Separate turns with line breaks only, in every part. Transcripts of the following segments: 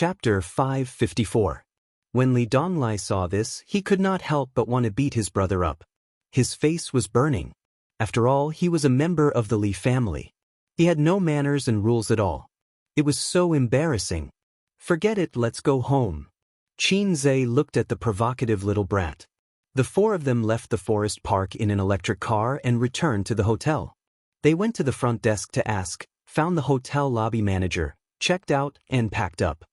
Chapter 554. When Li Donglai saw this, he could not help but want to beat his brother up. His face was burning. After all, he was a member of the Li family. He had no manners and rules at all. It was so embarrassing. Forget it, let's go home. Qin Zhe looked at the provocative little brat. The four of them left the forest park in an electric car and returned to the hotel. They went to the front desk to ask, found the hotel lobby manager, checked out, and packed up.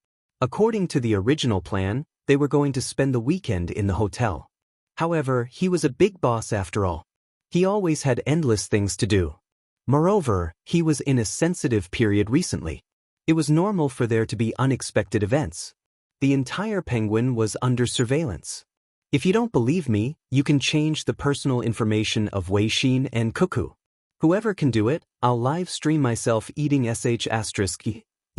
According to the original plan, they were going to spend the weekend in the hotel. However, he was a big boss after all. He always had endless things to do. Moreover, he was in a sensitive period recently. It was normal for there to be unexpected events. The entire penguin was under surveillance. If you don't believe me, you can change the personal information of Wei Xin and Cuckoo. Whoever can do it, I'll live stream myself eating sh*.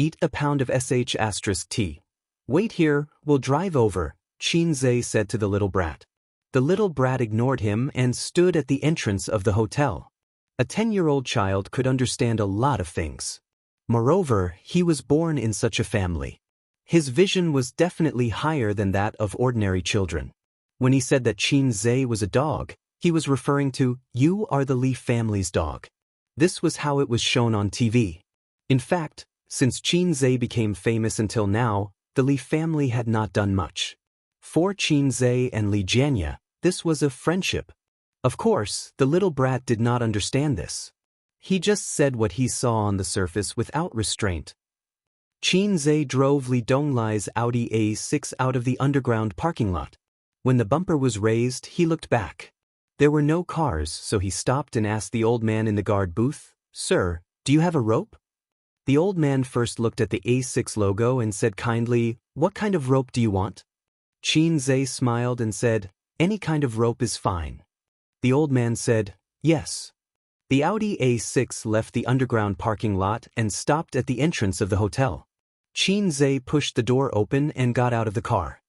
Eat a pound of sh*T. Wait here, we'll drive over, Qin Zhe said to the little brat. The little brat ignored him and stood at the entrance of the hotel. A 10-year-old child could understand a lot of things. Moreover, he was born in such a family. His vision was definitely higher than that of ordinary children. When he said that Qin Zhe was a dog, he was referring to, "You are the Li family's dog." This was how it was shown on TV. In fact, since Qin Zhe became famous until now, the Li family had not done much. For Qin Zhe and Li Xianxia, this was a friendship. Of course, the little brat did not understand this. He just said what he saw on the surface without restraint. Qin Zhe drove Li Donglai's Audi A6 out of the underground parking lot. When the bumper was raised, he looked back. There were no cars, so he stopped and asked the old man in the guard booth, "Sir, do you have a rope?" The old man first looked at the A6 logo and said kindly, "What kind of rope do you want?" Qin Zhe smiled and said, "Any kind of rope is fine." The old man said, "Yes." The Audi A6 left the underground parking lot and stopped at the entrance of the hotel. Qin Zhe pushed the door open and got out of the car.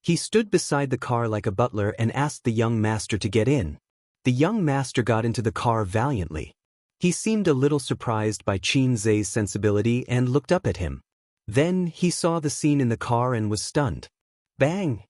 He stood beside the car like a butler and asked the young master to get in. The young master got into the car valiantly. He seemed a little surprised by Qin Zhe's sensibility and looked up at him. Then he saw the scene in the car and was stunned. Bang!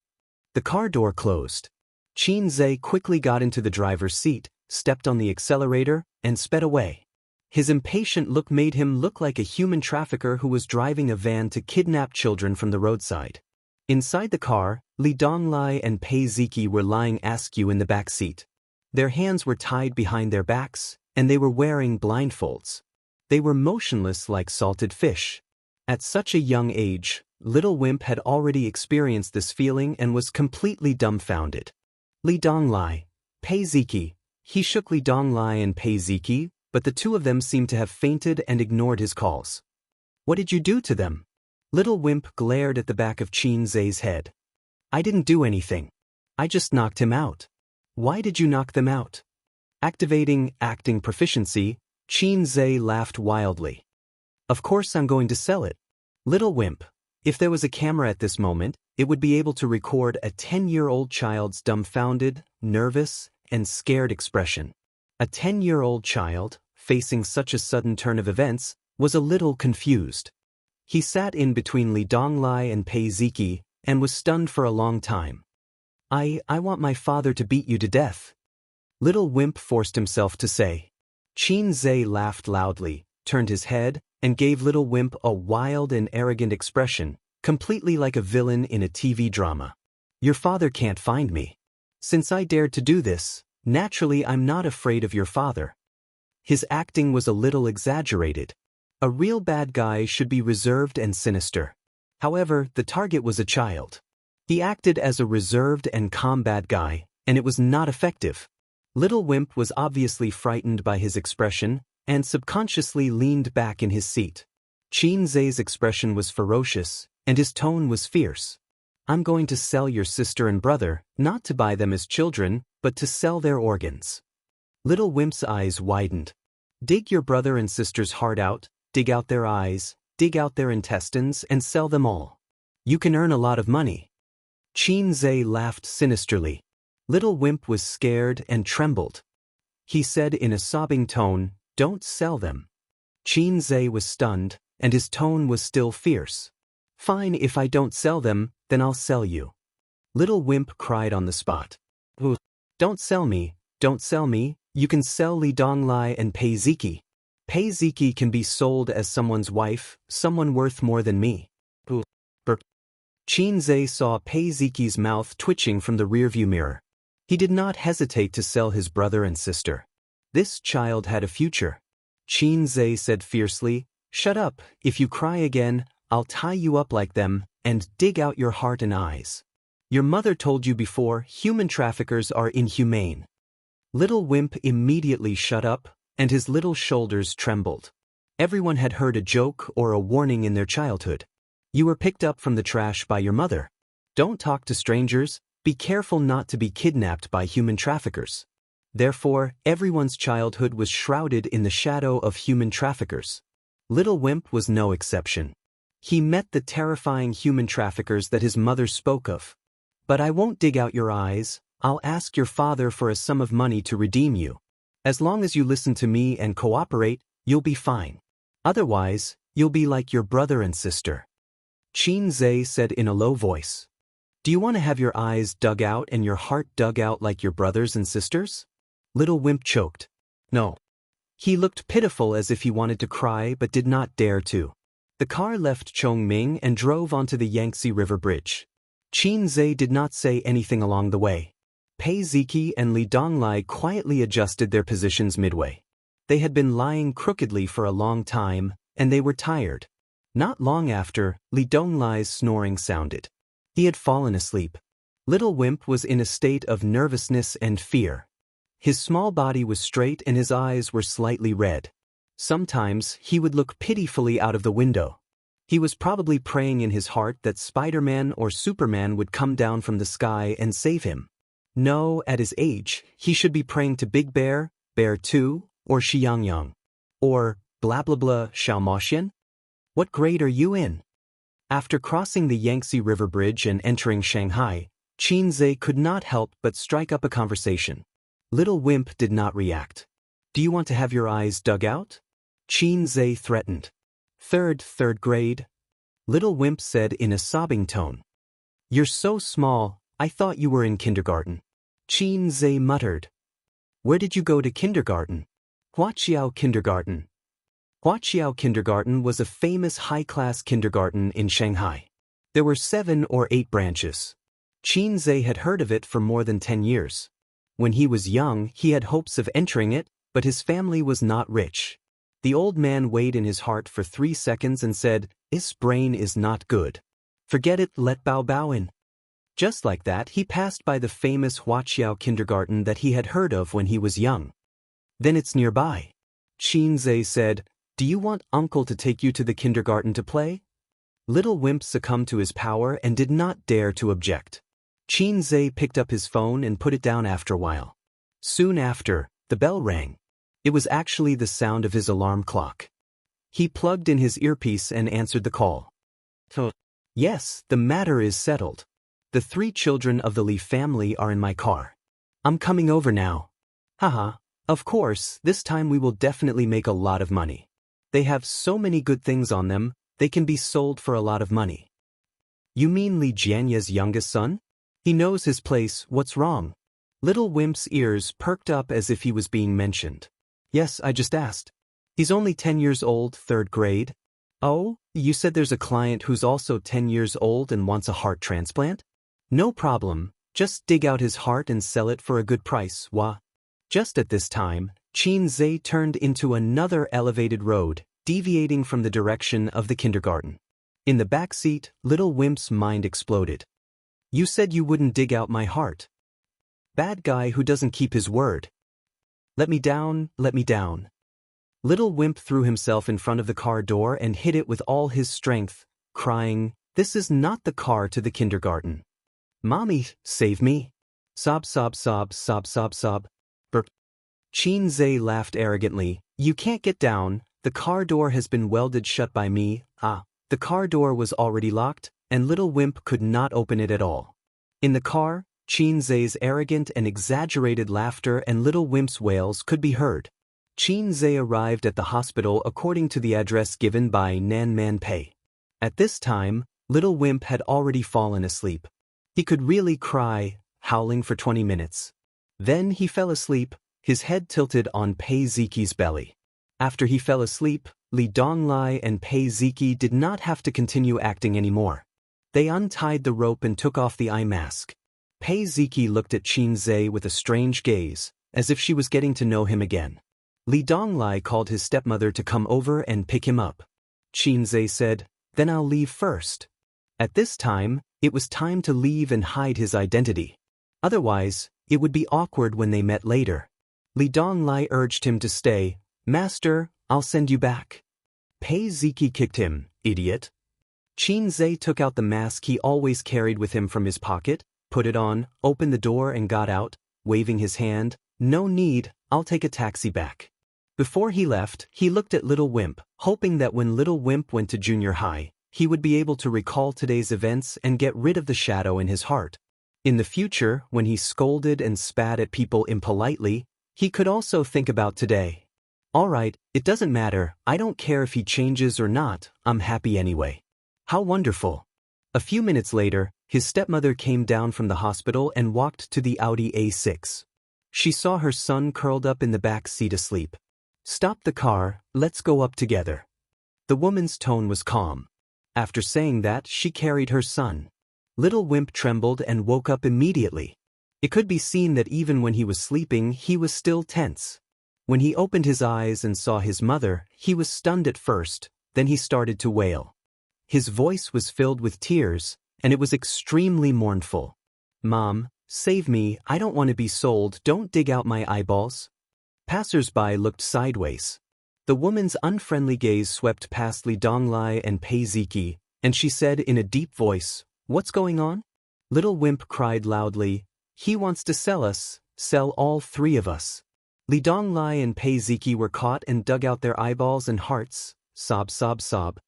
The car door closed. Qin Zhe quickly got into the driver's seat, stepped on the accelerator, and sped away. His impatient look made him look like a human trafficker who was driving a van to kidnap children from the roadside. Inside the car, Li Donglai and Pei Ziki were lying askew in the back seat. Their hands were tied behind their backs, and they were wearing blindfolds. They were motionless like salted fish. At such a young age, Little Wimp had already experienced this feeling and was completely dumbfounded. Li Donglai, Pei Ziki. He shook Li Donglai and Pei Ziki, but the two of them seemed to have fainted and ignored his calls. "What did you do to them?" Little Wimp glared at the back of Qin Zhe's head. "I didn't do anything. I just knocked him out." "Why did you knock them out?" Activating acting proficiency, Qin Zhe laughed wildly. "Of course I'm going to sell it." Little Wimp. If there was a camera at this moment, it would be able to record a 10-year-old child's dumbfounded, nervous, and scared expression. A 10-year-old child, facing such a sudden turn of events, was a little confused. He sat in between Li Donglai and Pei Ziki and was stunned for a long time. I want my father to beat you to death," Little Wimp forced himself to say. Qin Zhe laughed loudly, turned his head, and gave Little Wimp a wild and arrogant expression, completely like a villain in a TV drama. "Your father can't find me. Since I dared to do this, naturally I'm not afraid of your father." His acting was a little exaggerated. A real bad guy should be reserved and sinister. However, the target was a child. He acted as a reserved and calm bad guy, and it was not effective. Little Wimp was obviously frightened by his expression and subconsciously leaned back in his seat. Qin Zhe's expression was ferocious, and his tone was fierce. "I'm going to sell your sister and brother, not to buy them as children, but to sell their organs." Little Wimp's eyes widened. "Dig your brother and sister's heart out, dig out their eyes, dig out their intestines, and sell them all. You can earn a lot of money." Qin Zhe laughed sinisterly. Little Wimp was scared and trembled. He said in a sobbing tone, "Don't sell them." Qin Zhe was stunned, and his tone was still fierce. Fine, if I don't sell them, then I'll sell you. Little Wimp cried on the spot. Ooh, don't sell me, don't sell me, you can sell Li Donglai and Pei Ziki. Pei Ziki can be sold as someone's wife, someone worth more than me. Ooh, burp. Qin Zhe saw Pei Ziki's mouth twitching from the rearview mirror. He did not hesitate to sell his brother and sister. This child had a future. Qin Zhe said fiercely, "Shut up, if you cry again, I'll tie you up like them, and dig out your heart and eyes. Your mother told you before, human traffickers are inhumane." Little Wimp immediately shut up, and his little shoulders trembled. Everyone had heard a joke or a warning in their childhood. You were picked up from the trash by your mother. Don't talk to strangers, be careful not to be kidnapped by human traffickers. Therefore, everyone's childhood was shrouded in the shadow of human traffickers. Little Wimp was no exception. He met the terrifying human traffickers that his mother spoke of. "But I won't dig out your eyes, I'll ask your father for a sum of money to redeem you. As long as you listen to me and cooperate, you'll be fine. Otherwise, you'll be like your brother and sister." Qin Zhe said in a low voice. "Do you want to have your eyes dug out and your heart dug out like your brothers and sisters?" Little Wimp choked. No. He looked pitiful as if he wanted to cry but did not dare to. The car left Chongming and drove onto the Yangtze River Bridge. Qin Zhe did not say anything along the way. Pei Ziki and Li Donglai quietly adjusted their positions midway. They had been lying crookedly for a long time, and they were tired. Not long after, Li Donglai's snoring sounded. He had fallen asleep. Little Wimp was in a state of nervousness and fear. His small body was straight and his eyes were slightly red. Sometimes, he would look pitifully out of the window. He was probably praying in his heart that Spider-Man or Superman would come down from the sky and save him. No, at his age, he should be praying to Big Bear, Bear 2, or Xiangyang. Or, blah blah blah, Xiaomoxian? What grade are you in? After crossing the Yangtze River Bridge and entering Shanghai, Qin Zhe could not help but strike up a conversation. Little Wimp did not react. "Do you want to have your eyes dug out?" Qin Zhe threatened. Third grade," Little Wimp said in a sobbing tone. "You're so small, I thought you were in kindergarten." Qin Zhe muttered. "Where did you go to kindergarten?" "Huaqiao Kindergarten." Huaqiao Kindergarten was a famous high-class kindergarten in Shanghai. There were 7 or 8 branches. Qin Zhe had heard of it for more than 10 years. When he was young, he had hopes of entering it, but his family was not rich. The old man weighed in his heart for 3 seconds and said, "His brain is not good. Forget it, let Bao Bao in." Just like that, he passed by the famous Huaqiao Kindergarten that he had heard of when he was young. "Then it's nearby." Qin Zhe said, "Do you want Uncle to take you to the kindergarten to play?" Little Wimp succumbed to his power and did not dare to object. Qin Zhe picked up his phone and put it down after a while. Soon after, the bell rang. It was actually the sound of his alarm clock. He plugged in his earpiece and answered the call. "Yes, the matter is settled. The 3 children of the Li family are in my car. I'm coming over now." "Haha, of course, this time we will definitely make a lot of money. They have so many good things on them, they can be sold for a lot of money." "You mean Li Jianya's youngest son? He knows his place, what's wrong?" Little Wimp's ears perked up as if he was being mentioned. "Yes, I just asked. He's only 10 years old, 3rd grade. Oh, you said there's a client who's also 10 years old and wants a heart transplant? No problem, just dig out his heart and sell it for a good price, wah." Just at this time, Qin Zhe turned into another elevated road, deviating from the direction of the kindergarten. In the back seat, Little Wimp's mind exploded. "You said you wouldn't dig out my heart. Bad guy who doesn't keep his word. Let me down, let me down." Little Wimp threw himself in front of the car door and hit it with all his strength, crying, "This is not the car to the kindergarten. Mommy, save me." Sob, sob, sob, sob, sob, sob. Burp. Qin Zhe laughed arrogantly. "You can't get down, the car door has been welded shut by me." The car door was already locked, and Little Wimp could not open it at all. In the car, Qin Zhe's arrogant and exaggerated laughter and Little Wimp's wails could be heard. Qin Zhe arrived at the hospital according to the address given by Nan Man Pei. At this time, Little Wimp had already fallen asleep. He could really cry, howling for 20 minutes. Then he fell asleep, his head tilted on Pei Ziqi's belly. After he fell asleep, Li Donglai and Pei Ziqi did not have to continue acting anymore. They untied the rope and took off the eye mask. Pei Ziqi looked at Qin Zhe with a strange gaze, as if she was getting to know him again. Li Donglai called his stepmother to come over and pick him up. Qin Zhe said, "Then I'll leave first." At this time, it was time to leave and hide his identity. Otherwise, it would be awkward when they met later. Li Donglai urged him to stay. "Master, I'll send you back." Pei Ziqi kicked him, "Idiot." Qin Zhe took out the mask he always carried with him from his pocket, put it on, opened the door and got out, waving his hand, "No need, I'll take a taxi back." Before he left, he looked at Little Wimp, hoping that when Little Wimp went to junior high, he would be able to recall today's events and get rid of the shadow in his heart. In the future, when he scolded and spat at people impolitely, he could also think about today. "All right, it doesn't matter, I don't care if he changes or not, I'm happy anyway." How wonderful. A few minutes later, his stepmother came down from the hospital and walked to the Audi A6. She saw her son curled up in the back seat asleep. "Stop the car, let's go up together." The woman's tone was calm. After saying that, she carried her son. Little Wimp trembled and woke up immediately. It could be seen that even when he was sleeping, he was still tense. When he opened his eyes and saw his mother, he was stunned at first, then he started to wail. His voice was filled with tears, and it was extremely mournful. "Mom, save me, I don't want to be sold, don't dig out my eyeballs." Passers-by looked sideways. The woman's unfriendly gaze swept past Li Donglai and Pei Ziqi, and she said in a deep voice, "What's going on?" Little Wimp cried loudly, "He wants to sell us, sell all three of us." Li Donglai and Pei Ziqi were caught and dug out their eyeballs and hearts, sob sob sob.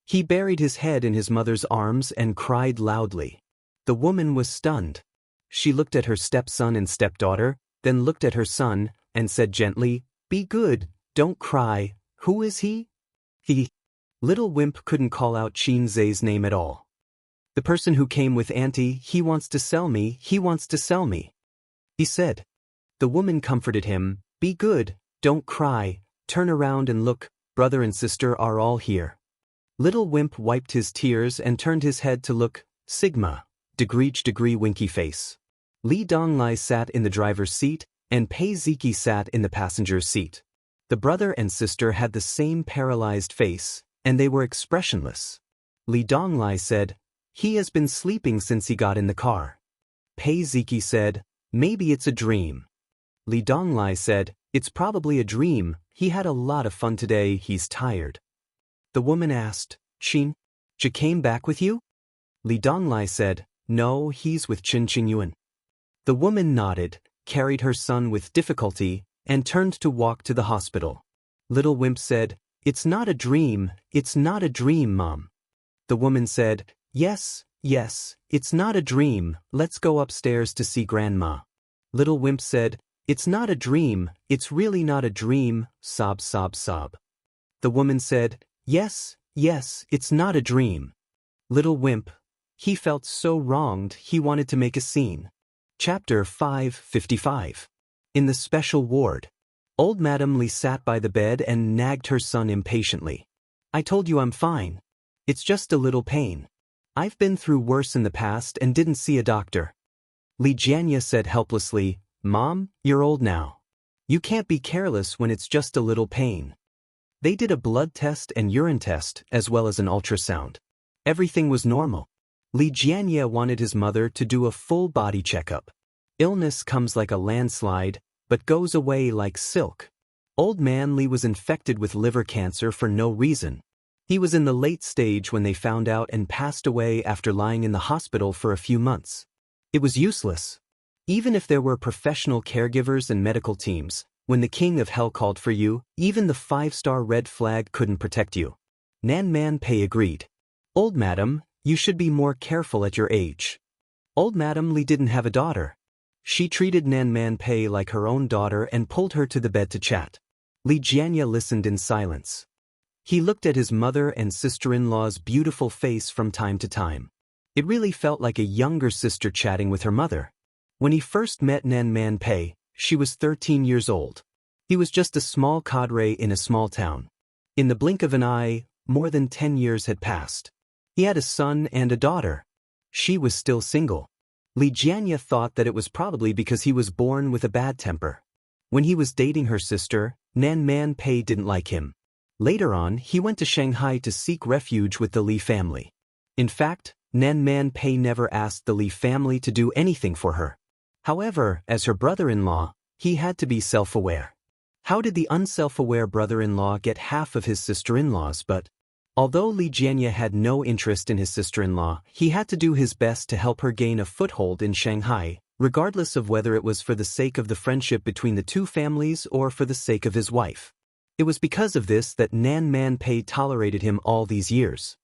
He buried his head in his mother's arms and cried loudly. The woman was stunned. She looked at her stepson and stepdaughter, then looked at her son, and said gently, "Be good, don't cry, who is he?" "He." Little Wimp couldn't call out Qin Zhe's name at all. "The person who came with Auntie, he wants to sell me, he wants to sell me," he said. The woman comforted him, "Be good, don't cry, turn around and look, brother and sister are all here." Little Wimp wiped his tears and turned his head to look, Sigma, degree winky face. Li Donglai sat in the driver's seat, and Pei Ziqi sat in the passenger's seat. The brother and sister had the same paralyzed face, and they were expressionless. Li Donglai said, "He has been sleeping since he got in the car." Pei Ziqi said, "Maybe it's a dream." Li Donglai said, "It's probably a dream, he had a lot of fun today, he's tired." The woman asked, "Qin Zhe came back with you?" Li Donglai said, "No, he's with Qin Qingyuan." The woman nodded, carried her son with difficulty, and turned to walk to the hospital. Little Wimp said, "It's not a dream, it's not a dream, Mom." The woman said, Yes, it's not a dream, let's go upstairs to see Grandma." Little Wimp said, "It's not a dream, it's really not a dream, sob sob sob." The woman said, Yes, it's not a dream." Little Wimp, he felt so wronged he wanted to make a scene. Chapter 555. In the special ward. Old Madame Li sat by the bed and nagged her son impatiently. "I told you I'm fine. It's just a little pain. I've been through worse in the past and didn't see a doctor." Li Xianxia said helplessly, "Mom, you're old now. You can't be careless when it's just a little pain." They did a blood test and urine test, as well as an ultrasound. Everything was normal. Li Xianxia wanted his mother to do a full body checkup. Illness comes like a landslide, but goes away like silk. Old man Li was infected with liver cancer for no reason. He was in the late stage when they found out and passed away after lying in the hospital for a few months. It was useless. Even if there were professional caregivers and medical teams, when the King of Hell called for you, even the 5-star red flag couldn't protect you. Nan Man Pei agreed. "Old Madam, you should be more careful at your age." Old Madam Li didn't have a daughter. She treated Nan Man Pei like her own daughter and pulled her to the bed to chat. Li Xianxia listened in silence. He looked at his mother and sister-in-law's beautiful face from time to time. It really felt like a younger sister chatting with her mother. When he first met Nan Man Pei, she was 13 years old. He was just a small cadre in a small town. In the blink of an eye, more than 10 years had passed. He had a son and a daughter. She was still single. Li Jianya thought that it was probably because he was born with a bad temper. When he was dating her sister, Nan Man Pei didn't like him. Later on, he went to Shanghai to seek refuge with the Li family. In fact, Nan Man Pei never asked the Li family to do anything for her. However, as her brother-in-law, he had to be self-aware. How did the unself-aware brother-in-law get half of his sister-in-laws? But although Li Jianya had no interest in his sister-in-law, he had to do his best to help her gain a foothold in Shanghai, regardless of whether it was for the sake of the friendship between the two families or for the sake of his wife. It was because of this that Nan Man Pei tolerated him all these years.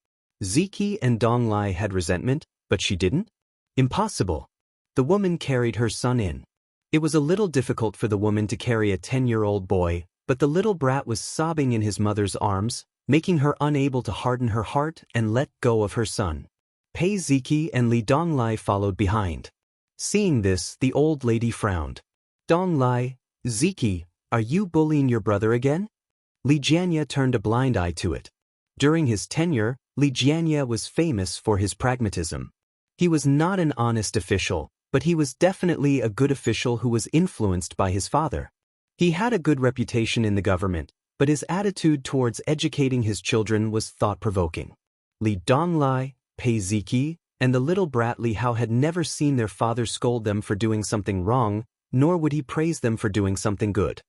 Ziki and Dong Lai had resentment, but she didn't? Impossible. The woman carried her son in. It was a little difficult for the woman to carry a 10-year-old boy, but the little brat was sobbing in his mother's arms, making her unable to harden her heart and let go of her son. Pei Ziki and Li Donglai followed behind. Seeing this, the old lady frowned. Donglai, Ziki, are you bullying your brother again? Li Jianya turned a blind eye to it. During his tenure, Li Jianya was famous for his pragmatism. He was not an honest official, but he was definitely a good official who was influenced by his father. He had a good reputation in the government, but his attitude towards educating his children was thought-provoking. Li Donglai, Pei Ziki, and the little brat Li Hao had never seen their father scold them for doing something wrong, nor would he praise them for doing something good.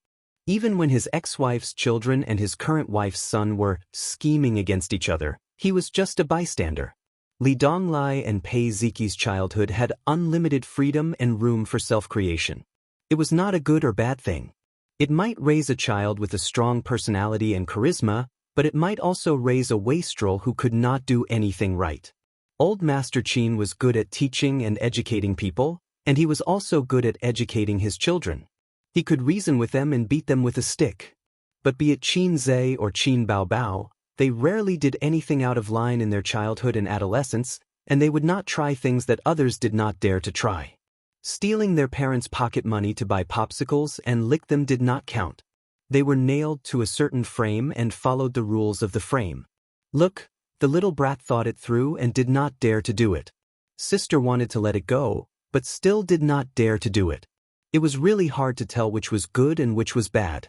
Even when his ex-wife's children and his current wife's son were scheming against each other, he was just a bystander. Li Donglai and Pei Ziki's childhood had unlimited freedom and room for self-creation. It was not a good or bad thing. It might raise a child with a strong personality and charisma, but it might also raise a wastrel who could not do anything right. Old Master Qin was good at teaching and educating people, and he was also good at educating his children. He could reason with them and beat them with a stick. But be it Qin Zhe or Qin Bao Bao, they rarely did anything out of line in their childhood and adolescence, and they would not try things that others did not dare to try. Stealing their parents' pocket money to buy popsicles and lick them did not count. They were nailed to a certain frame and followed the rules of the frame. Look, the little brat thought it through and did not dare to do it. Sister wanted to let it go, but still did not dare to do it. It was really hard to tell which was good and which was bad.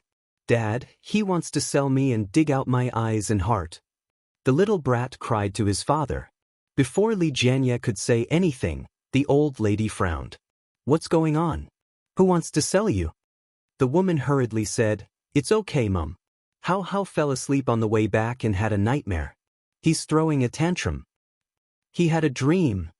Dad, he wants to sell me and dig out my eyes and heart. The little brat cried to his father. Before Li Jianya could say anything, the old lady frowned. What's going on? Who wants to sell you? The woman hurriedly said, It's okay, Mum. How fell asleep on the way back and had a nightmare. He's throwing a tantrum. He had a dream.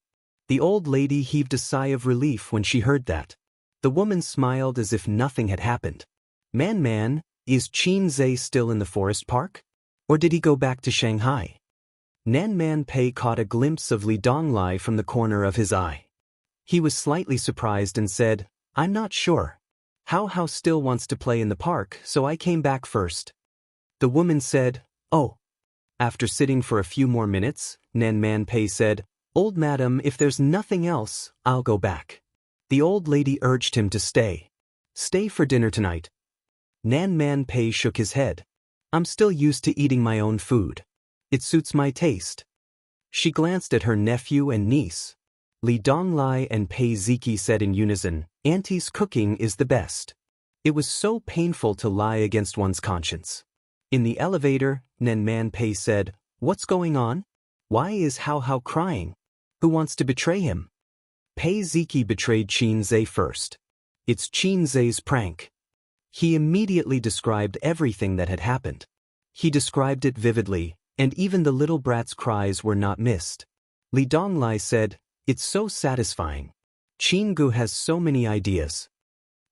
The old lady heaved a sigh of relief when she heard that. The woman smiled as if nothing had happened. Man, is Qin Zhe still in the forest park? Or did he go back to Shanghai? Nan Man Pei caught a glimpse of Li Donglai from the corner of his eye. He was slightly surprised and said, I'm not sure. How still wants to play in the park, so I came back first. The woman said, Oh. After sitting for a few more minutes, Nan Man Pei said, Old madam, if there's nothing else, I'll go back. The old lady urged him to stay. Stay for dinner tonight. Nan Man Pei shook his head. I'm still used to eating my own food. It suits my taste. She glanced at her nephew and niece. Li Donglai and Pei Ziki said in unison, Auntie's cooking is the best. It was so painful to lie against one's conscience. In the elevator, Nan Man Pei said, What's going on? Why is Hao crying? Who wants to betray him? Pei Ziki betrayed Qin Zhe first. It's Qin Zhe's prank. He immediately described everything that had happened. He described it vividly, and even the little brat's cries were not missed. Li Donglai said, It's so satisfying. Qin Gu has so many ideas.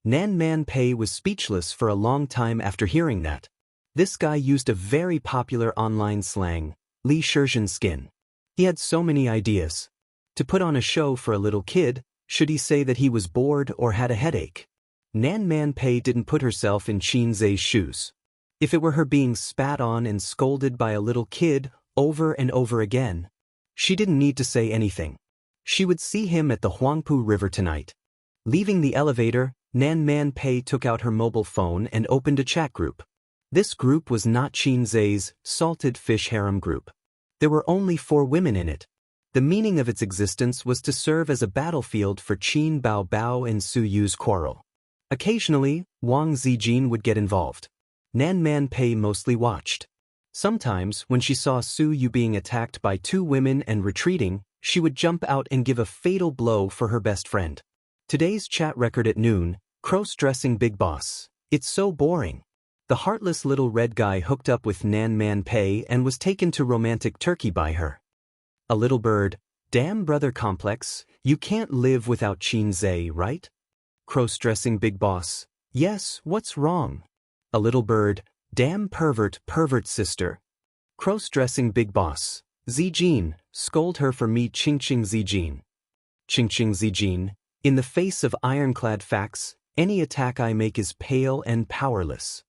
Nan Man Pei was speechless for a long time after hearing that. This guy used a very popular online slang, Li Shizhen skin. He had so many ideas. To put on a show for a little kid, should he say that he was bored or had a headache? Nan Man Pei didn't put herself in Qin Zhe's shoes. If it were her being spat on and scolded by a little kid over and over again, she didn't need to say anything. She would see him at the Huangpu River tonight. Leaving the elevator, Nan Man Pei took out her mobile phone and opened a chat group. This group was not Qin Zhe's salted fish harem group. There were only 4 women in it. The meaning of its existence was to serve as a battlefield for Qin Bao Bao and Su Yu's quarrel. Occasionally, Wang Zijin would get involved. Nan Man Pei mostly watched. Sometimes, when she saw Su Yu being attacked by 2 women and retreating, she would jump out and give a fatal blow for her best friend. Today's chat record at noon, cross-dressing big boss. It's so boring. The heartless little red guy hooked up with Nan Man Pei and was taken to romantic Turkey by her. A little bird, damn brother complex, you can't live without Qin Zhe, right? Cross-dressing big boss, yes, what's wrong? A little bird, damn pervert sister. Cross-dressing big boss, Zijin, scold her for me Qingqing Zijin. Qingqing Zijin, in the face of ironclad facts, any attack I make is pale and powerless.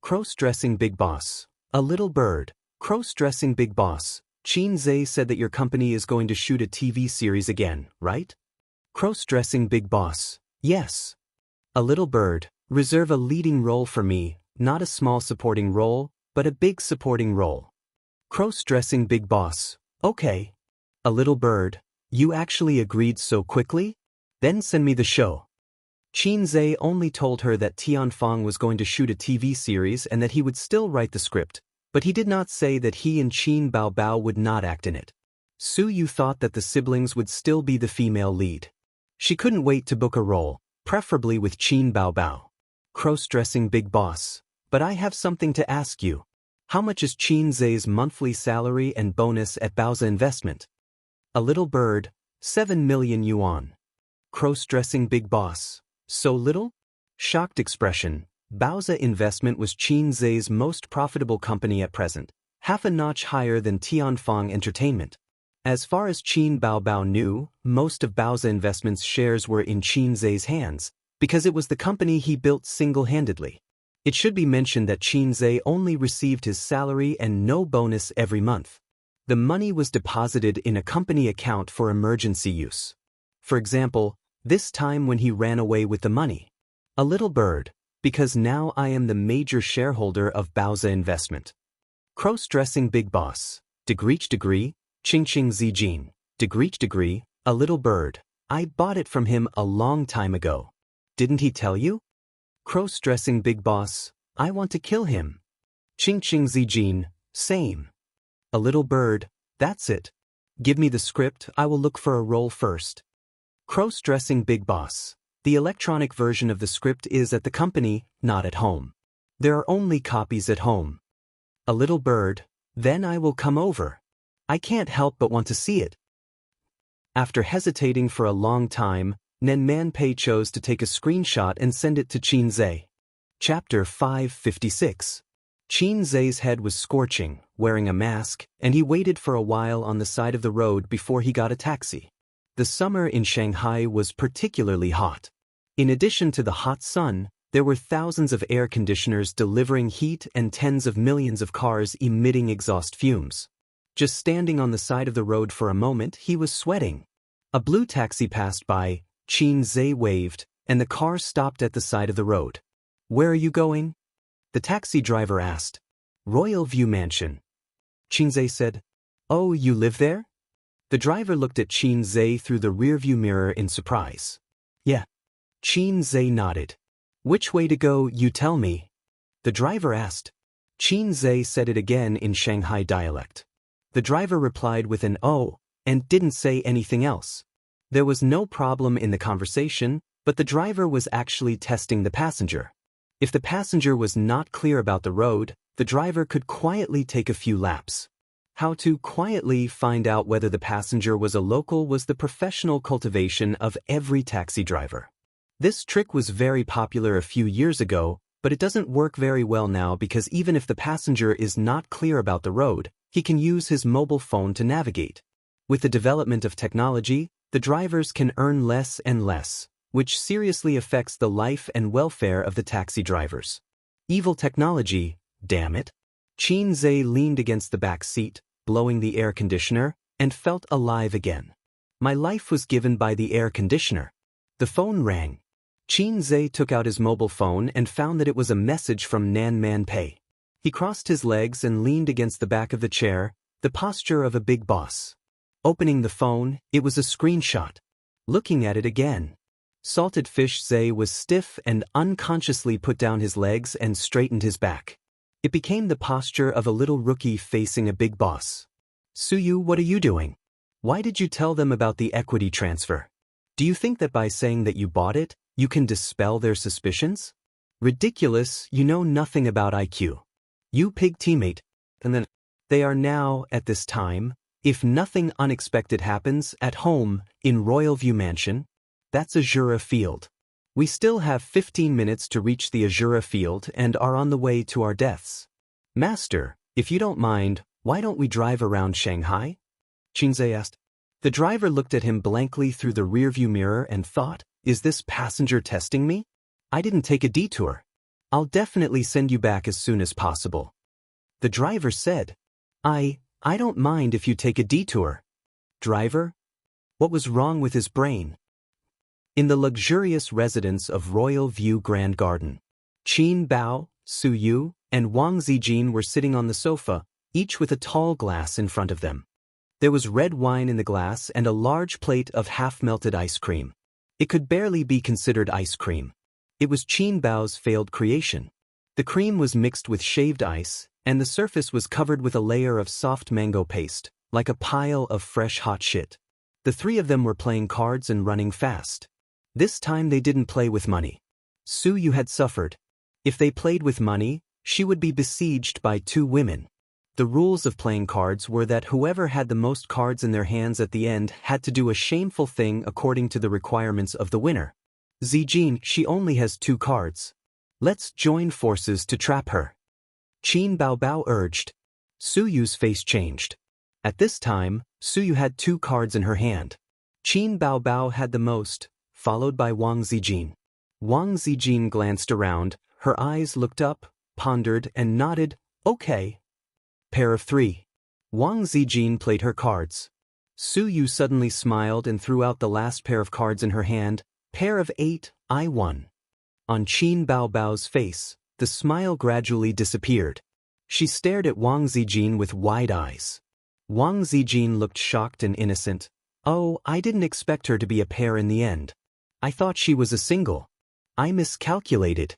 Cross-dressing big boss, a little bird, cross-dressing big boss, Qin Zhe said that your company is going to shoot a TV series again, right? Cross-dressing big boss, yes. A little bird, reserve a leading role for me, not a small supporting role, but a big supporting role. Cross-dressing big boss, okay. A little bird, you actually agreed so quickly? Then send me the show. Qin Zhe only told her that Tianfang was going to shoot a TV series and that he would still write the script, but he did not say that he and Qin Bao Bao would not act in it. Su Yu thought that the siblings would still be the female lead. She couldn't wait to book a role, preferably with Qin Bao Bao. Cross-dressing big boss, but I have something to ask you. How much is Qin Zhe's monthly salary and bonus at Baoza Investment? A little bird, 7 million yuan. Cross-dressing big boss, so little? Shocked expression, Baoza Investment was Qin Zhe's most profitable company at present, half a notch higher than Tianfang Entertainment. As far as Qin Bao Bao knew, most of Baoza Investment's shares were in Qin Zhe's hands, because it was the company he built single-handedly. It should be mentioned that Qin Zhe only received his salary and no bonus every month. The money was deposited in a company account for emergency use. For example, this time when he ran away with the money. A little bird, because now I am the major shareholder of Baoza Investment. Cross-dressing big boss, degree, Qingqing Zijin, degree, a little bird, I bought it from him a long time ago. Didn't he tell you? Cross-dressing big boss, I want to kill him. Qingqing Zijin, same. A little bird, that's it. Give me the script, I will look for a role first. Cross-dressing big boss, the electronic version of the script is at the company, not at home. There are only copies at home. A little bird, then I will come over. I can't help but want to see it. After hesitating for a long time, Nan Man Pei chose to take a screenshot and send it to Qin Zhe. Chapter 556. Qin Zhe's head was scorching, wearing a mask, and he waited for a while on the side of the road before he got a taxi. The summer in Shanghai was particularly hot. In addition to the hot sun, there were thousands of air conditioners delivering heat and tens of millions of cars emitting exhaust fumes. Just standing on the side of the road for a moment, he was sweating. A blue taxi passed by, Qin Zhe waved, and the car stopped at the side of the road. Where are you going? The taxi driver asked. Royal View Mansion. Qin Zhe said, Oh, you live there? The driver looked at Qin Zhe through the rearview mirror in surprise. Yeah. Qin Zhe nodded. Which way to go, you tell me? The driver asked. Qin Zhe said it again in Shanghai dialect. The driver replied with an oh, and didn't say anything else. There was no problem in the conversation, but the driver was actually testing the passenger. If the passenger was not clear about the road, the driver could quietly take a few laps. How to quietly find out whether the passenger was a local was the professional cultivation of every taxi driver. This trick was very popular a few years ago, but it doesn't work very well now because even if the passenger is not clear about the road, he can use his mobile phone to navigate. With the development of technology, the drivers can earn less and less, which seriously affects the life and welfare of the taxi drivers. Evil technology, Damn it. Qin Zhe leaned against the back seat, blowing the air conditioner, and felt alive again. My life was given by the air conditioner. The phone rang. Qin Zhe took out his mobile phone and found that it was a message from Nan Man Pei. He crossed his legs and leaned against the back of the chair, the posture of a big boss. Opening the phone, it was a screenshot. Looking at it again. Salted Fish Zhe was stiff and unconsciously put down his legs and straightened his back. It became the posture of a little rookie facing a big boss. Suyu, what are you doing? Why did you tell them about the equity transfer? Do you think that by saying that you bought it, you can dispel their suspicions? Ridiculous, you know nothing about IQ. You pig teammate. And then, they are now, at this time, if nothing unexpected happens, at home, in Royal View Mansion. That's Azura Field. We still have 15 minutes to reach the Azura Field and are on the way to our deaths. Master, if you don't mind, why don't we drive around Shanghai? Qinze asked. The driver looked at him blankly through the rearview mirror and thought, is this passenger testing me? I didn't take a detour. I'll definitely send you back as soon as possible. The driver said, I don't mind if you take a detour. Driver? What was wrong with his brain? In the luxurious residence of Royal View Grand Garden, Qin Bao, Su Yu, and Wang Zijin were sitting on the sofa, each with a tall glass in front of them. There was red wine in the glass and a large plate of half-melted ice cream. It could barely be considered ice cream. It was Qin Bao's failed creation. The cream was mixed with shaved ice, and the surface was covered with a layer of soft mango paste, like a pile of fresh hot shit. The three of them were playing cards and running fast. This time they didn't play with money. Su Yu had suffered. If they played with money, she would be besieged by two women. The rules of playing cards were that whoever had the most cards in their hands at the end had to do a shameful thing according to the requirements of the winner. Zijin, she only has 2 cards. Let's join forces to trap her. Qin Bao urged. Su Yu's face changed. At this time, Su Yu had 2 cards in her hand. Qin Bao had the most, followed by Wang Zijin. Wang Zijin glanced around, her eyes looked up, pondered, and nodded, okay. Pair of 3. Wang Zijin played her cards. Su Yu suddenly smiled and threw out the last pair of cards in her hand, pair of 8, I won. On Qin Bao's face, the smile gradually disappeared. She stared at Wang Zijin with wide eyes. Wang Zijin looked shocked and innocent. Oh, I didn't expect her to be a pair in the end. I thought she was a single. I miscalculated.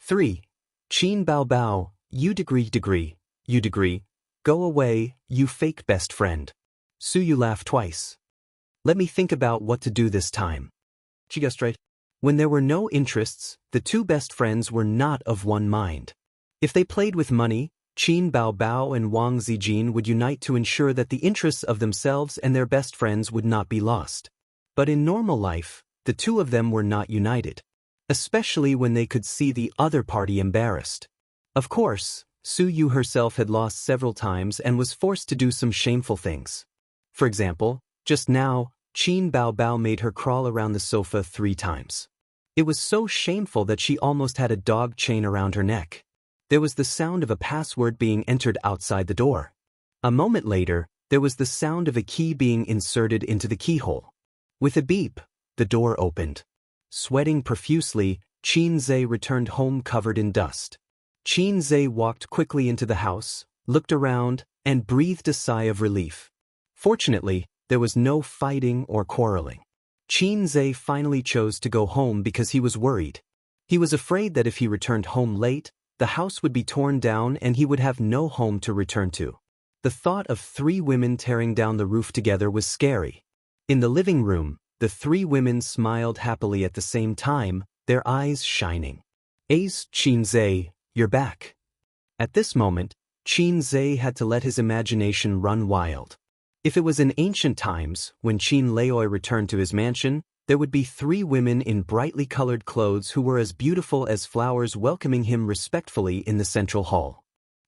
3. Qin Bao, you degree. Go away, you fake best friend. Su Yu laughed twice. Let me think about what to do this time. She got straight. When there were no interests, the 2 best friends were not of one mind. If they played with money, Qin Bao and Wang Zijin would unite to ensure that the interests of themselves and their best friends would not be lost. But in normal life, the 2 of them were not united. Especially when they could see the other party embarrassed. Of course, Su Yu herself had lost several times and was forced to do some shameful things. For example, just now, Qin Bao made her crawl around the sofa 3 times. It was so shameful that she almost had a dog chain around her neck. There was the sound of a password being entered outside the door. A moment later, there was the sound of a key being inserted into the keyhole. With a beep, the door opened. Sweating profusely, Qin Zhe returned home covered in dust. Qin Zhe walked quickly into the house, looked around, and breathed a sigh of relief. Fortunately, there was no fighting or quarreling. Qin Zhe finally chose to go home because he was worried. He was afraid that if he returned home late, the house would be torn down and he would have no home to return to. The thought of 3 women tearing down the roof together was scary. In the living room, the 3 women smiled happily at the same time, their eyes shining. Ace, Qin Zhe, you're back. At this moment, Qin Zhe had to let his imagination run wild. If it was in ancient times, when Qin Leoi returned to his mansion, there would be 3 women in brightly colored clothes who were as beautiful as flowers welcoming him respectfully in the central hall.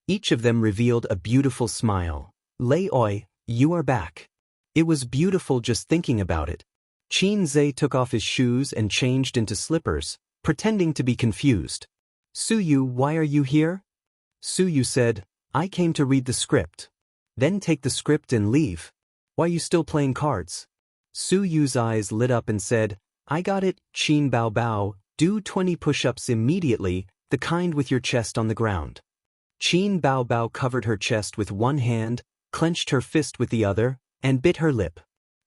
Each of them revealed a beautiful smile. Leoi, you are back. It was beautiful just thinking about it. Qin Zhe took off his shoes and changed into slippers, pretending to be confused. Su Yu, why are you here? Su Yu said, I came to read the script. Then take the script and leave. Why are you still playing cards? Su Yu's eyes lit up and said, I got it, Qin Bao Bao, do 20 push-ups immediately, the kind with your chest on the ground. Qin Bao Bao covered her chest with one hand, clenched her fist with the other, and bit her lip.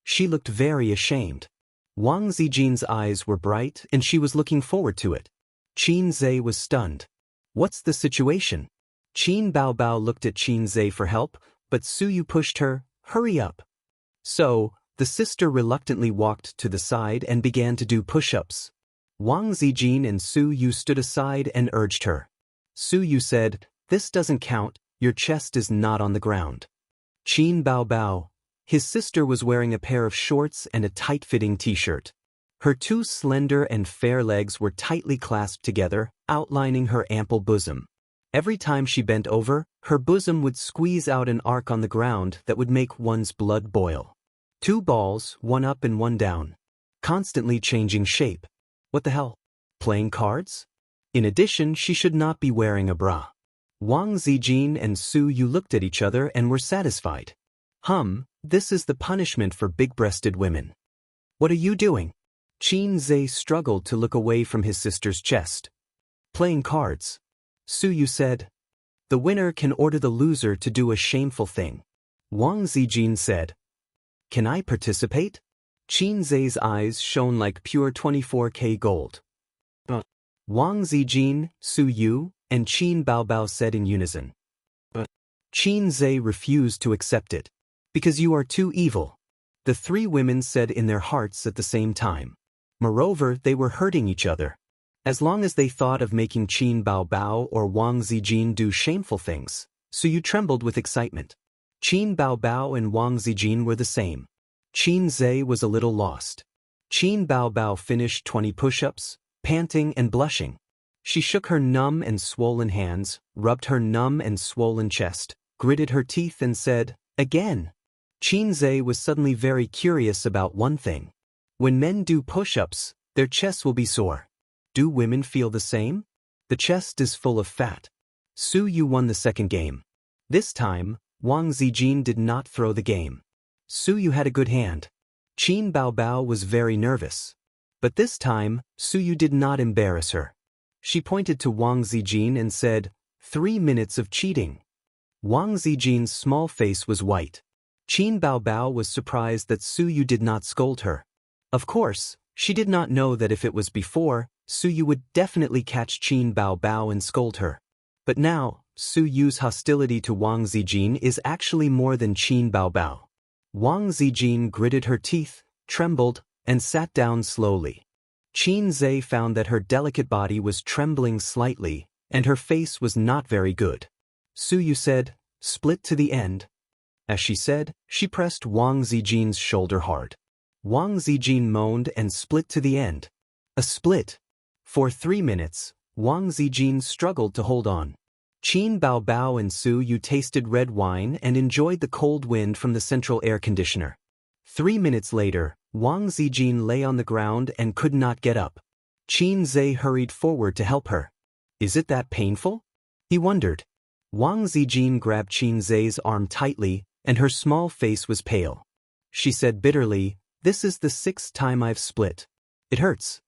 She looked very ashamed. Wang Zijin's eyes were bright and she was looking forward to it. Qin Zhe was stunned. What's the situation? Qin Bao Bao looked at Qin Zhe for help, but Su Yu pushed her, hurry up. So, the sister reluctantly walked to the side and began to do push-ups. Wang Zijin and Su Yu stood aside and urged her. Su Yu said, this doesn't count, your chest is not on the ground. Qin Bao Bao. His sister was wearing a pair of shorts and a tight-fitting t-shirt. Her two slender and fair legs were tightly clasped together, outlining her ample bosom. Every time she bent over, her bosom would squeeze out an arc on the ground that would make one's blood boil. Two balls, one up and one down. Constantly changing shape. What the hell? Playing cards? In addition, she should not be wearing a bra. Wang Zijin and Su Yu looked at each other and were satisfied. This is the punishment for big-breasted women. What are you doing? Qin Zhe struggled to look away from his sister's chest. Playing cards. Su Yu said. The winner can order the loser to do a shameful thing. Wang Zijin said. Can I participate? Qin Zhe's eyes shone like pure 24K gold. But Wang Zijin, Su Yu, and Qin Bao Bao said in unison. But Qin Zhe refused to accept it. Because you are too evil. The three women said in their hearts at the same time. Moreover, they were hurting each other. As long as they thought of making Qin Bao Bao or Wang Zijin do shameful things, Su Yu trembled with excitement. Qin Bao Bao and Wang Zijin were the same. Qin Zhe was a little lost. Qin Bao Bao finished 20 push-ups, panting and blushing. She shook her numb and swollen hands, rubbed her numb and swollen chest, gritted her teeth and said, again. Qin Zhe was suddenly very curious about one thing. When men do push-ups, their chests will be sore. Do women feel the same? The chest is full of fat. Su Yu won the second game. This time, Wang Zijin did not throw the game. Su Yu had a good hand. Qin Bao Bao was very nervous. But this time, Su Yu did not embarrass her. She pointed to Wang Zijin and said, 3 minutes of cheating. Wang Zijin's small face was white. Qin Bao Bao was surprised that Su Yu did not scold her. Of course, she did not know that if it was before, Su Yu would definitely catch Qin Bao Bao and scold her. But now, Su Yu's hostility to Wang Zijin is actually more than Qin Bao Bao. Wang Zijin gritted her teeth, trembled, and sat down slowly. Qin Zhe found that her delicate body was trembling slightly, and her face was not very good. Su Yu said, split to the end. As she said, she pressed Wang Zijin's shoulder hard. Wang Zijin moaned and split to the end. A split. For 3 minutes, Wang Zijin struggled to hold on. Qin Bao Bao and Su Yu tasted red wine and enjoyed the cold wind from the central air conditioner. 3 minutes later, Wang Zijin lay on the ground and could not get up. Qin Zhe hurried forward to help her. Is it that painful? He wondered. Wang Zijin grabbed Qin Zhe's arm tightly, and her small face was pale. She said bitterly, this is the 6th time I've split. It hurts.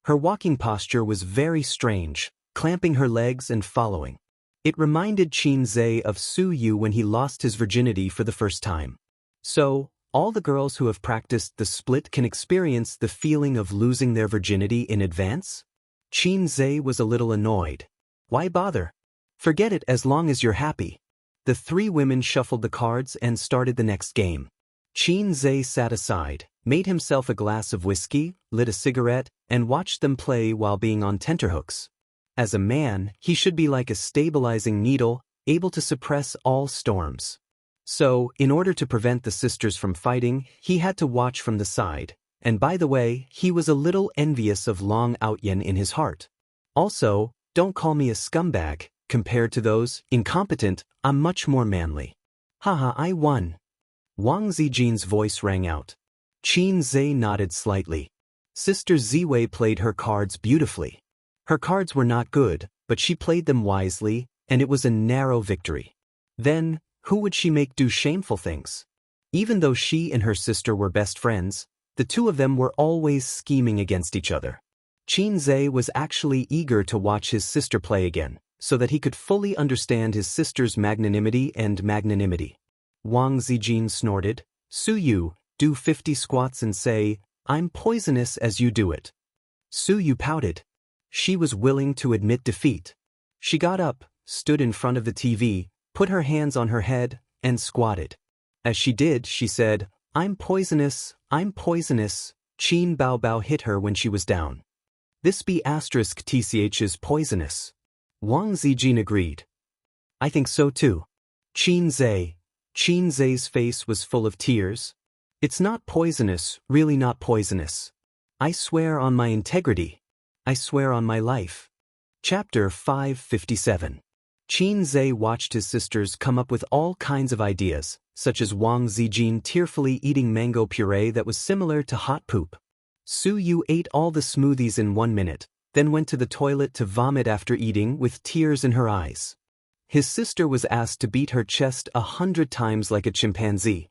Her walking posture was very strange, clamping her legs and following. It reminded Qin Zhe of Su Yu when he lost his virginity for the first time. So, all the girls who have practiced the split can experience the feeling of losing their virginity in advance? Qin Zhe was a little annoyed. Why bother? Forget it as long as you're happy. The three women shuffled the cards and started the next game. Qin Zhe sat aside, made himself a glass of whiskey, lit a cigarette, and watched them play while being on tenterhooks. As a man, he should be like a stabilizing needle, able to suppress all storms. So, in order to prevent the sisters from fighting, he had to watch from the side, and by the way, he was a little envious of Long Outyen in his heart. Also, don't call me a scumbag, compared to those, incompetent, I'm much more manly. Haha, I won. Wang Zijin's voice rang out. Qin Zhe nodded slightly. Sister Ziwei played her cards beautifully. Her cards were not good, but she played them wisely, and it was a narrow victory. Then, who would she make do shameful things? Even though she and her sister were best friends, the two of them were always scheming against each other. Xianxia was actually eager to watch his sister play again, so that he could fully understand his sister's magnanimity. Wang Zijin snorted, "Su Yu, do 50 squats and say, 'I'm poisonous as you do it.'" Su Yu pouted. She was willing to admit defeat. She got up, stood in front of the TV, put her hands on her head, and squatted. As she did, she said, "I'm poisonous, I'm poisonous." Qin Bao Bao hit her when she was down. "This be *tch is poisonous." Wang Zijin agreed. "I think so too." Xianxia's face was full of tears. "It's not poisonous, really not poisonous. I swear on my integrity. I swear on my life." Chapter 557. Xianxia watched his sisters come up with all kinds of ideas, such as Wang Zijin tearfully eating mango puree that was similar to hot poop. Su Yu ate all the smoothies in 1 minute, then went to the toilet to vomit after eating with tears in her eyes. His sister was asked to beat her chest 100 times like a chimpanzee.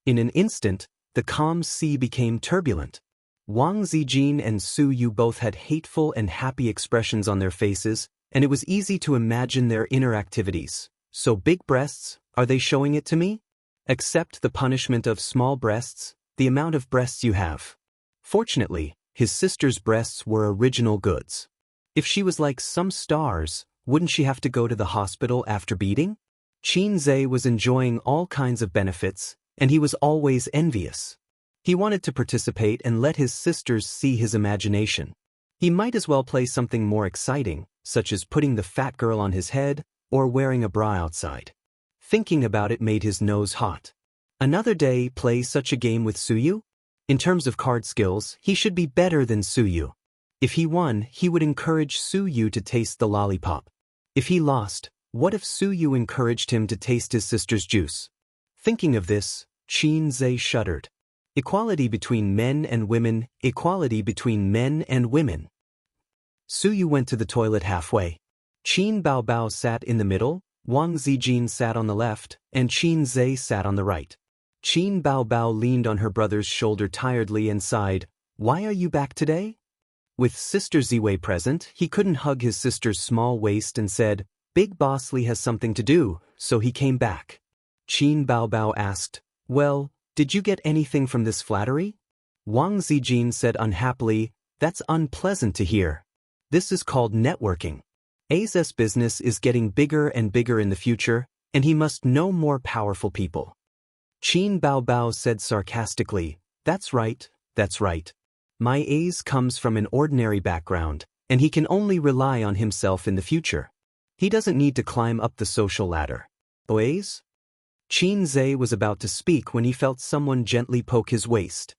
In an instant, the calm sea became turbulent. Wang Zijin and Su Yu both had hateful and happy expressions on their faces, and it was easy to imagine their inner activities. "So big breasts, are they showing it to me? Accept the punishment of small breasts, the amount of breasts you have." Fortunately, his sister's breasts were original goods. If she was like some stars, wouldn't she have to go to the hospital after beating? Xianxia was enjoying all kinds of benefits, and he was always envious. He wanted to participate and let his sisters see his imagination. He might as well play something more exciting, such as putting the fat girl on his head or wearing a bra outside. Thinking about it made his nose hot. Another day, play such a game with Su Yu? In terms of card skills, he should be better than Su Yu. If he won, he would encourage Su Yu to taste the lollipop. If he lost, what if Su Yu encouraged him to taste his sister's juice? Thinking of this, Xianxia shuddered. Equality between men and women, equality between men and women. Su Yu went to the toilet halfway. Qin Bao Bao sat in the middle, Wang Zijin sat on the left, and Xianxia sat on the right. Qin Bao Bao leaned on her brother's shoulder tiredly and sighed, "Why are you back today?" With Sister Ziwei present, he couldn't hug his sister's small waist and said, "Big Boss Li has something to do, so he came back." Qin Bao Bao asked, "Well, did you get anything from this flattery?" Wang Zijin said unhappily, "That's unpleasant to hear. This is called networking. A's business is getting bigger and bigger in the future, and he must know more powerful people." Qin Bao Bao said sarcastically, "That's right, that's right. My A's comes from an ordinary background, and he can only rely on himself in the future. He doesn't need to climb up the social ladder." A's? Xianxia was about to speak when he felt someone gently poke his waist.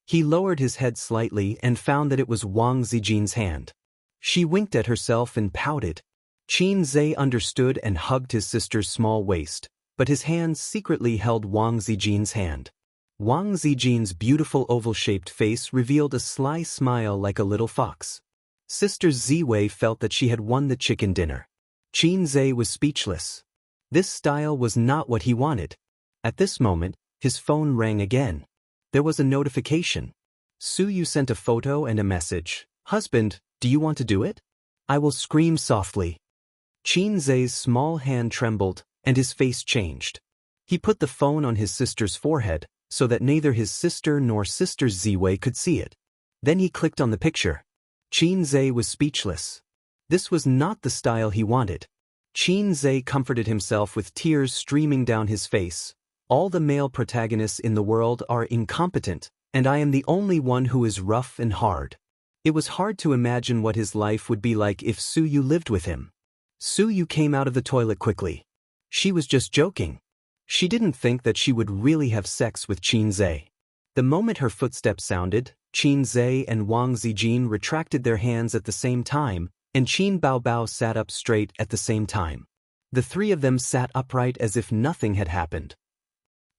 He lowered his head slightly and found that it was Wang Zijin's hand. She winked at herself and pouted. Xianxia understood and hugged his sister's small waist, but his hand secretly held Wang Zijin's hand. Wang Zijin's beautiful oval-shaped face revealed a sly smile like a little fox. Sister Ziwei felt that she had won the chicken dinner. Xianxia was speechless. This style was not what he wanted. At this moment, his phone rang again. There was a notification. Su Yu sent a photo and a message. "Husband, do you want to do it?" "I will scream softly." Xianxia's small hand trembled, and his face changed. He put the phone on his sister's forehead, so that neither his sister nor Sister Ziwei could see it. Then he clicked on the picture. Xianxia was speechless. This was not the style he wanted. Xianxia comforted himself with tears streaming down his face. "All the male protagonists in the world are incompetent, and I am the only one who is rough and hard." It was hard to imagine what his life would be like if Su Yu lived with him. Su Yu came out of the toilet quickly. She was just joking. She didn't think that she would really have sex with Xianxia. The moment her footsteps sounded, Xianxia and Wang Zijin retracted their hands at the same time, and Qin Bao Bao sat up straight at the same time. The three of them sat upright as if nothing had happened.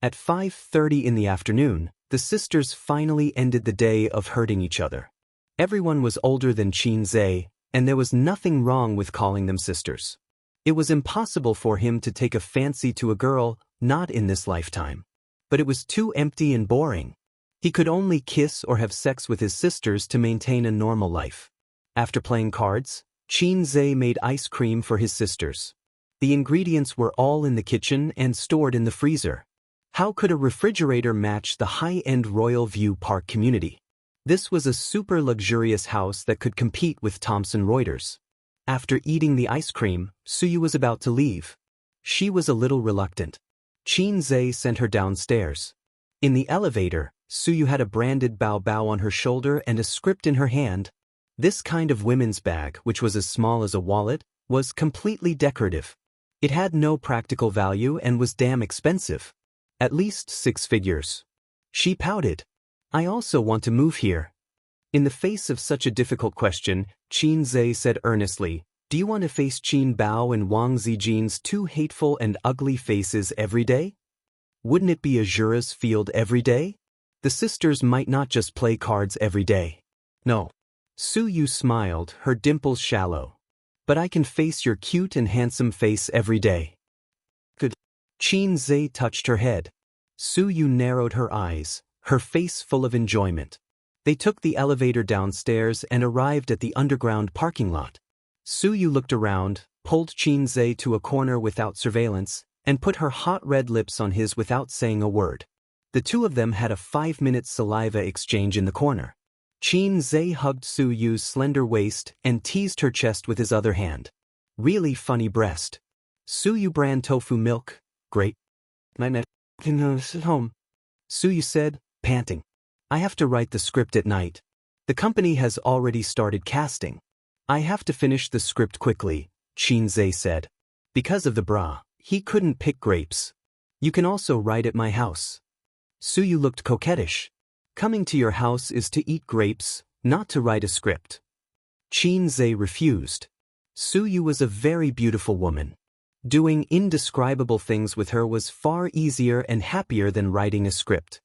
At 5:30 in the afternoon, the sisters finally ended the day of hurting each other. Everyone was older than Xianxia, and there was nothing wrong with calling them sisters. It was impossible for him to take a fancy to a girl, not in this lifetime. But it was too empty and boring. He could only kiss or have sex with his sisters to maintain a normal life. After playing cards, Xianxia made ice cream for his sisters. The ingredients were all in the kitchen and stored in the freezer. How could a refrigerator match the high-end Royal View Park community? This was a super luxurious house that could compete with Thomson Reuters. After eating the ice cream, Suyu was about to leave. She was a little reluctant. Xianxia sent her downstairs. In the elevator, Suyu had a branded bao on her shoulder and a script in her hand. This kind of women's bag, which was as small as a wallet, was completely decorative. It had no practical value and was damn expensive. At least 6 figures. She pouted. I also want to move here. In the face of such a difficult question, Xianxia said earnestly, do you want to face Qin Bao and Wang Zijin's 2 hateful and ugly faces every day? Wouldn't it be a jura's field every day? The sisters might not just play cards every day. No. Suyu smiled, her dimples shallow. But I can face your cute and handsome face every day. Good. Xianxia touched her head. Suyu narrowed her eyes, her face full of enjoyment. They took the elevator downstairs and arrived at the underground parking lot. Suyu looked around, pulled Xianxia to a corner without surveillance, and put her hot red lips on his without saying a word. The two of them had a 5-minute saliva exchange in the corner. Xianxia hugged Suyu's slender waist and teased her chest with his other hand. Really funny breast. Suyu brand tofu milk, great. Night at home. Suyu said, panting. I have to write the script at night. The company has already started casting. I have to finish the script quickly, Xianxia said. Because of the bra, he couldn't pick grapes. You can also write at my house. Suyu looked coquettish. Coming to your house is to eat grapes, not to write a script. Xianxia refused. Suyu was a very beautiful woman. Doing indescribable things with her was far easier and happier than writing a script.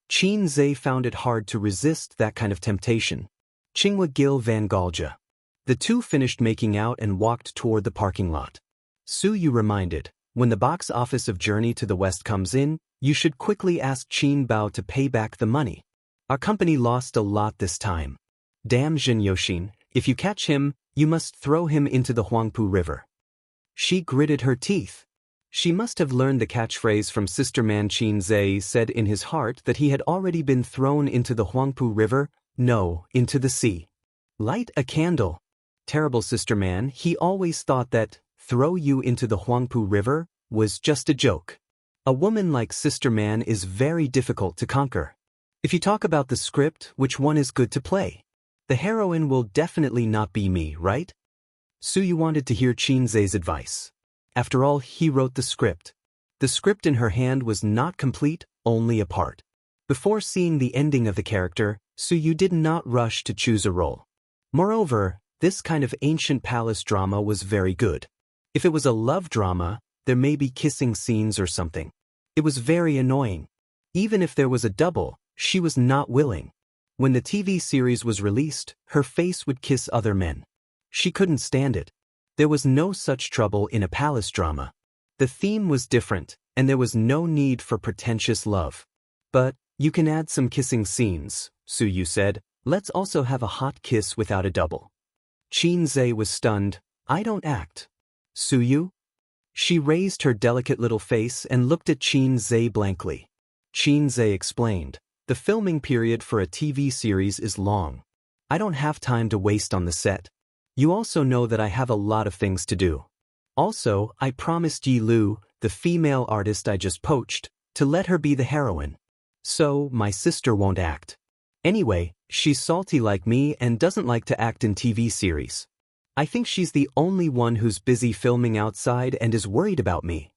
Xianxia found it hard to resist that kind of temptation. Qinghua Gil Van Galja. The two finished making out and walked toward the parking lot. Suyu reminded, when the box office of Journey to the West comes in, you should quickly ask Qin Bao to pay back the money. Our company lost a lot this time. Damn Jin Yoshin, if you catch him, you must throw him into the Huangpu River. She gritted her teeth. She must have learned the catchphrase from Sister Man. Xianxia said in his heart that he had already been thrown into the Huangpu River, no, into the sea. Light a candle. Terrible Sister Man, he always thought that, throw you into the Huangpu River, was just a joke. A woman like Sister Man is very difficult to conquer. If you talk about the script, which one is good to play? The heroine will definitely not be me, right? Suyu wanted to hear Xianxia's advice. After all, he wrote the script. The script in her hand was not complete, only a part. Before seeing the ending of the character, Suyu did not rush to choose a role. Moreover, this kind of ancient palace drama was very good. If it was a love drama, there may be kissing scenes or something. It was very annoying. Even if there was a double, she was not willing. When the TV series was released, her face would kiss other men. She couldn't stand it. There was no such trouble in a palace drama. The theme was different, and there was no need for pretentious love. But, you can add some kissing scenes, Suyu said. Let's also have a hot kiss without a double. Xianxia was stunned. I don't act. Suyu? She raised her delicate little face and looked at Xianxia blankly. Xianxia explained. The filming period for a TV series is long. I don't have time to waste on the set. You also know that I have a lot of things to do. Also, I promised Yi Lu, the female artist I just poached, to let her be the heroine. So, my sister won't act. Anyway, she's salty like me and doesn't like to act in TV series. I think she's the only one who's busy filming outside and is worried about me.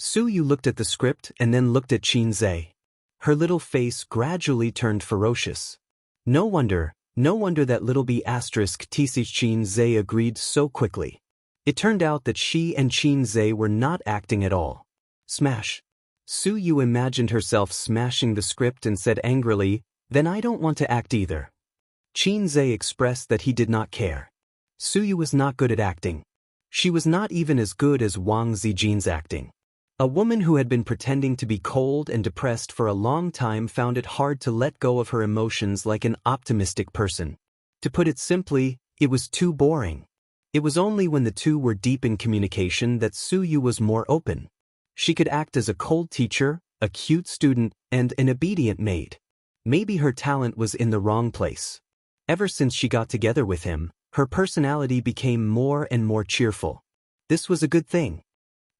Suyu looked at the script and then looked at Xianxia. Her little face gradually turned ferocious. No wonder that little b***** Xianxia agreed so quickly. It turned out that she and Xianxia were not acting at all. Smash. Suyu imagined herself smashing the script and said angrily, then I don't want to act either. Xianxia expressed that he did not care. Suyu was not good at acting. She was not even as good as Wang Zijin's acting. A woman who had been pretending to be cold and depressed for a long time found it hard to let go of her emotions like an optimistic person. To put it simply, it was too boring. It was only when the two were deep in communication that Su Yu was more open. She could act as a cold teacher, a cute student, and an obedient maid. Maybe her talent was in the wrong place. Ever since she got together with him, her personality became more and more cheerful. This was a good thing.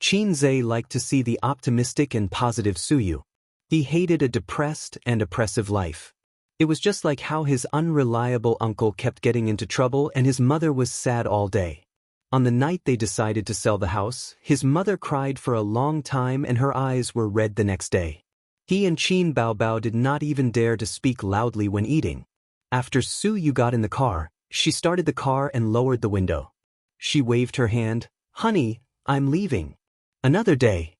Qin Zhe liked to see the optimistic and positive Su Yu. He hated a depressed and oppressive life. It was just like how his unreliable uncle kept getting into trouble and his mother was sad all day. On the night they decided to sell the house, his mother cried for a long time and her eyes were red the next day. He and Qin Baobao did not even dare to speak loudly when eating. After Su Yu got in the car, she started the car and lowered the window. She waved her hand. "Honey, I'm leaving." Another day.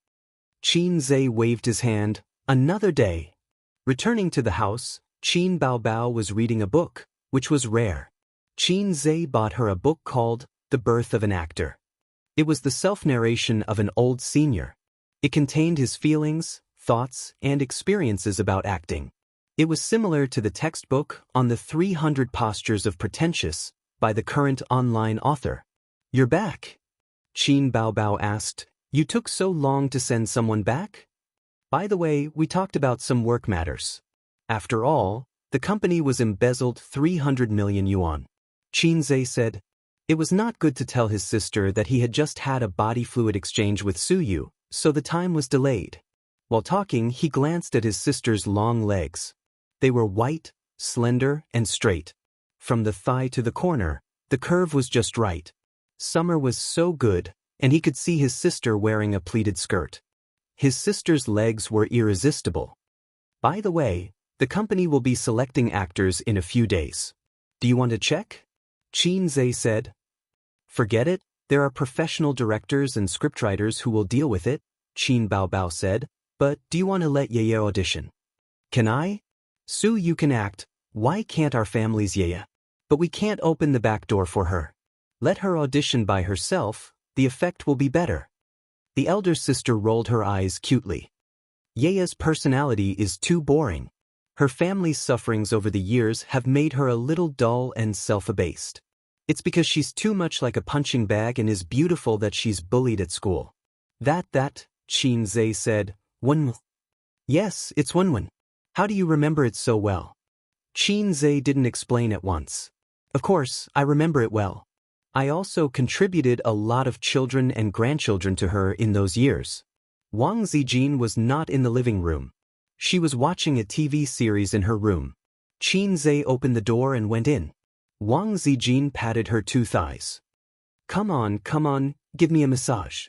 Qin Zhe waved his hand. Another day. Returning to the house, Qin Baobao was reading a book, which was rare. Qin Zhe bought her a book called The Birth of an Actor. It was the self-narration of an old senior. It contained his feelings, thoughts, and experiences about acting. It was similar to the textbook on the 300 Postures of Pretentious by the current online author. "You're back?" Qin Baobao asked. "You took so long to send someone back?" "By the way, we talked about some work matters." After all, the company was embezzled 300 million yuan. Qin Zhe said. It was not good to tell his sister that he had just had a body fluid exchange with Su Yu, so the time was delayed. While talking, he glanced at his sister's long legs. They were white, slender, and straight. From the thigh to the corner, the curve was just right. Summer was so good, and he could see his sister wearing a pleated skirt. His sister's legs were irresistible. "By the way, the company will be selecting actors in a few days. Do you want to check?" Qin Zhe said. "Forget it, there are professional directors and scriptwriters who will deal with it," Qin Baobao said. "But do you want to let Yeye audition?" "Can I?" "Su Yu can act, why can't our family's Yeye? But we can't open the back door for her. Let her audition by herself, the effect will be better." The elder sister rolled her eyes cutely. Yeye's personality is too boring. Her family's sufferings over the years have made her a little dull and self-abased. It's because she's too much like a punching bag and is beautiful that she's bullied at school. That, Qin Zhe said. "Wenwen." "Yes, it's Wenwen. How do you remember it so well?" Qin Zhe didn't explain at once. "Of course, I remember it well. I also contributed a lot of children and grandchildren to her in those years." Wang Zijin was not in the living room. She was watching a TV series in her room. Qin Zhe opened the door and went in. Wang Zijin patted her two thighs. Come on, give me a massage."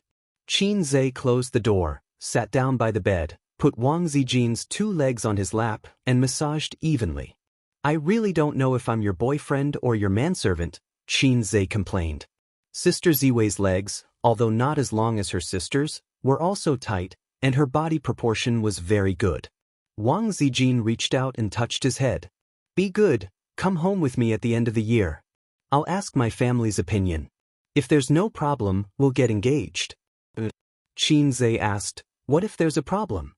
Qin Zhe closed the door, sat down by the bed, put Wang Zijin's two legs on his lap, and massaged evenly. "I really don't know if I'm your boyfriend or your manservant," Qin Zhe complained. Sister Ziwei's legs, although not as long as her sister's, were also tight, and her body proportion was very good. Wang Zijin reached out and touched his head. "Be good, come home with me at the end of the year. I'll ask my family's opinion. If there's no problem, we'll get engaged." Qin Zhe asked, "What if there's a problem?"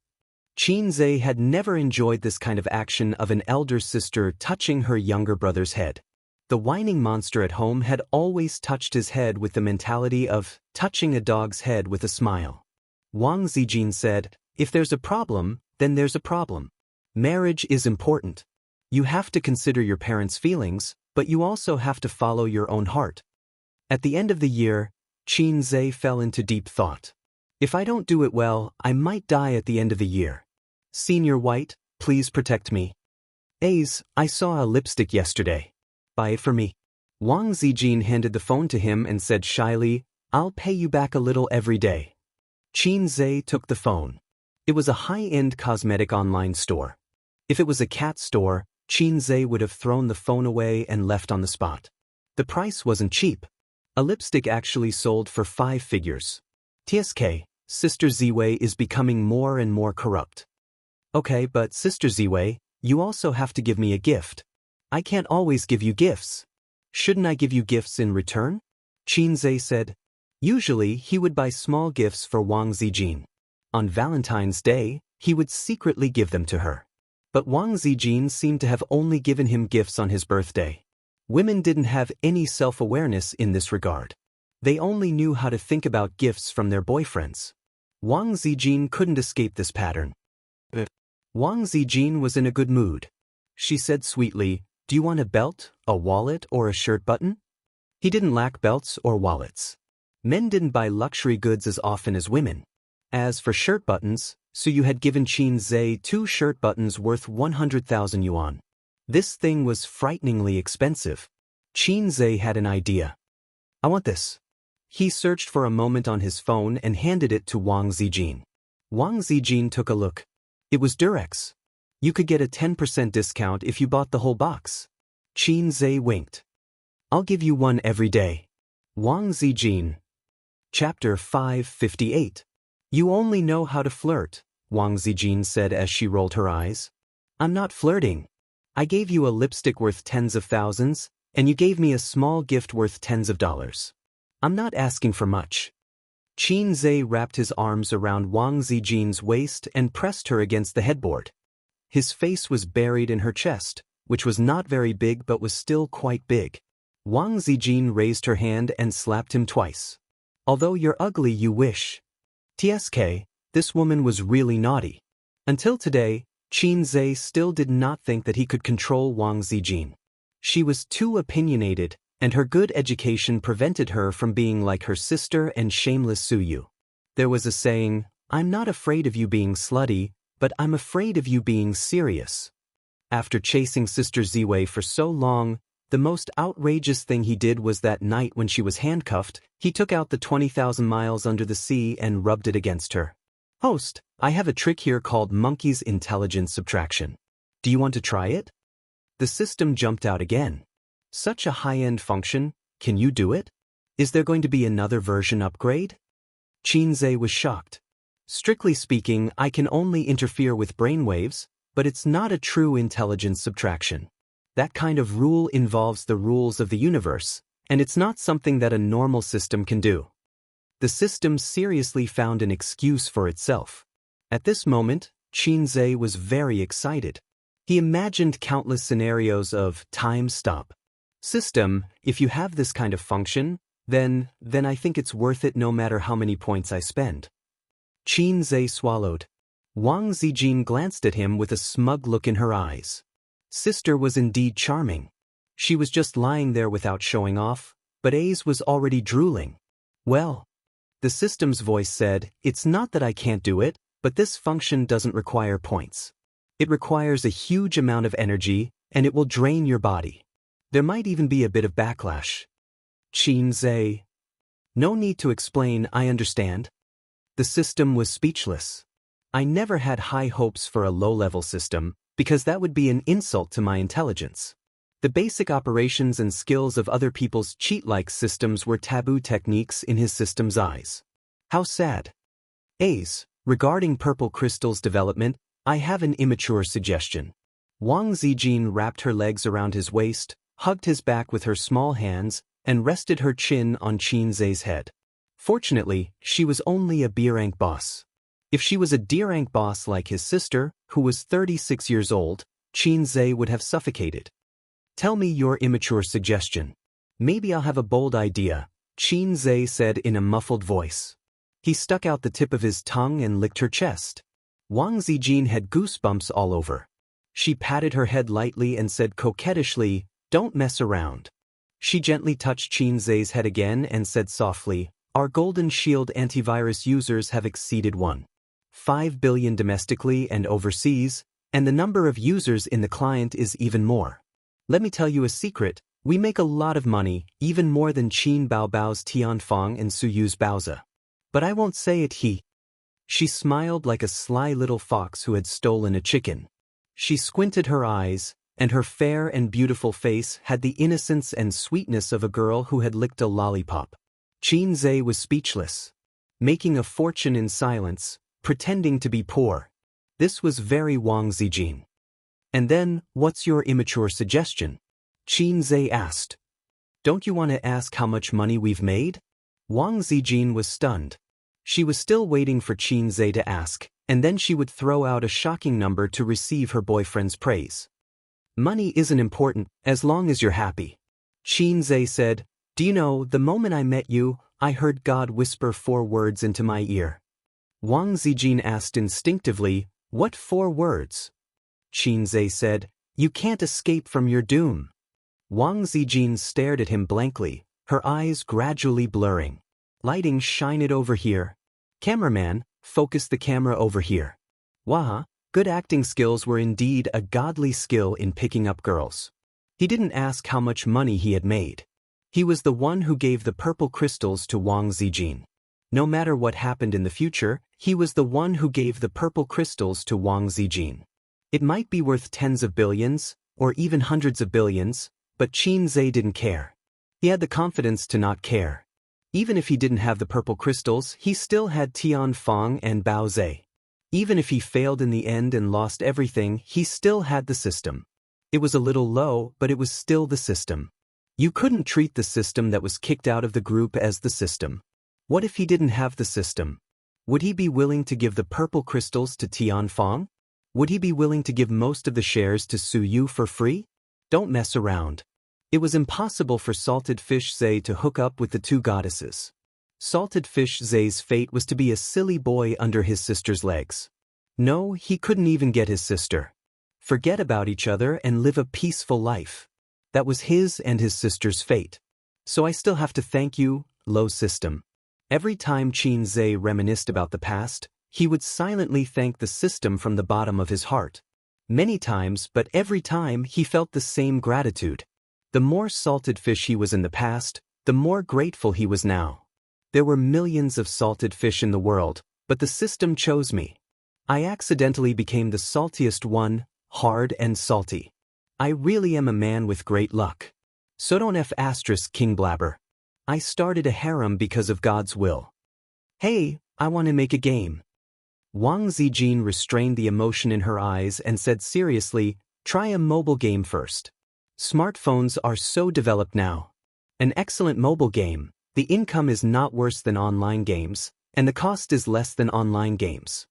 Qin Zhe had never enjoyed this kind of action of an elder sister touching her younger brother's head. The whining monster at home had always touched his head with the mentality of touching a dog's head with a smile. Wang Zijin said, "If there's a problem, then there's a problem. Marriage is important. You have to consider your parents' feelings, but you also have to follow your own heart." At the end of the year, Qin Zhe fell into deep thought. If I don't do it well, I might die at the end of the year. Senior White, please protect me. Ace, I saw a lipstick yesterday. Buy it for me. Wang Zijin handed the phone to him and said shyly, "I'll pay you back a little every day." Qin Zhe took the phone. It was a high-end cosmetic online store. If it was a cat store, Qin Zhe would have thrown the phone away and left on the spot. The price wasn't cheap. A lipstick actually sold for 5 figures. TSK, Sister Ziwei is becoming more and more corrupt. Okay, but Sister Ziwei, you also have to give me a gift. I can't always give you gifts. Shouldn't I give you gifts in return? Qin Zhe said. Usually, he would buy small gifts for Wang Zijin. On Valentine's Day, he would secretly give them to her. But Wang Zijin seemed to have only given him gifts on his birthday. Women didn't have any self-awareness in this regard. They only knew how to think about gifts from their boyfriends. Wang Zijin couldn't escape this pattern. Wang Zijin was in a good mood. She said sweetly, "Do you want a belt, a wallet, or a shirt button?" He didn't lack belts or wallets. Men didn't buy luxury goods as often as women. As for shirt buttons, Suyu had given Qin Zhe 2 shirt buttons worth 100,000 yuan. This thing was frighteningly expensive. Qin Zhe had an idea. "I want this." He searched for a moment on his phone and handed it to Wang Zijin. Wang Zijin took a look. It was Durex. You could get a 10% discount if you bought the whole box. Qin Zhe winked. "I'll give you one every day." Wang Zijin. Chapter 558. "You only know how to flirt," Wang Zijin said as she rolled her eyes. "I'm not flirting. I gave you a lipstick worth tens of thousands, and you gave me a small gift worth tens of dollars. I'm not asking for much." Qin Zhe wrapped his arms around Wang Zijin's waist and pressed her against the headboard. His face was buried in her chest, which was not very big but was still quite big. Wang Zijin raised her hand and slapped him twice. "Although you're ugly, you wish." TSK, this woman was really naughty. Until today, Qin Zhe still did not think that he could control Wang Zijin. She was too opinionated, and her good education prevented her from being like her sister and shameless Suyu. There was a saying, "I'm not afraid of you being slutty, but I'm afraid of you being serious." After chasing Sister Ziwei for so long, the most outrageous thing he did was that night when she was handcuffed, he took out the 20,000 miles under the sea and rubbed it against her. "Host, I have a trick here called Monkey's Intelligence Subtraction. Do you want to try it?" The system jumped out again. "Such a high-end function, can you do it? Is there going to be another version upgrade?" Qin Zhe was shocked. "Strictly speaking, I can only interfere with brainwaves, but it's not a true intelligence subtraction. That kind of rule involves the rules of the universe, and it's not something that a normal system can do." The system seriously found an excuse for itself. At this moment, Qin Zhe was very excited. He imagined countless scenarios of time stop. "System, if you have this kind of function, then I think it's worth it no matter how many points I spend." Qin Zhe swallowed. Wang Zijin glanced at him with a smug look in her eyes. Sister was indeed charming. She was just lying there without showing off, but Ace was already drooling. "Well," the system's voice said, "it's not that I can't do it, but this function doesn't require points. It requires a huge amount of energy, and it will drain your body. There might even be a bit of backlash." Qin Zhe. "No need to explain, I understand." The system was speechless. "I never had high hopes for a low-level system, because that would be an insult to my intelligence. The basic operations and skills of other people's cheat-like systems were taboo techniques in his system's eyes. How sad." "Ace, regarding Purple Crystal's development, I have an immature suggestion." Wang Zijin wrapped her legs around his waist, hugged his back with her small hands, and rested her chin on Qin Zhe's head. Fortunately, she was only a B-rank boss. If she was a D-rank boss like his sister, who was 36 years old, Qin Zhe would have suffocated. "Tell me your immature suggestion. Maybe I'll have a bold idea," Qin Zhe said in a muffled voice. He stuck out the tip of his tongue and licked her chest. Wang Zijin had goosebumps all over. She patted her head lightly and said coquettishly, "Don't mess around." She gently touched Qin Zhe's head again and said softly, "Our Golden Shield antivirus users have exceeded 1.5 billion domestically and overseas, and the number of users in the client is even more. Let me tell you a secret, we make a lot of money, even more than Qin Baobao's Tianfang and Suyu's Baoza. But I won't say it he." She smiled like a sly little fox who had stolen a chicken. She squinted her eyes, and her fair and beautiful face had the innocence and sweetness of a girl who had licked a lollipop. Qin Zhe was speechless. Making a fortune in silence, pretending to be poor. This was very Wang Zijin. "And then, what's your immature suggestion?" Qin Zhe asked. "Don't you want to ask how much money we've made?" Wang Zijin was stunned. She was still waiting for Qin Zhe to ask, and then she would throw out a shocking number to receive her boyfriend's praise. Money isn't important, as long as you're happy. Qin Zhe said, "Do you know, the moment I met you, I heard God whisper 4 words into my ear." Wang Zijin asked instinctively, "What 4 words?" Qin Zhe said, "You can't escape from your doom." Wang Zijin stared at him blankly, her eyes gradually blurring. "Lighting, shine it over here. Cameraman, focus the camera over here." Waha, good acting skills were indeed a godly skill in picking up girls. He didn't ask how much money he had made. He was the one who gave the purple crystals to Wang Zijin. No matter what happened in the future, he was the one who gave the purple crystals to Wang Zijin. It might be worth tens of billions, or even hundreds of billions, but Qin Zhe didn't care. He had the confidence to not care. Even if he didn't have the purple crystals, he still had Tian Feng and Bao Zhe. Even if he failed in the end and lost everything, he still had the system. It was a little low, but it was still the system. You couldn't treat the system that was kicked out of the group as the system. What if he didn't have the system? Would he be willing to give the purple crystals to Tian Feng? Would he be willing to give most of the shares to Su Yu for free? Don't mess around. It was impossible for Salted Fish Zhe to hook up with the 2 goddesses. Salted Fish Zhe's fate was to be a silly boy under his sister's legs. No, he couldn't even get his sister. Forget about each other and live a peaceful life. That was his and his sister's fate. So I still have to thank you, low system. Every time Qin Zhe reminisced about the past, he would silently thank the system from the bottom of his heart. Many times, but every time he felt the same gratitude. The more salted fish he was in the past, the more grateful he was now. There were millions of salted fish in the world, but the system chose me. I accidentally became the saltiest one, hard and salty. I really am a man with great luck. So don't F** King Blabber. I started a harem because of God's will. Hey, I want to make a game. Wang Zijin restrained the emotion in her eyes and said seriously, "Try a mobile game first. Smartphones are so developed now. An excellent mobile game, the income is not worse than online games, and the cost is less than online games."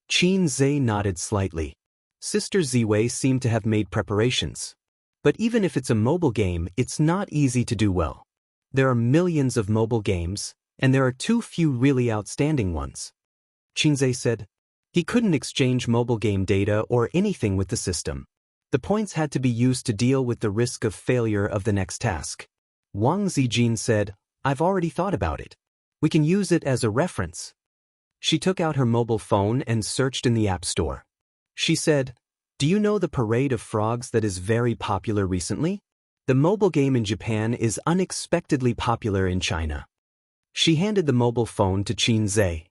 Qin Zhe nodded slightly. Sister Ziwei seemed to have made preparations. But even if it's a mobile game, it's not easy to do well. There are millions of mobile games, and there are too few really outstanding ones. Qin Zhe said. He couldn't exchange mobile game data or anything with the system. The points had to be used to deal with the risk of failure of the next task. Wang Zijin said, "I've already thought about it. We can use it as a reference." She took out her mobile phone and searched in the App Store. She said, "Do you know the Parade of Frogs that is very popular recently? The mobile game in Japan is unexpectedly popular in China." She handed the mobile phone to Qin Zhe.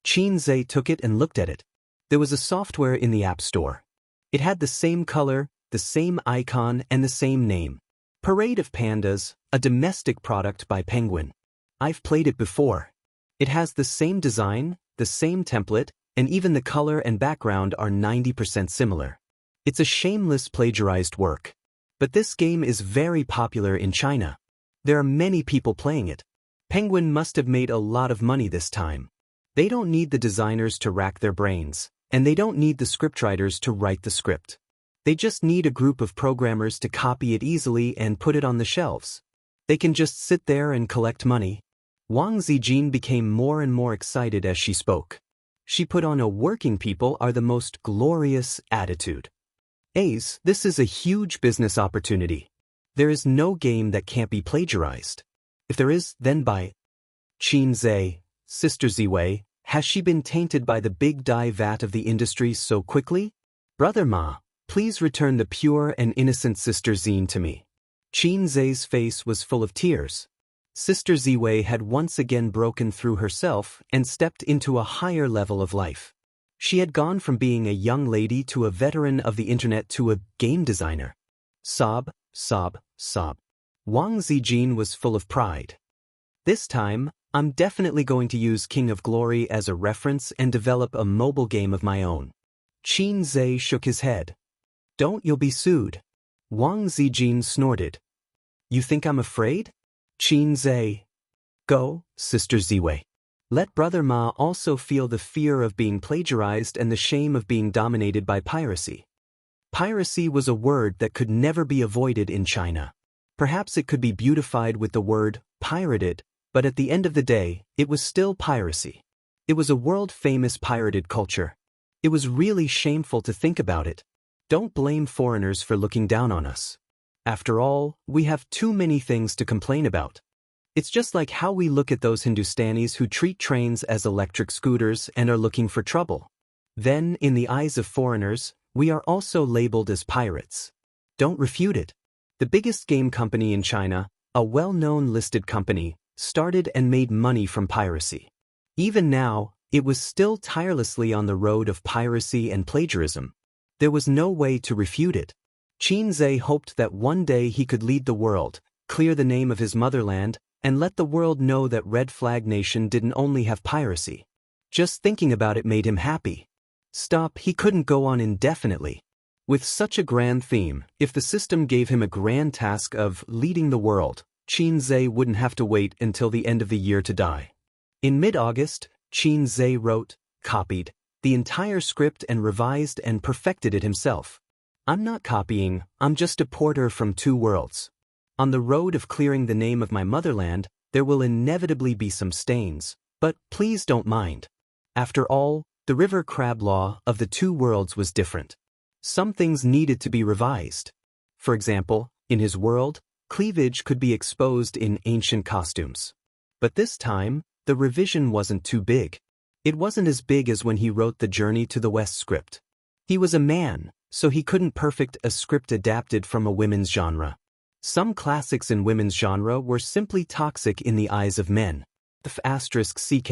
Qin Zhe took it and looked at it. There was a software in the App Store. It had the same color, the same icon, and the same name. Parade of Pandas, a domestic product by Penguin. I've played it before. It has the same design, the same template, and even the color and background are 90% similar. It's a shameless plagiarized work. But this game is very popular in China. There are many people playing it. Penguin must have made a lot of money this time. They don't need the designers to rack their brains, and they don't need the scriptwriters to write the script. They just need a group of programmers to copy it easily and put it on the shelves. They can just sit there and collect money. Wang Zijin became more and more excited as she spoke. She put on a "working people are the most glorious" attitude. Ace, this is a huge business opportunity. There is no game that can't be plagiarized. If there is, then by Qin Zhe, Sister Ziwei, has she been tainted by the big dye vat of the industry so quickly? Brother Ma, please return the pure and innocent Sister Zine to me. Qin Zhe's face was full of tears. Sister Ziwei had once again broken through herself and stepped into a higher level of life. She had gone from being a young lady to a veteran of the internet to a game designer. Sob, sob, sob. Wang Zijin was full of pride. This time, I'm definitely going to use King of Glory as a reference and develop a mobile game of my own. Qin Zhe shook his head. Don't, you'll be sued. Wang Zijin snorted. You think I'm afraid? Qin Zhe. Go, Sister Ziwei. Let Brother Ma also feel the fear of being plagiarized and the shame of being dominated by piracy. Piracy was a word that could never be avoided in China. Perhaps it could be beautified with the word pirated, but at the end of the day, it was still piracy. It was a world-famous pirated culture. It was really shameful to think about it. Don't blame foreigners for looking down on us. After all, we have too many things to complain about. It's just like how we look at those Hindustanis who treat trains as electric scooters and are looking for trouble. Then, in the eyes of foreigners, we are also labeled as pirates. Don't refute it. The biggest game company in China, a well-known listed company, started and made money from piracy. Even now, it was still tirelessly on the road of piracy and plagiarism. There was no way to refute it. Qin Zhe hoped that one day he could lead the world, clear the name of his motherland, and let the world know that Red Flag Nation didn't only have piracy. Just thinking about it made him happy. Stop, he couldn't go on indefinitely. With such a grand theme, if the system gave him a grand task of leading the world, Qin Zhe wouldn't have to wait until the end of the year to die. In mid-August, Qin Zhe wrote, copied, the entire script and revised and perfected it himself. I'm not copying, I'm just a porter from two worlds. On the road of clearing the name of my motherland, there will inevitably be some stains, but please don't mind. After all, the river crab law of the two worlds was different. Some things needed to be revised. For example, in his world, cleavage could be exposed in ancient costumes. But this time, the revision wasn't too big. It wasn't as big as when he wrote the Journey to the West script. He was a man, so he couldn't perfect a script adapted from a women's genre. Some classics in women's genre were simply toxic in the eyes of men. *CK,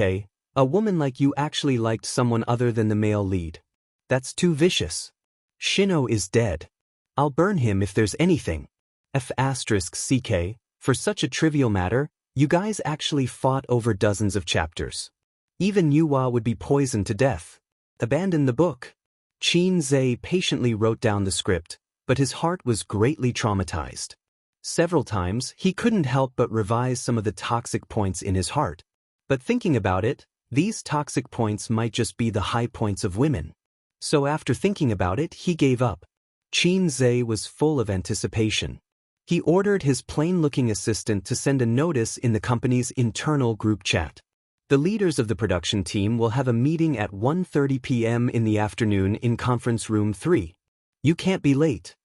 a woman like you actually liked someone other than the male lead. That's too vicious. Shino is dead. I'll burn him if there's anything. *CK, for such a trivial matter, you guys actually fought over dozens of chapters. Even Yuhua would be poisoned to death. Abandon the book. Qin Zhe patiently wrote down the script, but his heart was greatly traumatized. Several times, he couldn't help but revise some of the toxic points in his heart. But thinking about it, these toxic points might just be the high points of women. So after thinking about it, he gave up. Qin Zhe was full of anticipation. He ordered his plain-looking assistant to send a notice in the company's internal group chat. The leaders of the production team will have a meeting at 1:30 p.m. in the afternoon in conference room 3. You can't be late.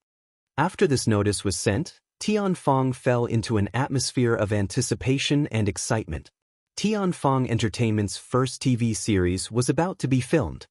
After this notice was sent, Tianfeng fell into an atmosphere of anticipation and excitement. Tianfeng Entertainment's first TV series was about to be filmed.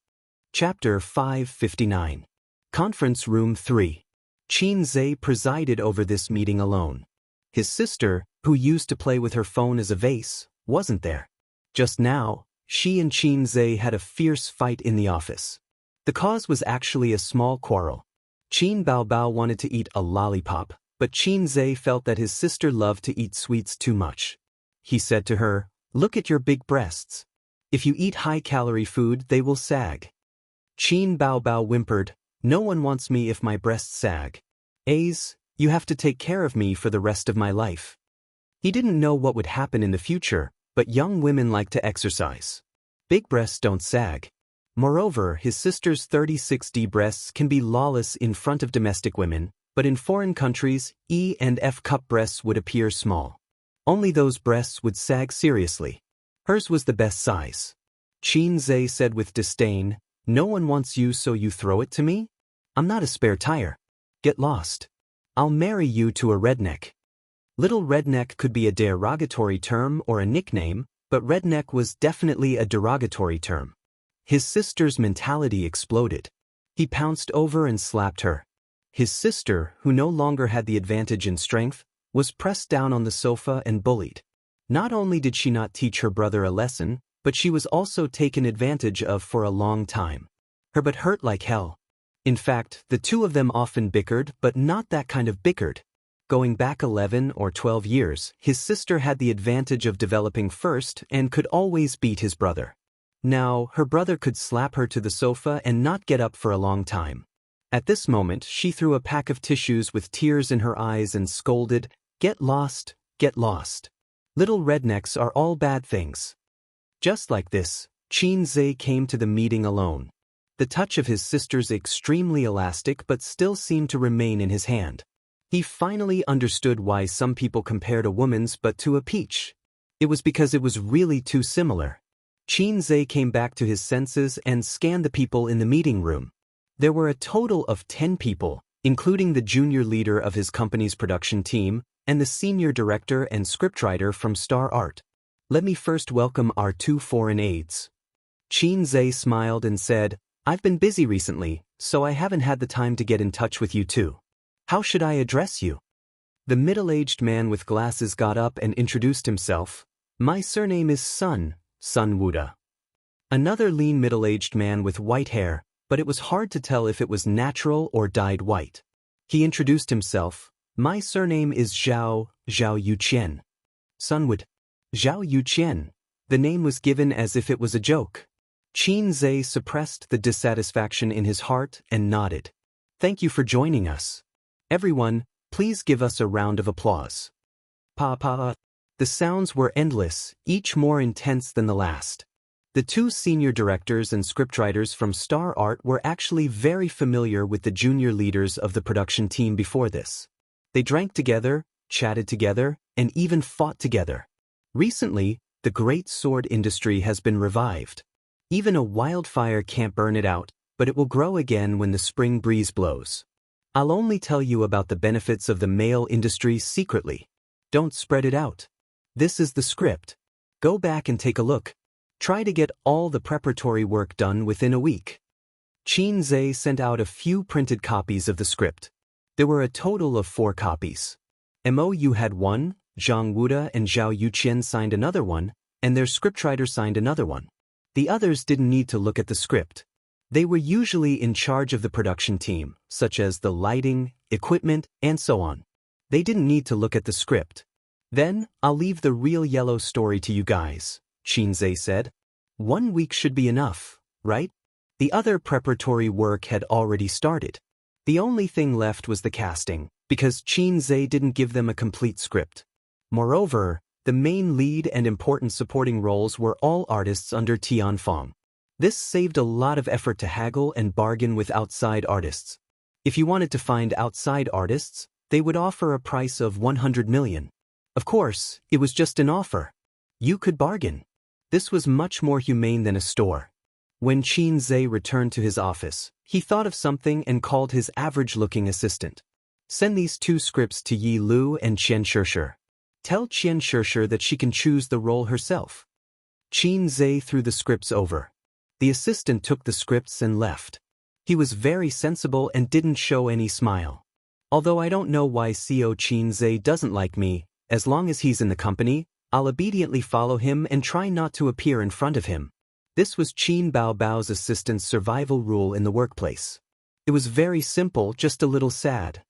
Chapter 559. Conference Room 3. Qin Zhe presided over this meeting alone. His sister, who used to play with her phone as a vase, wasn't there. Just now, she and Qin Zhe had a fierce fight in the office. The cause was actually a small quarrel. Qin Baobao wanted to eat a lollipop, but Qin Zhe felt that his sister loved to eat sweets too much. He said to her, "Look at your big breasts. If you eat high-calorie food, they will sag." Qin Baobao whimpered, "No one wants me if my breasts sag. Ace, you have to take care of me for the rest of my life." He didn't know what would happen in the future, but young women like to exercise. Big breasts don't sag. Moreover, his sister's 36D breasts can be lawless in front of domestic women, but in foreign countries, E and F cup breasts would appear small. Only those breasts would sag seriously. Hers was the best size. Qin Zhe said with disdain, "No one wants you, so you throw it to me? I'm not a spare tire. Get lost. I'll marry you to a redneck." Little redneck could be a derogatory term or a nickname, but redneck was definitely a derogatory term. His sister's mentality exploded. He pounced over and slapped her. His sister, who no longer had the advantage in strength, was pressed down on the sofa and bullied. Not only did she not teach her brother a lesson, but she was also taken advantage of for a long time. Her butt hurt like hell. In fact, the two of them often bickered, but not that kind of bickered. Going back 11 or 12 years, his sister had the advantage of developing first and could always beat his brother. Now, her brother could slap her to the sofa and not get up for a long time. At this moment, she threw a pack of tissues with tears in her eyes and scolded, "Get lost, get lost." Little rednecks are all bad things. Just like this, Qin Zhe came to the meeting alone. The touch of his sister's extremely elastic but still seemed to remain in his hand. He finally understood why some people compared a woman's butt to a peach. It was because it was really too similar. Qin Zhe came back to his senses and scanned the people in the meeting room. There were a total of 10 people, including the junior leader of his company's production team and the senior director and scriptwriter from Star Art. Let me first welcome our 2 foreign aides. Qin Zhe smiled and said, I've been busy recently, so I haven't had the time to get in touch with you two. How should I address you? The middle-aged man with glasses got up and introduced himself. My surname is Sun Wuda. Another lean middle-aged man with white hair, but it was hard to tell if it was natural or dyed white. He introduced himself. My surname is Zhao Yuqian. Sun Wood. Zhao Yuqian. The name was given as if it was a joke. Qin Zhe suppressed the dissatisfaction in his heart and nodded. Thank you for joining us. Everyone, please give us a round of applause. Pa. The sounds were endless, each more intense than the last. The 2 senior directors and scriptwriters from Star Art were actually very familiar with the junior leaders of the production team before this. They drank together, chatted together, and even fought together. Recently, the great sword industry has been revived. Even a wildfire can't burn it out, but it will grow again when the spring breeze blows. I'll only tell you about the benefits of the mail industry secretly. Don't spread it out. This is the script. Go back and take a look. Try to get all the preparatory work done within a week. Qin Zhe sent out a few printed copies of the script. There were a total of 4 copies. MOU had one, Zhang Wuda and Zhao Yuqian signed another one, and their scriptwriter signed another one. The others didn't need to look at the script. They were usually in charge of the production team, such as the lighting, equipment, and so on. They didn't need to look at the script. Then, I'll leave the real yellow story to you guys, Qin Zhe said. 1 week should be enough, right? The other preparatory work had already started. The only thing left was the casting, because Qin Zhe didn't give them a complete script. Moreover, the main lead and important supporting roles were all artists under Tianfeng. This saved a lot of effort to haggle and bargain with outside artists. If you wanted to find outside artists, they would offer a price of 100 million. Of course, it was just an offer. You could bargain. This was much more humane than a store. When Qin Zhe returned to his office, he thought of something and called his average-looking assistant. Send these 2 scripts to Yi Lu and Qian Shishir. Tell Qian Shishir that she can choose the role herself. Qin Zhe threw the scripts over. The assistant took the scripts and left. He was very sensible and didn't show any smile. Although I don't know why CO Qin Zhe doesn't like me, as long as he's in the company, I'll obediently follow him and try not to appear in front of him. This was Qin Baobao's assistant's survival rule in the workplace. It was very simple, just a little sad.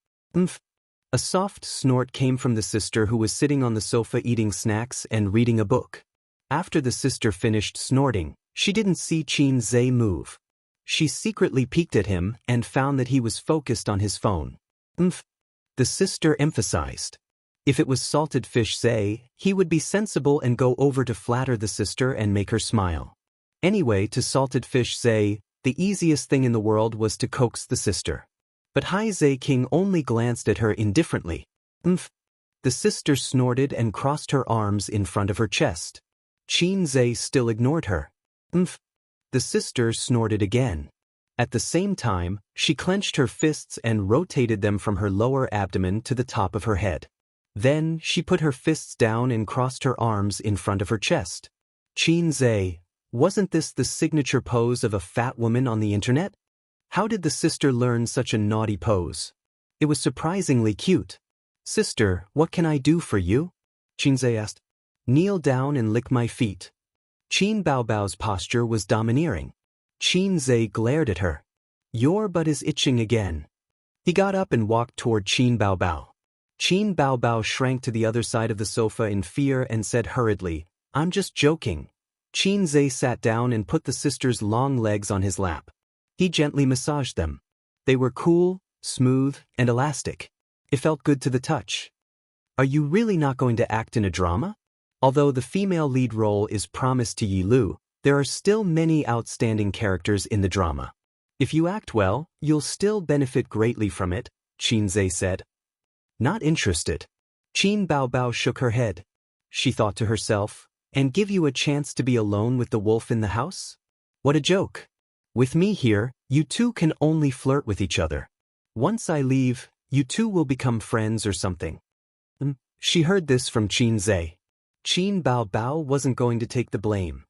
A soft snort came from the sister who was sitting on the sofa eating snacks and reading a book. After the sister finished snorting, she didn't see Qin Zhe move. She secretly peeked at him and found that he was focused on his phone. The sister emphasized. If it was Salted Fish Zhe, he would be sensible and go over to flatter the sister and make her smile. Anyway, to Salted Fish Zhe, the easiest thing in the world was to coax the sister. But Hai Zhe King only glanced at her indifferently. The sister snorted and crossed her arms in front of her chest. Qin Zhe still ignored her. The sister snorted again. At the same time, she clenched her fists and rotated them from her lower abdomen to the top of her head. Then, she put her fists down and crossed her arms in front of her chest. Qin Zhe, wasn't this the signature pose of a fat woman on the internet? How did the sister learn such a naughty pose? It was surprisingly cute. Sister, what can I do for you? Qin Zhe asked. Kneel down and lick my feet. Qin Baobao's posture was domineering. Qin Zhe glared at her. Your butt is itching again. He got up and walked toward Qin Baobao. Qin Baobao shrank to the other side of the sofa in fear and said hurriedly, I'm just joking. Qin Zhe sat down and put the sister's long legs on his lap. He gently massaged them. They were cool, smooth, and elastic. It felt good to the touch. Are you really not going to act in a drama? Although the female lead role is promised to Yi Lu, there are still many outstanding characters in the drama. If you act well, you'll still benefit greatly from it, Qinzhe said. Not interested. Qin Baobao shook her head. She thought to herself, and give you a chance to be alone with the wolf in the house? What a joke. With me here, you two can only flirt with each other. Once I leave, you two will become friends or something. She heard this from Qinzhe. Qin Baobao wasn't going to take the blame.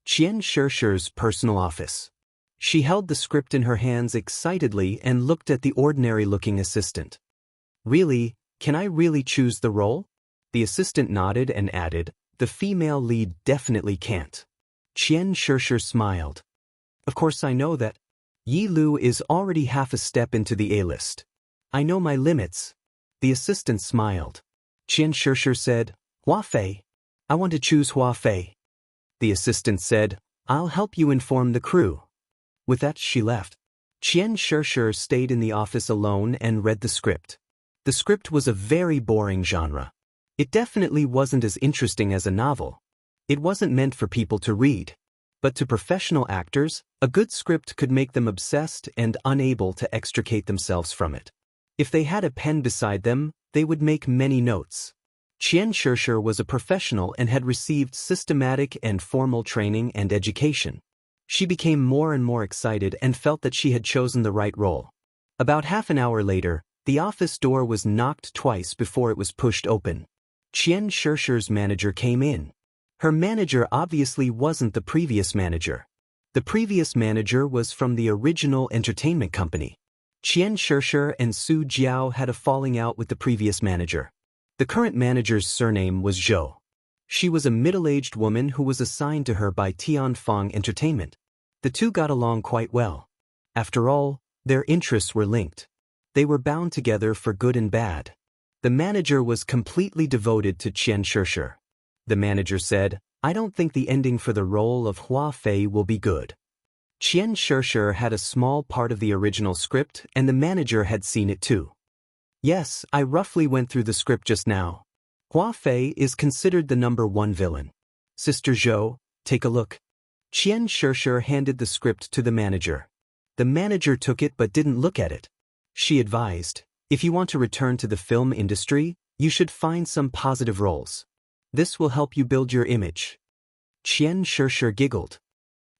Xianxia's personal office. She held the script in her hands excitedly and looked at the ordinary-looking assistant. Really, can I really choose the role? The assistant nodded and added, the female lead definitely can't. Xianxia smiled. Of course I know that. Yi Lu is already half a step into the A-list. I know my limits. The assistant smiled. Xianxia said, Hua Fei. I want to choose Hua Fei. The assistant said, I'll help you inform the crew. With that she left. Xianxia stayed in the office alone and read the script. The script was a very boring genre. It definitely wasn't as interesting as a novel. It wasn't meant for people to read. But to professional actors, a good script could make them obsessed and unable to extricate themselves from it. If they had a pen beside them, they would make many notes. Xianxia was a professional and had received systematic and formal training and education. She became more and more excited and felt that she had chosen the right role. About half an hour later, the office door was knocked twice before it was pushed open. Xianxia's manager came in. Her manager obviously wasn't the previous manager. The previous manager was from the original entertainment company. Xianxia and Su Jiao had a falling out with the previous manager. The current manager's surname was Zhou. She was a middle-aged woman who was assigned to her by Tianfeng Entertainment. The two got along quite well. After all, their interests were linked. They were bound together for good and bad. The manager was completely devoted to Xianxia. The manager said, I don't think the ending for the role of Hua Fei will be good. Xianxia had a small part of the original script and the manager had seen it too. Yes, I roughly went through the script just now. Hua Fei is considered the #1 villain. Sister Zhou, take a look. Xianxia handed the script to the manager. The manager took it but didn't look at it. She advised, if you want to return to the film industry, you should find some positive roles. This will help you build your image. Xianxia giggled.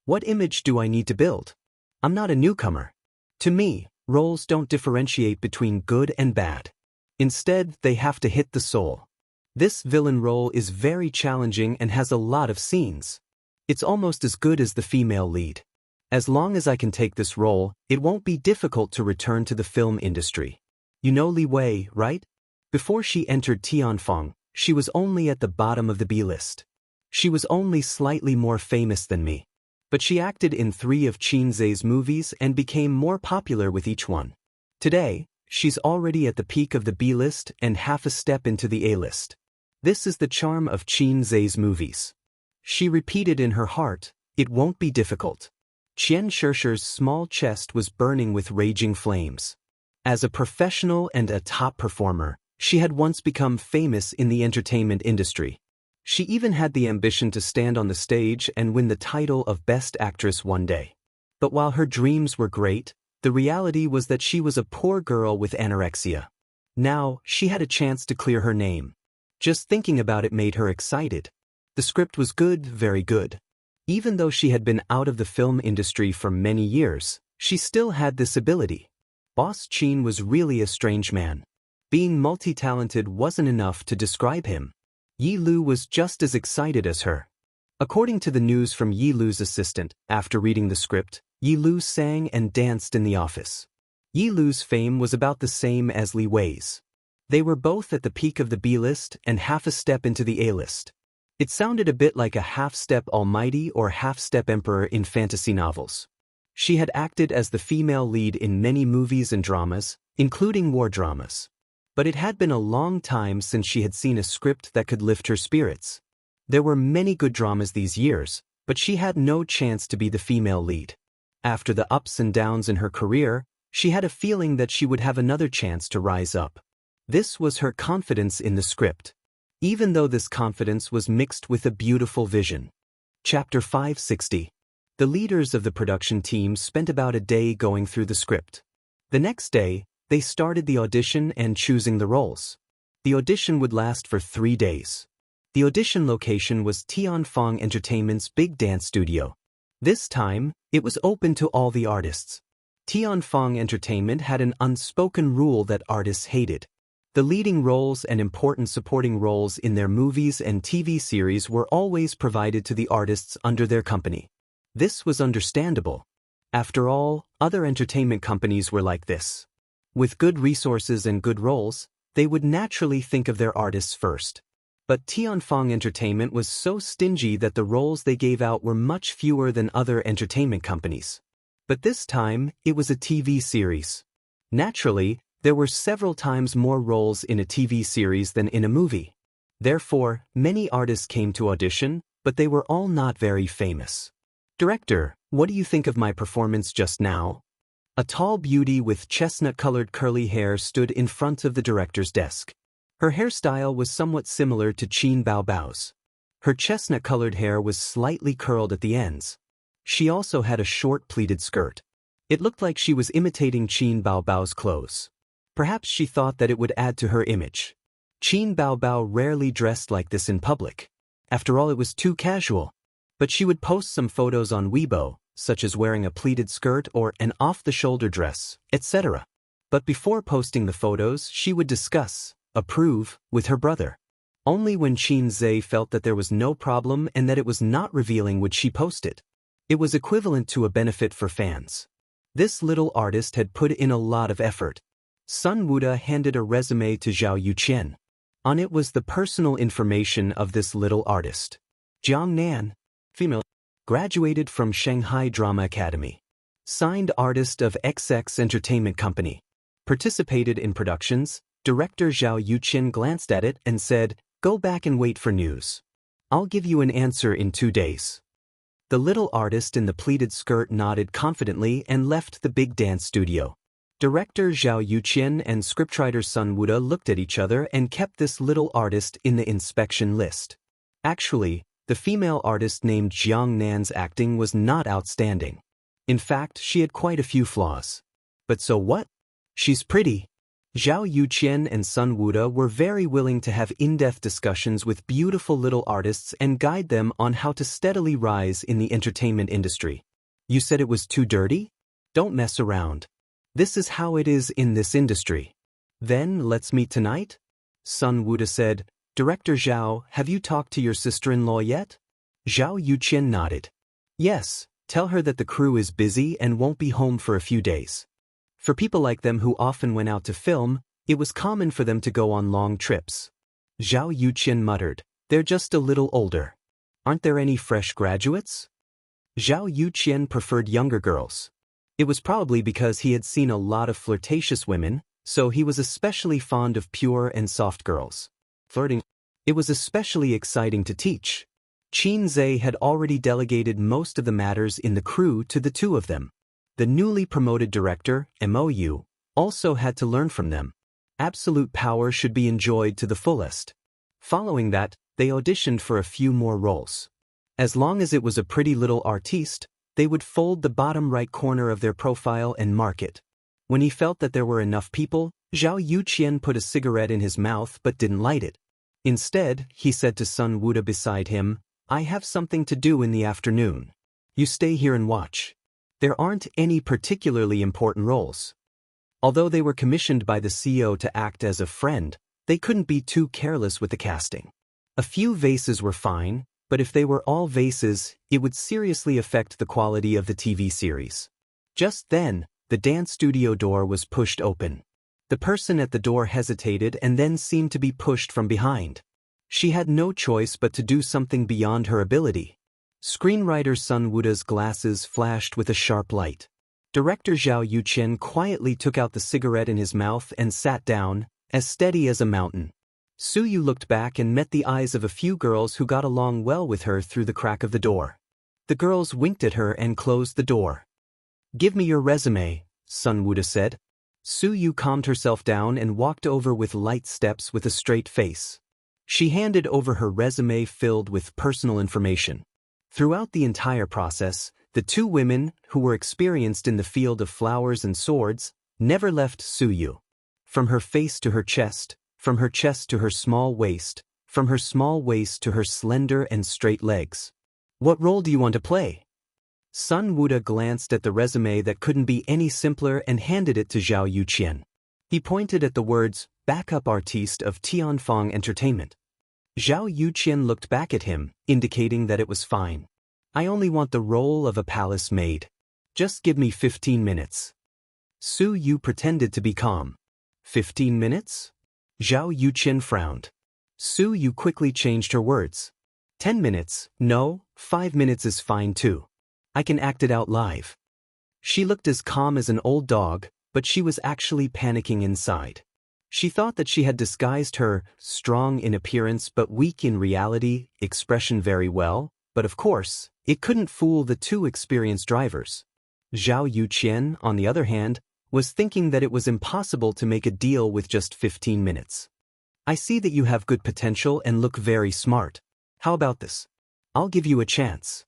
What image do I need to build? I'm not a newcomer. To me, roles don't differentiate between good and bad. Instead, they have to hit the soul. This villain role is very challenging and has a lot of scenes. It's almost as good as the female lead. As long as I can take this role, it won't be difficult to return to the film industry. You know Li Wei, right? Before she entered Tianfeng, she was only at the bottom of the B-list. She was only slightly more famous than me. But she acted in 3 of Qinzhe's movies and became more popular with each one. Today, she's already at the peak of the B-list and half a step into the A-list. This is the charm of Qinzhe's movies. She repeated in her heart, it won't be difficult. Xianxia's small chest was burning with raging flames. As a professional and a top performer, she had once become famous in the entertainment industry. She even had the ambition to stand on the stage and win the title of Best Actress one day. But while her dreams were great, the reality was that she was a poor girl with anorexia. Now, she had a chance to clear her name. Just thinking about it made her excited. The script was good, very good. Even though she had been out of the film industry for many years, she still had this ability. Boss Qin was really a strange man. Being multi-talented wasn't enough to describe him. Yi Lu was just as excited as her. According to the news from Yi Lu's assistant, after reading the script, Yi Lu sang and danced in the office. Yi Lu's fame was about the same as Li Wei's. They were both at the peak of the B-list and half a step into the A-list. It sounded a bit like a half-step almighty or half-step emperor in fantasy novels. She had acted as the female lead in many movies and dramas, including war dramas. But it had been a long time since she had seen a script that could lift her spirits. There were many good dramas these years, but she had no chance to be the female lead. After the ups and downs in her career, she had a feeling that she would have another chance to rise up. This was her confidence in the script. even though this confidence was mixed with a beautiful vision. Chapter 560. The leaders of the production team spent about a day going through the script. The next day, they started the audition and choosing the roles. The audition would last for 3 days. The audition location was Tianfeng Entertainment's big dance studio. This time, it was open to all the artists. Tianfeng Entertainment had an unspoken rule that artists hated. The leading roles and important supporting roles in their movies and TV series were always provided to the artists under their company. This was understandable. After all, other entertainment companies were like this. With good resources and good roles, they would naturally think of their artists first. But Tianfeng Entertainment was so stingy that the roles they gave out were much fewer than other entertainment companies. But this time, it was a TV series. Naturally, there were several times more roles in a TV series than in a movie. Therefore, many artists came to audition, but they were all not very famous. Director, what do you think of my performance just now? A tall beauty with chestnut-colored curly hair stood in front of the director's desk. Her hairstyle was somewhat similar to Qin Baobao's. Her chestnut-colored hair was slightly curled at the ends. She also had a short pleated skirt. It looked like she was imitating Qin Baobao's clothes. Perhaps she thought that it would add to her image. Qin Baobao rarely dressed like this in public. After all, it was too casual. But she would post some photos on Weibo, such as wearing a pleated skirt or an off-the-shoulder dress, etc. But before posting the photos, she would discuss, approve, with her brother. Only when Qin Zhe felt that there was no problem and that it was not revealing would she post it. It was equivalent to a benefit for fans. This little artist had put in a lot of effort. Sun Wuda handed a resume to Zhao Yuqian. On it was the personal information of this little artist. Jiang Nan, female, graduated from Shanghai Drama Academy. Signed artist of XX Entertainment Company. Participated in productions. Director Zhao Yuqian glanced at it and said, "Go back and wait for news. I'll give you an answer in 2 days." The little artist in the pleated skirt nodded confidently and left the big dance studio. Director Zhao Yuqian and scriptwriter Sun Wuda looked at each other and kept this little artist in the inspection list. Actually, the female artist named Jiang Nan's acting was not outstanding. In fact, she had quite a few flaws. But so what? She's pretty. Zhao Yuqian and Sun Wuda were very willing to have in-depth discussions with beautiful little artists and guide them on how to steadily rise in the entertainment industry. You said it was too dirty? Don't mess around. This is how it is in this industry. Then, let's meet tonight? Sun Wuda said, "Director Zhao, have you talked to your sister-in-law yet?" Zhao Yuqian nodded. "Yes, tell her that the crew is busy and won't be home for a few days." For people like them who often went out to film, it was common for them to go on long trips. Zhao Yuqian muttered, "They're just a little older. Aren't there any fresh graduates?" Zhao Yuqian preferred younger girls. It was probably because he had seen a lot of flirtatious women, so he was especially fond of pure and soft girls. Flirting. It was especially exciting to teach. Qin Zhe had already delegated most of the matters in the crew to the two of them. The newly promoted director, MOU, also had to learn from them. Absolute power should be enjoyed to the fullest. Following that, they auditioned for a few more roles. As long as it was a pretty little artiste, they would fold the bottom right corner of their profile and mark it. When he felt that there were enough people, Zhao Yuqian put a cigarette in his mouth but didn't light it. Instead, he said to Sun Wuda beside him, "I have something to do in the afternoon. You stay here and watch." There aren't any particularly important roles. Although they were commissioned by the CEO to act as a friend, they couldn't be too careless with the casting. A few vases were fine, but if they were all vases, it would seriously affect the quality of the TV series. Just then, the dance studio door was pushed open. The person at the door hesitated and then seemed to be pushed from behind. She had no choice but to do something beyond her ability. Screenwriter Sun Wuda's glasses flashed with a sharp light. Director Zhao Yuqian quietly took out the cigarette in his mouth and sat down, as steady as a mountain. Su Yu looked back and met the eyes of a few girls who got along well with her through the crack of the door. The girls winked at her and closed the door. "Give me your resume," Sun Wuda said. Su Yu calmed herself down and walked over with light steps with a straight face. She handed over her resume filled with personal information. Throughout the entire process, the two women, who were experienced in the field of flowers and swords, never left Suyu. From her face to her chest, from her chest to her small waist, from her small waist to her slender and straight legs. What role do you want to play? Sun Wuda glanced at the resume that couldn't be any simpler and handed it to Zhao Yuqian. He pointed at the words, backup artiste of Tianfeng Entertainment. Zhao Yuqian looked back at him, indicating that it was fine. I only want the role of a palace maid. Just give me 15 minutes. Su Yu pretended to be calm. 15 minutes? Zhao Yuqian frowned. Su Yu quickly changed her words. 10 minutes, no, 5 minutes is fine too. I can act it out live. She looked as calm as an old dog, but she was actually panicking inside. She thought that she had disguised her strong in appearance but weak in reality expression very well, but of course, it couldn't fool the two experienced drivers. Zhao Yuqian, on the other hand, was thinking that it was impossible to make a deal with just 15 minutes. I see that you have good potential and look very smart. How about this? I'll give you a chance.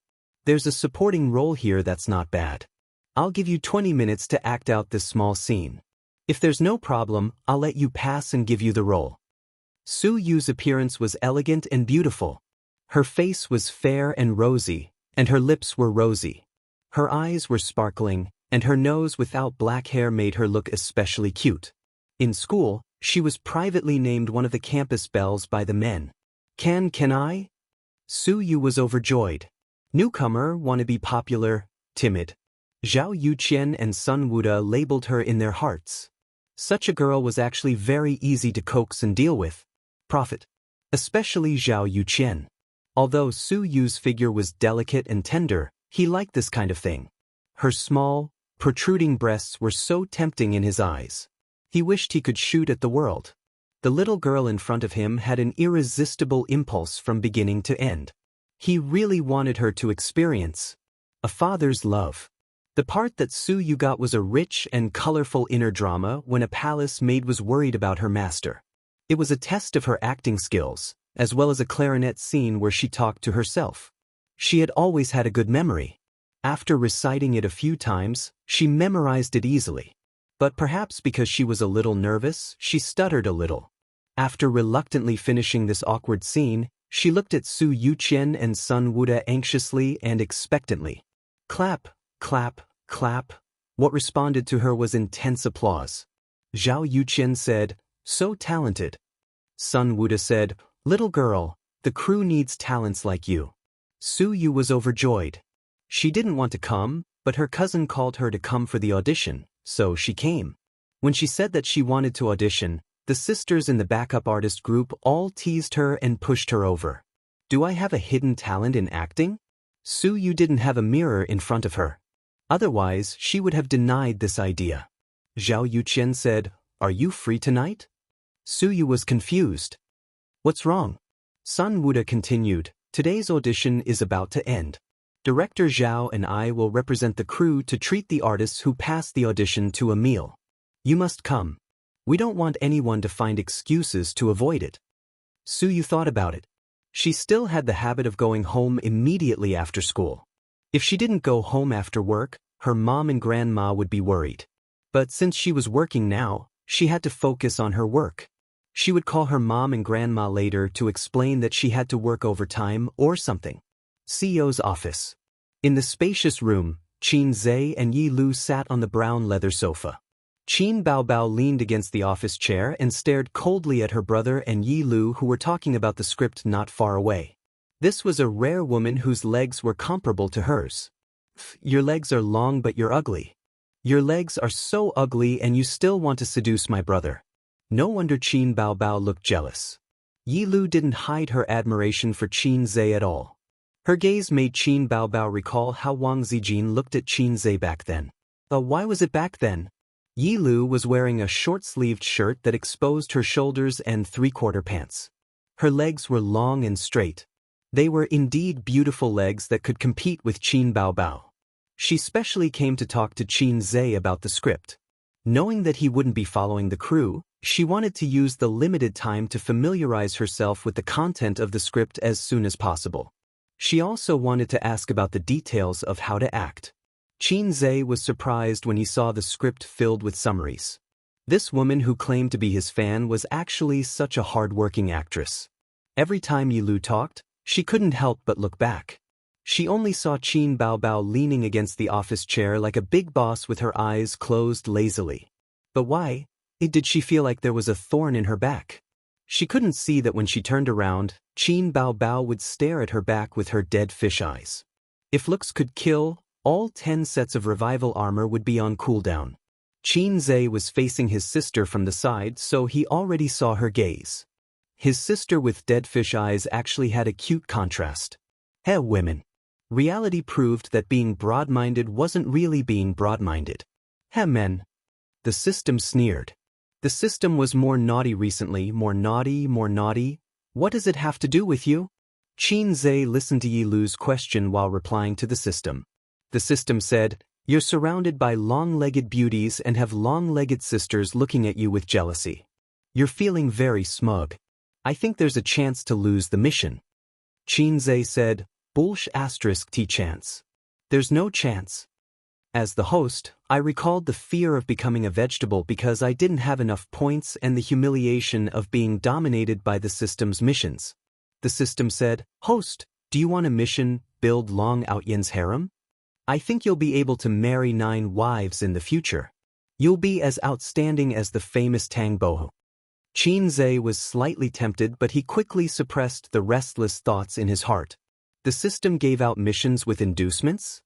There's a supporting role here that's not bad. I'll give you 20 minutes to act out this small scene. If there's no problem, I'll let you pass and give you the role. Su Yu's appearance was elegant and beautiful. Her face was fair and rosy, and her lips were rosy. Her eyes were sparkling, and her nose without black hair made her look especially cute. In school, she was privately named one of the campus belles by the men. Can I? Su Yu was overjoyed. Newcomer, wanna be popular, timid. Zhao Yuqian and Sun Wuda labeled her in their hearts. Such a girl was actually very easy to coax and deal with. Profit. Especially Zhao Yuqian. Although Su Yu's figure was delicate and tender, he liked this kind of thing. Her small, protruding breasts were so tempting in his eyes. He wished he could shoot at the world. The little girl in front of him had an irresistible impulse from beginning to end. He really wanted her to experience a father's love. The part that Su Yu got was a rich and colorful inner drama when a palace maid was worried about her master. It was a test of her acting skills, as well as a clarinet scene where she talked to herself. She had always had a good memory. After reciting it a few times, she memorized it easily. But perhaps because she was a little nervous, she stuttered a little. After reluctantly finishing this awkward scene, she looked at Su Yuqian and Sun Wuda anxiously and expectantly. Clap, clap, clap. What responded to her was intense applause. Zhao Yuqian said, so talented. Sun Wuda said, little girl, the crew needs talents like you. Su Yu was overjoyed. She didn't want to come, but her cousin called her to come for the audition, so she came. When she said that she wanted to audition, the sisters in the backup artist group all teased her and pushed her over. Do I have a hidden talent in acting? Su Yu didn't have a mirror in front of her. Otherwise, she would have denied this idea. Zhao Yuqian said, are you free tonight? Su Yu was confused. What's wrong? Sun Wuda continued, today's audition is about to end. Director Zhao and I will represent the crew to treat the artists who pass the audition to a meal. You must come. We don't want anyone to find excuses to avoid it. Su Yu thought about it. She still had the habit of going home immediately after school. If she didn't go home after work, her mom and grandma would be worried. But since she was working now, she had to focus on her work. She would call her mom and grandma later to explain that she had to work overtime or something. CEO's office. In the spacious room, Qin Zhe and Yi Lu sat on the brown leather sofa. Qin Baobao leaned against the office chair and stared coldly at her brother and Yi Lu, who were talking about the script not far away. This was a rare woman whose legs were comparable to hers. Your legs are long but you're ugly. Your legs are so ugly and you still want to seduce my brother. No wonder Qin Baobao looked jealous. Yi Lu didn't hide her admiration for Qin Zhe at all. Her gaze made Qin Baobao recall how Wang Zijin looked at Qin Zhe back then. Why was it back then? Yi Lu was wearing a short-sleeved shirt that exposed her shoulders and three-quarter pants. Her legs were long and straight. They were indeed beautiful legs that could compete with Qin Baobao. She specially came to talk to Qin Zhe about the script. Knowing that he wouldn't be following the crew, She wanted to use the limited time to familiarize herself with the content of the script as soon as possible. She also wanted to ask about the details of how to act. Qin Zhe was surprised when he saw the script filled with summaries. This woman who claimed to be his fan was actually such a hard-working actress. Every time Yi Lu talked, she couldn't help but look back. She only saw Qin Baobao leaning against the office chair like a big boss with her eyes closed lazily. But why did she feel like there was a thorn in her back? She couldn't see that when she turned around, Qin Baobao would stare at her back with her dead fish eyes. If looks could kill, all 10 sets of revival armor would be on cooldown. Qin Zhe was facing his sister from the side, so he already saw her gaze. His sister with dead fish eyes actually had a cute contrast. Hey women. Reality proved that being broad-minded wasn't really being broad-minded. Hey men. The system sneered. The system was more naughty recently, more naughty, more naughty. What does it have to do with you? Qin Zhe listened to Yi Lu's question while replying to the system. The system said, "You're surrounded by long-legged beauties and have long-legged sisters looking at you with jealousy. You're feeling very smug. I think there's a chance to lose the mission." Qin Zhe said, "Bullsh*t chance. There's no chance." As the host, I recalled the fear of becoming a vegetable because I didn't have enough points and the humiliation of being dominated by the system's missions. The system said, "Host, do you want a mission, build Long Outyan's harem? I think you'll be able to marry 9 wives in the future. You'll be as outstanding as the famous Tang Bohu." Qin Zhe was slightly tempted, but he quickly suppressed the restless thoughts in his heart. The system gave out missions with inducements?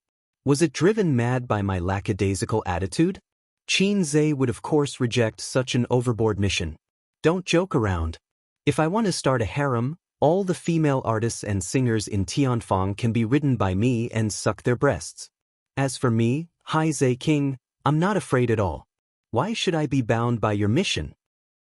Was it driven mad by my lackadaisical attitude? Qin Zhe would of course reject such an overboard mission. Don't joke around. If I want to start a harem, all the female artists and singers in Tianfang can be ridden by me and suck their breasts. As for me, Hai Zhe King, I'm not afraid at all. Why should I be bound by your mission?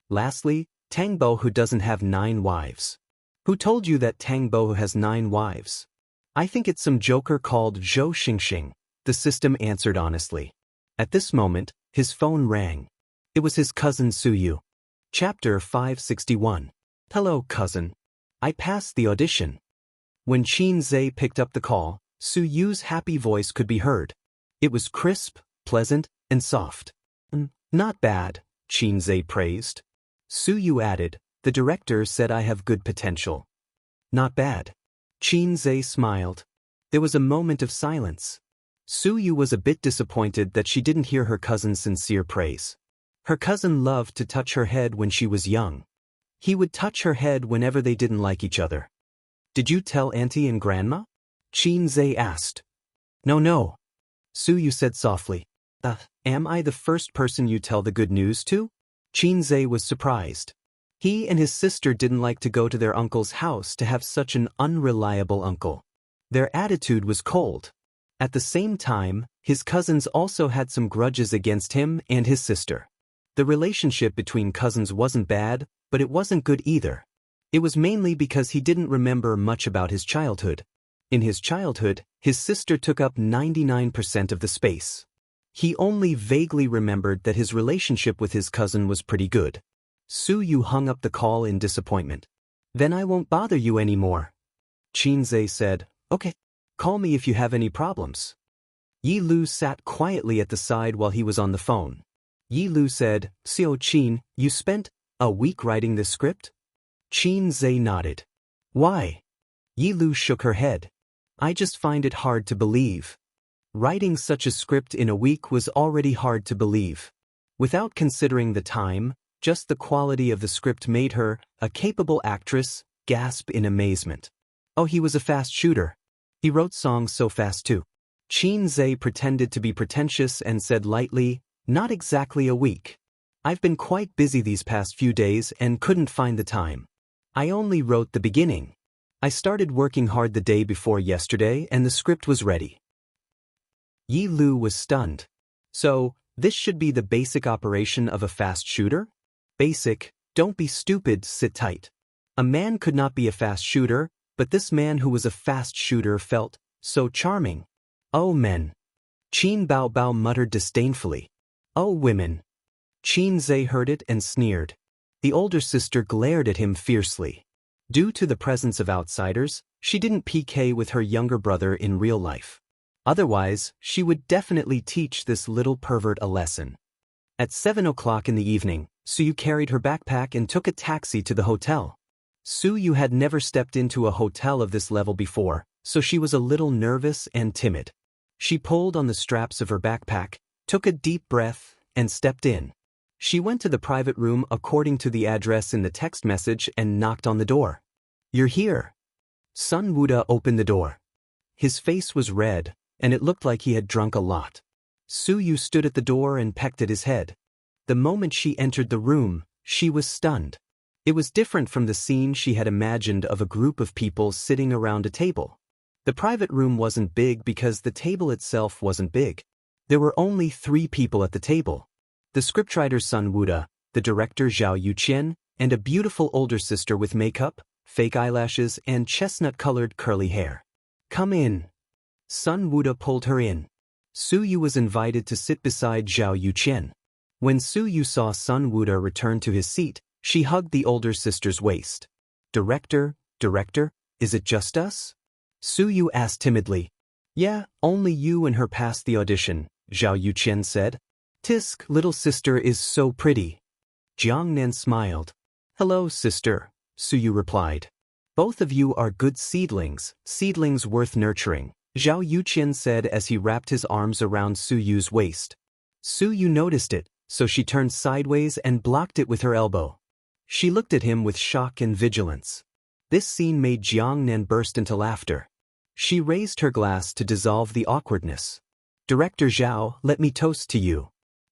Lastly, Tang Bohu doesn't have 9 wives. Who told you that Tang Bohu has 9 wives? I think it's some joker called Zhou Xingxing, the system answered honestly. At this moment, his phone rang. It was his cousin Su Yu. Chapter 561. Hello, cousin. I passed the audition. When Qin Zhe picked up the call, Su Yu's happy voice could be heard. It was crisp, pleasant, and soft. Not bad, Qin Zhe praised. Su Yu added, the director said I have good potential. Not bad. Qin Zhe smiled. There was a moment of silence. Su Yu was a bit disappointed that she didn't hear her cousin's sincere praise. Her cousin loved to touch her head when she was young. He would touch her head whenever they didn't like each other. Did you tell Auntie and Grandma? Qin Zhe asked. No. Su Yu said softly. Am I the first person you tell the good news to? Qin Zhe was surprised. He and his sister didn't like to go to their uncle's house to have such an unreliable uncle. Their attitude was cold. At the same time, his cousins also had some grudges against him and his sister. The relationship between cousins wasn't bad, but it wasn't good either. It was mainly because he didn't remember much about his childhood. In his childhood, his sister took up 99% of the space. He only vaguely remembered that his relationship with his cousin was pretty good. Su Yu hung up the call in disappointment. Then I won't bother you anymore. Qin Zhe said, okay. Call me if you have any problems. Yi Lu sat quietly at the side while he was on the phone. Yi Lu said, Xiao Qin, you spent a week writing this script? Qin Zhe nodded. Why? Yi Lu shook her head. I just find it hard to believe. Writing such a script in a week was already hard to believe. Without considering the time, just the quality of the script made her, a capable actress, gasp in amazement. Oh, he was a fast shooter. He wrote songs so fast too. Qin Zhe pretended to be pretentious and said lightly, not exactly a week. I've been quite busy these past few days and couldn't find the time. I only wrote the beginning. I started working hard the day before yesterday and the script was ready. Yi Lu was stunned. So, this should be the basic operation of a fast shooter? Basic, don't be stupid, sit tight. A man could not be a fast shooter, but this man who was a fast shooter felt so charming. Oh men. Qin Baobao muttered disdainfully. Oh women. Xianxia heard it and sneered. The older sister glared at him fiercely. Due to the presence of outsiders, she didn't PK with her younger brother in real life. Otherwise, she would definitely teach this little pervert a lesson. At 7 o'clock in the evening, Suyu carried her backpack and took a taxi to the hotel. Suyu had never stepped into a hotel of this level before, so she was a little nervous and timid. She pulled on the straps of her backpack, took a deep breath, and stepped in. She went to the private room according to the address in the text message and knocked on the door. "You're here." Sun Wuda opened the door. His face was red, and it looked like he had drunk a lot. Suyu stood at the door and pecked at his head. The moment she entered the room, she was stunned. It was different from the scene she had imagined of a group of people sitting around a table. The private room wasn't big because the table itself wasn't big. There were only 3 people at the table. The scriptwriter Sun Wuda, the director Zhao Yuqian, and a beautiful older sister with makeup, fake eyelashes, and chestnut-colored curly hair. "Come in." Sun Wuda pulled her in. Suyu was invited to sit beside Zhao Yuqian. When Suyu saw Sun Wuda return to his seat, she hugged the older sister's waist. Director, is it just us?" Suyu asked timidly. "Yeah, only you and her passed the audition," Zhao Yuqian said. "Tisk, little sister is so pretty." Jiangnan smiled. "Hello, sister," Suyu replied. "Both of you are good seedlings worth nurturing," Zhao Yuqian said as he wrapped his arms around Suyu's waist. Suyu noticed it, so she turned sideways and blocked it with her elbow. She looked at him with shock and vigilance. This scene made Jiangnan burst into laughter. She raised her glass to dissolve the awkwardness. "Director Zhao, let me toast to you."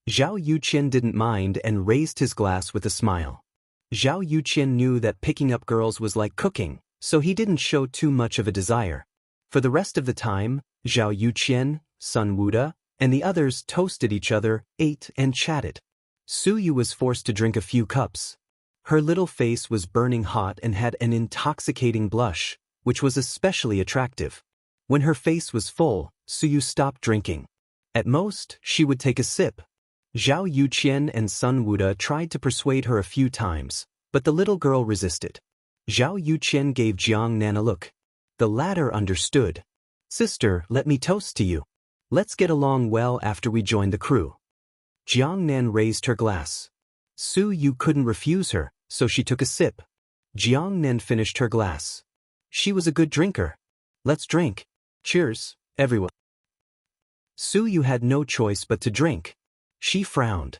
Zhao Yuqian didn't mind and raised his glass with a smile. Zhao Yuqian knew that picking up girls was like cooking, so he didn't show too much of a desire. For the rest of the time, Zhao Yuqian, Sun Wuda, and the others toasted each other, ate, and chatted. Suyu was forced to drink a few cups. Her little face was burning hot and had an intoxicating blush, which was especially attractive. When her face was full, Suyu stopped drinking. At most, she would take a sip. Zhao Yuqian and Sun Wuda tried to persuade her a few times, but the little girl resisted. Zhao Yuqian gave Jiangnan a look. The latter understood. "Sister, let me toast to you. Let's get along well after we join the crew." Jiangnan raised her glass. Suyu couldn't refuse her, so she took a sip. Jiangnan finished her glass. She was a good drinker. "Let's drink. Cheers, everyone." Suyu had no choice but to drink. She frowned.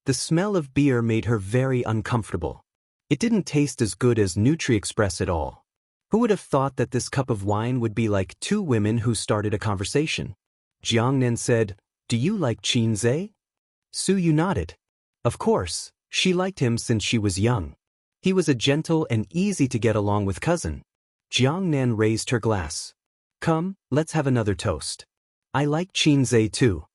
The smell of beer made her very uncomfortable. It didn't taste as good as Nutri-Express at all. Who would have thought that this cup of wine would be like 2 women who started a conversation? Jiangnan said, "Do you like Xianxia?" Suyu nodded. Of course, she liked him since she was young. He was a gentle and easy to get along with cousin. Jiangnan raised her glass. "Come, let's have another toast. I like Xianxia too."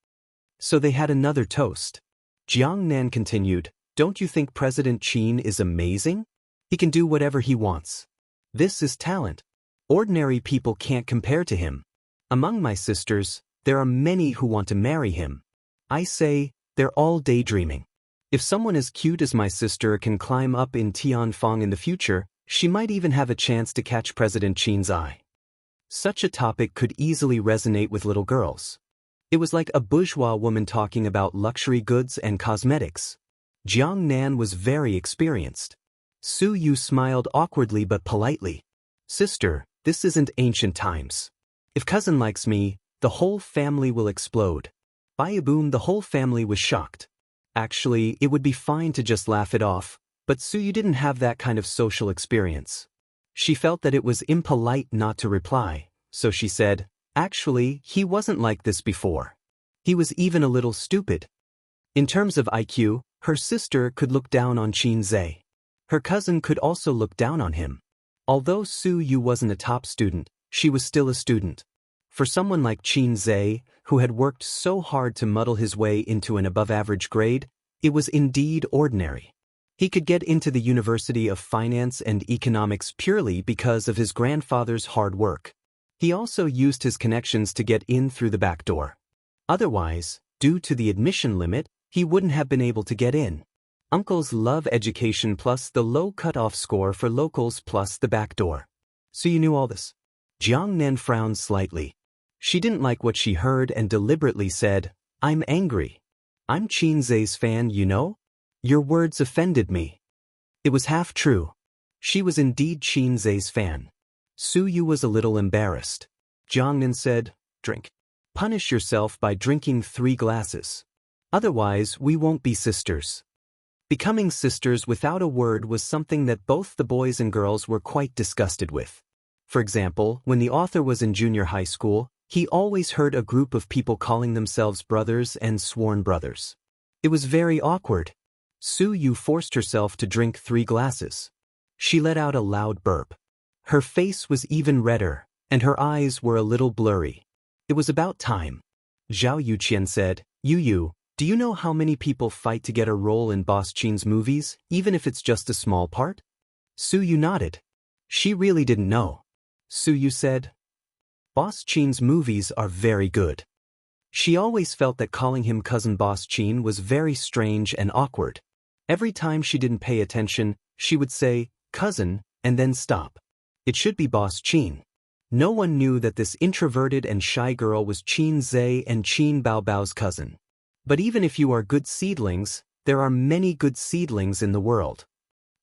So they had another toast. Jiangnan continued, "Don't you think President Qin is amazing? He can do whatever he wants. This is talent. Ordinary people can't compare to him. Among my sisters, there are many who want to marry him. I say, they're all daydreaming. If someone as cute as my sister can climb up in Tianfang in the future, she might even have a chance to catch President Qin's eye." Such a topic could easily resonate with little girls. It was like a bourgeois woman talking about luxury goods and cosmetics. Jiangnan was very experienced. Suyu smiled awkwardly but politely. "Sister, this isn't ancient times. If cousin likes me, the whole family will explode." By a boom, the whole family was shocked. Actually, it would be fine to just laugh it off, but Suyu didn't have that kind of social experience. She felt that it was impolite not to reply, so she said, "Actually, he wasn't like this before. He was even a little stupid." In terms of IQ, her sister could look down on Xianxia. Her cousin could also look down on him. Although Suyu wasn't a top student, she was still a student. For someone like Xianxia, who had worked so hard to muddle his way into an above-average grade, it was indeed ordinary. He could get into the University of Finance and Economics purely because of his grandfather's hard work. He also used his connections to get in through the back door. Otherwise, due to the admission limit, he wouldn't have been able to get in. Uncles love education plus the low cutoff score for locals plus the back door. So you knew all this? Jiang Nan frowned slightly. She didn't like what she heard and deliberately said, I'm angry. I'm Qin Zhe's fan, you know? Your words offended me. It was half true. She was indeed Qin Zhe's fan. Su Yu was a little embarrassed. Jiang Nan said, drink. Punish yourself by drinking 3 glasses. Otherwise, we won't be sisters. Becoming sisters without a word was something that both the boys and girls were quite disgusted with. For example, when the author was in junior high school, he always heard a group of people calling themselves brothers and sworn brothers. It was very awkward. Su Yu forced herself to drink 3 glasses. She let out a loud burp. Her face was even redder, and her eyes were a little blurry. It was about time. Zhao Yuqian said, Yu, do you know how many people fight to get a role in Boss Qin's movies, even if it's just a small part? Su Yu nodded. She really didn't know. Su Yu said, Boss Qin's movies are very good. She always felt that calling him Cousin Boss Qin was very strange and awkward. Every time she didn't pay attention, she would say, cousin, and then stop. It should be Boss Qin. No one knew that this introverted and shy girl was Qin Zhe and Qin Baobao's cousin. But even if you are good seedlings, there are many good seedlings in the world.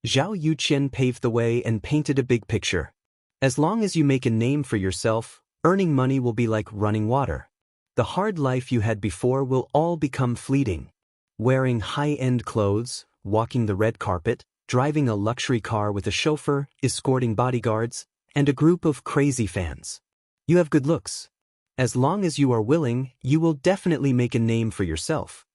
Zhao Yuqian paved the way and painted a big picture. As long as you make a name for yourself, earning money will be like running water. The hard life you had before will all become fleeting. Wearing high-end clothes, walking the red carpet, driving a luxury car with a chauffeur, escorting bodyguards, and a group of crazy fans. You have good looks. As long as you are willing, you will definitely make a name for yourself.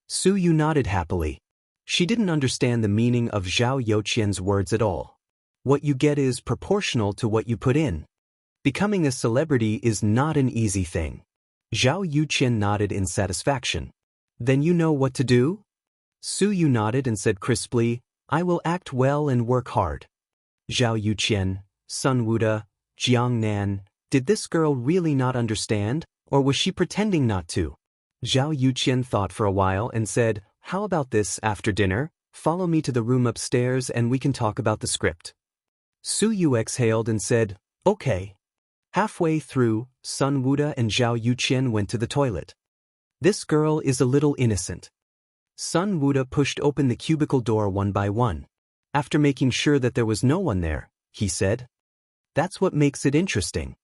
Su Yu nodded happily. She didn't understand the meaning of Zhao Yuqian's words at all. What you get is proportional to what you put in. Becoming a celebrity is not an easy thing. Zhao Yuqian nodded in satisfaction. Then you know what to do? Su Yu nodded and said crisply, I will act well and work hard. Zhao Yuqian, Sun Wuda, Jiang Nan, did this girl really not understand, or was she pretending not to? Zhao Yuqian thought for a while and said, how about this after dinner? Follow me to the room upstairs and we can talk about the script. Su Yu exhaled and said, okay. Halfway through, Sun Wuda and Zhao Yuqian went to the toilet. This girl is a little innocent. Sun Wuda pushed open the cubicle door one by one. After making sure that there was no one there, he said, that's what makes it interesting.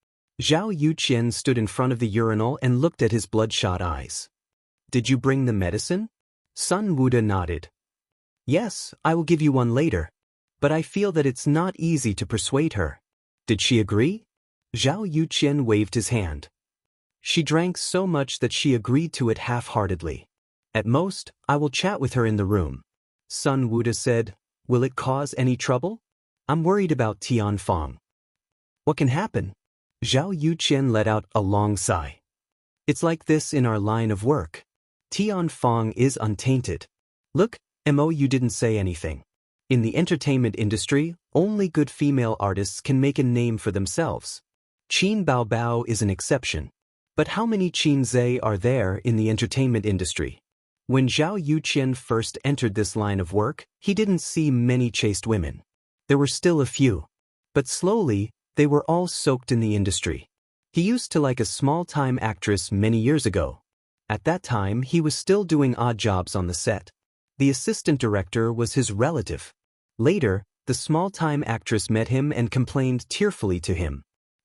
Zhao Yuqian stood in front of the urinal and looked at his bloodshot eyes. Did you bring the medicine? Sun Wuda nodded. Yes, I will give you one later. But I feel that it's not easy to persuade her. Did she agree? Zhao Yuqian waved his hand. She drank so much that she agreed to it half-heartedly. At most, I will chat with her in the room. Sun Wuda said, will it cause any trouble? I'm worried about Tianfang. What can happen? Zhao Yuqian let out a long sigh. It's like this in our line of work. Tianfang is untainted. Look, you didn't say anything. In the entertainment industry, only good female artists can make a name for themselves. Qin Baobao is an exception. But how many Qin Zhe are there in the entertainment industry? When Zhao Yuqian first entered this line of work, he didn't see many chaste women. There were still a few. But slowly, they were all soaked in the industry. He used to like a small-time actress many years ago. At that time, he was still doing odd jobs on the set. The assistant director was his relative. Later, the small-time actress met him and complained tearfully to him.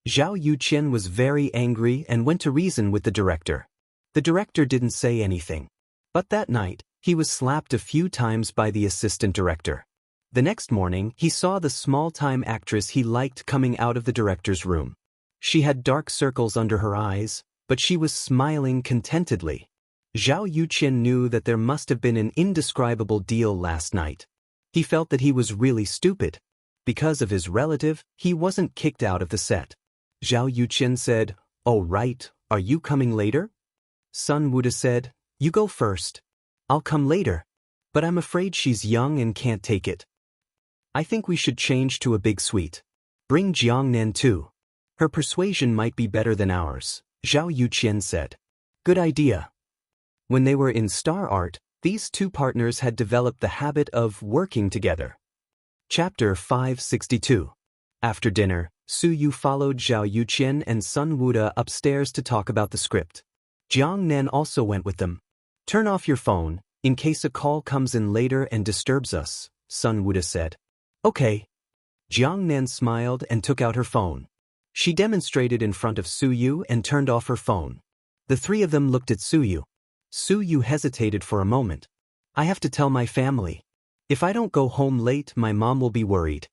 Zhao Yuqian was very angry and went to reason with the director. The director didn't say anything. But that night, he was slapped a few times by the assistant director. The next morning, he saw the small-time actress he liked coming out of the director's room. She had dark circles under her eyes, but she was smiling contentedly. Zhao Yuqian knew that there must have been an indescribable deal last night. He felt that he was really stupid. Because of his relative, he wasn't kicked out of the set. Zhao Yuqian said, oh right, are you coming later? Sun Wuda said, you go first. I'll come later. But I'm afraid she's young and can't take it. I think we should change to a big suite. Bring Jiangnan too. Her persuasion might be better than ours, Zhao Yuqian said. Good idea. When they were in Star Art, These two partners had developed the habit of working together. Chapter 562. After dinner, Su Yu followed Zhao Yuqian and Sun Wuda upstairs to talk about the script. Jiang Nan also went with them. Turn off your phone, in case a call comes in later and disturbs us, Sun Wuda said. Okay. Jiang Nan smiled and took out her phone. She demonstrated in front of Su Yu and turned off her phone. The three of them looked at Su Yu. Su Yu hesitated for a moment. I have to tell my family. If I don't go home late, my mom will be worried.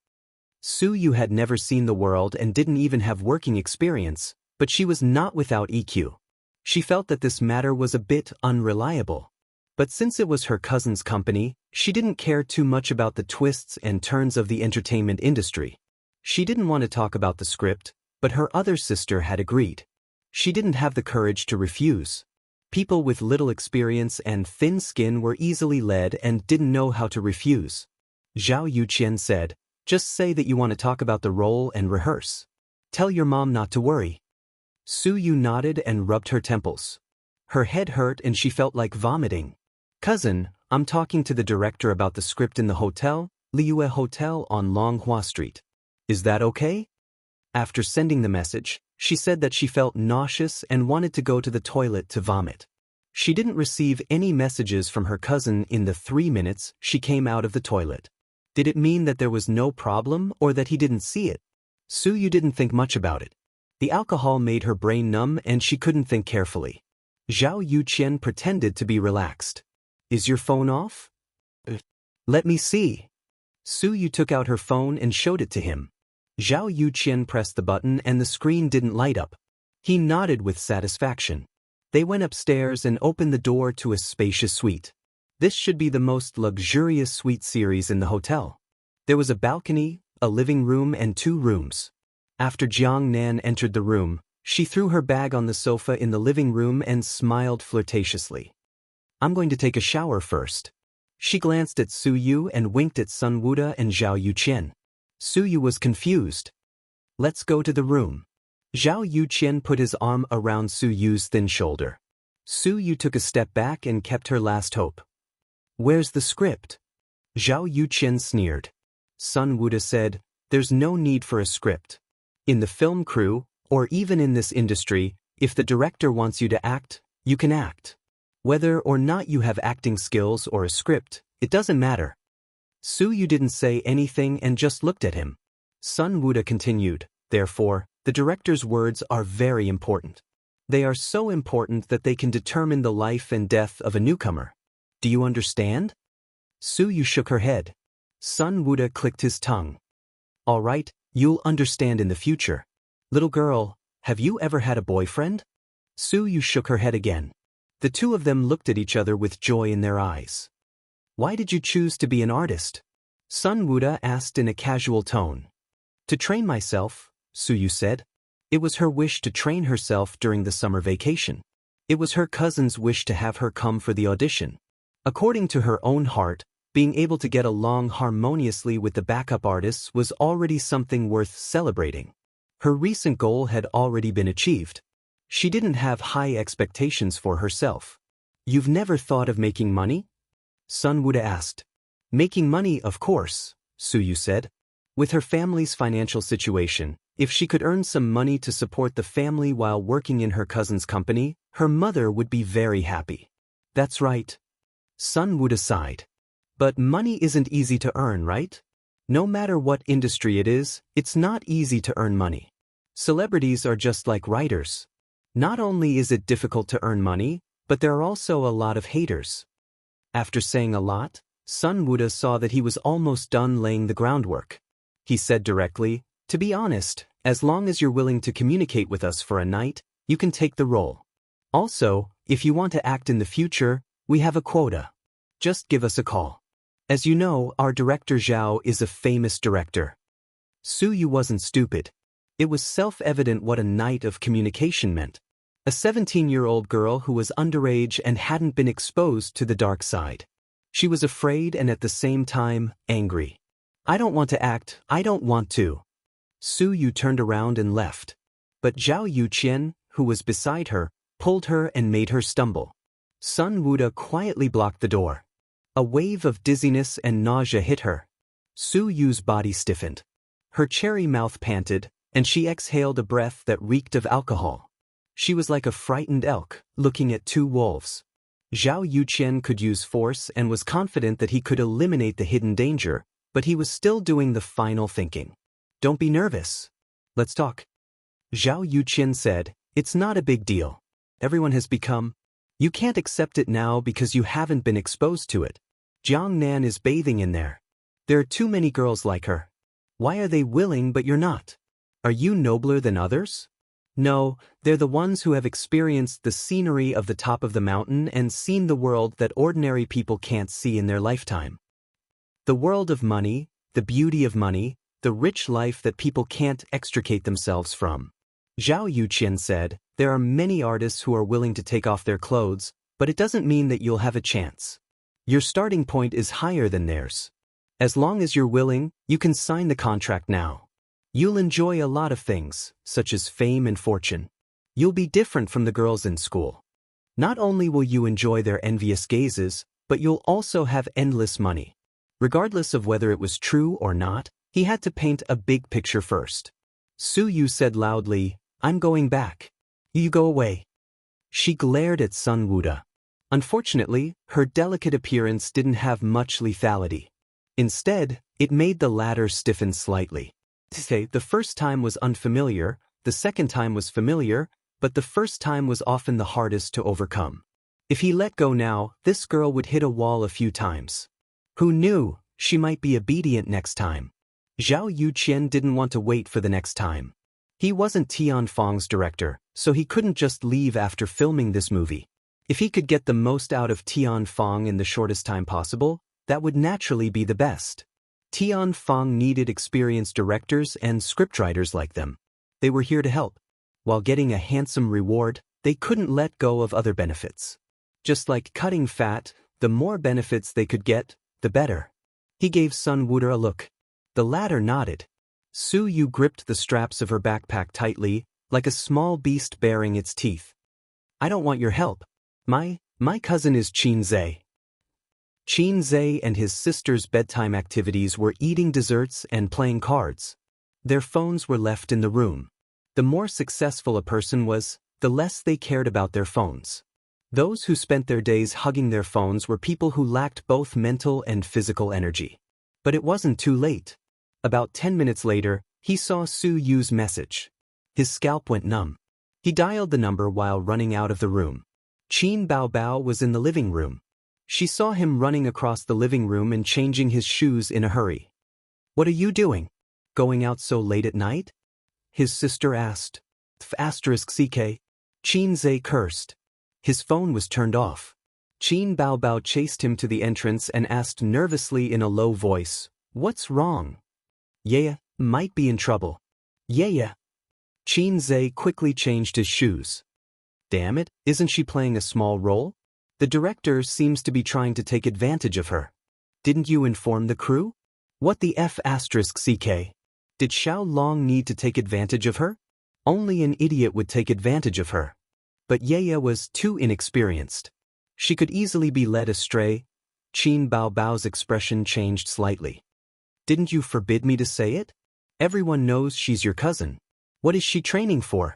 Su Yu had never seen the world and didn't even have working experience, but she was not without EQ. She felt that this matter was a bit unreliable. But since it was her cousin's company, she didn't care too much about the twists and turns of the entertainment industry. She didn't want to talk about the script, but her other sister had agreed. She didn't have the courage to refuse. People with little experience and thin skin were easily led and didn't know how to refuse. Zhao Yuqian said, just say that you want to talk about the role and rehearse. Tell your mom not to worry. Su Yu nodded and rubbed her temples. Her head hurt and she felt like vomiting. Cousin, I'm talking to the director about the script in the hotel, Liyue Hotel on Longhua Street. Is that okay? After sending the message, she said that she felt nauseous and wanted to go to the toilet to vomit. She didn't receive any messages from her cousin in the 3 minutes she came out of the toilet. Did it mean that there was no problem or that he didn't see it? Su Yu didn't think much about it. The alcohol made her brain numb and she couldn't think carefully. Zhao Yuqian pretended to be relaxed. Is your phone off? Let me see. Su Yu took out her phone and showed it to him. Zhao Yuqian pressed the button and the screen didn't light up. He nodded with satisfaction. They went upstairs and opened the door to a spacious suite. This should be the most luxurious suite series in the hotel. There was a balcony, a living room and 2 rooms. After Jiang Nan entered the room, she threw her bag on the sofa in the living room and smiled flirtatiously. I'm going to take a shower first. She glanced at Su Yu and winked at Sun Wuda and Zhao Yuqian. Su Yu was confused. Let's go to the room. Zhao Yuqian put his arm around Su Yu's thin shoulder. Su Yu took a step back and kept her last hope. Where's the script? Zhao Yuqian sneered. Sun Wuda said, there's no need for a script. In the film crew, or even in this industry, if the director wants you to act, you can act. Whether or not you have acting skills or a script, it doesn't matter. Su Yu didn't say anything and just looked at him. Sun Wuda continued, therefore, the director's words are very important. They are so important that they can determine the life and death of a newcomer. Do you understand? Su Yu shook her head. Sun Wuda clicked his tongue. All right, you'll understand in the future. Little girl, have you ever had a boyfriend? Su Yu shook her head again. The two of them looked at each other with joy in their eyes. Why did you choose to be an artist? Sun Wuda asked in a casual tone. To train myself, Su Yu said. It was her wish to train herself during the summer vacation. It was her cousin's wish to have her come for the audition. According to her own heart, being able to get along harmoniously with the backup artists was already something worth celebrating. Her recent goal had already been achieved. She didn't have high expectations for herself. You've never thought of making money? Sun Wuda asked. Making money, of course, Su Yu said. With her family's financial situation, if she could earn some money to support the family while working in her cousin's company, her mother would be very happy. That's right. Sun Wuda sighed. But money isn't easy to earn, right? No matter what industry it is, it's not easy to earn money. Celebrities are just like writers. Not only is it difficult to earn money, but there are also a lot of haters. After saying a lot, Sun Wuda saw that he was almost done laying the groundwork. He said directly, to be honest, as long as you're willing to communicate with us for a night, you can take the role. Also, if you want to act in the future, we have a quota. Just give us a call. As you know, our director Zhao is a famous director. Su Yu wasn't stupid. It was self-evident what a night of communication meant. A 17-year-old girl who was underage and hadn't been exposed to the dark side. She was afraid and at the same time, angry. I don't want to act, I don't want to. Su Yu turned around and left. But Zhao Yuqian, who was beside her, pulled her and made her stumble. Sun Wuda quietly blocked the door. A wave of dizziness and nausea hit her. Su Yu's body stiffened. Her cherry mouth panted, and she exhaled a breath that reeked of alcohol. She was like a frightened elk, looking at two wolves. Zhao Yuqian could use force and was confident that he could eliminate the hidden danger, but he was still doing the final thinking. Don't be nervous. Let's talk. Zhao Yuqian said, it's not a big deal. Everyone has become. You can't accept it now because you haven't been exposed to it. Jiang Nan is bathing in there. There are too many girls like her. Why are they willing but you're not? Are you nobler than others? No, they're the ones who have experienced the scenery of the top of the mountain and seen the world that ordinary people can't see in their lifetime. The world of money, the beauty of money, the rich life that people can't extricate themselves from. Zhao Yuqian said, there are many artists who are willing to take off their clothes, but it doesn't mean that you'll have a chance. Your starting point is higher than theirs. As long as you're willing, you can sign the contract now. You'll enjoy a lot of things, such as fame and fortune. You'll be different from the girls in school. Not only will you enjoy their envious gazes, but you'll also have endless money. Regardless of whether it was true or not, he had to paint a big picture first. Su Yu said loudly, I'm going back. You go away. She glared at Sun Wuda. Unfortunately, her delicate appearance didn't have much lethality. Instead, it made the latter stiffen slightly. The first time was unfamiliar, the second time was familiar, but the first time was often the hardest to overcome. If he let go now, this girl would hit a wall a few times. Who knew, she might be obedient next time. Zhao Yuqian didn't want to wait for the next time. He wasn't Tianfeng's director, so he couldn't just leave after filming this movie. If he could get the most out of Tianfeng in the shortest time possible, that would naturally be the best. Tianfeng needed experienced directors and scriptwriters like them. They were here to help. While getting a handsome reward, they couldn't let go of other benefits. Just like cutting fat, the more benefits they could get, the better. He gave Sun Wuda a look. The latter nodded. Su Yu gripped the straps of her backpack tightly, like a small beast baring its teeth. I don't want your help. My cousin is Qin Zhe. Qin Zhe and his sister's bedtime activities were eating desserts and playing cards. Their phones were left in the room. The more successful a person was, the less they cared about their phones. Those who spent their days hugging their phones were people who lacked both mental and physical energy. But it wasn't too late. About 10 minutes later, he saw Su Yu's message. His scalp went numb. He dialed the number while running out of the room. Qin Baobao was in the living room. She saw him running across the living room and changing his shoes in a hurry. What are you doing? Going out so late at night? His sister asked. **CK. Qin Zhe cursed. His phone was turned off. Qin Baobao chased him to the entrance and asked nervously in a low voice, What's wrong? Yeah, might be in trouble. Yeah. Qin Zhe quickly changed his shoes. Damn it, isn't she playing a small role? The director seems to be trying to take advantage of her. Didn't you inform the crew? What the **CK? Did Xiao Long need to take advantage of her? Only an idiot would take advantage of her. But Yaya was too inexperienced. She could easily be led astray. Qin Baobao's expression changed slightly. Didn't you forbid me to say it? Everyone knows she's your cousin. What is she training for?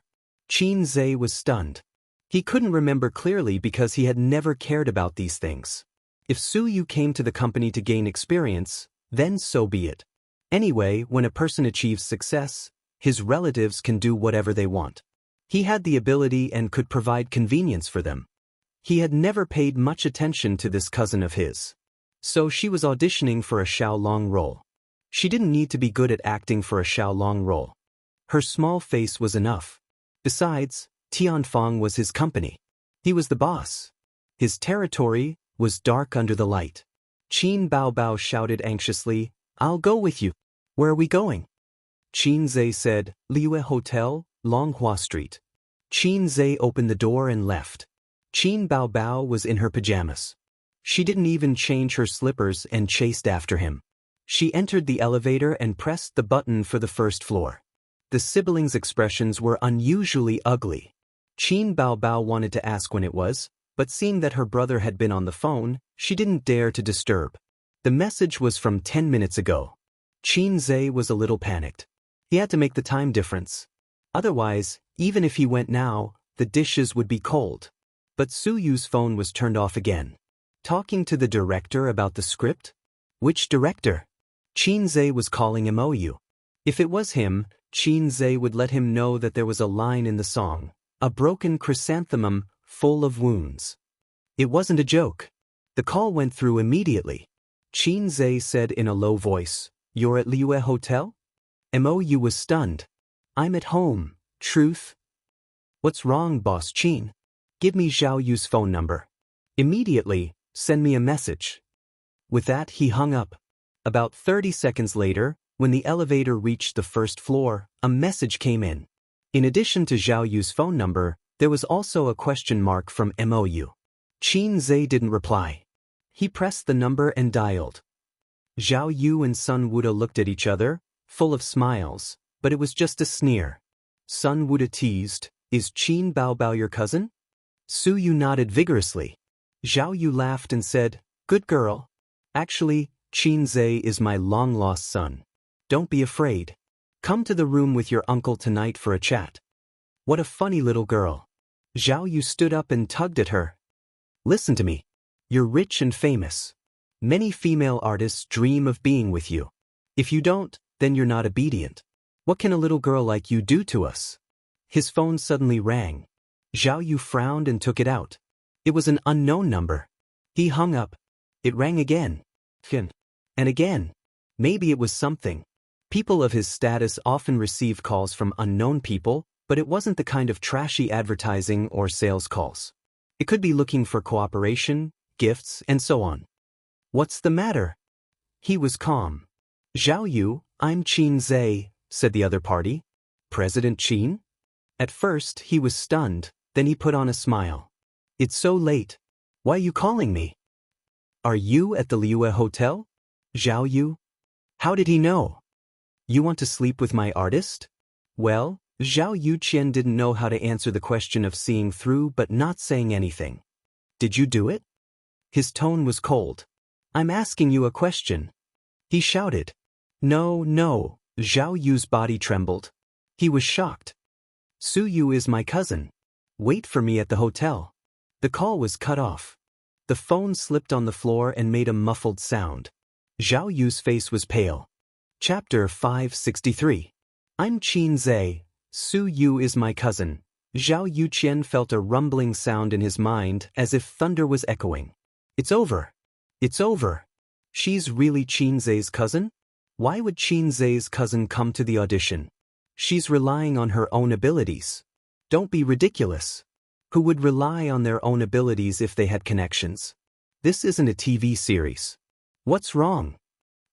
Qin Zhe was stunned. He couldn't remember clearly because he had never cared about these things. If Su Yu came to the company to gain experience, then so be it. Anyway, when a person achieves success, his relatives can do whatever they want. He had the ability and could provide convenience for them. He had never paid much attention to this cousin of his. So she was auditioning for a Xiaolong role. She didn't need to be good at acting for a Xiaolong role. Her small face was enough. Besides, Tianfeng was his company. He was the boss. His territory was dark under the light. Qin Baobao shouted anxiously, I'll go with you. Where are we going? Qin Zhe said, Liyue Hotel, Longhua Street. Qin Zhe opened the door and left. Qin Baobao was in her pajamas. She didn't even change her slippers and chased after him. She entered the elevator and pressed the button for the first floor. The siblings' expressions were unusually ugly. Qin Baobao wanted to ask when it was, but seeing that her brother had been on the phone, she didn't dare to disturb. The message was from 10 minutes ago. Xianxia was a little panicked. He had to make the time difference. Otherwise, even if he went now, the dishes would be cold. But Su Yu's phone was turned off again. Talking to the director about the script? Which director? Xianxia was calling MOU. If it was him, Xianxia would let him know that there was a line in the song, a broken chrysanthemum full of wounds. It wasn't a joke. The call went through immediately. Xianxia said in a low voice, "You're at Liyue Hotel?" MOU was stunned. "I'm at home, truth." "What's wrong, Boss Qin? Give me Zhao Yu's phone number. Immediately, send me a message." With that, he hung up. About 30 seconds later, when the elevator reached the first floor, a message came in. In addition to Zhao Yu's phone number, there was also a question mark from MOU. Xianxia didn't reply. He pressed the number and dialed. Zhao Yu and Sun Wuda looked at each other, full of smiles, but it was just a sneer. Sun Wuda teased, "Is Qin Baobao your cousin?" Su Yu nodded vigorously. Zhao Yu laughed and said, "Good girl. Actually, Xianxia is my long-lost son. Don't be afraid. Come to the room with your uncle tonight for a chat." What a funny little girl. Zhao Yu stood up and tugged at her. "Listen to me. You're rich and famous. Many female artists dream of being with you. If you don't, then you're not obedient. What can a little girl like you do to us?" His phone suddenly rang. Zhao Yu frowned and took it out. It was an unknown number. He hung up. It rang again. And again. Maybe it was something. People of his status often receive calls from unknown people, but it wasn't the kind of trashy advertising or sales calls. It could be looking for cooperation, gifts, and so on. "What's the matter?" He was calm. "Zhao Yu, I'm Xianxia," said the other party. "President Qin?" At first, he was stunned, then he put on a smile. "It's so late. Why are you calling me?" "Are you at the Liyue Hotel?" "Zhao Yu?" "How did he know?" "You want to sleep with my artist?" Well, Zhao Yuqian didn't know how to answer the question of seeing through but not saying anything. "Did you do it?" His tone was cold. "I'm asking you a question." He shouted. No, Zhao Yu's body trembled. He was shocked. "Su Yu is my cousin. Wait for me at the hotel." The call was cut off. The phone slipped on the floor and made a muffled sound. Zhao Yu's face was pale. Chapter 563. I'm Xianxia. Su Yu is my cousin. Zhao Yuqian felt a rumbling sound in his mind as if thunder was echoing. It's over. It's over. She's really Xianxia's cousin? Why would Xianxia's cousin come to the audition? She's relying on her own abilities. Don't be ridiculous. Who would rely on their own abilities if they had connections? This isn't a TV series. What's wrong?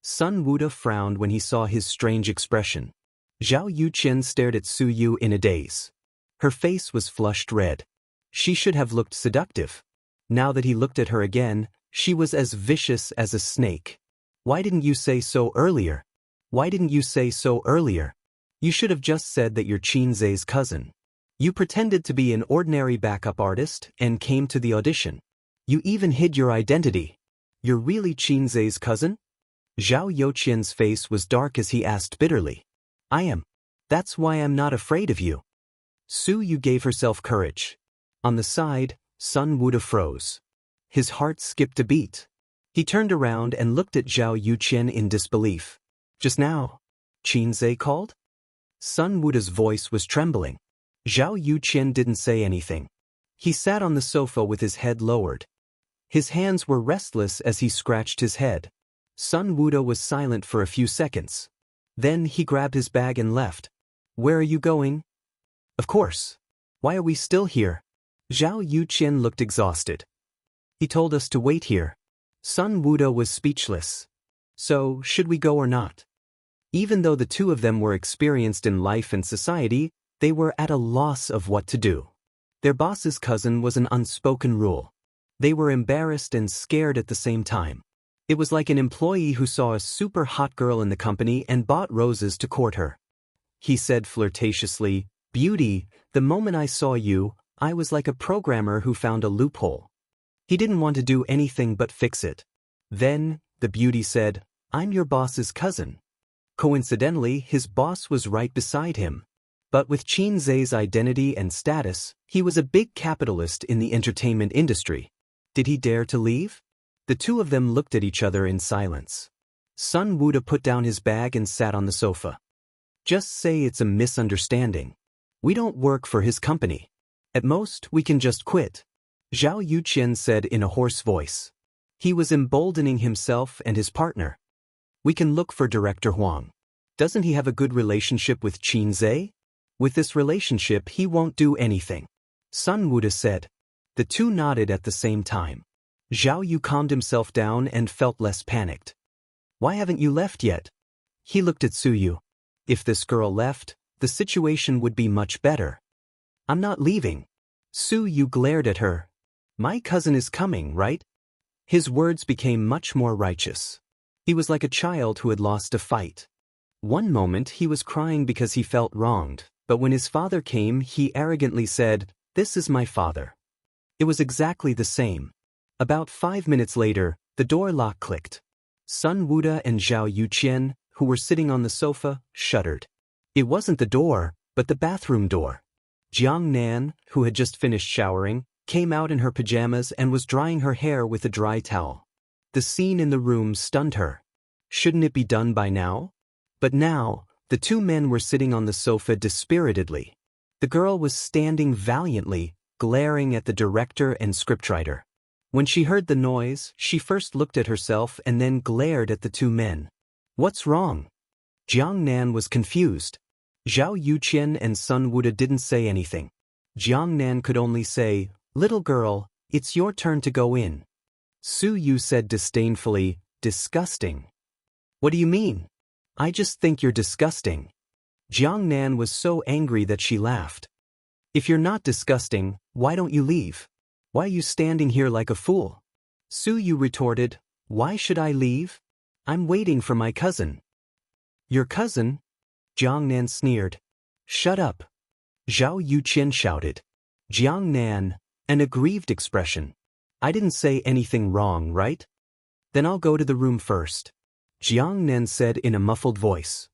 Sun Wuda frowned when he saw his strange expression. Zhao Yuqian stared at Su Yu in a daze. Her face was flushed red. She should have looked seductive. Now that he looked at her again, she was as vicious as a snake. Why didn't you say so earlier? Why didn't you say so earlier? You should have just said that you're Xianxia's cousin. You pretended to be an ordinary backup artist and came to the audition. You even hid your identity. You're really Xianxia's cousin? Zhao Yuqian's face was dark as he asked bitterly. I am. That's why I'm not afraid of you. Su Yu gave herself courage. On the side, Sun Wuda froze. His heart skipped a beat. He turned around and looked at Zhao Yuqian in disbelief. Just now, Xianxia called? Sun Wuda's voice was trembling. Zhao Yuqian didn't say anything. He sat on the sofa with his head lowered. His hands were restless as he scratched his head. Sun Wuda was silent for a few seconds. Then he grabbed his bag and left. Where are you going? Of course. Why are we still here? Zhao Yuqian looked exhausted. He told us to wait here. Sun Wuda was speechless. So, should we go or not? Even though the two of them were experienced in life and society, they were at a loss of what to do. Their boss's cousin was an unspoken rule. They were embarrassed and scared at the same time. It was like an employee who saw a super hot girl in the company and bought roses to court her. He said flirtatiously, "Beauty, the moment I saw you, I was like a programmer who found a loophole. He didn't want to do anything but fix it. Then, the beauty said, "I'm your boss's cousin." Coincidentally, his boss was right beside him. But with Qin Zhe's identity and status, he was a big capitalist in the entertainment industry. Did he dare to leave? The two of them looked at each other in silence. Sun Wuda put down his bag and sat on the sofa. "Just say it's a misunderstanding. We don't work for his company. At most, we can just quit," Zhao Yuqian said in a hoarse voice. He was emboldening himself and his partner. "We can look for Director Huang. Doesn't he have a good relationship with Qin Zhe? With this relationship, he won't do anything," Sun Wuda said. The two nodded at the same time. Zhao Yu calmed himself down and felt less panicked. "Why haven't you left yet?" He looked at Su Yu. If this girl left, the situation would be much better. "I'm not leaving." Su Yu glared at her. "My cousin is coming, right?" His words became much more righteous. He was like a child who had lost a fight. One moment he was crying because he felt wronged, but when his father came, he arrogantly said, "This is my father." It was exactly the same. About 5 minutes later, the door lock clicked. Sun Wuda and Zhao Yuqian, who were sitting on the sofa, shuddered. It wasn't the door, but the bathroom door. Jiang Nan, who had just finished showering, came out in her pajamas and was drying her hair with a dry towel. The scene in the room stunned her. Shouldn't it be done by now? But now, the two men were sitting on the sofa dispiritedly. The girl was standing valiantly, glaring at the director and scriptwriter. When she heard the noise, she first looked at herself and then glared at the two men. "What's wrong?" Jiang Nan was confused. Zhao Yuqian and Sun Wuda didn't say anything. Jiang Nan could only say, "Little girl, it's your turn to go in." Su Yu said disdainfully, "Disgusting." "What do you mean?" "I just think you're disgusting." Jiang Nan was so angry that she laughed. "If you're not disgusting, why don't you leave? Why are you standing here like a fool?" Su Yu retorted, "Why should I leave? I'm waiting for my cousin." "Your cousin?" Jiang Nan sneered. "Shut up." Zhao Yuqian shouted. Jiang Nan, an aggrieved expression. "I didn't say anything wrong, right? Then I'll go to the room first," Jiang Nan said in a muffled voice.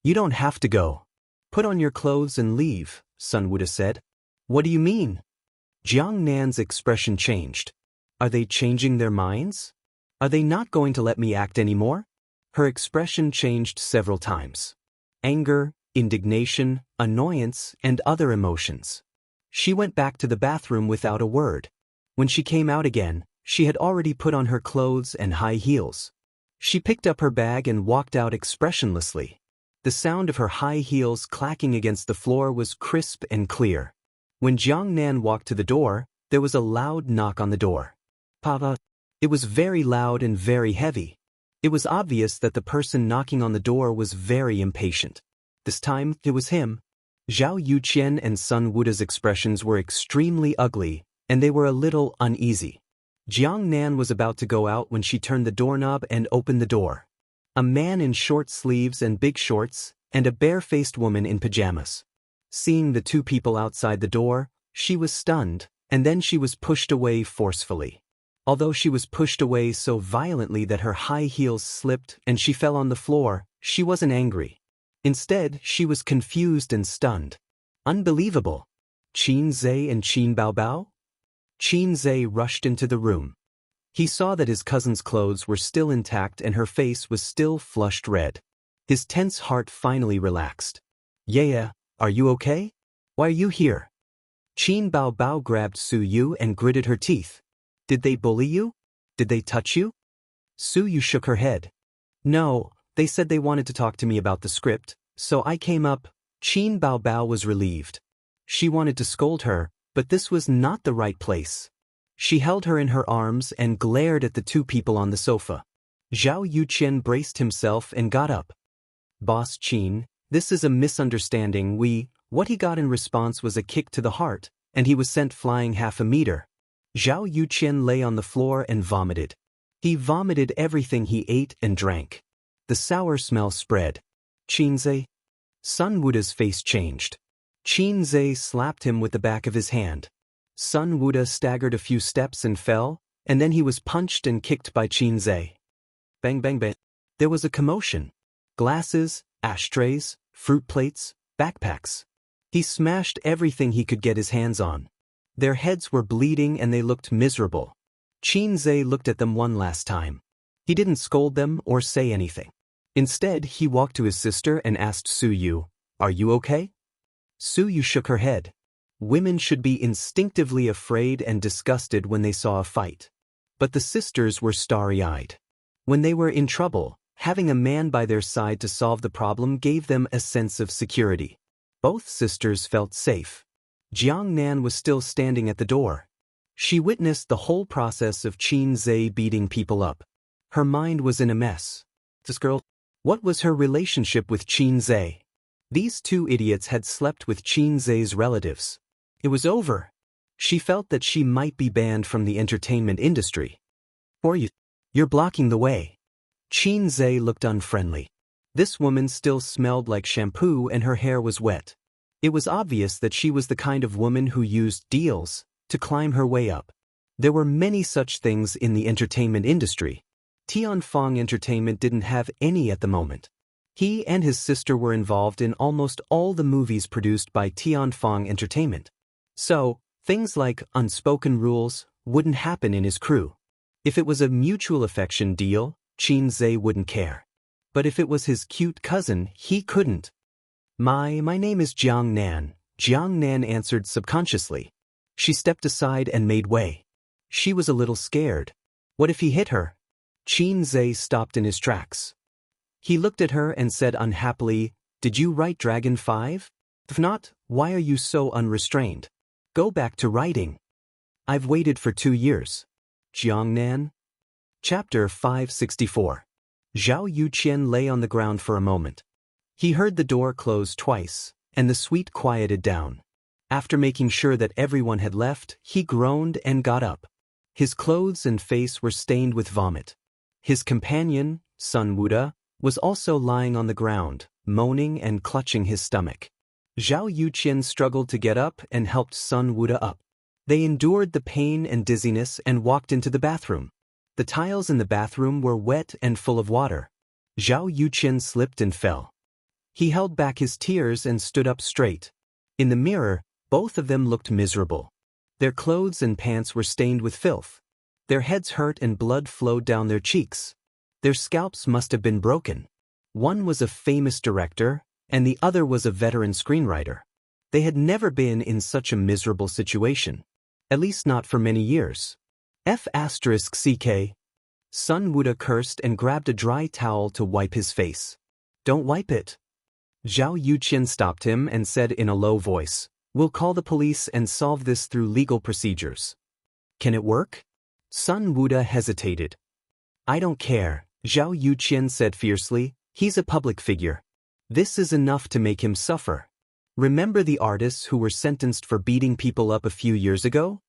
"You don't have to go. Put on your clothes and leave," Sun Wuda said. "What do you mean?" Jiang Nan's expression changed. Are they changing their minds? Are they not going to let me act anymore? Her expression changed several times. Anger, indignation, annoyance, and other emotions. She went back to the bathroom without a word. When she came out again, she had already put on her clothes and high heels. She picked up her bag and walked out expressionlessly. The sound of her high heels clacking against the floor was crisp and clear. When Jiang Nan walked to the door, there was a loud knock on the door. "Papa." It was very loud and very heavy. It was obvious that the person knocking on the door was very impatient. This time, it was him. Zhao Yuqian and Sun Wuda's expressions were extremely ugly, and they were a little uneasy. Jiang Nan was about to go out when she turned the doorknob and opened the door. A man in short sleeves and big shorts, and a bare-faced woman in pajamas. Seeing the two people outside the door, she was stunned, and then she was pushed away forcefully. Although she was pushed away so violently that her high heels slipped and she fell on the floor, she wasn't angry. Instead, she was confused and stunned. Unbelievable. Qin Zhe and Qin Baobao? Qin Zhe rushed into the room. He saw that his cousin's clothes were still intact and her face was still flushed red. His tense heart finally relaxed. "Yeah, are you okay? Why are you here?" Qin Baobao grabbed Su Yu and gritted her teeth. "Did they bully you? Did they touch you?" Su Yu shook her head. "No, they said they wanted to talk to me about the script, so I came up." Qin Baobao was relieved. She wanted to scold her, but this was not the right place. She held her in her arms and glared at the two people on the sofa. Zhao Yuqian braced himself and got up. "Boss Qin, this is a misunderstanding. What he got in response was a kick to the heart, and he was sent flying half a meter." Zhao Yuqian lay on the floor and vomited. He vomited everything he ate and drank. The sour smell spread. "Qin Zhe?" Sun Wuda's face changed. Qin Zhe slapped him with the back of his hand. Sun Wuda staggered a few steps and fell, and then he was punched and kicked by Qin Zhe. Bang bang bang. There was a commotion. Glasses, ashtrays, fruit plates, backpacks. He smashed everything he could get his hands on. Their heads were bleeding and they looked miserable. Qin Zhe looked at them one last time. He didn't scold them or say anything. Instead, he walked to his sister and asked Su Yu, "Are you okay?" Su Yu shook her head. Women should be instinctively afraid and disgusted when they saw a fight. But the sisters were starry-eyed. When they were in trouble, having a man by their side to solve the problem gave them a sense of security. Both sisters felt safe. Jiang Nan was still standing at the door. She witnessed the whole process of Qin Zhe beating people up. Her mind was in a mess. This girl, what was her relationship with Qin Zhe? These two idiots had slept with Qin Zhe's relatives. It was over. She felt that she might be banned from the entertainment industry. Or you're blocking the way. Qin Zhe looked unfriendly. This woman still smelled like shampoo and her hair was wet. It was obvious that she was the kind of woman who used deals to climb her way up. There were many such things in the entertainment industry. Tianfeng Entertainment didn't have any at the moment. He and his sister were involved in almost all the movies produced by Tianfeng Entertainment. So, things like unspoken rules wouldn't happen in his crew. If it was a mutual affection deal, Qin Zhe wouldn't care. But if it was his cute cousin, he couldn't. My name is Jiang Nan, Jiang Nan answered subconsciously. She stepped aside and made way. She was a little scared. What if he hit her? Qin Zhe stopped in his tracks. He looked at her and said unhappily, "Did you write Dragon 5? If not, why are you so unrestrained? Go back to writing." "I've waited for 2 years. Jiang Nan. Chapter 564. Zhao Yuqian lay on the ground for a moment. He heard the door close twice, and the suite quieted down. After making sure that everyone had left, he groaned and got up. His clothes and face were stained with vomit. His companion, Sun Wuda, was also lying on the ground, moaning and clutching his stomach. Zhao Yuqian struggled to get up and helped Sun Wuda up. They endured the pain and dizziness and walked into the bathroom. The tiles in the bathroom were wet and full of water. Zhao Yuqian slipped and fell. He held back his tears and stood up straight. In the mirror, both of them looked miserable. Their clothes and pants were stained with filth. Their heads hurt and blood flowed down their cheeks. Their scalps must have been broken. One was a famous director, and the other was a veteran screenwriter. They had never been in such a miserable situation. At least not for many years. F***CK. Sun Wuda cursed and grabbed a dry towel to wipe his face. "Don't wipe it." Zhao Yuqian stopped him and said in a low voice, "We'll call the police and solve this through legal procedures." "Can it work?" Sun Wuda hesitated. "I don't care," Zhao Yuqian said fiercely. "He's a public figure. This is enough to make him suffer. Remember the artists who were sentenced for beating people up a few years ago?"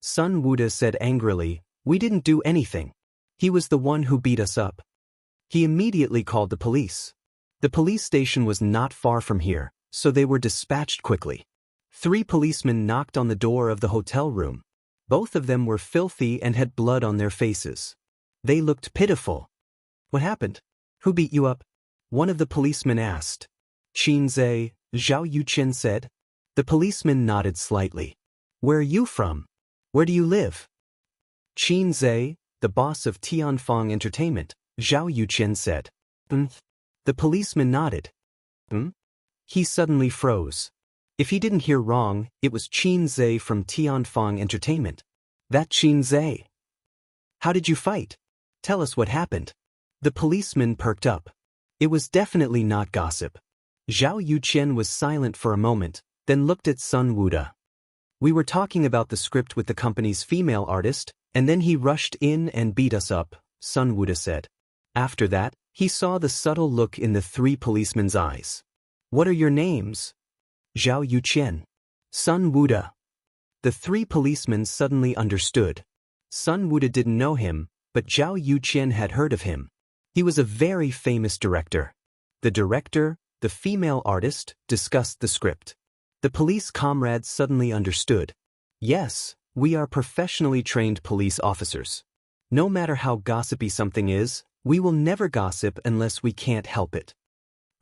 Sun Wuda said angrily, "We didn't do anything. He was the one who beat us up." He immediately called the police. The police station was not far from here, so they were dispatched quickly. 3 policemen knocked on the door of the hotel room. Both of them were filthy and had blood on their faces. They looked pitiful. "What happened? Who beat you up?" one of the policemen asked. "Qin Zhe," Zhao Yuqian said. The policeman nodded slightly. "Where are you from? Where do you live?" "Qin Zhe, the boss of Tianfeng Entertainment," Zhao Yuqian said. The policeman nodded. He suddenly froze. If he didn't hear wrong, it was Qin Zhe from Tianfeng Entertainment. That Qin Zhe. "How did you fight? Tell us what happened." The policeman perked up. It was definitely not gossip. Zhao Yuqian was silent for a moment, then looked at Sun Wuda. "We were talking about the script with the company's female artist, and then he rushed in and beat us up," Sun Wuda said. After that, he saw the subtle look in the 3 policemen's eyes. "What are your names?" "Zhao Yuqian." "Sun Wuda." The 3 policemen suddenly understood. Sun Wuda didn't know him, but Zhao Yuqian had heard of him. He was a very famous director. The director, the female artist, discussed the script. The police comrades suddenly understood. Yes, We are professionally trained police officers. No matter how gossipy something is, we will never gossip unless we can't help it.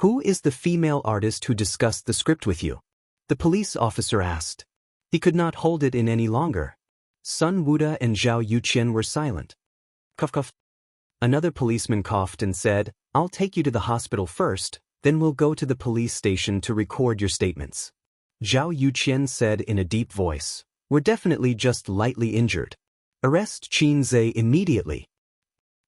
Who is the female artist who discussed the script with you? The police officer asked. He could not hold it in any longer. Sun Wuda and Zhao Yuqian were silent. Cough cough. Another policeman coughed and said, I'll take you to the hospital first, then we'll go to the police station to record your statements. Zhao Yuqian said in a deep voice, We're definitely just lightly injured. Arrest Qin Zhe immediately.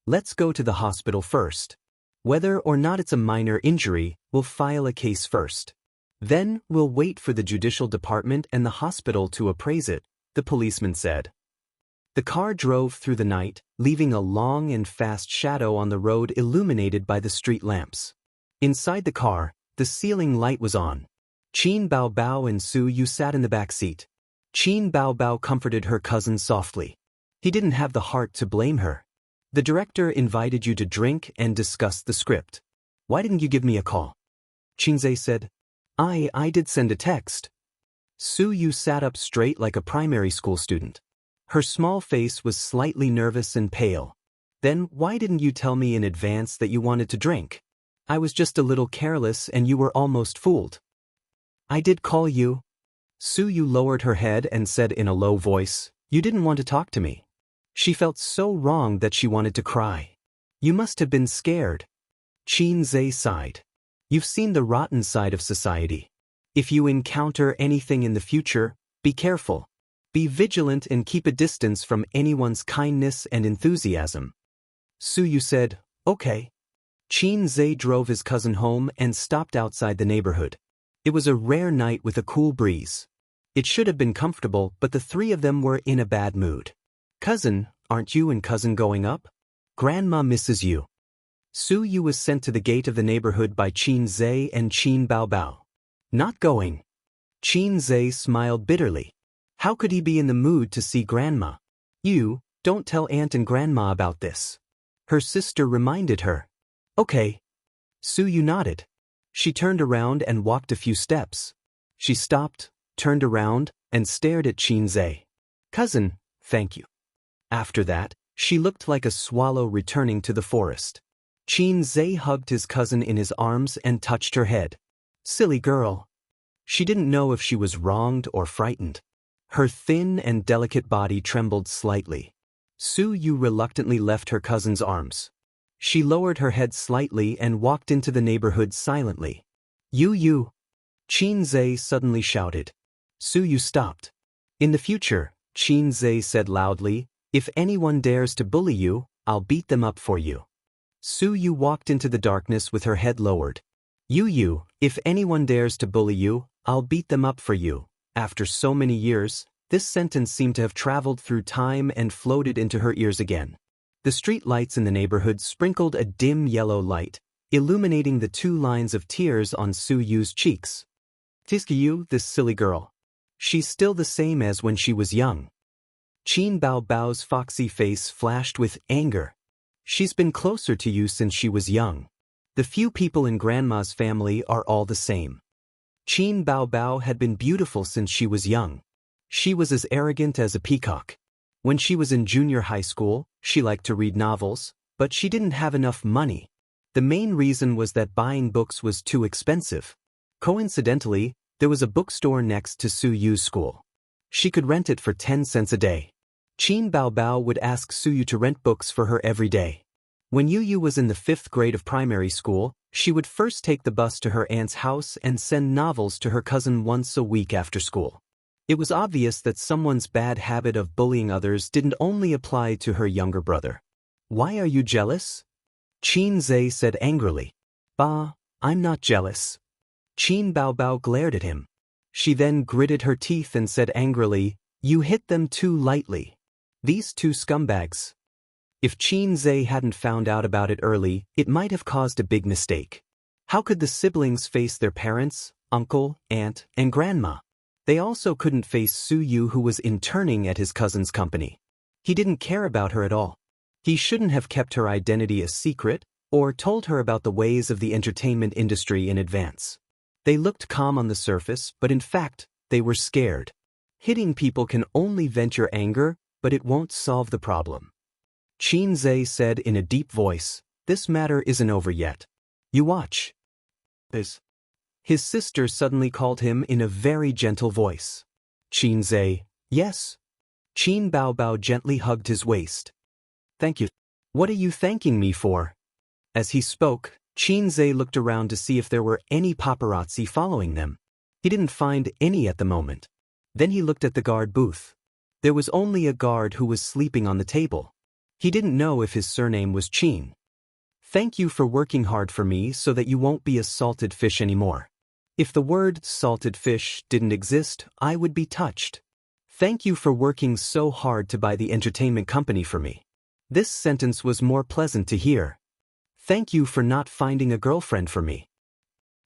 Let's go to the hospital first. Whether or not it's a minor injury, we'll file a case first. Then we'll wait for the judicial department and the hospital to appraise it, the policeman said. The car drove through the night, leaving a long and fast shadow on the road illuminated by the street lamps. Inside the car, the ceiling light was on. Qin Baobao and Su Yu sat in the back seat. Qin Baobao comforted her cousin softly. He didn't have the heart to blame her. The director invited you to drink and discuss the script. Why didn't you give me a call? Qinzhe said. I did send a text. Su Yu sat up straight like a primary school student. Her small face was slightly nervous and pale. Then why didn't you tell me in advance that you wanted to drink? I was just a little careless and you were almost fooled. I did call you. Su Yu lowered her head and said in a low voice, You didn't want to talk to me. She felt so wrong that she wanted to cry. You must have been scared. Qin Zhe sighed. You've seen the rotten side of society. If you encounter anything in the future, be careful. Be vigilant and keep a distance from anyone's kindness and enthusiasm. Su Yu said, Okay. Qin Zhe drove his cousin home and stopped outside the neighborhood. It was a rare night with a cool breeze. It should have been comfortable, but the three of them were in a bad mood. Cousin, aren't you and cousin going up? Grandma misses you. Su Yu was sent to the gate of the neighborhood by Qin Zhe and Qin Baobao. Not going. Qin Zhe smiled bitterly. How could he be in the mood to see Grandma? You, don't tell Aunt and Grandma about this. Her sister reminded her. Okay. Su Yu nodded. She turned around and walked a few steps. She stopped, turned around, and stared at Qin Zhe. Cousin, thank you. After that, she looked like a swallow returning to the forest. Qin Zhe hugged his cousin in his arms and touched her head. Silly girl. She didn't know if she was wronged or frightened. Her thin and delicate body trembled slightly. Su Yu reluctantly left her cousin's arms. She lowered her head slightly and walked into the neighborhood silently. You. Qin Zhe suddenly shouted. Su Yu stopped. In the future, Qin Zhe said loudly, if anyone dares to bully you, I'll beat them up for you. Su Yu walked into the darkness with her head lowered. You, if anyone dares to bully you, I'll beat them up for you. After so many years, this sentence seemed to have traveled through time and floated into her ears again. The street lights in the neighborhood sprinkled a dim yellow light, illuminating the 2 lines of tears on Su Yu's cheeks. Yu, this silly girl. She's still the same as when she was young. Qin Baobao's foxy face flashed with anger. She's been closer to you since she was young. The few people in Grandma's family are all the same. Qin Baobao had been beautiful since she was young. She was as arrogant as a peacock. When she was in junior high school, she liked to read novels, but she didn't have enough money. The main reason was that buying books was too expensive. Coincidentally, there was a bookstore next to Su Yu's school. She could rent it for 10 cents a day. Qin Baobao would ask Su Yu to rent books for her every day. When Yu was in the 5th grade of primary school, she would first take the bus to her aunt's house and send novels to her cousin once a week after school. It was obvious that someone's bad habit of bullying others didn't only apply to her younger brother. Why are you jealous? Qin Zhe said angrily. Bah, I'm not jealous. Qin Baobao glared at him. She then gritted her teeth and said angrily, You hit them too lightly. These 2 scumbags. If Qin Zhe hadn't found out about it early, it might have caused a big mistake. How could the siblings face their parents, uncle, aunt, and grandma? They also couldn't face Su Yu, who was interning at his cousin's company. He didn't care about her at all. He shouldn't have kept her identity a secret or told her about the ways of the entertainment industry in advance. They looked calm on the surface, but in fact, they were scared. Hitting people can only vent your anger, but it won't solve the problem. Xianxia said in a deep voice, "This matter isn't over yet. You watch." His sister suddenly called him in a very gentle voice. Xianxia, yes. Qin Baobao gently hugged his waist. Thank you. What are you thanking me for? As he spoke, Xianxia looked around to see if there were any paparazzi following them. He didn't find any at the moment. Then he looked at the guard booth. There was only a guard who was sleeping on the table. He didn't know if his surname was Qin. Thank you for working hard for me so that you won't be a salted fish anymore. If the word salted fish didn't exist, I would be touched. Thank you for working so hard to buy the entertainment company for me. This sentence was more pleasant to hear. Thank you for not finding a girlfriend for me.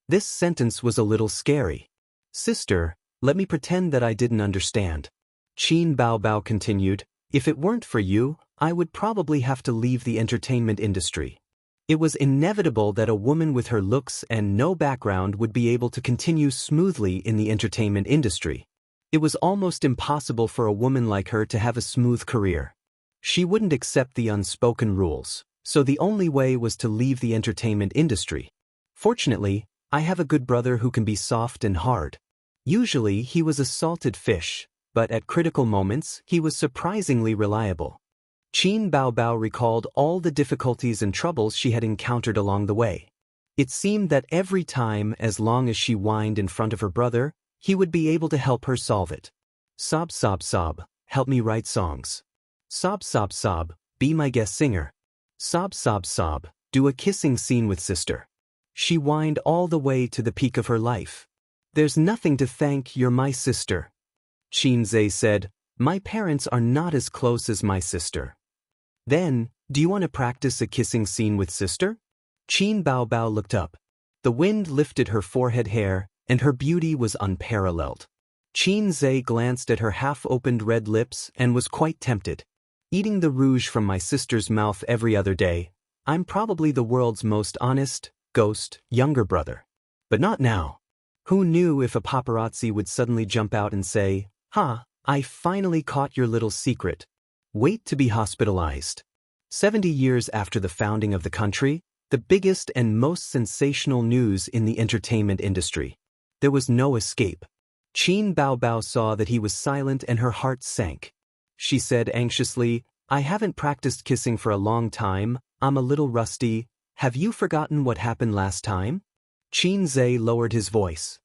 This sentence was a little scary. Sister, let me pretend that I didn't understand. Qin Baobao continued, if it weren't for you, I would probably have to leave the entertainment industry. It was inevitable that a woman with her looks and no background would be able to continue smoothly in the entertainment industry. It was almost impossible for a woman like her to have a smooth career. She wouldn't accept the unspoken rules, so the only way was to leave the entertainment industry. Fortunately, I have a good brother who can be soft and hard. Usually he was a salted fish, but at critical moments he was surprisingly reliable. Qin Baobao recalled all the difficulties and troubles she had encountered along the way. It seemed that every time, as long as she whined in front of her brother, he would be able to help her solve it. Sob, sob, sob, help me write songs. Sob, sob, sob, be my guest singer. Sob, sob, sob, do a kissing scene with sister. She whined all the way to the peak of her life. There's nothing to thank, you're my sister. Xianxia said, my parents are not as close as my sister. Then, do you want to practice a kissing scene with sister? Qin Baobao looked up. The wind lifted her forehead hair, and her beauty was unparalleled. Xianxia glanced at her half-opened red lips and was quite tempted. Eating the rouge from my sister's mouth every other day, I'm probably the world's most honest, ghost, younger brother. But not now. Who knew if a paparazzi would suddenly jump out and say, "Ha, I finally caught your little secret. Wait to be hospitalized." 70 years after the founding of the country, the biggest and most sensational news in the entertainment industry. There was no escape. Qin Baobao saw that he was silent and her heart sank. She said anxiously, I haven't practiced kissing for a long time, I'm a little rusty. Have you forgotten what happened last time? Xianxia lowered his voice.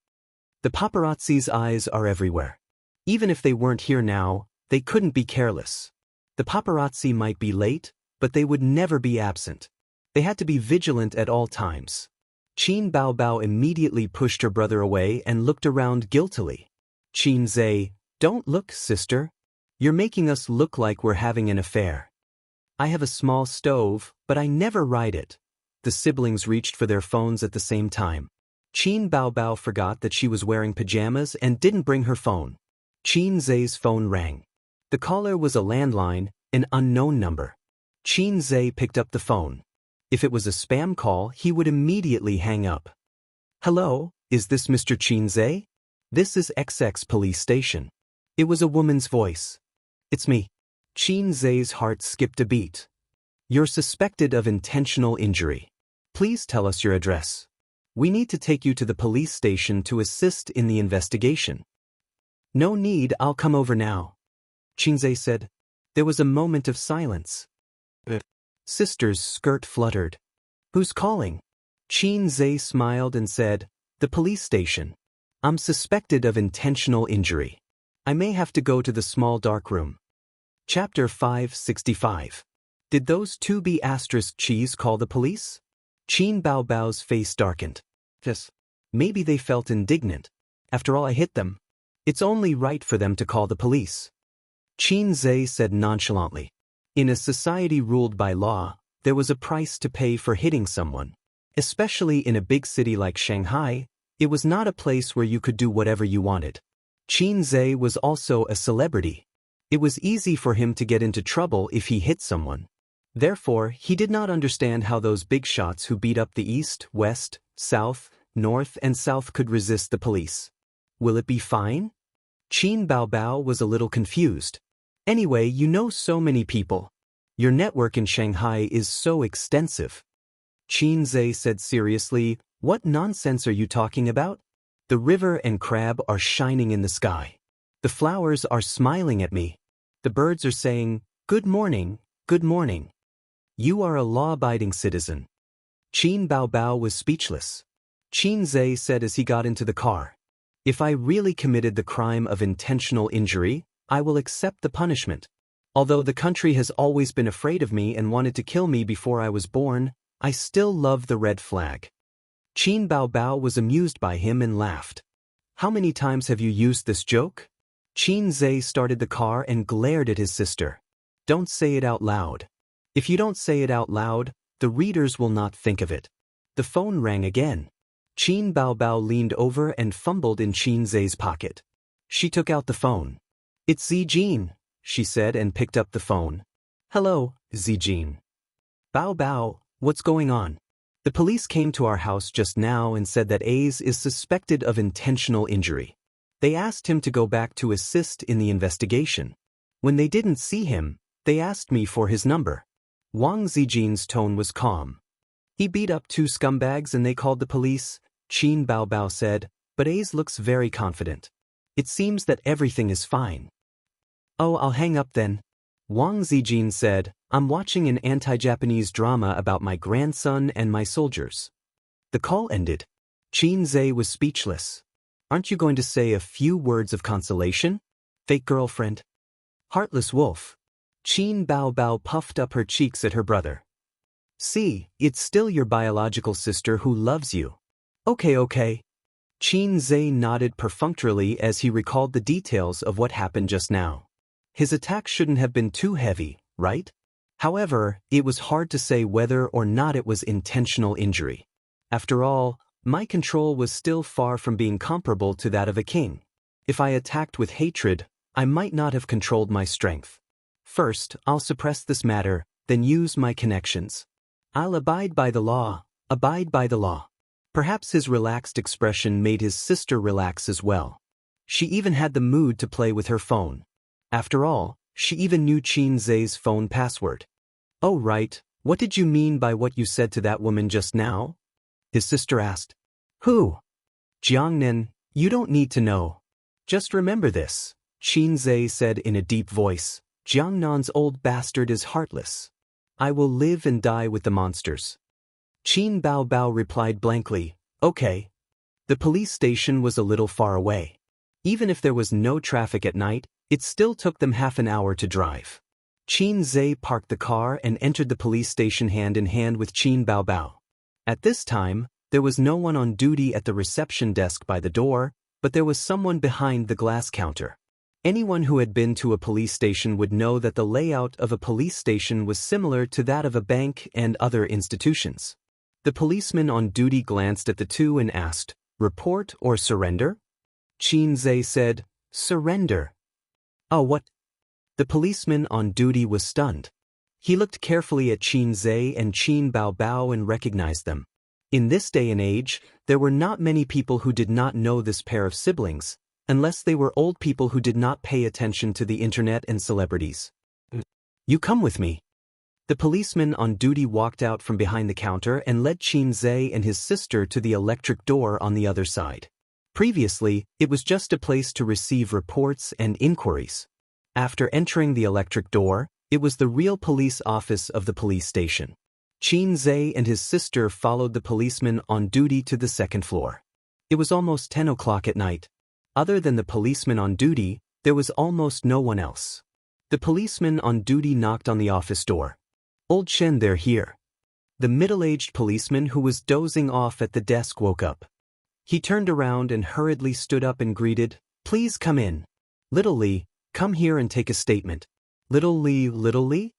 The paparazzi's eyes are everywhere. Even if they weren't here now, they couldn't be careless. The paparazzi might be late, but they would never be absent. They had to be vigilant at all times. Qin Baobao immediately pushed her brother away and looked around guiltily. Xianxia, don't look, sister. You're making us look like we're having an affair. I have a small stove, but I never ride it. The siblings reached for their phones at the same time. Qin Baobao forgot that she was wearing pajamas and didn't bring her phone. Xianxia's phone rang. The caller was a landline, an unknown number. Xianxia picked up the phone. If it was a spam call, he would immediately hang up. Hello, is this Mr. Xianxia? This is XX police station. It was a woman's voice. It's me. Xianxia's heart skipped a beat. You're suspected of intentional injury. Please tell us your address. We need to take you to the police station to assist in the investigation. No need, I'll come over now. Xianxia said. There was a moment of silence. Sister's skirt fluttered. Who's calling? Xianxia smiled and said, the police station. I'm suspected of intentional injury. I may have to go to the small dark room. Chapter 565. Did those 2B asterisk cheese call the police? Qin Baobao's face darkened. Yes. Maybe they felt indignant. After all, I hit them. It's only right for them to call the police. Xianxia said nonchalantly. In a society ruled by law, there was a price to pay for hitting someone. Especially in a big city like Shanghai, it was not a place where you could do whatever you wanted. Xianxia was also a celebrity. It was easy for him to get into trouble if he hit someone. Therefore, he did not understand how those big shots who beat up the east, west, south, north, and south could resist the police. Will it be fine? Qin Baobao was a little confused. Anyway, you know so many people. Your network in Shanghai is so extensive. Qin Zhe said seriously, what nonsense are you talking about? The river and crab are shining in the sky. The flowers are smiling at me. The birds are saying, good morning, good morning. You are a law-abiding citizen. Qin Baobao was speechless. Qin Zhe said as he got into the car, if I really committed the crime of intentional injury, I will accept the punishment. Although the country has always been afraid of me and wanted to kill me before I was born, I still love the red flag. Qin Baobao was amused by him and laughed. How many times have you used this joke? Qin Zhe started the car and glared at his sister. Don't say it out loud. If you don't say it out loud, the readers will not think of it. The phone rang again. Qin Baobao leaned over and fumbled in Qin Zhe's pocket. She took out the phone. It's Zijin, she said and picked up the phone. Hello, Zijin. Baobao, what's going on? The police came to our house just now and said that Ace is suspected of intentional injury. They asked him to go back to assist in the investigation. When they didn't see him, they asked me for his number. Wang Zijin's tone was calm. He beat up 2 scumbags and they called the police, Qin Baobao said, but Ace looks very confident. It seems that everything is fine. Oh, I'll hang up then. Wang Zijin said, I'm watching an anti-Japanese drama about my grandson and my soldiers. The call ended. Qin Zhe was speechless. Aren't you going to say a few words of consolation? Fake girlfriend. Heartless wolf. Qin Baobao puffed up her cheeks at her brother. See, it's still your biological sister who loves you. Okay. Qin Zhe nodded perfunctorily as he recalled the details of what happened just now. His attack shouldn't have been too heavy, right? However, it was hard to say whether or not it was intentional injury. After all, my control was still far from being comparable to that of a king. If I attacked with hatred, I might not have controlled my strength. First, I'll suppress this matter, then use my connections. I'll abide by the law, abide by the law. Perhaps his relaxed expression made his sister relax as well. She even had the mood to play with her phone. After all, she even knew Qin Zhe's phone password. Oh right, what did you mean by what you said to that woman just now? His sister asked. Who? Jiangnan, you don't need to know. Just remember this, Qin Zhe said in a deep voice. Jiangnan's old bastard is heartless. I will live and die with the monsters. Qin Baobao replied blankly, okay. The police station was a little far away. Even if there was no traffic at night, it still took them half an hour to drive. Qin Zhe parked the car and entered the police station hand in hand with Qin Baobao. At this time, there was no one on duty at the reception desk by the door, but there was someone behind the glass counter. Anyone who had been to a police station would know that the layout of a police station was similar to that of a bank and other institutions. The policeman on duty glanced at the two and asked, report or surrender? Qin Zhe said, surrender. Oh, what? The policeman on duty was stunned. He looked carefully at Qin Zhe and Qin Baobao and recognized them. In this day and age, there were not many people who did not know this pair of siblings, unless they were old people who did not pay attention to the internet and celebrities. You come with me. The policeman on duty walked out from behind the counter and led Qin Zhe and his sister to the electric door on the other side. Previously, it was just a place to receive reports and inquiries. After entering the electric door, it was the real police office of the police station. Qin Zhe and his sister followed the policeman on duty to the second floor. It was almost 10 o'clock at night. Other than the policeman on duty, there was almost no one else. The policeman on duty knocked on the office door. Old Shen, they're here. The middle-aged policeman who was dozing off at the desk woke up. He turned around and hurriedly stood up and greeted, please come in. Little Li, come here and take a statement. Little Li?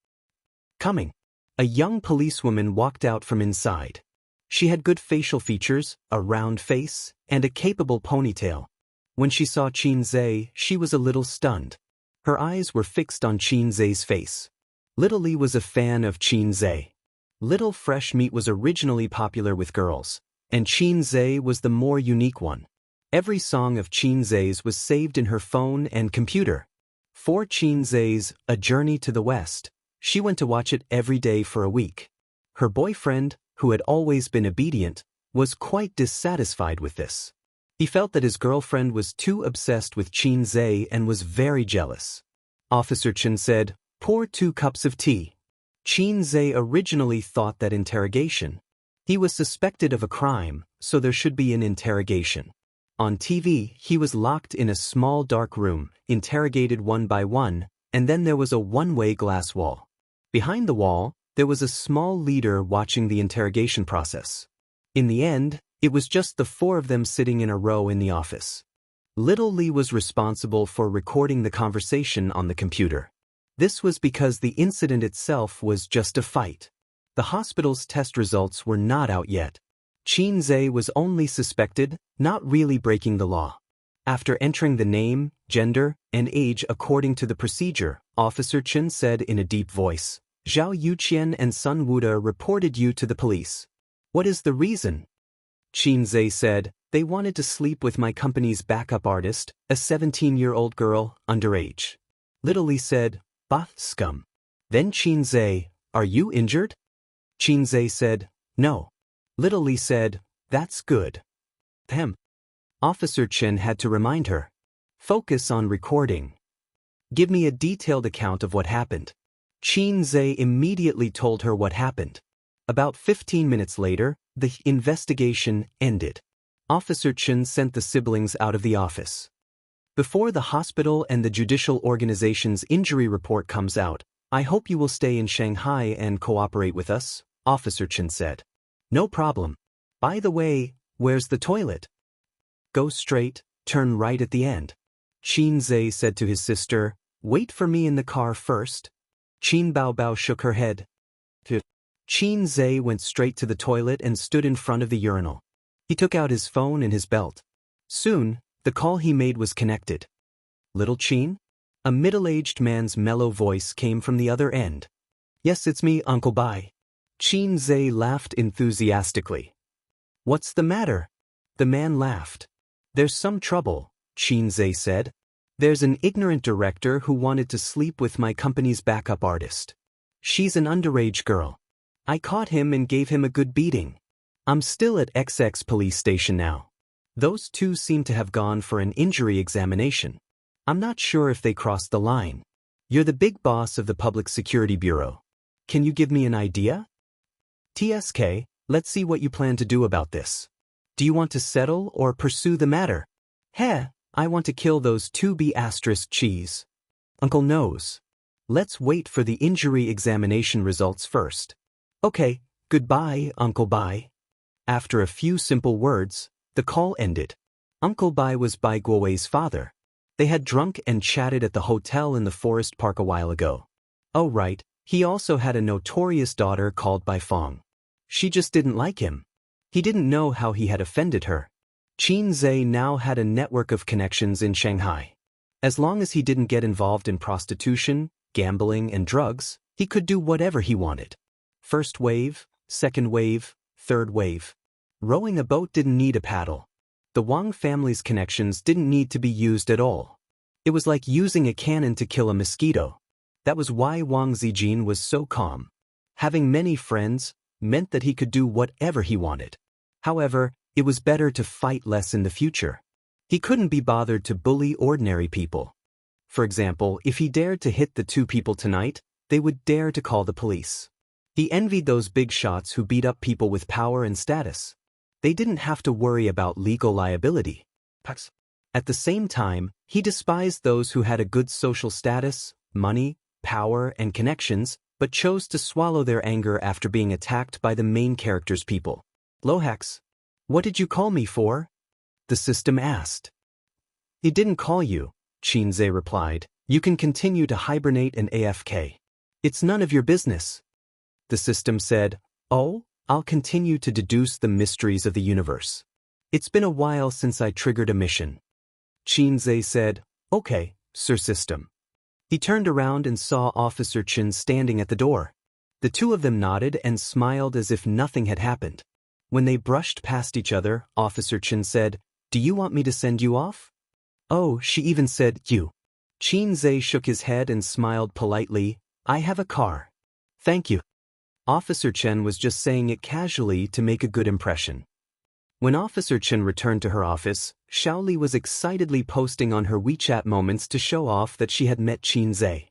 Coming. A young policewoman walked out from inside. She had good facial features, a round face, and a capable ponytail. When she saw Qin Zhe, she was a little stunned. Her eyes were fixed on Qin Zhe's face. Little Li was a fan of Qin Zhe. Little Fresh Meat was originally popular with girls, and Qin Zhe was the more unique one. Every song of Qin Zhe's was saved in her phone and computer. For Qin Zhe's A Journey to the West, she went to watch it every day for a week. Her boyfriend, who had always been obedient, was quite dissatisfied with this. He felt that his girlfriend was too obsessed with Qin Zhe and was very jealous. Officer Chen said, "Pour 2 cups of tea." Qin Zhe originally thought that interrogation. He was suspected of a crime, so there should be an interrogation. On TV, he was locked in a small dark room, interrogated one by one, and then there was a one-way glass wall. Behind the wall, there was a small leader watching the interrogation process. In the end, it was just the 4 of them sitting in a row in the office. Little Li was responsible for recording the conversation on the computer. This was because the incident itself was just a fight. The hospital's test results were not out yet. Qin Zhe was only suspected, not really breaking the law. After entering the name, gender, and age according to the procedure, Officer Chen said in a deep voice, "Zhao Yuqian and Sun Wuda reported you to the police. What is the reason?" Qin Zhe said, "They wanted to sleep with my company's backup artist, a 17-year-old girl, underage." Little Li said, "Bah, scum." Then Qin Zhe, "Are you injured?" Qin Zhe said, "No." Little Li said, "That's good." Officer Chen had to remind her, "Focus on recording. Give me a detailed account of what happened." Qin Zhe immediately told her what happened. About 15 minutes later, the investigation ended. Officer Chen sent the siblings out of the office. "Before the hospital and the judicial organization's injury report comes out, I hope you will stay in Shanghai and cooperate with us," Officer Chen said. "No problem. By the way, where's the toilet?" "Go straight, turn right at the end." Qin Zhe said to his sister, "Wait for me in the car first." Qin Baobao shook her head. Qin Zhe went straight to the toilet and stood in front of the urinal. He took out his phone and his belt. Soon, the call he made was connected. "Little Qin?" A middle-aged man's mellow voice came from the other end. "Yes, it's me, Uncle Bai." Qin Zhe laughed enthusiastically. "What's the matter?" The man laughed. "There's some trouble," Qin Zhe said. "There's an ignorant director who wanted to sleep with my company's backup artist. She's an underage girl. I caught him and gave him a good beating. I'm still at XX police station now. Those 2 seem to have gone for an injury examination. I'm not sure if they crossed the line. You're the big boss of the Public Security Bureau. Can you give me an idea? TSK, let's see what you plan to do about this. Do you want to settle or pursue the matter? Heh, I want to kill those 2B asterisk cheese. Uncle knows. Let's wait for the injury examination results first. Okay, goodbye, Uncle Bai. After a few simple words, the call ended. Uncle Bai was Bai Guowei's father. They had drunk and chatted at the hotel in the forest park a while ago. Oh right, he also had a notorious daughter called Bai Fong. She just didn't like him. He didn't know how he had offended her. Qin Zhe now had a network of connections in Shanghai. As long as he didn't get involved in prostitution, gambling, and drugs, he could do whatever he wanted. First wave, second wave, third wave. Rowing a boat didn't need a paddle. The Wang family's connections didn't need to be used at all. It was like using a cannon to kill a mosquito. That was why Wang Zijin was so calm. Having many friends meant that he could do whatever he wanted. However, it was better to fight less in the future. He couldn't be bothered to bully ordinary people. For example, if he dared to hit the 2 people tonight, they would dare to call the police. He envied those big shots who beat up people with power and status. They didn't have to worry about legal liability. At the same time, he despised those who had a good social status, money, power, and connections, but chose to swallow their anger after being attacked by the main character's people. Lohax, what did you call me for? The system asked. He didn't call you, Qin Zhe replied. You can continue to hibernate and AFK. It's none of your business. The system said, Oh, I'll continue to deduce the mysteries of the universe. It's been a while since I triggered a mission. Qin Zhe said, Okay, Sir System. He turned around and saw Officer Chen standing at the door. The 2 of them nodded and smiled as if nothing had happened. When they brushed past each other, Officer Chen said, Do you want me to send you off? Oh, she even said, you. Qin shook his head and smiled politely. I have a car. Thank you. Officer Chen was just saying it casually to make a good impression. When Officer Chen returned to her office, Xiaoli was excitedly posting on her WeChat moments to show off that she had met Qin.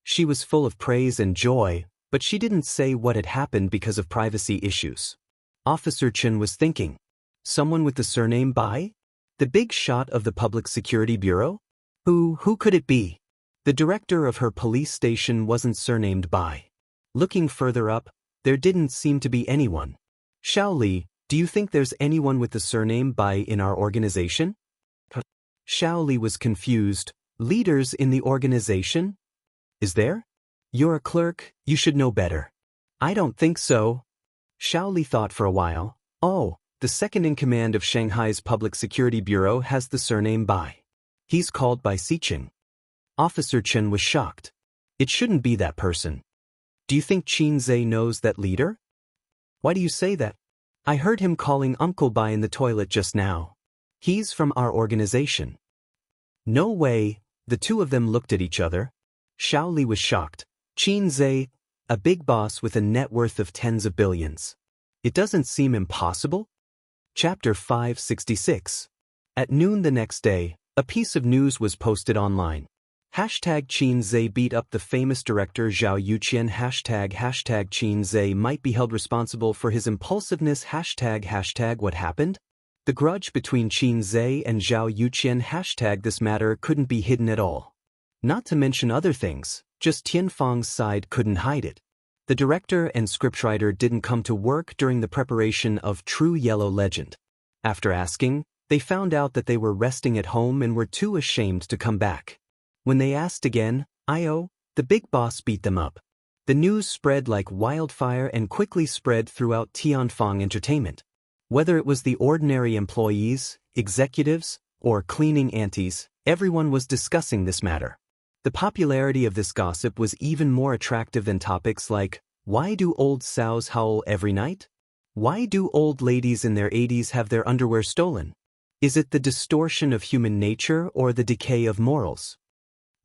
She was full of praise and joy, but she didn't say what had happened because of privacy issues. Officer Chen was thinking, someone with the surname Bai? The big shot of the Public Security Bureau? Who could it be? The director of her police station wasn't surnamed Bai. Looking further up, there didn't seem to be anyone. Xiaoli, do you think there's anyone with the surname Bai in our organization? Xiaoli was confused. Leaders in the organization? Is there? You're a clerk, you should know better. I don't think so. Xiaoli thought for a while. Oh, the second in command of Shanghai's Public Security Bureau has the surname Bai. He's called Bai Siqing. Officer Chen was shocked. It shouldn't be that person. Do you think Qin knows that leader? Why do you say that? I heard him calling Uncle Bai in the toilet just now. He's from our organization. No way. The two of them looked at each other. Xiaoli was shocked. Qin, a big boss with a net worth of tens of billions. It doesn't seem impossible? Chapter 566. At noon the next day, a piece of news was posted online. Qin beat up the famous director Zhao Yuqian. Qin might be held responsible for his impulsiveness. What happened? The grudge between Qin and Zhao Yuqian. This matter couldn't be hidden at all. Not to mention other things, just Tianfang's side couldn't hide it. The director and scriptwriter didn't come to work during the preparation of True Yellow Legend. After asking, they found out that they were resting at home and were too ashamed to come back. When they asked again, the big boss beat them up. The news spread like wildfire and quickly spread throughout Tianfang Entertainment. Whether it was the ordinary employees, executives, or cleaning aunties, everyone was discussing this matter. The popularity of this gossip was even more attractive than topics like, why do old sows howl every night? Why do old ladies in their 80s have their underwear stolen? Is it the distortion of human nature or the decay of morals?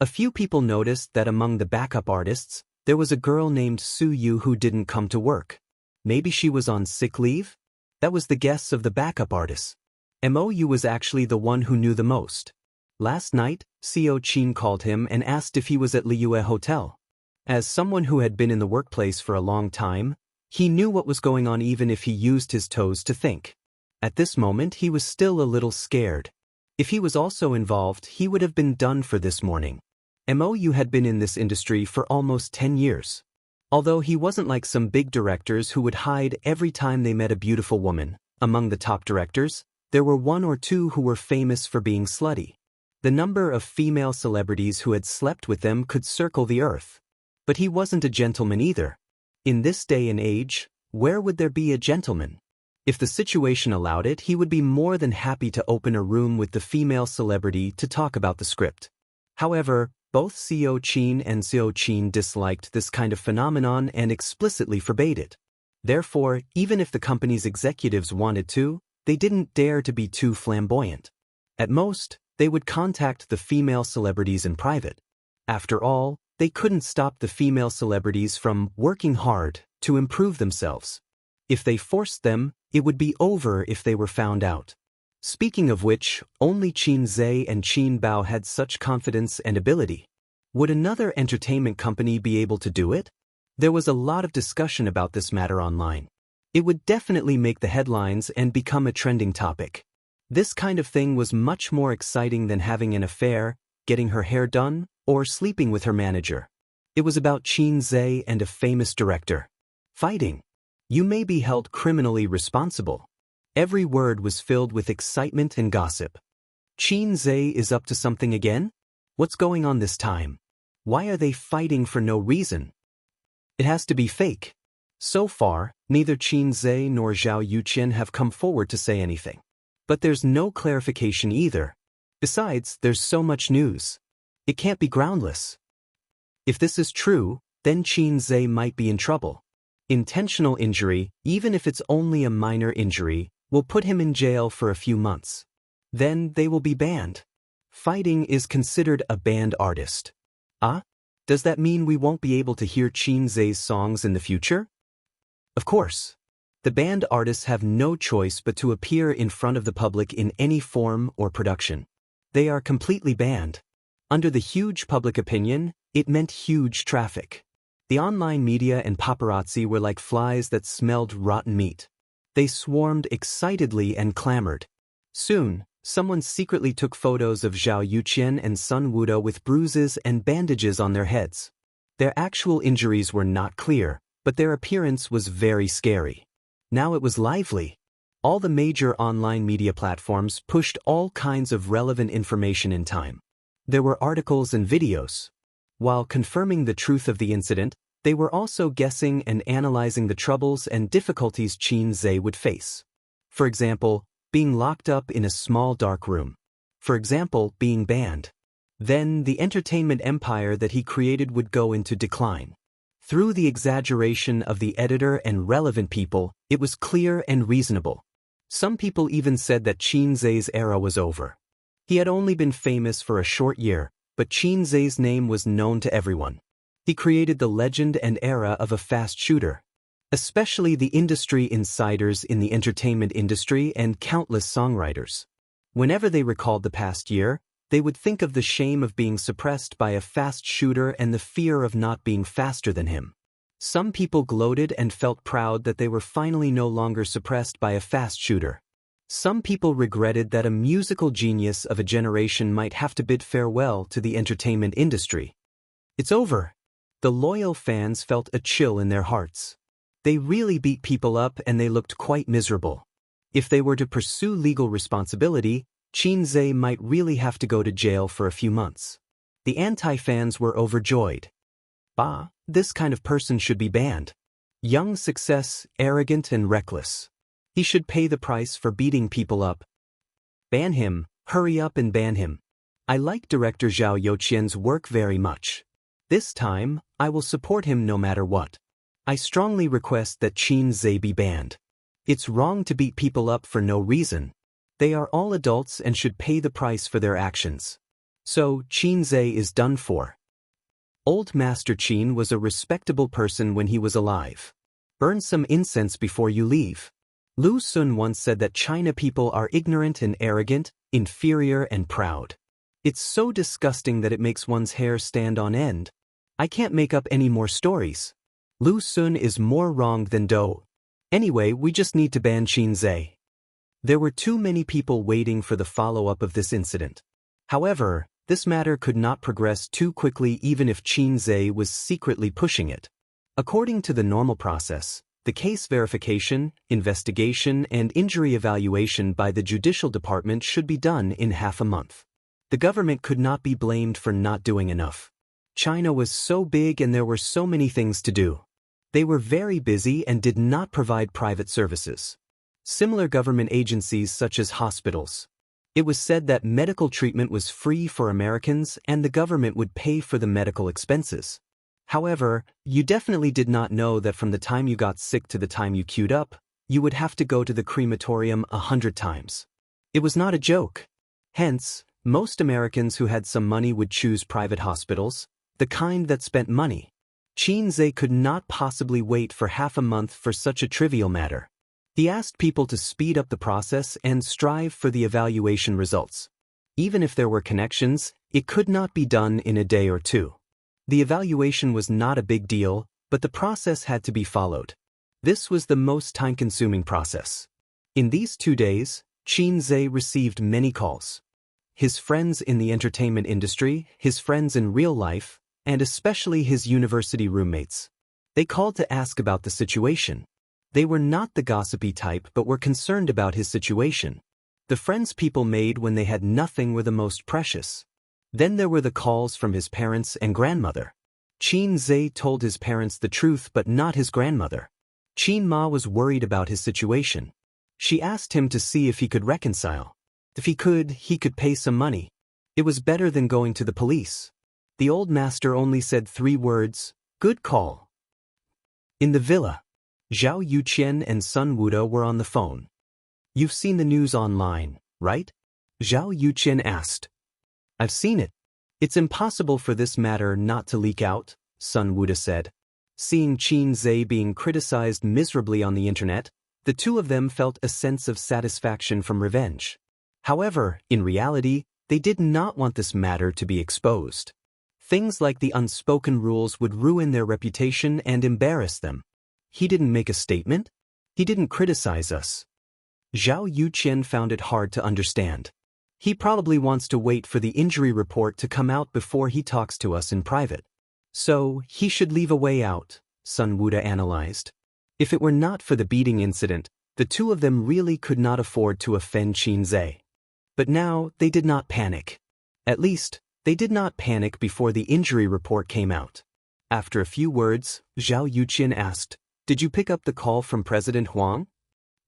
A few people noticed that among the backup artists, there was a girl named Su Yu who didn't come to work. Maybe she was on sick leave? That was the guess of the backup artists. Mou was actually the one who knew the most. Last night, Xiao Qin called him and asked if he was at Liyue Hotel. As someone who had been in the workplace for a long time, he knew what was going on even if he used his toes to think. At this moment he was still a little scared. If he was also involved, he would have been done for this morning. Mou had been in this industry for almost 10 years. Although he wasn't like some big directors who would hide every time they met a beautiful woman, among the top directors, there were one or two who were famous for being slutty. The number of female celebrities who had slept with them could circle the earth. But he wasn't a gentleman either. In this day and age, where would there be a gentleman? If the situation allowed it, he would be more than happy to open a room with the female celebrity to talk about the script. However, both Xiao Qin and Xiao Qin disliked this kind of phenomenon and explicitly forbade it. Therefore, even if the company's executives wanted to, they didn't dare to be too flamboyant. At most, they would contact the female celebrities in private. After all, they couldn't stop the female celebrities from working hard to improve themselves. If they forced them, it would be over if they were found out. Speaking of which, only Qin and Qin Bao had such confidence and ability. Would another entertainment company be able to do it? There was a lot of discussion about this matter online. It would definitely make the headlines and become a trending topic. This kind of thing was much more exciting than having an affair, getting her hair done, or sleeping with her manager. It was about Qin and a famous director. Fighting. You may be held criminally responsible. Every word was filled with excitement and gossip. Qin is up to something again? What's going on this time? Why are they fighting for no reason? It has to be fake. So far, neither Qin nor Zhao Yuqian have come forward to say anything. But there's no clarification either. Besides, there's so much news. It can't be groundless. If this is true, then Qin might be in trouble. Intentional injury, even if it's only a minor injury, will put him in jail for a few months. then they will be banned. Fighting is considered a banned artist. Ah? Does that mean we won't be able to hear Qin Zhe's songs in the future? Of course. The banned artists have no choice but to appear in front of the public in any form or production. They are completely banned. Under the huge public opinion, it meant huge traffic. The online media and paparazzi were like flies that smelled rotten meat. They swarmed excitedly and clamored. Soon, someone secretly took photos of Zhao Yuqian and Sun Wuda with bruises and bandages on their heads. Their actual injuries were not clear, but their appearance was very scary. Now it was lively. All the major online media platforms pushed all kinds of relevant information in time. There were articles and videos. While confirming the truth of the incident, they were also guessing and analyzing the troubles and difficulties Qin Zhe would face. For example, being locked up in a small dark room. For example, being banned. Then the entertainment empire that he created would go into decline. Through the exaggeration of the editor and relevant people, it was clear and reasonable. Some people even said that Qin Zhe's era was over. He had only been famous for a short year, but Qin Zhe's name was known to everyone. He created the legend and era of a fast shooter. Especially the industry insiders in the entertainment industry and countless songwriters. Whenever they recalled the past year, they would think of the shame of being suppressed by a fast shooter and the fear of not being faster than him. Some people gloated and felt proud that they were finally no longer suppressed by a fast shooter. Some people regretted that a musical genius of a generation might have to bid farewell to the entertainment industry. It's over. The loyal fans felt a chill in their hearts. They really beat people up and they looked quite miserable. If they were to pursue legal responsibility, Qin Zhe might really have to go to jail for a few months. The anti-fans were overjoyed. Bah, this kind of person should be banned. Young success, arrogant and reckless. He should pay the price for beating people up. Ban him, hurry up and ban him. I like director Zhao Youqian's work very much. This time, I will support him no matter what. I strongly request that Qin Zhe be banned. It's wrong to beat people up for no reason. They are all adults and should pay the price for their actions. So, Qin Zhe is done for. Old Master Qin was a respectable person when he was alive. Burn some incense before you leave. Lu Sun once said that China people are ignorant and arrogant, inferior and proud. It's so disgusting that it makes one's hair stand on end. I can't make up any more stories. Lu Sun is more wrong than Dou. Anyway, we just need to ban Qin Zhe. There were too many people waiting for the follow-up of this incident. However, this matter could not progress too quickly even if Qin Zhe was secretly pushing it. According to the normal process, the case verification, investigation, and injury evaluation by the judicial department should be done in half a month. The government could not be blamed for not doing enough. China was so big and there were so many things to do. They were very busy and did not provide private services. Similar government agencies such as hospitals. It was said that medical treatment was free for Americans and the government would pay for the medical expenses. However, you definitely did not know that from the time you got sick to the time you queued up, you would have to go to the crematorium 100 times. It was not a joke. Hence, most Americans who had some money would choose private hospitals, the kind that spent money. Qin Zhe could not possibly wait for half a month for such a trivial matter. He asked people to speed up the process and strive for the evaluation results. Even if there were connections, it could not be done in a day or two. The evaluation was not a big deal, but the process had to be followed. This was the most time-consuming process. In these 2 days, Qin Zhe received many calls. His friends in the entertainment industry, his friends in real life, and especially his university roommates. They called to ask about the situation. They were not the gossipy type but were concerned about his situation. The friends people made when they had nothing were the most precious. Then there were the calls from his parents and grandmother. Qin Zhe told his parents the truth but not his grandmother. Qin Ma was worried about his situation. She asked him to see if he could reconcile. If he could pay some money. It was better than going to the police. The old master only said 3 words, "Good call." In the villa, Zhao Yuqian and Sun Wuda were on the phone. You've seen the news online, right? Zhao Yuqian asked. I've seen it. It's impossible for this matter not to leak out, Sun Wuda said. Seeing Qin Zhe being criticized miserably on the internet, the two of them felt a sense of satisfaction from revenge. However, in reality, they did not want this matter to be exposed. Things like the unspoken rules would ruin their reputation and embarrass them. He didn't make a statement? He didn't criticize us. Zhao Yuqian found it hard to understand. He probably wants to wait for the injury report to come out before he talks to us in private. So, he should leave a way out, Sun Wuda analyzed. If it were not for the beating incident, the two of them really could not afford to offend Qin Zhe. But now, they did not panic. At least, they did not panic before the injury report came out. After a few words, Zhao Yuqian asked, Did you pick up the call from President Huang?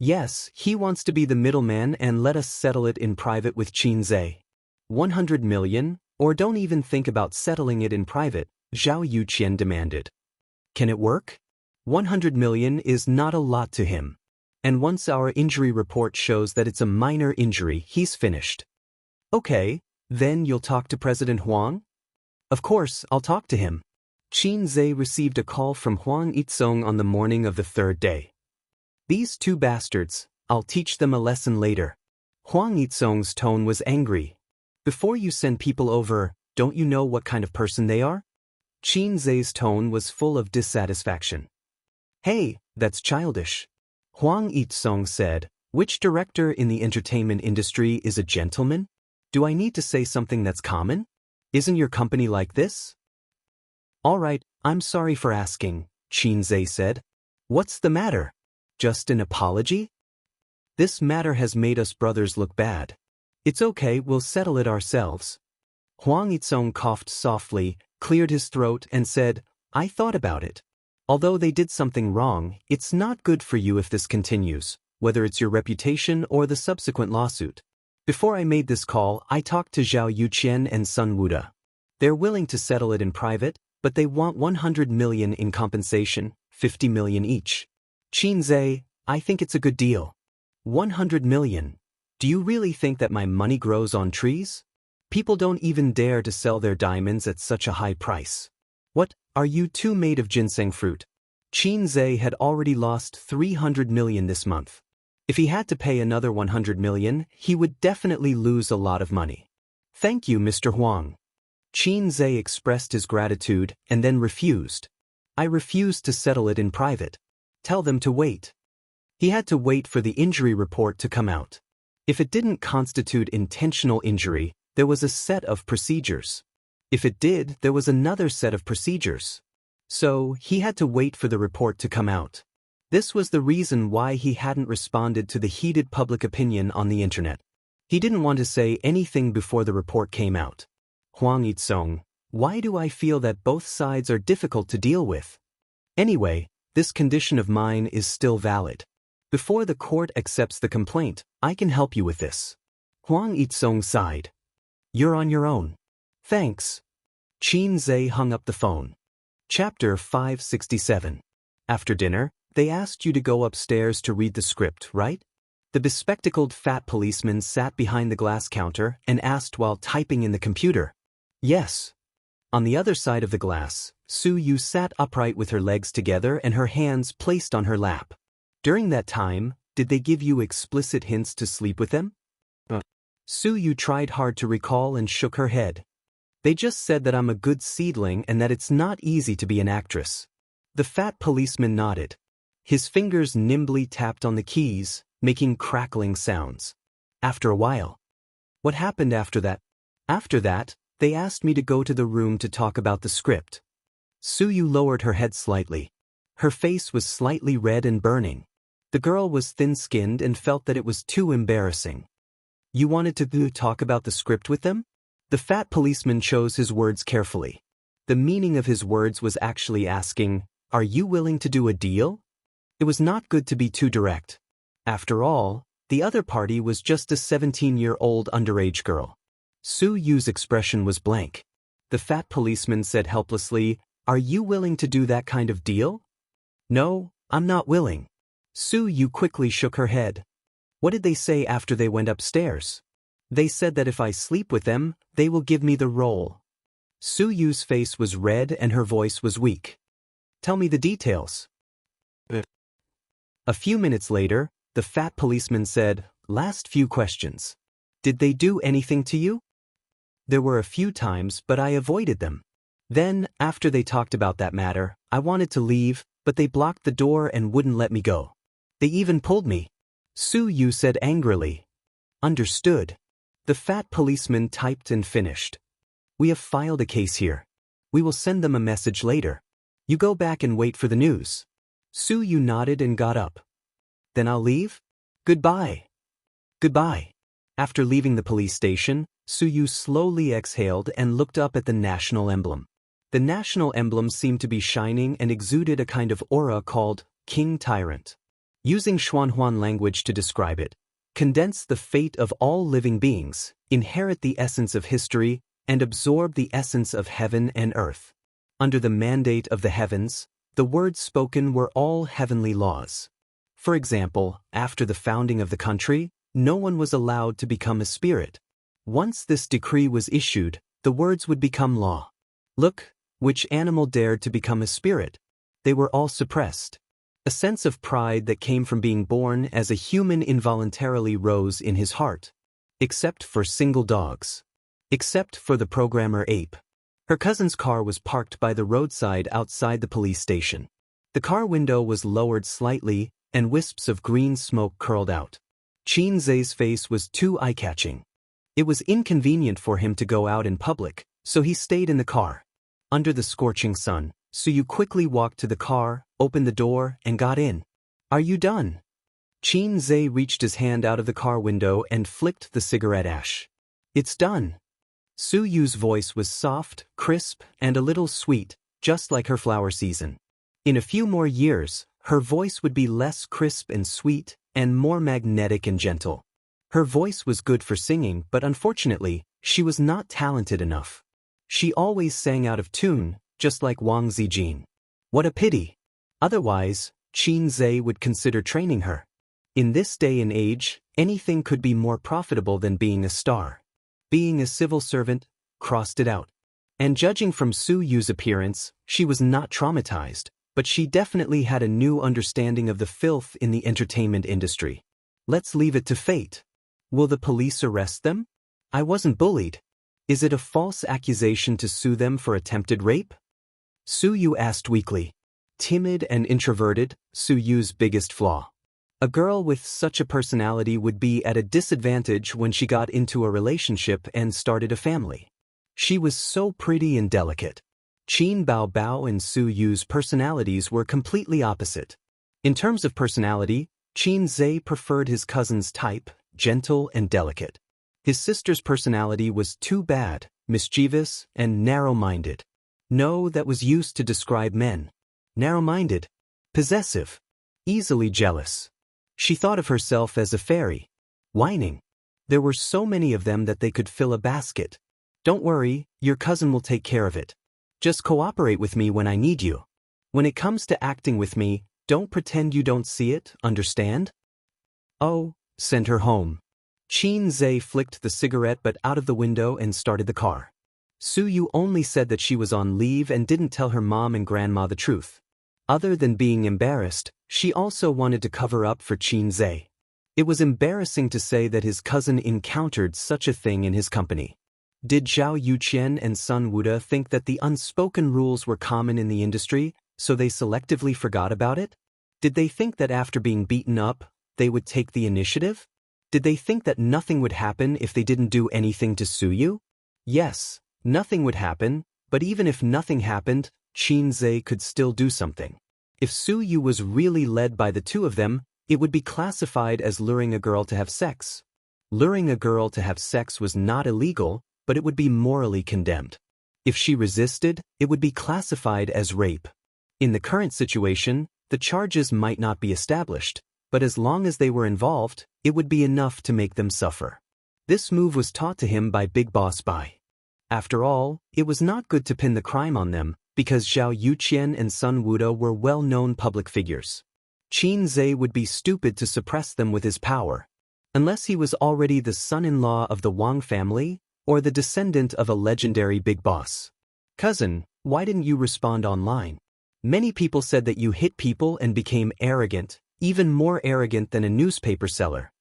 Yes, he wants to be the middleman and let us settle it in private with Qin Zhe. 100 million, or don't even think about settling it in private, Zhao Yuqian demanded. Can it work? 100 million is not a lot to him. And once our injury report shows that it's a minor injury, he's finished. Okay, then you'll talk to President Huang? Of course, I'll talk to him. Qin Zhe received a call from Huang Yizong on the morning of the third day. These two bastards, I'll teach them a lesson later. Huang Yizong's tone was angry. Before you send people over, don't you know what kind of person they are? Qin Zhe's tone was full of dissatisfaction. Hey, that's childish. Huang Yizong said, Which director in the entertainment industry is a gentleman? Do I need to say something that's common? Isn't your company like this? All right, I'm sorry for asking, Qin Zhe said. What's the matter? Just an apology? This matter has made us brothers look bad. It's okay, we'll settle it ourselves. Huang Yizong coughed softly, cleared his throat, and said, I thought about it. Although they did something wrong, it's not good for you if this continues, whether it's your reputation or the subsequent lawsuit. Before I made this call, I talked to Zhao Yuqian and Sun Wuda. They're willing to settle it in private, but they want 100 million in compensation, 50 million each. Qin Zhe, I think it's a good deal. 100 million. Do you really think that my money grows on trees? People don't even dare to sell their diamonds at such a high price. What, are you two made of ginseng fruit? Qin Zhe had already lost 300 million this month. If he had to pay another 100 million, he would definitely lose a lot of money. Thank you, Mr. Huang. Qin Zhe expressed his gratitude and then refused. I refuse to settle it in private. Tell them to wait. He had to wait for the injury report to come out. If it didn't constitute intentional injury, there was a set of procedures. If it did, there was another set of procedures. So, he had to wait for the report to come out. This was the reason why he hadn't responded to the heated public opinion on the internet. He didn't want to say anything before the report came out. Huang Yizong, why do I feel that both sides are difficult to deal with? Anyway, this condition of mine is still valid. Before the court accepts the complaint, I can help you with this. Huang Yizong sighed. You're on your own. Thanks. Qin Zhe hung up the phone. Chapter 567. After dinner, they asked you to go upstairs to read the script, right? The bespectacled fat policeman sat behind the glass counter and asked while typing in the computer. Yes. On the other side of the glass, Su Yu sat upright with her legs together and her hands placed on her lap. During that time, did they give you explicit hints to sleep with them? Su Yu tried hard to recall and shook her head. They just said that I'm a good seedling and that it's not easy to be an actress. The fat policeman nodded. His fingers nimbly tapped on the keys, making crackling sounds. After a while. What happened after that? After that, they asked me to go to the room to talk about the script. Su Yu lowered her head slightly. Her face was slightly red and burning. The girl was thin-skinned and felt that it was too embarrassing. You wanted to talk about the script with them? The fat policeman chose his words carefully. The meaning of his words was actually asking, are you willing to do a deal? It was not good to be too direct. After all, the other party was just a 17-year-old underage girl. Su Yu's expression was blank. The fat policeman said helplessly, Are you willing to do that kind of deal? No, I'm not willing. Su Yu quickly shook her head. What did they say after they went upstairs? They said that if I sleep with them, they will give me the role. Su Yu's face was red and her voice was weak. Tell me the details. A few minutes later, the fat policeman said, last few questions. Did they do anything to you? There were a few times, but I avoided them. Then, after they talked about that matter, I wanted to leave, but they blocked the door and wouldn't let me go. They even pulled me. Su Yu said angrily. Understood. The fat policeman typed and finished. We have filed a case here. We will send them a message later. You go back and wait for the news. Su Yu nodded and got up. Then I'll leave? Goodbye. Goodbye. After leaving the police station, Su Yu slowly exhaled and looked up at the national emblem. The national emblem seemed to be shining and exuded a kind of aura called King Tyrant. Using Xuanhuan language to describe it, condense the fate of all living beings, inherit the essence of history, and absorb the essence of heaven and earth. Under the mandate of the heavens, the words spoken were all heavenly laws. For example, after the founding of the country, no one was allowed to become a spirit. Once this decree was issued, the words would become law. Look, which animal dared to become a spirit? They were all suppressed. A sense of pride that came from being born as a human involuntarily rose in his heart. Except for single dogs. Except for the programmer ape. Her cousin's car was parked by the roadside outside the police station. The car window was lowered slightly, and wisps of green smoke curled out. Qin Zhe's face was too eye-catching. It was inconvenient for him to go out in public, so he stayed in the car. Under the scorching sun, Su Yu quickly walked to the car, opened the door, and got in. Are you done? Qin Zhe reached his hand out of the car window and flicked the cigarette ash. It's done. Su Yu's voice was soft, crisp, and a little sweet, just like her flower season. In a few more years, her voice would be less crisp and sweet, and more magnetic and gentle. Her voice was good for singing, but unfortunately, she was not talented enough. She always sang out of tune, just like Wang Zijin. What a pity. Otherwise, Qin Zhe would consider training her. In this day and age, anything could be more profitable than being a star. Being a civil servant, crossed it out. And judging from Su Yu's appearance, she was not traumatized, but she definitely had a new understanding of the filth in the entertainment industry. Let's leave it to fate. Will the police arrest them? I wasn't bullied. Is it a false accusation to sue them for attempted rape? Su Yu asked weakly. Timid and introverted, Su Yu's biggest flaw. A girl with such a personality would be at a disadvantage when she got into a relationship and started a family. She was so pretty and delicate. Qin Baobao and Su Yu's personalities were completely opposite. In terms of personality, Qin Zhe preferred his cousin's type, gentle and delicate. His sister's personality was too bad, mischievous, and narrow-minded. No, that was used to describe men. Narrow-minded, possessive, easily jealous. She thought of herself as a fairy. Whining. There were so many of them that they could fill a basket. Don't worry, your cousin will take care of it. Just cooperate with me when I need you. When it comes to acting with me, don't pretend you don't see it, understand? Oh, send her home. Qin Zhe flicked the cigarette but out of the window and started the car. Su Yu only said that she was on leave and didn't tell her mom and grandma the truth. Other than being embarrassed, she also wanted to cover up for Qin Zhe. It was embarrassing to say that his cousin encountered such a thing in his company. Did Zhao Yuqian and Sun Wuda think that the unspoken rules were common in the industry, so they selectively forgot about it? Did they think that after being beaten up, they would take the initiative? Did they think that nothing would happen if they didn't do anything to Su Yu? Yes, nothing would happen, but even if nothing happened, Qin Zhe could still do something. If Su Yu was really led by the two of them, it would be classified as luring a girl to have sex. Luring a girl to have sex was not illegal, but it would be morally condemned. If she resisted, it would be classified as rape. In the current situation, the charges might not be established, but as long as they were involved, it would be enough to make them suffer. This move was taught to him by Big Boss Bai. After all, it was not good to pin the crime on them, because Zhao Yuqian and Sun Wuda were well-known public figures. Qin Zhe would be stupid to suppress them with his power. unless he was already the son-in-law of the Wang family or the descendant of a legendary big boss. Cousin, why didn't you respond online? Many people said that you hit people and became arrogant, even more arrogant than a newspaper seller.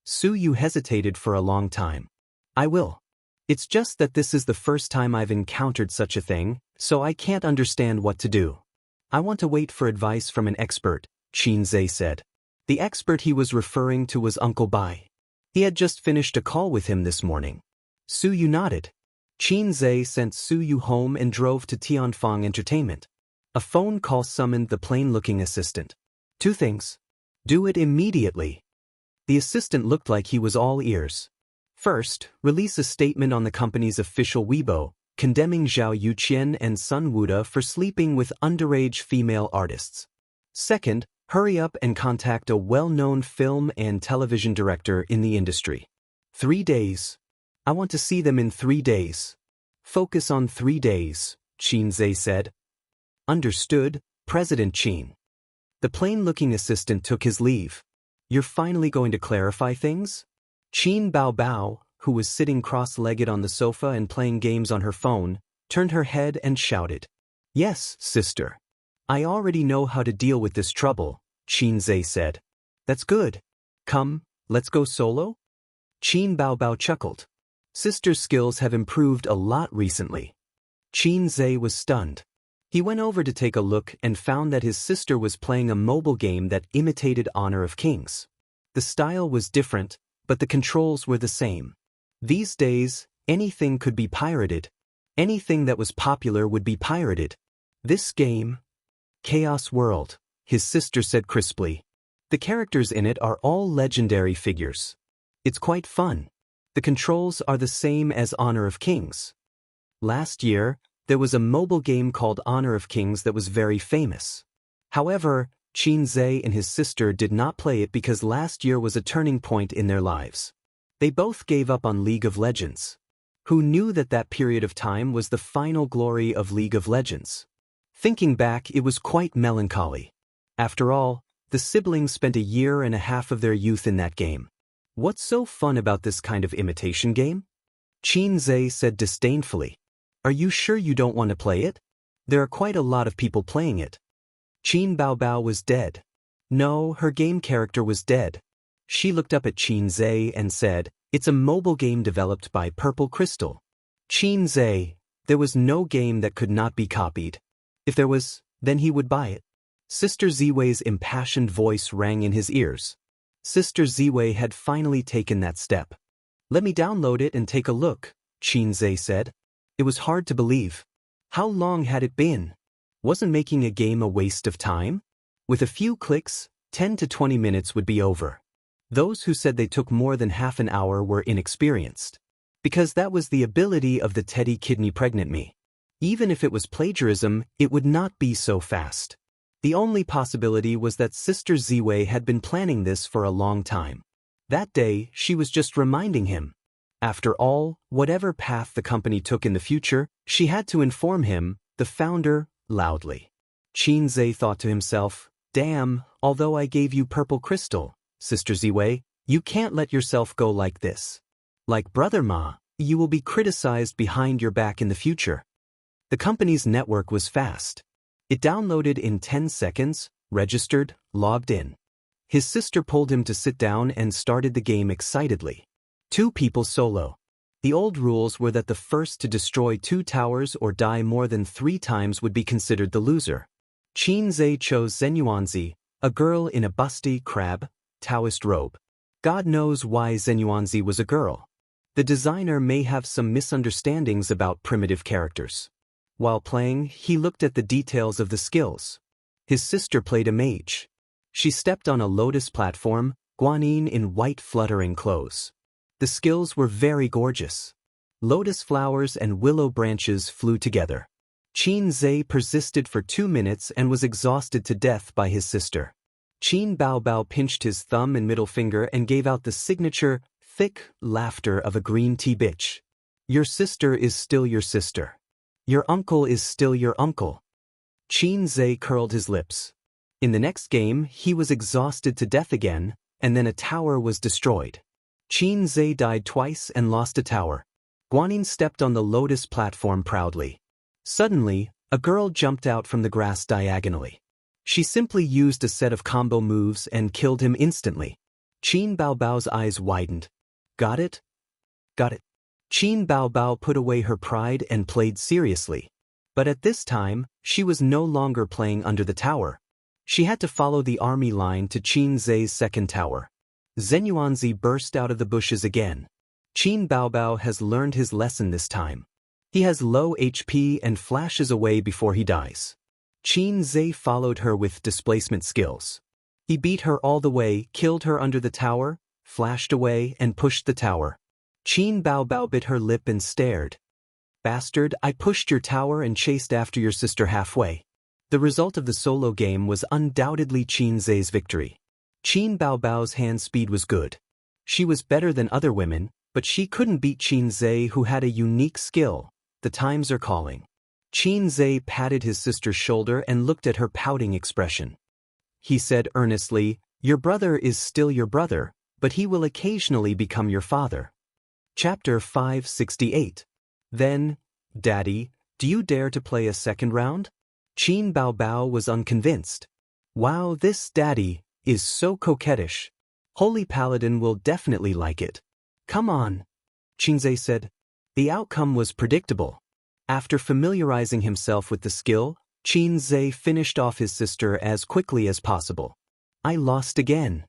Su Yu hesitated for a long time. I will. It's just that this is the first time I've encountered such a thing, so I can't understand what to do. I want to wait for advice from an expert, Qin Zhe said. The expert he was referring to was Uncle Bai. He had just finished a call with him this morning. Su Yu nodded. Qin Zhe sent Su Yu home and drove to Tianfang Entertainment. A phone call summoned the plain-looking assistant. 2 things. Do it immediately. The assistant looked like he was all ears. First, release a statement on the company's official Weibo, condemning Zhao Yuqian and Sun Wuda for sleeping with underage female artists. Second, hurry up and contact a well-known film and television director in the industry. 3 days. I want to see them in 3 days. Focus on 3 days, Qin Zhe said. Understood, President Qin. The plain-looking assistant took his leave. You're finally going to clarify things? Qin Bao, who was sitting cross-legged on the sofa and playing games on her phone, turned her head and shouted. Yes, sister. I already know how to deal with this trouble, Qin Zhe said. That's good. Come, let's go solo? Qin Bao chuckled. Sister's skills have improved a lot recently. Qin Zhe was stunned. He went over to take a look and found that his sister was playing a mobile game that imitated Honor of Kings. The style was different, but the controls were the same. These days, anything could be pirated. Anything that was popular would be pirated. This game, Chaos World, his sister said crisply. The characters in it are all legendary figures. It's quite fun. The controls are the same as Honor of Kings. Last year, there was a mobile game called Honor of Kings that was very famous. However, Qin Zhe and his sister did not play it because last year was a turning point in their lives. They both gave up on League of Legends. Who knew that that period of time was the final glory of League of Legends? Thinking back, it was quite melancholy. After all, the siblings spent a year and a half of their youth in that game. What's so fun about this kind of imitation game? Qin Zhe said disdainfully. Are you sure you don't want to play it? There are quite a lot of people playing it. Qin Bao was dead. No, her game character was dead. She looked up at Qin Zhe and said, it's a mobile game developed by Purple Crystal. Qin Zhe, there was no game that could not be copied. If there was, then he would buy it. Sister Ziwei's impassioned voice rang in his ears. Sister Ziwei had finally taken that step. Let me download it and take a look, Qin Zhe said. It was hard to believe. How long had it been? Wasn't making a game a waste of time? With a few clicks, 10 to 20 minutes would be over. Those who said they took more than half an hour were inexperienced. Because that was the ability of the Teddy Kidney Pregnant Me. Even if it was plagiarism, it would not be so fast. The only possibility was that Sister Ziwei had been planning this for a long time. That day, she was just reminding him. After all, whatever path the company took in the future, she had to inform him, the founder, loudly. Qin Zhe thought to himself, damn, although I gave you Purple Crystal, Sister Ziwei, you can't let yourself go like this. Like Brother Ma, you will be criticized behind your back in the future. The company's network was fast. It downloaded in 10 seconds, registered, logged in. His sister pulled him to sit down and started the game excitedly. 2 people solo. The old rules were that the first to destroy 2 towers or die more than 3 times would be considered the loser. Qin Zhe chose Zenyuanzi, a girl in a busty, crab, Daoist robe. God knows why Zenyuanzi was a girl. The designer may have some misunderstandings about primitive characters. While playing, he looked at the details of the skills. His sister played a mage. She stepped on a lotus platform, Guanyin in white fluttering clothes. The skills were very gorgeous. Lotus flowers and willow branches flew together. Qin Zhe persisted for 2 minutes and was exhausted to death by his sister. Qin Bao pinched his thumb and middle finger and gave out the signature, thick laughter of a green tea bitch. Your sister is still your sister. Your uncle is still your uncle. Qin Zhe curled his lips. In the next game, he was exhausted to death again, and then a tower was destroyed. Qin Zhe died twice and lost a tower. Guanyin stepped on the lotus platform proudly. Suddenly, a girl jumped out from the grass diagonally. She simply used a set of combo moves and killed him instantly. Qin Baobao's eyes widened. Got it? Got it. Qin Baobao put away her pride and played seriously. But at this time, she was no longer playing under the tower. She had to follow the army line to Qin Zhe's second tower. Zenyuanzi burst out of the bushes again. Qin Baobao has learned his lesson this time. He has low HP and flashes away before he dies. Qin Zhe followed her with displacement skills. He beat her all the way, killed her under the tower, flashed away and pushed the tower. Qin Baobao bit her lip and stared. Bastard, I pushed your tower and chased after your sister halfway. The result of the solo game was undoubtedly Qin Zhe's victory. Qin Baobao's hand speed was good. She was better than other women, but she couldn't beat Qin Zhe, who had a unique skill. The times are calling. Qin Zhe patted his sister's shoulder and looked at her pouting expression. He said earnestly, "Your brother is still your brother, but he will occasionally become your father." Chapter 568. Then, Daddy, do you dare to play a second round? Qin Baobao was unconvinced. Wow, this daddy is so coquettish. Holy Paladin will definitely like it. Come on, Qin Zhe said. The outcome was predictable. After familiarizing himself with the skill, Qin Zhe finished off his sister as quickly as possible. I lost again.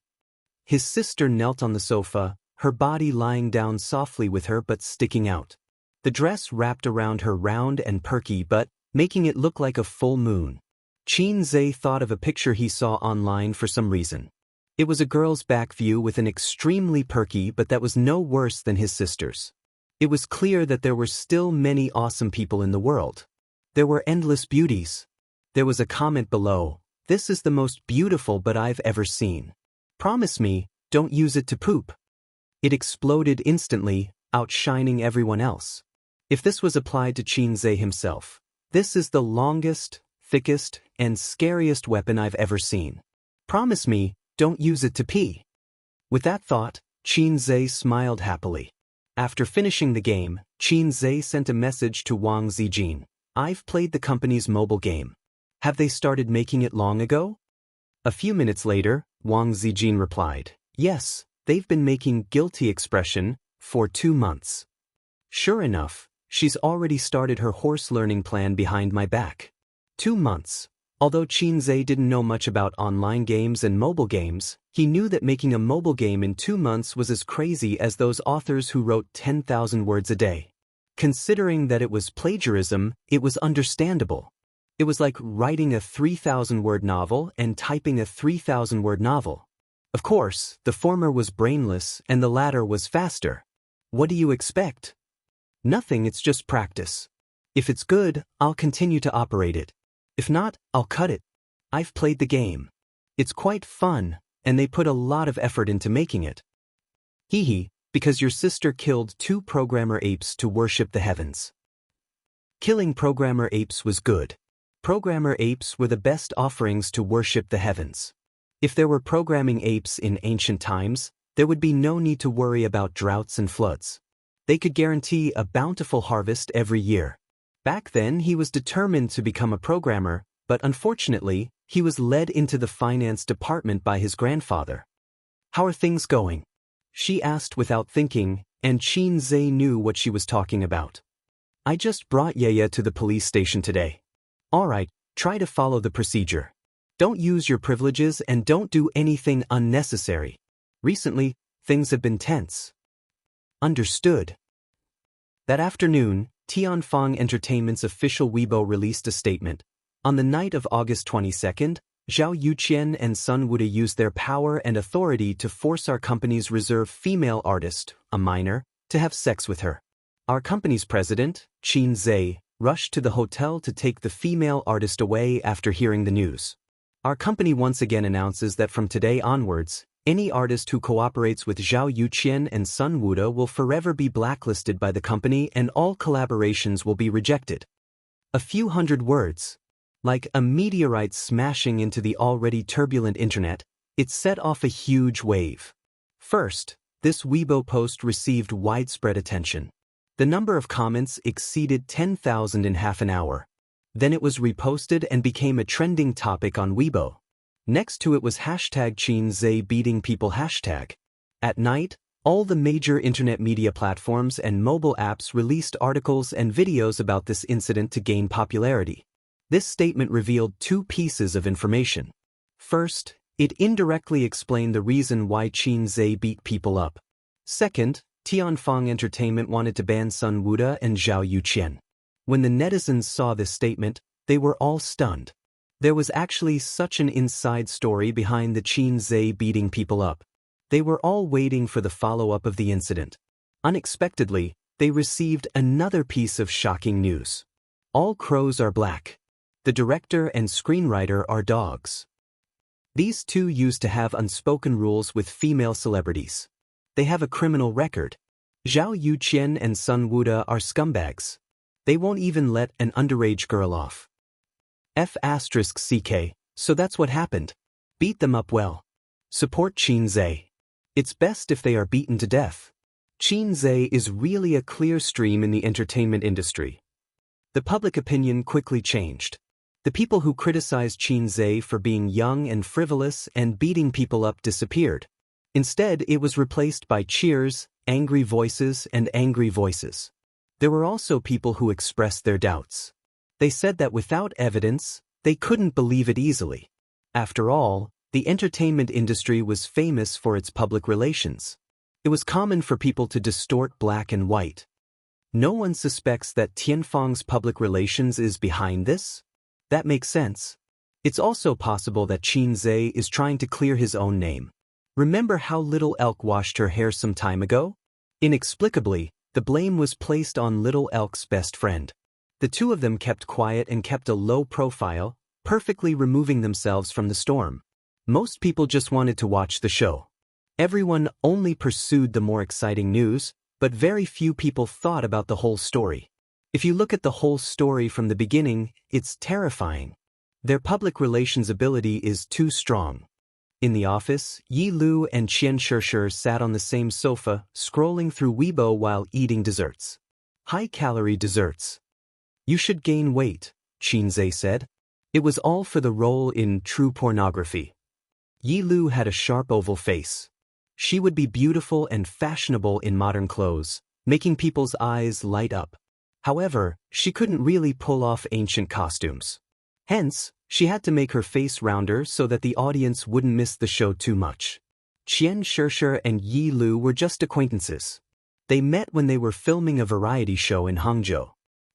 His sister knelt on the sofa, her body lying down softly with her butt sticking out. The dress wrapped around her round and perky butt, making it look like a full moon. Qin Zhe thought of a picture he saw online for some reason. It was a girl's back view with an extremely perky butt that was no worse than his sister's. It was clear that there were still many awesome people in the world. There were endless beauties. There was a comment below, "This is the most beautiful butt I've ever seen. Promise me, don't use it to poop." It exploded instantly, outshining everyone else. If this was applied to Qin Zhe himself, this is the longest, thickest, and scariest weapon I've ever seen. Promise me, don't use it to pee. With that thought, Qin Zhe smiled happily. After finishing the game, Qin Zhe sent a message to Wang Zijin. I've played the company's mobile game. Have they started making it long ago? A few minutes later, Wang Zijin replied, yes, they've been making guilty expression for 2 months. Sure enough, she's already started her horse learning plan behind my back. 2 months. Although Qin Zhe didn't know much about online games and mobile games, he knew that making a mobile game in 2 months was as crazy as those authors who wrote 10,000 words a day. Considering that it was plagiarism, it was understandable. It was like writing a 3,000-word novel and typing a 3,000-word novel. Of course, the former was brainless and the latter was faster. What do you expect? Nothing, it's just practice. If it's good, I'll continue to operate it. If not, I'll cut it. I've played the game. It's quite fun, and they put a lot of effort into making it. Hee, because your sister killed 2 programmer apes to worship the heavens. Killing programmer apes was good. Programmer apes were the best offerings to worship the heavens. If there were programming apes in ancient times, there would be no need to worry about droughts and floods. They could guarantee a bountiful harvest every year. Back then he was determined to become a programmer, but unfortunately, he was led into the finance department by his grandfather. How are things going? She asked without thinking, and Qin Zhe knew what she was talking about. I just brought Yaya to the police station today. Alright, try to follow the procedure. Don't use your privileges and don't do anything unnecessary. Recently, things have been tense. Understood. That afternoon, Tianfang Entertainment's official Weibo released a statement. On the night of August 22nd, Zhao Yuqian and Sun Wuda used their power and authority to force our company's reserve female artist, a minor, to have sex with her. Our company's president, Qin Zhe, rushed to the hotel to take the female artist away after hearing the news. Our company once again announces that from today onwards, any artist who cooperates with Zhao Yuqian and Sun Wuda will forever be blacklisted by the company and all collaborations will be rejected. A few hundred words. Like a meteorite smashing into the already turbulent internet, it set off a huge wave. First, This Weibo post received widespread attention. The number of comments exceeded 10,000 in half an hour. Then it was reposted and became a trending topic on Weibo. Next to it was hashtag #Xianxia beating people hashtag. At night, all the major internet media platforms and mobile apps released articles and videos about this incident to gain popularity. This statement revealed two pieces of information. First, it indirectly explained the reason why Xianxia beat people up. Second, Tianfeng Entertainment wanted to ban Sun Wuda and Zhao Yuqian. When the netizens saw this statement, they were all stunned. There was actually such an inside story behind the Xianxia beating people up. They were all waiting for the follow-up of the incident. Unexpectedly, they received another piece of shocking news. All crows are black. The director and screenwriter are dogs. These two used to have unspoken rules with female celebrities. They have a criminal record. Zhao Yuqian and Sun Wuda are scumbags. They won't even let an underage girl off. F***ck, so that's what happened. Beat them up well. Support Xianxia. It's best if they are beaten to death. Xianxia is really a clear stream in the entertainment industry. The public opinion quickly changed. The people who criticized Xianxia for being young and frivolous and beating people up disappeared. Instead, it was replaced by cheers, angry voices, and angry voices. There were also people who expressed their doubts. They said that without evidence, they couldn't believe it easily. After all, the entertainment industry was famous for its public relations. It was common for people to distort black and white. No one suspects that Tianfeng's public relations is behind this? That makes sense. It's also possible that Xianxia is trying to clear his own name. Remember how Little Elk washed her hair some time ago? Inexplicably, the blame was placed on Little Elk's best friend. The two of them kept quiet and kept a low profile, perfectly removing themselves from the storm. Most people just wanted to watch the show. Everyone only pursued the more exciting news, but very few people thought about the whole story. If you look at the whole story from the beginning, it's terrifying. Their public relations ability is too strong. In the office, Yi Lu and Xianxia sat on the same sofa, scrolling through Weibo while eating desserts. High-calorie desserts. You should gain weight, Xianxia said. It was all for the role in True Pornography. Yi Lu had a sharp oval face. She would be beautiful and fashionable in modern clothes, making people's eyes light up. However, she couldn't really pull off ancient costumes. Hence, she had to make her face rounder so that the audience wouldn't miss the show too much. Xianxia and Yi Lu were just acquaintances. They met when they were filming a variety show in Hangzhou.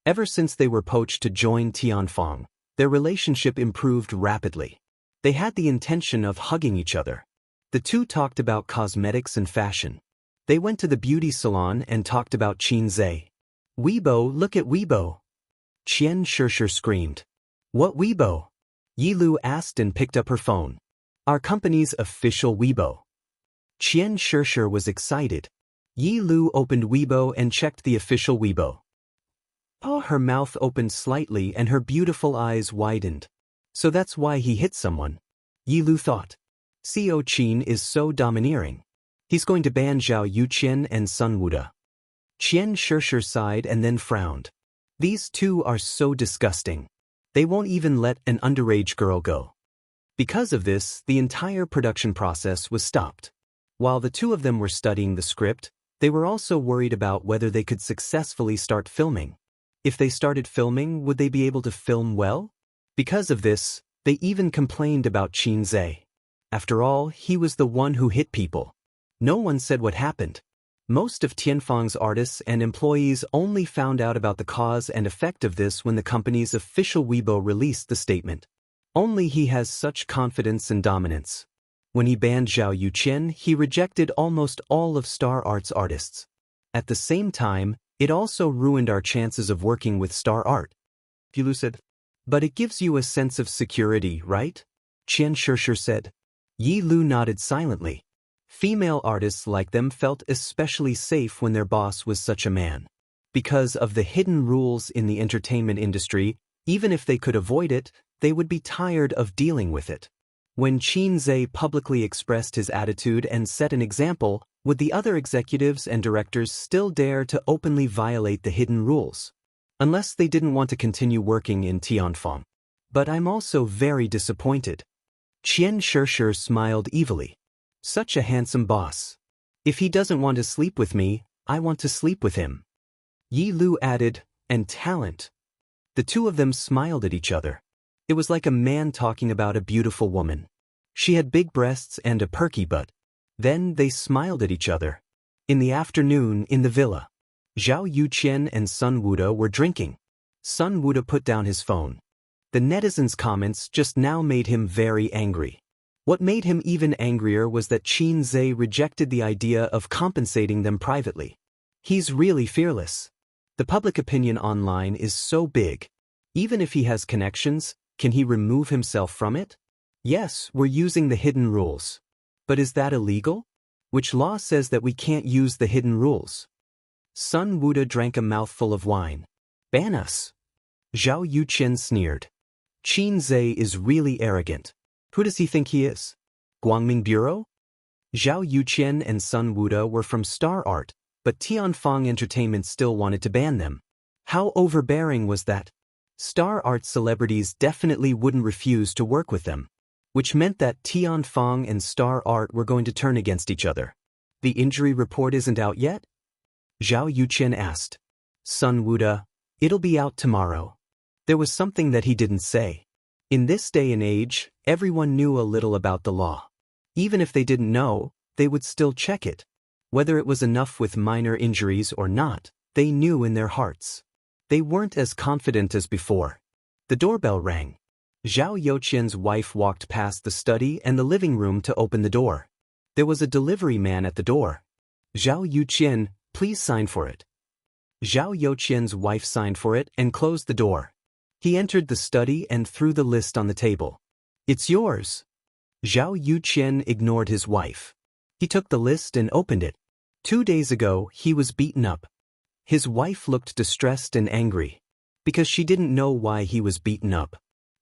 Ever since they were poached to join Tianfeng, their relationship improved rapidly. They had the intention of hugging each other. The two talked about cosmetics and fashion. They went to the beauty salon and talked about Xianxia. Weibo, look at Weibo! Xianxia screamed. What Weibo? Yi Lu asked and picked up her phone. Our company's official Weibo. Xianxia was excited. Yi Lu opened Weibo and checked the official Weibo. Oh, her mouth opened slightly and her beautiful eyes widened. So that's why he hit someone. Yi Lu thought. Co Qin is so domineering. He's going to ban Zhao Yuqian and Sun Wuda. Xianxia sighed and then frowned. These two are so disgusting. They won't even let an underage girl go. Because of this, the entire production process was stopped. While the two of them were studying the script, they were also worried about whether they could successfully start filming. If they started filming, would they be able to film well? Because of this, they even complained about Xianxia. After all, he was the one who hit people. No one said what happened. Most of Tianfeng's artists and employees only found out about the cause and effect of this when the company's official Weibo released the statement. Only he has such confidence and dominance. When he banned Zhao Yuqian, he rejected almost all of Star Art's artists. At the same time, it also ruined our chances of working with Star Art. Yi Lu said. But it gives you a sense of security, right? Xianxia said. Yi Lu nodded silently. Female artists like them felt especially safe when their boss was such a man. Because of the hidden rules in the entertainment industry, even if they could avoid it, they would be tired of dealing with it. When Xianxia publicly expressed his attitude and set an example, Would the other executives and directors still dare to openly violate the hidden rules? Unless they didn't want to continue working in Tianfeng. But I'm also very disappointed. Xianxia smiled evilly. Such a handsome boss. If he doesn't want to sleep with me, I want to sleep with him. Yi Lu added, and talent. The two of them smiled at each other. It was like a man talking about a beautiful woman. She had big breasts and a perky butt. Then they smiled at each other. In the afternoon, in the villa, Zhao Yuqian and Sun Wuda were drinking. Sun Wuda put down his phone. The netizens' comments just now made him very angry. What made him even angrier was that Qin Zhe rejected the idea of compensating them privately. He's really fearless. The public opinion online is so big. Even if he has connections, can he remove himself from it? Yes, we're using the hidden rules. But is that illegal? Which law says that we can't use the hidden rules? Sun Wuda drank a mouthful of wine. Ban us. Zhao Yuqian sneered. Qin Zhe is really arrogant. Who does he think he is? Guangming Bureau? Zhao Yuqian and Sun Wuda were from Star Art, but Tianfeng Entertainment still wanted to ban them. How overbearing was that? Star Art celebrities definitely wouldn't refuse to work with them, which meant that Tianfeng and Star Art were going to turn against each other. The injury report isn't out yet? Zhao Yuqian asked. Sun Wuda, it'll be out tomorrow. There was something that he didn't say. In this day and age, everyone knew a little about the law. Even if they didn't know, they would still check it. Whether it was enough with minor injuries or not, they knew in their hearts. They weren't as confident as before. The doorbell rang. Zhao Yuqian's wife walked past the study and the living room to open the door. There was a delivery man at the door. Zhao Yuqian, please sign for it. Zhao Yuqian's wife signed for it and closed the door. He entered the study and threw the list on the table. It's yours. Zhao Yuqian ignored his wife. He took the list and opened it. 2 days ago, he was beaten up. His wife looked distressed and angry, because she didn't know why he was beaten up.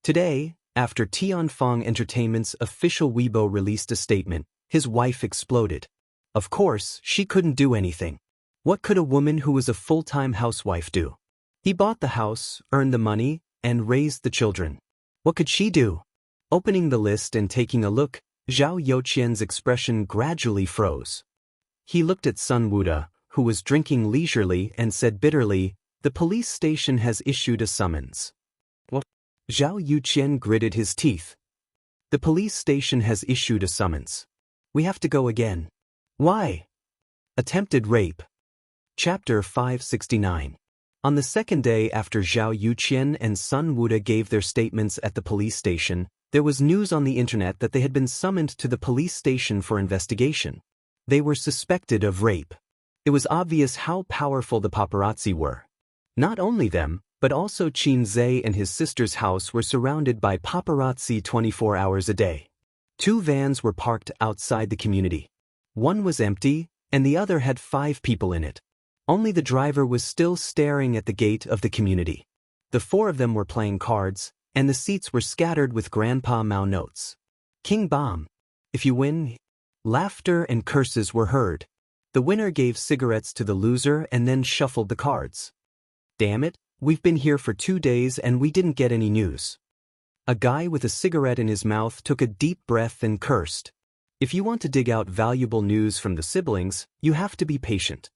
Today, after Tianfeng Entertainment's official Weibo released a statement, his wife exploded. Of course, she couldn't do anything. What could a woman who was a full-time housewife do? He bought the house, earned the money, and raised the children. What could she do? Opening the list and taking a look, Zhao Yuqian's expression gradually froze. He looked at Sun Wuda, who was drinking leisurely, and said bitterly, the police station has issued a summons. What? Zhao Yuqian gritted his teeth. The police station has issued a summons. We have to go again. Why? Attempted rape. Chapter 569. On the second day after Zhao Yuqian and Sun Wuda gave their statements at the police station, there was news on the internet that they had been summoned to the police station for investigation. They were suspected of rape. It was obvious how powerful the paparazzi were. Not only them, but also Qin Zhe and his sister's house were surrounded by paparazzi 24 hours a day. 2 vans were parked outside the community. One was empty, and the other had 5 people in it. Only the driver was still staring at the gate of the community. The 4 of them were playing cards, and the seats were scattered with Grandpa Mao notes. King Bomb. If you win. Laughter and curses were heard. The winner gave cigarettes to the loser and then shuffled the cards. Damn it, we've been here for 2 days and we didn't get any news. A guy with a cigarette in his mouth took a deep breath and cursed. If you want to dig out valuable news from the siblings, you have to be patient.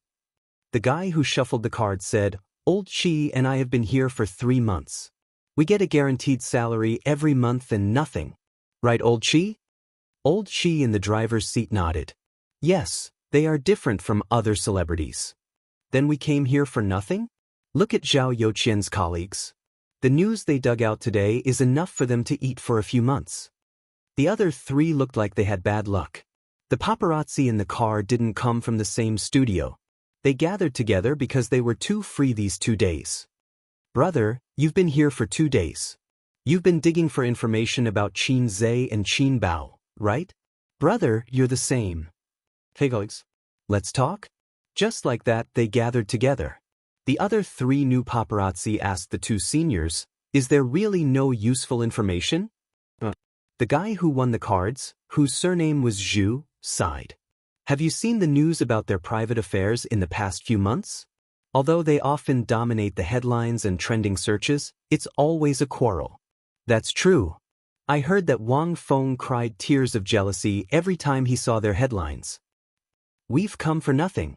The guy who shuffled the cards said, Old Chi and I have been here for 3 months. We get a guaranteed salary every month and nothing. Right, Old Chi? Old Chi in the driver's seat nodded. Yes, they are different from other celebrities. Then we came here for nothing? Look at Zhao Yuqian's colleagues. The news they dug out today is enough for them to eat for a few months. The other 3 looked like they had bad luck. The paparazzi in the car didn't come from the same studio. They gathered together because they were too free these 2 days. Brother, you've been here for 2 days. You've been digging for information about Qin Zhe and Qin Bao, right? Brother, you're the same. Hey guys, let's talk? Just like that, they gathered together. The other 3 new paparazzi asked the 2 seniors, is there really no useful information? The guy who won the cards, whose surname was Zhu, sighed. Have you seen the news about their private affairs in the past few months? Although they often dominate the headlines and trending searches, it's always a quarrel. That's true. I heard that Wang Feng cried tears of jealousy every time he saw their headlines. We've come for nothing.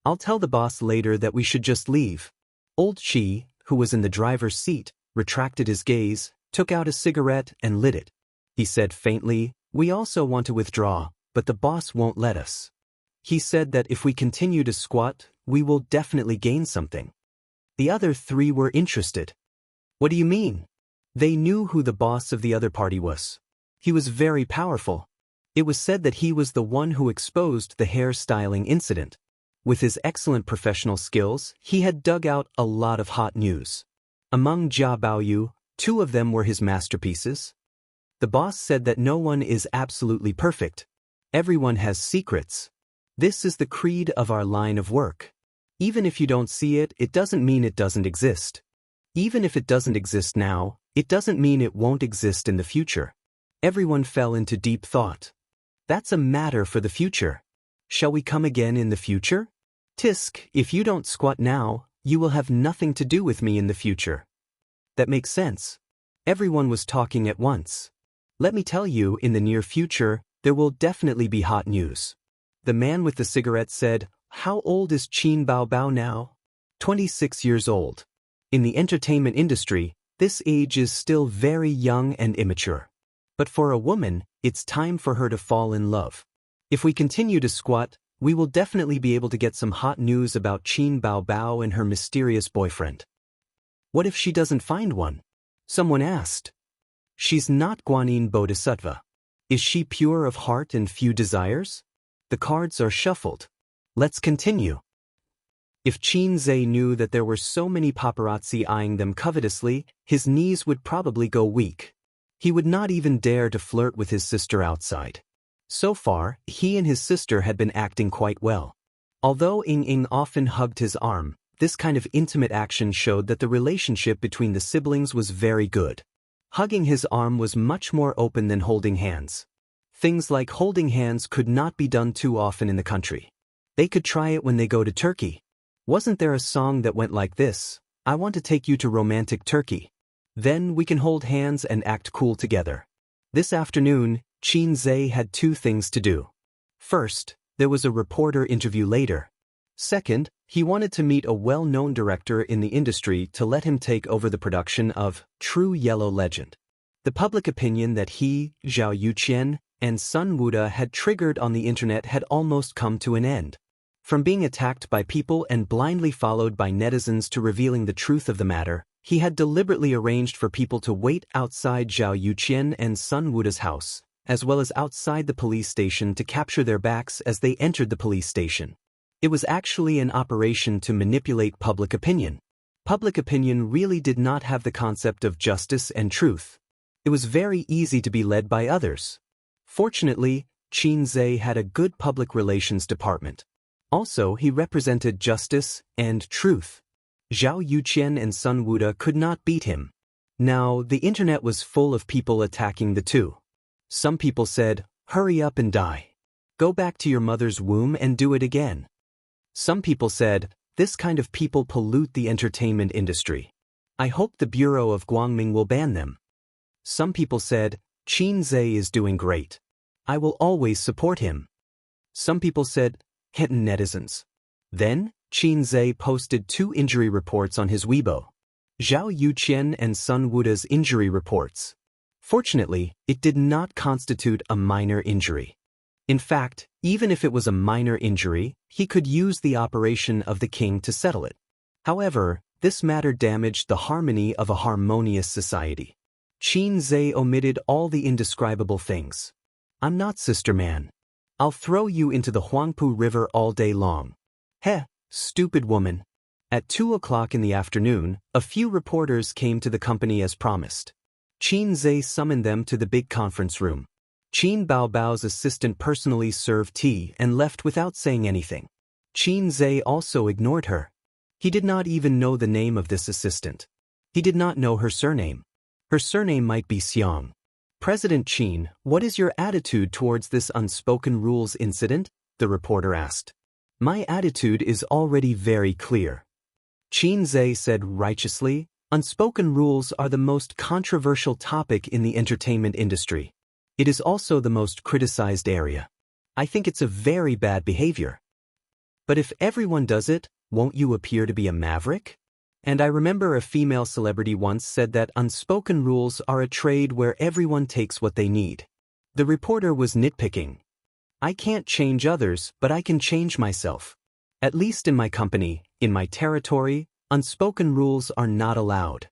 I'll tell the boss later that we should just leave. Old Qi, who was in the driver's seat, retracted his gaze, took out a cigarette and lit it. He said faintly, "We also want to withdraw, but the boss won't let us. He said that if we continue to squat, we will definitely gain something." The other three were interested. What do you mean? They knew who the boss of the other party was. He was very powerful. It was said that he was the one who exposed the hairstyling incident. With his excellent professional skills, he had dug out a lot of hot news. Among Jia Baoyu, 2 of them were his masterpieces. The boss said that no one is absolutely perfect. Everyone has secrets. This is the creed of our line of work. Even if you don't see it, it doesn't mean it doesn't exist. Even if it doesn't exist now, it doesn't mean it won't exist in the future. Everyone fell into deep thought. That's a matter for the future. Shall we come again in the future? Tisk, if you don't squat now, you will have nothing to do with me in the future. That makes sense. Everyone was talking at once. Let me tell you, in the near future, there will definitely be hot news. The man with the cigarette said, "How old is Qin Baobao now?" 26 years old. In the entertainment industry, this age is still very young and immature. But for a woman, it's time for her to fall in love. If we continue to squat, we will definitely be able to get some hot news about Qin Baobao and her mysterious boyfriend. What if she doesn't find one? Someone asked. She's not Guanyin Bodhisattva. Is she pure of heart and few desires? The cards are shuffled. Let's continue. If Qin Zhe knew that there were so many paparazzi eyeing them covetously, his knees would probably go weak. He would not even dare to flirt with his sister outside. So far, he and his sister had been acting quite well. Although Ying often hugged his arm, this kind of intimate action showed that the relationship between the siblings was very good. Hugging his arm was much more open than holding hands. Things like holding hands could not be done too often in the country. They could try it when they go to Turkey. Wasn't there a song that went like this? "I want to take you to romantic Turkey. Then we can hold hands and act cool together." This afternoon, Qin Zhe had 2 things to do. First, there was a reporter interview later. Second, he wanted to meet a well-known director in the industry to let him take over the production of True Yellow Legend. The public opinion that he, Zhao Yuqian, and Sun Wuda had triggered on the internet had almost come to an end. From being attacked by people and blindly followed by netizens to revealing the truth of the matter, he had deliberately arranged for people to wait outside Zhao Yuqian and Sun Wuda's house, as well as outside the police station to capture their backs as they entered the police station. It was actually an operation to manipulate public opinion. Public opinion really did not have the concept of justice and truth. It was very easy to be led by others. Fortunately, Qin Zhe had a good public relations department. Also, he represented justice and truth. Zhao Yuqian and Sun Wuda could not beat him. Now, the internet was full of people attacking the two. Some people said, "Hurry up and die. Go back to your mother's womb and do it again." Some people said, "This kind of people pollute the entertainment industry. I hope the Bureau of Guangming will ban them." Some people said, "Qin Zhe is doing great. I will always support him." Some people said, "Hitten netizens." Then, Qin Zhe posted 2 injury reports on his Weibo. Zhao Yuqian and Sun Wuda's injury reports. Fortunately, it did not constitute a minor injury. In fact, even if it was a minor injury, he could use the operation of the king to settle it. However, this matter damaged the harmony of a harmonious society. Qin Zhe omitted all the indescribable things. "I'm not sister man. I'll throw you into the Huangpu River all day long." Heh, stupid woman. At 2 o'clock in the afternoon, a few reporters came to the company as promised. Qin Zhe summoned them to the big conference room. Qin Baobao's assistant personally served tea and left without saying anything. Qin Zhe also ignored her. He did not even know the name of this assistant. He did not know her surname. Her surname might be Xiang. "President Qin, what is your attitude towards this unspoken rules incident?" the reporter asked. My attitude is already very clear. Xianxia said righteously, unspoken rules are the most controversial topic in the entertainment industry. It is also the most criticized area. I think it's a very bad behavior. But if everyone does it, won't you appear to be a maverick? And I remember a female celebrity once said that unspoken rules are a trade where everyone takes what they need. The reporter was nitpicking. I can't change others, but I can change myself. At least in my company, in my territory, unspoken rules are not allowed.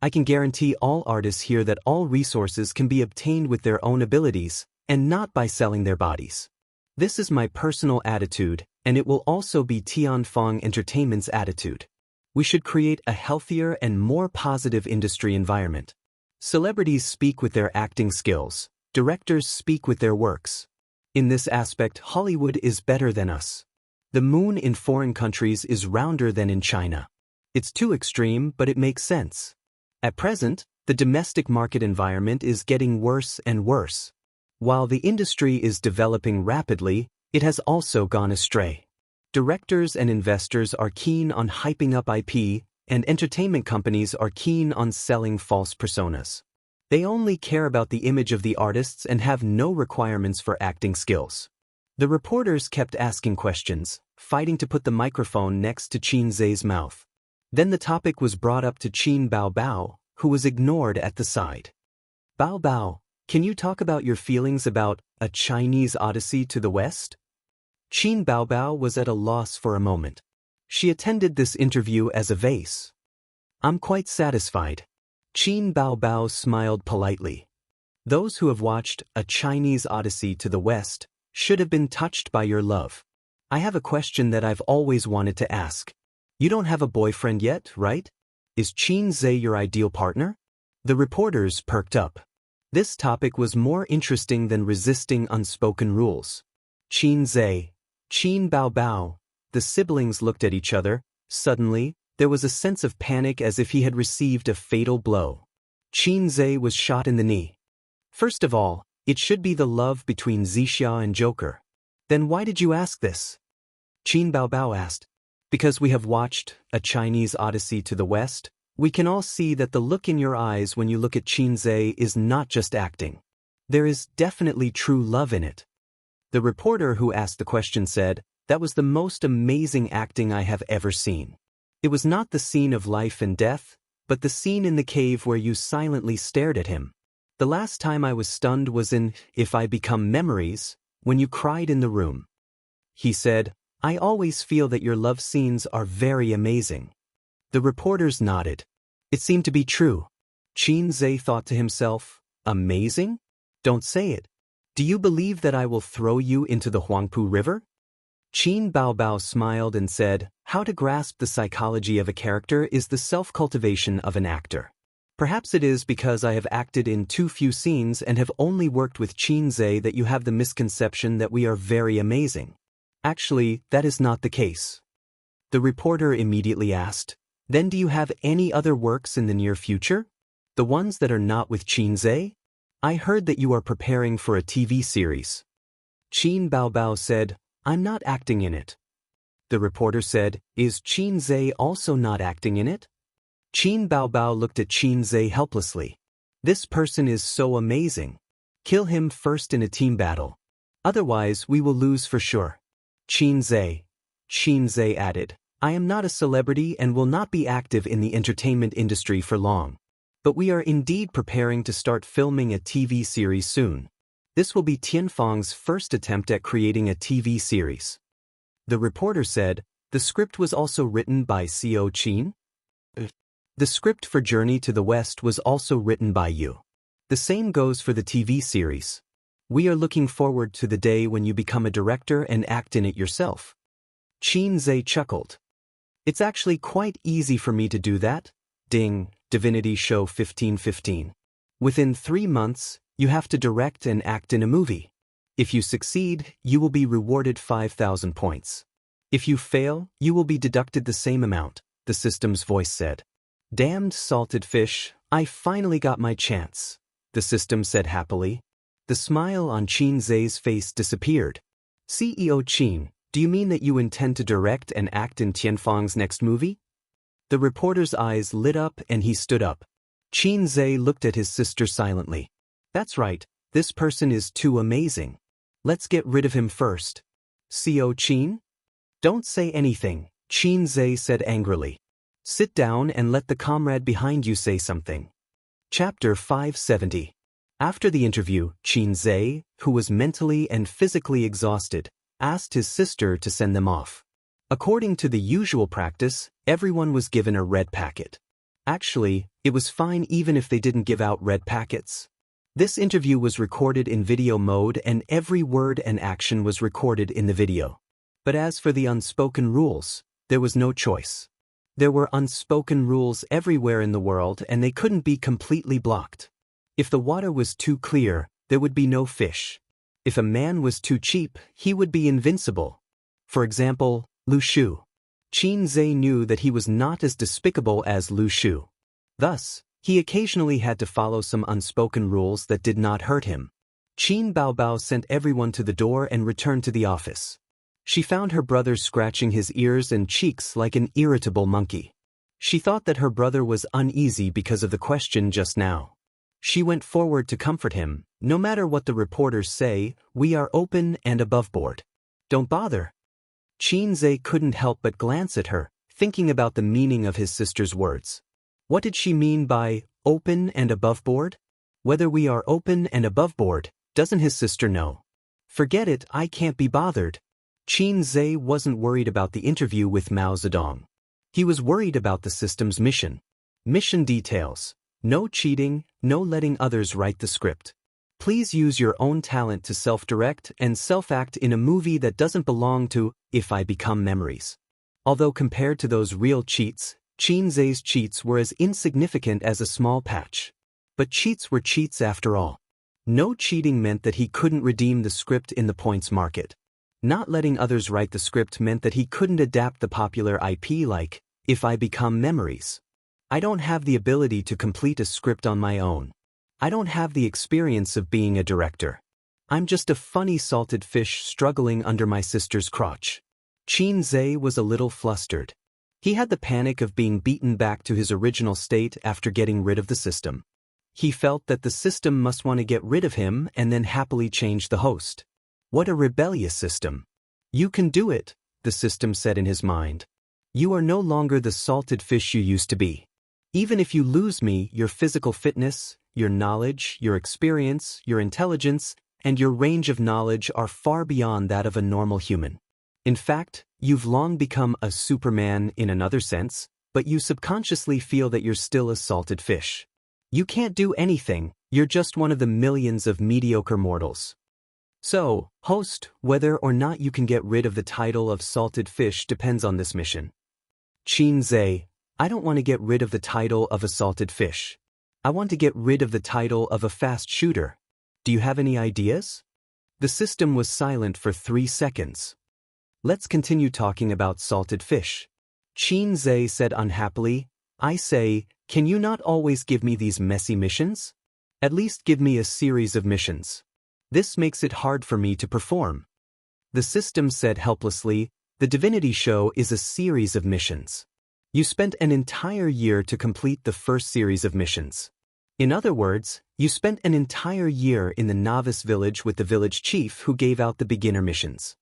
I can guarantee all artists here that all resources can be obtained with their own abilities, and not by selling their bodies. This is my personal attitude, and it will also be Tianfeng Entertainment's attitude. We should create a healthier and more positive industry environment. Celebrities speak with their acting skills, directors speak with their works. In this aspect, Hollywood is better than us. The moon in foreign countries is rounder than in China. It's too extreme, but it makes sense. At present, the domestic market environment is getting worse and worse. While the industry is developing rapidly, it has also gone astray. Directors and investors are keen on hyping up IP, and entertainment companies are keen on selling false personas. They only care about the image of the artists and have no requirements for acting skills. The reporters kept asking questions, fighting to put the microphone next to Xianxia's mouth. Then the topic was brought up to Qin Baobao, who was ignored at the side. Baobao, can you talk about your feelings about A Chinese Odyssey to the West? Qin Baobao was at a loss for a moment. She attended this interview as a vase. I'm quite satisfied. Qin Baobao smiled politely. Those who have watched A Chinese Odyssey to the West should have been touched by your love. I have a question that I've always wanted to ask. You don't have a boyfriend yet, right? Is Xianxia your ideal partner? The reporters perked up. This topic was more interesting than resisting unspoken rules. Xianxia, Qin Baobao. The siblings looked at each other. Suddenly, there was a sense of panic as if he had received a fatal blow. Xianxia was shot in the knee. First of all, it should be the love between Xianxia and Joker. Then why did you ask this? Qin Baobao asked. Because we have watched A Chinese Odyssey to the West, we can all see that the look in your eyes when you look at Xianxia is not just acting. There is definitely true love in it. The reporter who asked the question said, that was the most amazing acting I have ever seen. It was not the scene of life and death, but the scene in the cave where you silently stared at him. The last time I was stunned was in If I Become Memories, when you cried in the room. He said, I always feel that your love scenes are very amazing. The reporters nodded. It seemed to be true. Xianxia thought to himself, amazing? Don't say it. Do you believe that I will throw you into the Huangpu River? Qin Baobao smiled and said, how to grasp the psychology of a character is the self-cultivation of an actor. Perhaps it is because I have acted in too few scenes and have only worked with Xianxia that you have the misconception that we are very amazing. Actually, that is not the case. The reporter immediately asked, then do you have any other works in the near future? The ones that are not with Xianxia? I heard that you are preparing for a TV series. Qin Baobao said, I'm not acting in it. The reporter said, is Xianxia also not acting in it? Qin Baobao looked at Xianxia helplessly. This person is so amazing. Kill him first in a team battle. Otherwise we will lose for sure. Xianxia added, I am not a celebrity and will not be active in the entertainment industry for long. But we are indeed preparing to start filming a TV series soon. This will be Tianfeng's first attempt at creating a TV series. The reporter said, the script was also written by Co. Qin? The script for Journey to the West was also written by you. The same goes for the TV series. We are looking forward to the day when you become a director and act in it yourself. Xianxia chuckled. It's actually quite easy for me to do that. Ding, Divinity Show 1515. Within 3 months, you have to direct and act in a movie. If you succeed, you will be rewarded 5,000 points. If you fail, you will be deducted the same amount, the system's voice said. Damned salted fish, I finally got my chance, the system said happily. The smile on Xianxia's face disappeared. CEO Qin, do you mean that you intend to direct and act in Tianfang's next movie? The reporter's eyes lit up and he stood up. Qin Zhe looked at his sister silently. That's right, this person is too amazing. Let's get rid of him first. CEO Qin? Don't say anything, Qin Zhe said angrily. Sit down and let the comrade behind you say something. Chapter 570. After the interview, Qin Zhe, who was mentally and physically exhausted, asked his sister to send them off. According to the usual practice, everyone was given a red packet. Actually, it was fine even if they didn't give out red packets. This interview was recorded in video mode and every word and action was recorded in the video. But as for the unspoken rules, there was no choice. There were unspoken rules everywhere in the world and they couldn't be completely blocked. If the water was too clear, there would be no fish. If a man was too cheap, he would be invincible. For example, Lu Shu. Qin Zhe knew that he was not as despicable as Lu Shu. Thus, he occasionally had to follow some unspoken rules that did not hurt him. Qin Baobao sent everyone to the door and returned to the office. She found her brother scratching his ears and cheeks like an irritable monkey. She thought that her brother was uneasy because of the question just now. She went forward to comfort him. No matter what the reporters say, we are open and above board. Don't bother. Qin Zhe couldn't help but glance at her, thinking about the meaning of his sister's words. What did she mean by open and above board? Whether we are open and above board, doesn't his sister know? Forget it, I can't be bothered. Qin Zhe wasn't worried about the interview with Mao Zedong. He was worried about the system's mission. Mission details. No cheating, no letting others write the script. Please use your own talent to self-direct and self-act in a movie that doesn't belong to If I Become Memories. Although compared to those real cheats, Qin Zhe's cheats were as insignificant as a small patch. But cheats were cheats after all. No cheating meant that he couldn't redeem the script in the points market. Not letting others write the script meant that he couldn't adapt the popular IP like If I Become Memories. I don't have the ability to complete a script on my own. I don't have the experience of being a director. I'm just a funny salted fish struggling under my sister's crotch. Qin Zhe was a little flustered. He had the panic of being beaten back to his original state after getting rid of the system. He felt that the system must want to get rid of him and then happily change the host. What a rebellious system. You can do it, the system said in his mind. You are no longer the salted fish you used to be. Even if you lose me, your physical fitness, your knowledge, your experience, your intelligence, and your range of knowledge are far beyond that of a normal human. In fact, you've long become a Superman in another sense, but you subconsciously feel that you're still a salted fish. You can't do anything, you're just one of the millions of mediocre mortals. So, host, whether or not you can get rid of the title of salted fish depends on this mission. Qin Zhe, I don't want to get rid of the title of a salted fish. I want to get rid of the title of a fast shooter. Do you have any ideas? The system was silent for 3 seconds. Let's continue talking about salted fish. Qin Zhe said unhappily, I say, can you not always give me these messy missions? At least give me a series of missions. This makes it hard for me to perform. The system said helplessly, the divinity show is a series of missions. You spent an entire year to complete the first series of missions. In other words, you spent an entire year in the novice village with the village chief who gave out the beginner missions.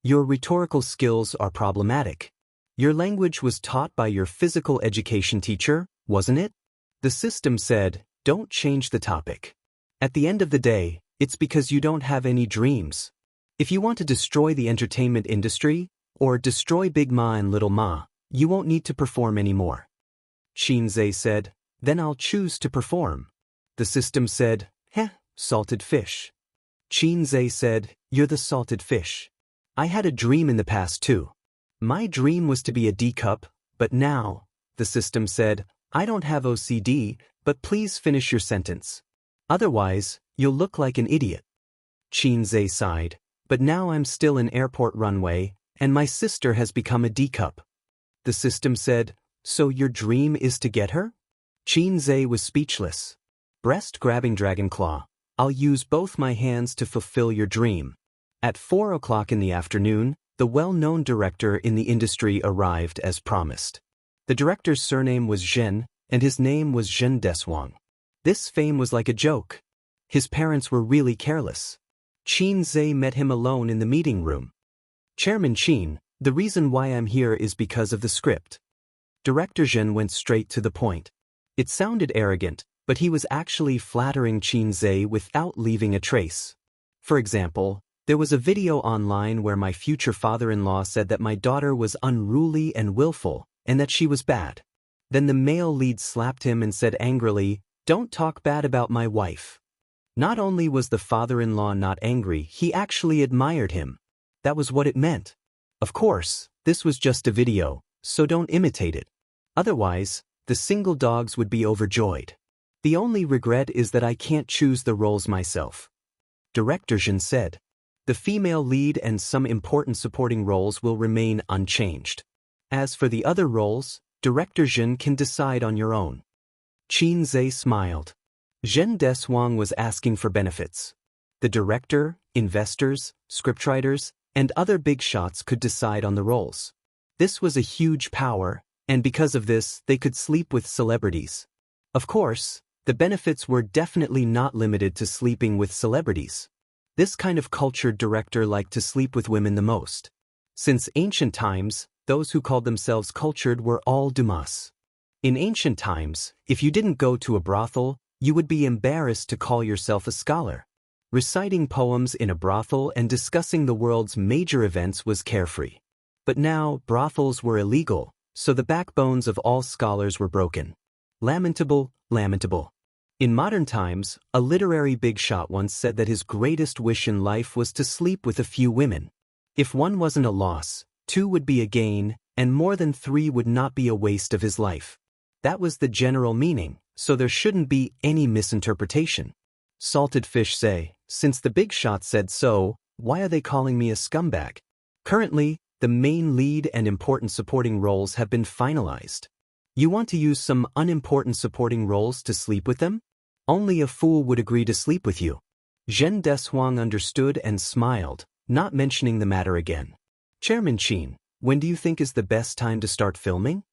Your rhetorical skills are problematic. Your language was taught by your physical education teacher, wasn't it? The system said, don't change the topic. At the end of the day, it's because you don't have any dreams. If you want to destroy the entertainment industry, or destroy Big Ma and Little Ma, you won't need to perform anymore. Qin Zhe said, then I'll choose to perform. The system said, salted fish. Qin Zhe said, you're the salted fish. I had a dream in the past too. My dream was to be a D-cup, but now, the system said, I don't have OCD, but please finish your sentence. Otherwise, you'll look like an idiot. Qin Zhe sighed, but now I'm still in airport runway, and my sister has become a D-cup. The system said, so your dream is to get her? Qin Zhe was speechless. Breast-grabbing dragon claw, I'll use both my hands to fulfill your dream. At 4 o'clock in the afternoon, the well-known director in the industry arrived as promised. The director's surname was Zhen, and his name was Zhen Deswang. This fame was like a joke. His parents were really careless. Qin Zhe met him alone in the meeting room. "Chairman Qin, the reason why I'm here is because of the script." Director Zhen went straight to the point. It sounded arrogant, but he was actually flattering Qin Zhe without leaving a trace. For example, there was a video online where my future father-in-law said that my daughter was unruly and willful, and that she was bad. Then the male lead slapped him and said angrily, "Don't talk bad about my wife." Not only was the father-in-law not angry, he actually admired him. That was what it meant. Of course, this was just a video, so don't imitate it. Otherwise, the single dogs would be overjoyed. "The only regret is that I can't choose the roles myself," Director Zhen said. "The female lead and some important supporting roles will remain unchanged. As for the other roles, Director Zhen can decide on your own." Qin Zhe smiled. Zhen Deswang was asking for benefits. The director, investors, scriptwriters, and other big shots could decide on the roles. This was a huge power, and because of this, they could sleep with celebrities. Of course, the benefits were definitely not limited to sleeping with celebrities. This kind of cultured director liked to sleep with women the most. Since ancient times, those who called themselves cultured were all dumas. In ancient times, if you didn't go to a brothel, you would be embarrassed to call yourself a scholar. Reciting poems in a brothel and discussing the world's major events was carefree. But now, brothels were illegal, so the backbones of all scholars were broken. Lamentable, lamentable. In modern times, a literary big shot once said that his greatest wish in life was to sleep with a few women. If one wasn't a loss, 2 would be a gain, and more than 3 would not be a waste of his life. That was the general meaning, so there shouldn't be any misinterpretation. Salted Fish say, "Since the big shot said so, why are they calling me a scumbag?" Currently, the main lead and important supporting roles have been finalized. You want to use some unimportant supporting roles to sleep with them? Only a fool would agree to sleep with you. Zhen Deswang understood and smiled, not mentioning the matter again. "Chairman Qin, when do you think is the best time to start filming?"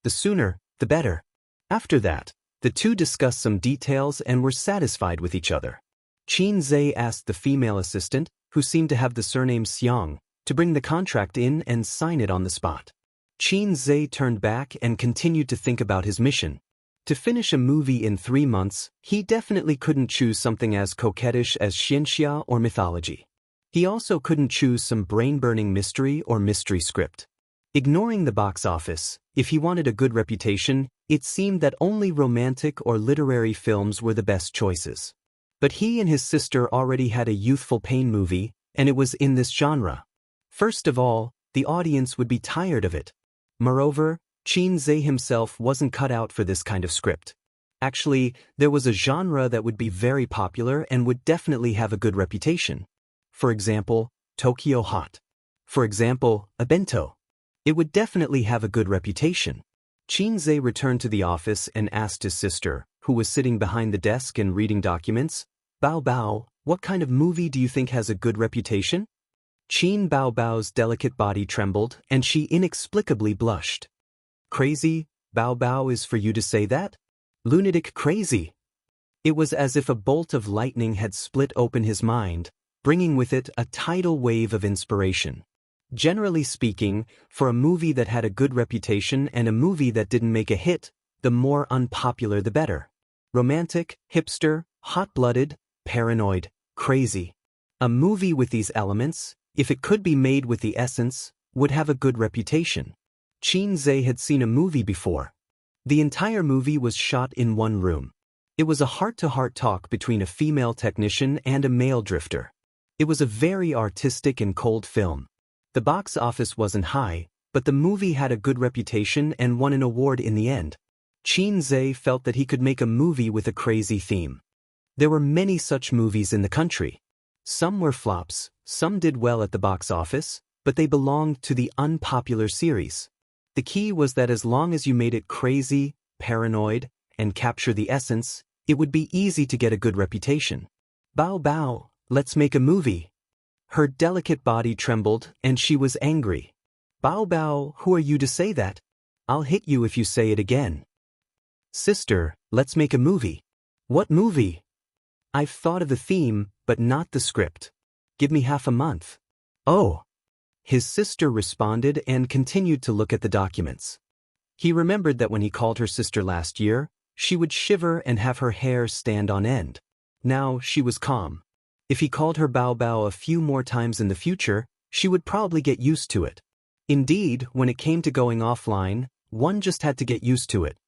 "The sooner, the better." After that, the two discussed some details and were satisfied with each other. Qin Zhe asked the female assistant, who seemed to have the surname Xiang, to bring the contract in and sign it on the spot. Qin Zhe turned back and continued to think about his mission. To finish a movie in 3 months, he definitely couldn't choose something as coquettish as Xianxia or mythology. He also couldn't choose some brain-burning mystery or mystery script. Ignoring the box office, if he wanted a good reputation, it seemed that only romantic or literary films were the best choices. But he and his sister already had a youthful pain movie, and it was in this genre. First of all, the audience would be tired of it. Moreover, Qin Zhe himself wasn't cut out for this kind of script. Actually, there was a genre that would be very popular and would definitely have a good reputation. For example, Tokyo Hot. For example, a bento. It would definitely have a good reputation. Qin Zhe returned to the office and asked his sister, who was sitting behind the desk and reading documents, "Bao Bao, what kind of movie do you think has a good reputation?" Qin Bao Bao's delicate body trembled, and she inexplicably blushed. "Crazy, Bao Bao is for you to say that? Lunatic crazy." It was as if a bolt of lightning had split open his mind, bringing with it a tidal wave of inspiration. Generally speaking, for a movie that had a good reputation and a movie that didn't make a hit, the more unpopular the better. Romantic, hipster, hot-blooded, paranoid, crazy. A movie with these elements, if it could be made with the essence, would have a good reputation. Qin Zhe had seen a movie before. The entire movie was shot in one room. It was a heart-to-heart talk between a female technician and a male drifter. It was a very artistic and cold film. The box office wasn't high, but the movie had a good reputation and won an award in the end. Qin Zhe felt that he could make a movie with a crazy theme. There were many such movies in the country. Some were flops, some did well at the box office, but they belonged to the unpopular series. The key was that as long as you made it crazy, paranoid, and capture the essence, it would be easy to get a good reputation. "Bao Bao, let's make a movie." Her delicate body trembled, and she was angry. "Bao Bao, who are you to say that? I'll hit you if you say it again." "Sister, let's make a movie." "What movie?" "I've thought of the theme, but not the script. Give me half a month." "Oh." His sister responded and continued to look at the documents. He remembered that when he called her sister last year, she would shiver and have her hair stand on end. Now she was calm. If he called her Bao Bao a few more times in the future, she would probably get used to it. Indeed, when it came to going offline, one just had to get used to it.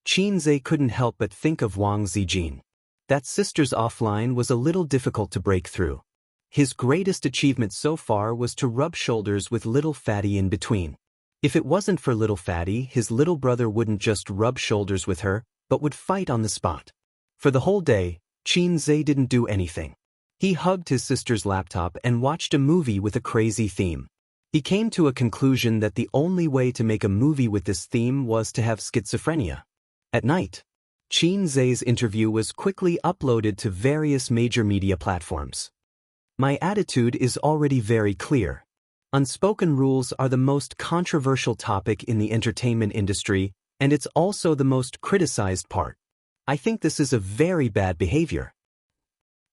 Xianxia couldn't help but think of Wang Zijin. That sister's offline was a little difficult to break through. His greatest achievement so far was to rub shoulders with little Fatty in between. If it wasn't for little Fatty, his little brother wouldn't just rub shoulders with her, but would fight on the spot. For the whole day, Xianxia didn't do anything. He hugged his sister's laptop and watched a movie with a crazy theme. He came to a conclusion that the only way to make a movie with this theme was to have schizophrenia. At night, Xianxia's interview was quickly uploaded to various major media platforms. "My attitude is already very clear. Unspoken rules are the most controversial topic in the entertainment industry, and it's also the most criticized part. I think this is a very bad behavior.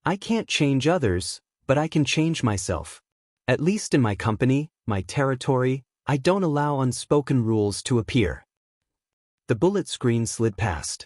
I can't change others, but I can change myself. At least in my company, my territory, I don't allow unspoken rules to appear." The bullet screen slid past.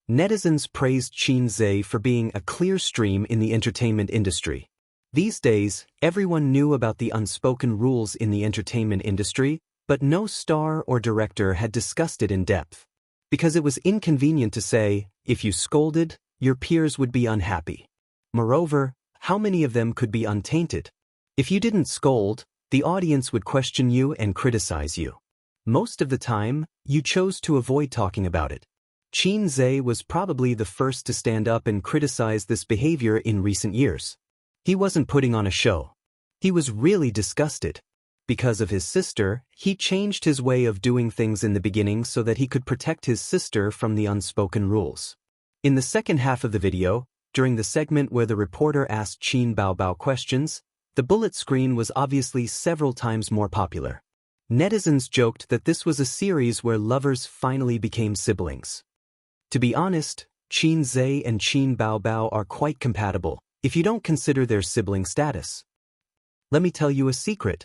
Netizens praised Xianxia for being a clear stream in the entertainment industry. These days, everyone knew about the unspoken rules in the entertainment industry, but no star or director had discussed it in depth. Because it was inconvenient to say, if you scolded, your peers would be unhappy. Moreover, how many of them could be untainted? If you didn't scold, the audience would question you and criticize you. Most of the time, you chose to avoid talking about it. Xianxia was probably the first to stand up and criticize this behavior in recent years. He wasn't putting on a show. He was really disgusted. Because of his sister, he changed his way of doing things in the beginning so that he could protect his sister from the unspoken rules. In the second half of the video, during the segment where the reporter asked Qin Bao Bao questions, the bullet screen was obviously several times more popular. Netizens joked that this was a series where lovers finally became siblings. To be honest, Xianxia and Qin Bao Bao are quite compatible, if you don't consider their sibling status. Let me tell you a secret.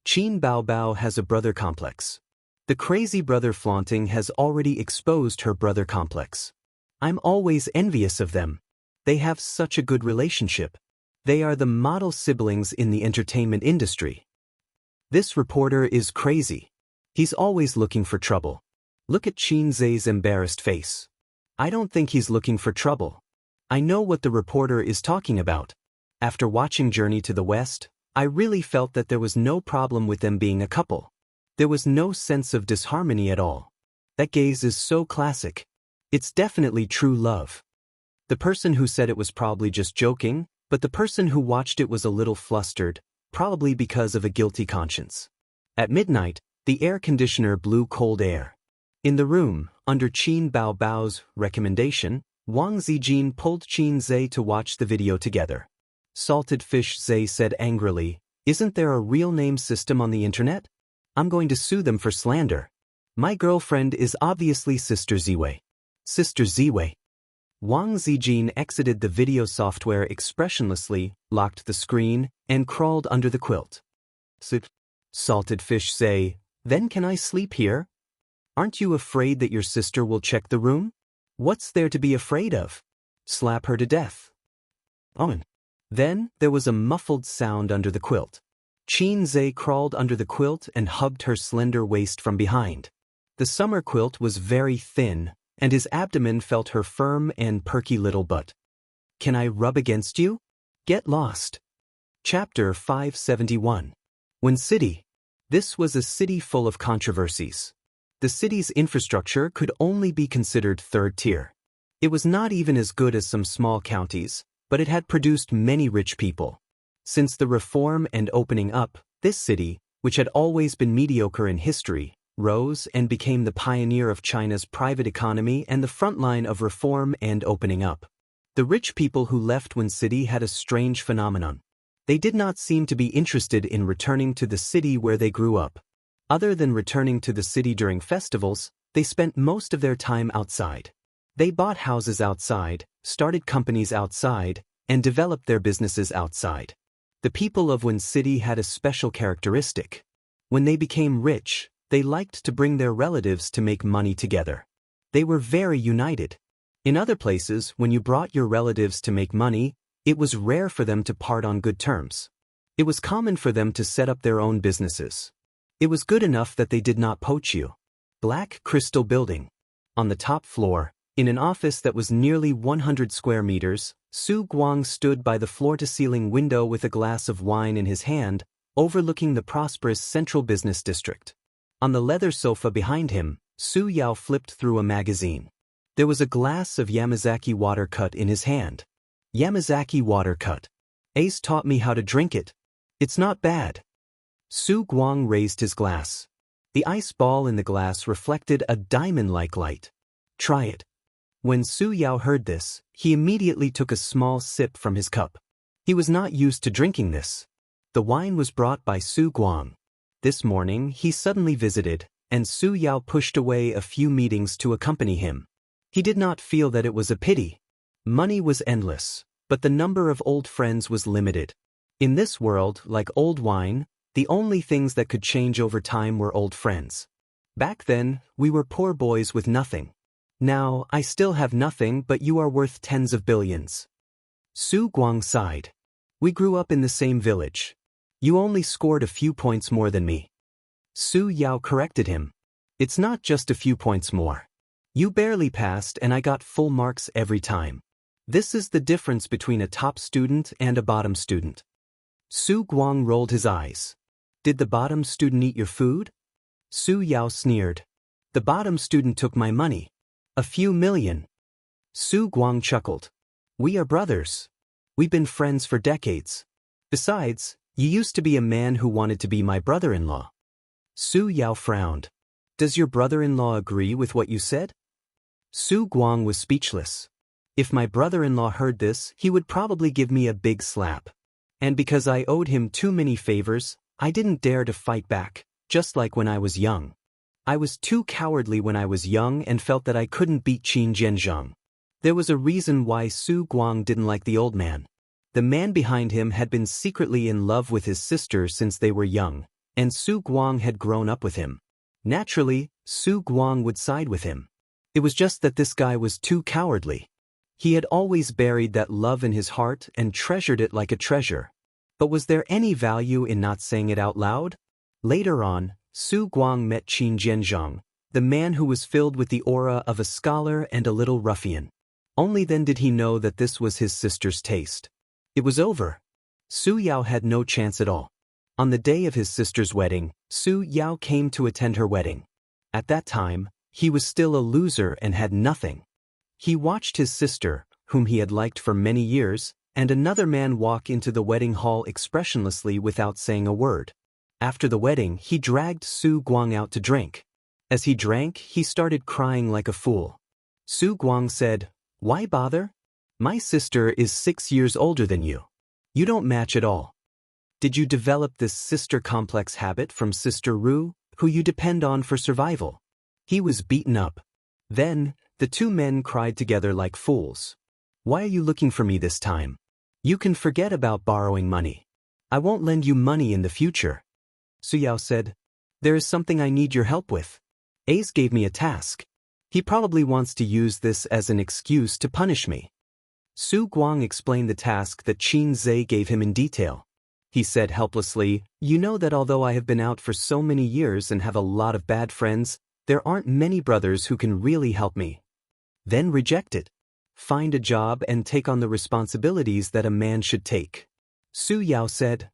Qin Bao Bao has a brother complex. The crazy brother flaunting has already exposed her brother complex. I'm always envious of them. They have such a good relationship. They are the model siblings in the entertainment industry. This reporter is crazy. He's always looking for trouble. Look at Xianxia's embarrassed face. I don't think he's looking for trouble. I know what the reporter is talking about. After watching Journey to the West, I really felt that there was no problem with them being a couple. There was no sense of disharmony at all. That gaze is so classic. It's definitely true love. The person who said it was probably just joking, but the person who watched it was a little flustered, probably because of a guilty conscience. At midnight, the air conditioner blew cold air. In the room, under Qin Bao Bao's recommendation, Wang Zijin pulled Xianxia to watch the video together. Salted Fish Zai said angrily, "Isn't there a real name system on the internet? I'm going to sue them for slander. My girlfriend is obviously Sister Ziwei." Sister Ziwei. Wang Zijin exited the video software expressionlessly, locked the screen, and crawled under the quilt. Salted Fish say, "Then can I sleep here? Aren't you afraid that your sister will check the room? What's there to be afraid of? Slap her to death." Oh. Then there was a muffled sound under the quilt. Xianxia crawled under the quilt and hugged her slender waist from behind. The summer quilt was very thin, and his abdomen felt her firm and perky little butt. "Can I rub against you? Get lost." Chapter 571. When City. This was a city full of controversies. The city's infrastructure could only be considered third tier. It was not even as good as some small counties, but it had produced many rich people. Since the reform and opening up, this city, which had always been mediocre in history, rose and became the pioneer of China's private economy and the front line of reform and opening up. The rich people who left Wen City had a strange phenomenon. They did not seem to be interested in returning to the city where they grew up. Other than returning to the city during festivals, they spent most of their time outside. They bought houses outside, started companies outside, and developed their businesses outside. The people of Wen City had a special characteristic. When they became rich, they liked to bring their relatives to make money together. They were very united. In other places, when you brought your relatives to make money, it was rare for them to part on good terms. It was common for them to set up their own businesses. It was good enough that they did not poach you. Black Crystal Building. On the top floor, in an office that was nearly 100 square meters, Su Guang stood by the floor-to-ceiling window with a glass of wine in his hand, overlooking the prosperous central business district. On the leather sofa behind him, Su Yao flipped through a magazine. There was a glass of Yamazaki water cut in his hand. Yamazaki water cut. Ace taught me how to drink it. It's not bad. Su Guang raised his glass. The ice ball in the glass reflected a diamond-like light. Try it. When Su Yao heard this, he immediately took a small sip from his cup. He was not used to drinking this. The wine was brought by Su Guang. This morning, he suddenly visited, and Su Yao pushed away a few meetings to accompany him. He did not feel that it was a pity. Money was endless, but the number of old friends was limited. In this world, like old wine, the only things that could change over time were old friends. Back then, we were poor boys with nothing. Now, I still have nothing, but you are worth tens of billions. Su Guang sighed. We grew up in the same village. You only scored a few points more than me. Su Yao corrected him. It's not just a few points more. You barely passed and I got full marks every time. This is the difference between a top student and a bottom student. Su Guang rolled his eyes. Did the bottom student eat your food? Su Yao sneered. The bottom student took my money. A few million. Su Guang chuckled. We are brothers. We've been friends for decades. Besides, you used to be a man who wanted to be my brother-in-law. Su Yao frowned. Does your brother-in-law agree with what you said? Su Guang was speechless. If my brother-in-law heard this, he would probably give me a big slap. And because I owed him too many favors, I didn't dare to fight back, just like when I was young. I was too cowardly when I was young and felt that I couldn't beat Qin Zhenzhong. There was a reason why Su Guang didn't like the old man. The man behind him had been secretly in love with his sister since they were young, and Su Guang had grown up with him. Naturally, Su Guang would side with him. It was just that this guy was too cowardly. He had always buried that love in his heart and treasured it like a treasure. But was there any value in not saying it out loud? Later on, Su Guang met Qin Zhenzhong, the man who was filled with the aura of a scholar and a little ruffian. Only then did he know that this was his sister's taste. It was over. Su Yao had no chance at all. On the day of his sister's wedding, Su Yao came to attend her wedding. At that time, he was still a loser and had nothing. He watched his sister, whom he had liked for many years, and another man walk into the wedding hall expressionlessly without saying a word. After the wedding, he dragged Su Guang out to drink. As he drank, he started crying like a fool. Su Guang said, "Why bother? My sister is 6 years older than you. You don't match at all. Did you develop this sister complex habit from Sister Ru, who you depend on for survival?" He was beaten up. Then, the two men cried together like fools. "Why are you looking for me this time? You can forget about borrowing money. I won't lend you money in the future." Su Yao said, "There is something I need your help with. Ace gave me a task. He probably wants to use this as an excuse to punish me." Su Guang explained the task that Qin Zhe gave him in detail. He said helplessly, "You know that although I have been out for so many years and have a lot of bad friends, there aren't many brothers who can really help me. Then reject it. Find a job and take on the responsibilities that a man should take." Su Yao said,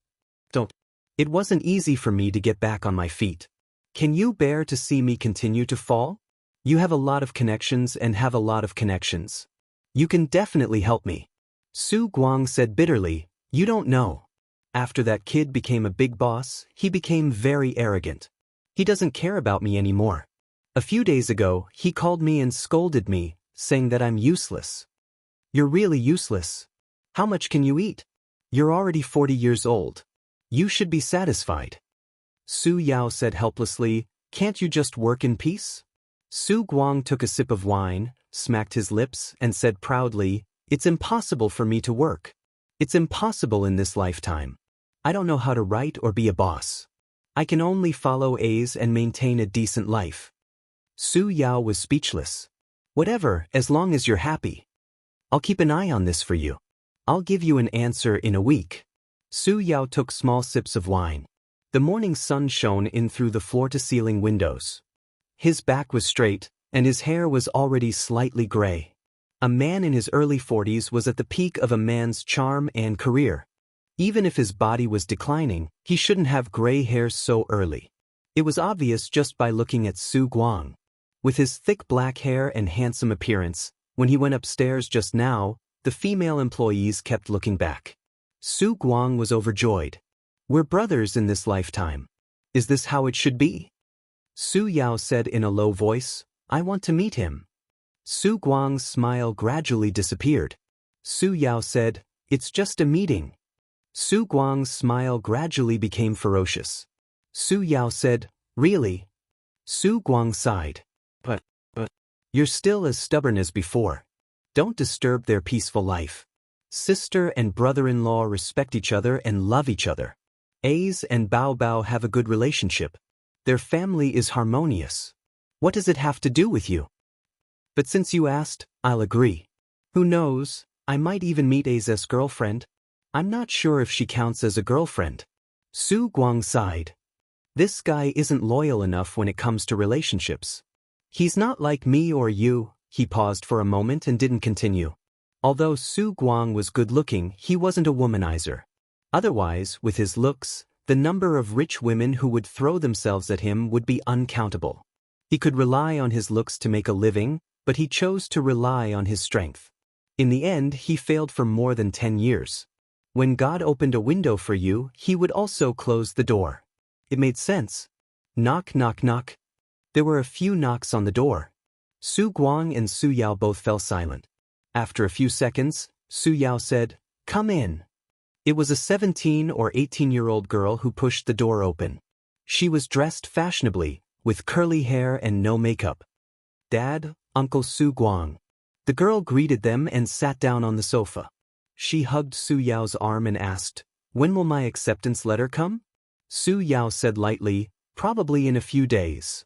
"Don't. It wasn't easy for me to get back on my feet. Can you bear to see me continue to fall? You have a lot of connections and have a lot of connections. You can definitely help me." Su Guang said bitterly, "You don't know. After that kid became a big boss, he became very arrogant. He doesn't care about me anymore. A few days ago, he called me and scolded me, saying that I'm useless." "You're really useless. How much can you eat?" You're already 40 years old. You should be satisfied. Su Yao said helplessly, can't you just work in peace? Su Guang took a sip of wine, smacked his lips, and said proudly, it's impossible for me to work. It's impossible in this lifetime. I don't know how to write or be a boss. I can only follow A's and maintain a decent life. Su Yao was speechless. Whatever, as long as you're happy. I'll keep an eye on this for you. I'll give you an answer in a week. Su Yao took small sips of wine. The morning sun shone in through the floor-to-ceiling windows. His back was straight, and his hair was already slightly gray. A man in his early 40s was at the peak of a man's charm and career. Even if his body was declining, he shouldn't have gray hair so early. It was obvious just by looking at Su Guang. With his thick black hair and handsome appearance, when he went upstairs just now, the female employees kept looking back. Su Guang was overjoyed. We're brothers in this lifetime. Is this how it should be? Su Yao said in a low voice, I want to meet him. Su Guang's smile gradually disappeared. Su Yao said, it's just a meeting. Su Guang's smile gradually became ferocious. Su Yao said, really? Su Guang sighed. But, you're still as stubborn as before. Don't disturb their peaceful life. Sister and brother-in-law respect each other and love each other. A's and Bao Bao have a good relationship. Their family is harmonious. What does it have to do with you? But since you asked, I'll agree. Who knows, I might even meet A's girlfriend. I'm not sure if she counts as a girlfriend. Su Guang sighed. This guy isn't loyal enough when it comes to relationships. He's not like me or you. He paused for a moment and didn't continue. Although Su Guang was good-looking, he wasn't a womanizer. Otherwise, with his looks, the number of rich women who would throw themselves at him would be uncountable. He could rely on his looks to make a living, but he chose to rely on his strength. In the end, he failed for more than 10 years. When God opened a window for you, he would also close the door. It made sense. Knock, knock, knock. There were a few knocks on the door. Su Guang and Su Yao both fell silent. After a few seconds, Su Yao said, come in. It was a 17 or 18-year-old girl who pushed the door open. She was dressed fashionably, with curly hair and no makeup. Dad, Uncle Su Guang. The girl greeted them and sat down on the sofa. She hugged Su Yao's arm and asked, when will my acceptance letter come? Su Yao said lightly, probably in a few days.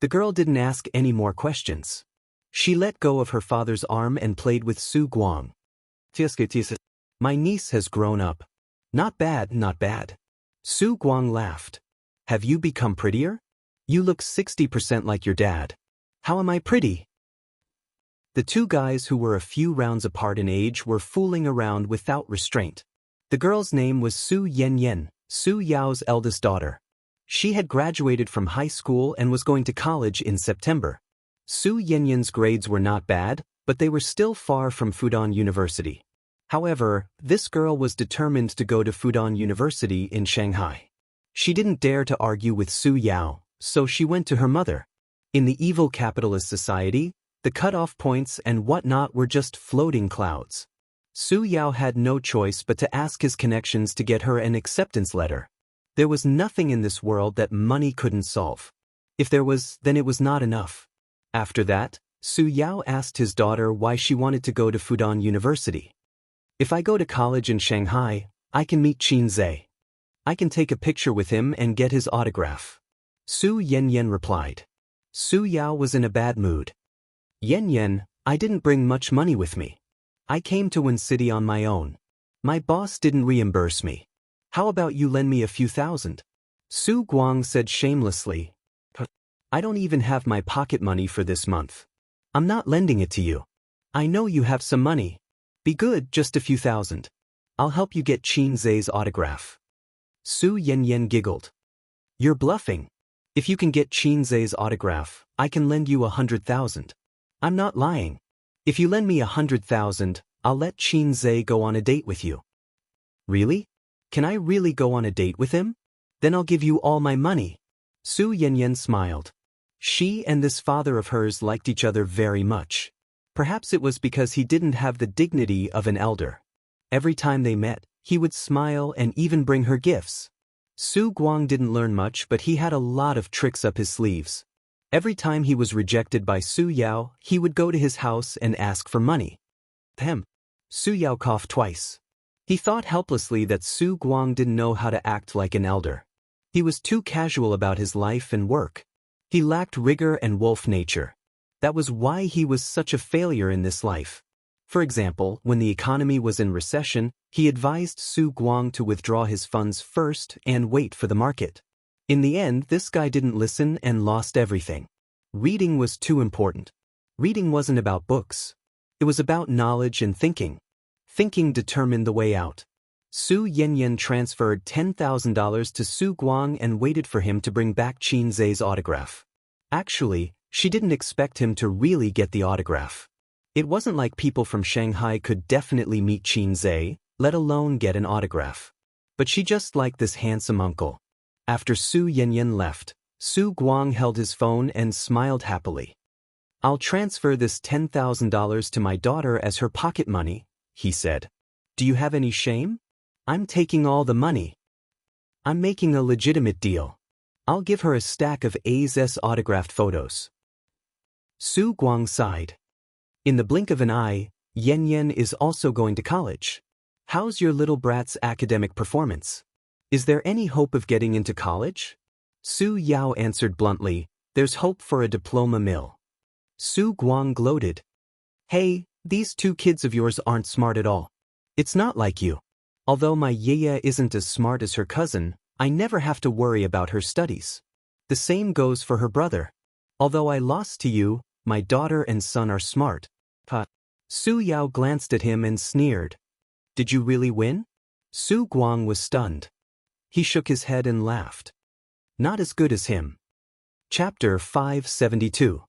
The girl didn't ask any more questions. She let go of her father's arm and played with Su Guang. My niece has grown up. Not bad, not bad. Su Guang laughed. Have you become prettier? You look 60% like your dad. How am I pretty? The two guys who were a few rounds apart in age were fooling around without restraint. The girl's name was Su Yanyan, Su Yao's eldest daughter. She had graduated from high school and was going to college in September. Su Yanyan's grades were not bad, but they were still far from Fudan University. However, this girl was determined to go to Fudan University in Shanghai. She didn't dare to argue with Su Yao, so she went to her mother. In the evil capitalist society, the cutoff points and whatnot were just floating clouds. Su Yao had no choice but to ask his connections to get her an acceptance letter. There was nothing in this world that money couldn't solve. If there was, then it was not enough. After that, Su Yao asked his daughter why she wanted to go to Fudan University. If I go to college in Shanghai, I can meet Qin Zhe. I can take a picture with him and get his autograph. Su Yanyan replied. Su Yao was in a bad mood. Yanyan, I didn't bring much money with me. I came to Wen City on my own. My boss didn't reimburse me. How about you lend me a few thousand? Su Guang said shamelessly. I don't even have my pocket money for this month. I'm not lending it to you. I know you have some money. Be good, just a few thousand. I'll help you get Qin Zhe's autograph. Su Yanyan giggled. You're bluffing. If you can get Qin Zhe's autograph, I can lend you 100,000. I'm not lying. If you lend me 100,000, I'll let Qin Zhe go on a date with you. Really? Can I really go on a date with him? Then I'll give you all my money. Su Yanyan smiled. She and this father of hers liked each other very much. Perhaps it was because he didn't have the dignity of an elder. Every time they met, he would smile and even bring her gifts. Su Guang didn't learn much, but he had a lot of tricks up his sleeves. Every time he was rejected by Su Yao, he would go to his house and ask for money. Su Yao coughed twice. He thought helplessly that Su Guang didn't know how to act like an elder. He was too casual about his life and work. He lacked rigor and wolf nature. That was why he was such a failure in this life. For example, when the economy was in recession, he advised Su Guang to withdraw his funds first and wait for the market. In the end, this guy didn't listen and lost everything. Reading was too important. Reading wasn't about books. It was about knowledge and thinking. Thinking determined the way out. Su Yanyan transferred $10,000 to Su Guang and waited for him to bring back Qin Zai's autograph. Actually, she didn't expect him to really get the autograph. It wasn't like people from Shanghai could definitely meet Qin Zai, let alone get an autograph. But she just liked this handsome uncle. After Su Yanyan left, Su Guang held his phone and smiled happily. "I'll transfer this $10,000 to my daughter as her pocket money," he said. "Do you have any shame? I'm taking all the money. I'm making a legitimate deal. I'll give her a stack of A's autographed photos." Su Guang sighed. In the blink of an eye, Yan is also going to college. How's your little brat's academic performance? Is there any hope of getting into college? Su Yao answered bluntly, "There's hope for a diploma mill." Su Guang gloated. "Hey, these two kids of yours aren't smart at all. It's not like you. Although my Yaya isn't as smart as her cousin, I never have to worry about her studies. The same goes for her brother. Although I lost to you, my daughter and son are smart." Su Yao glanced at him and sneered. "Did you really win?" Su Guang was stunned. He shook his head and laughed. "Not as good as him." Chapter 572.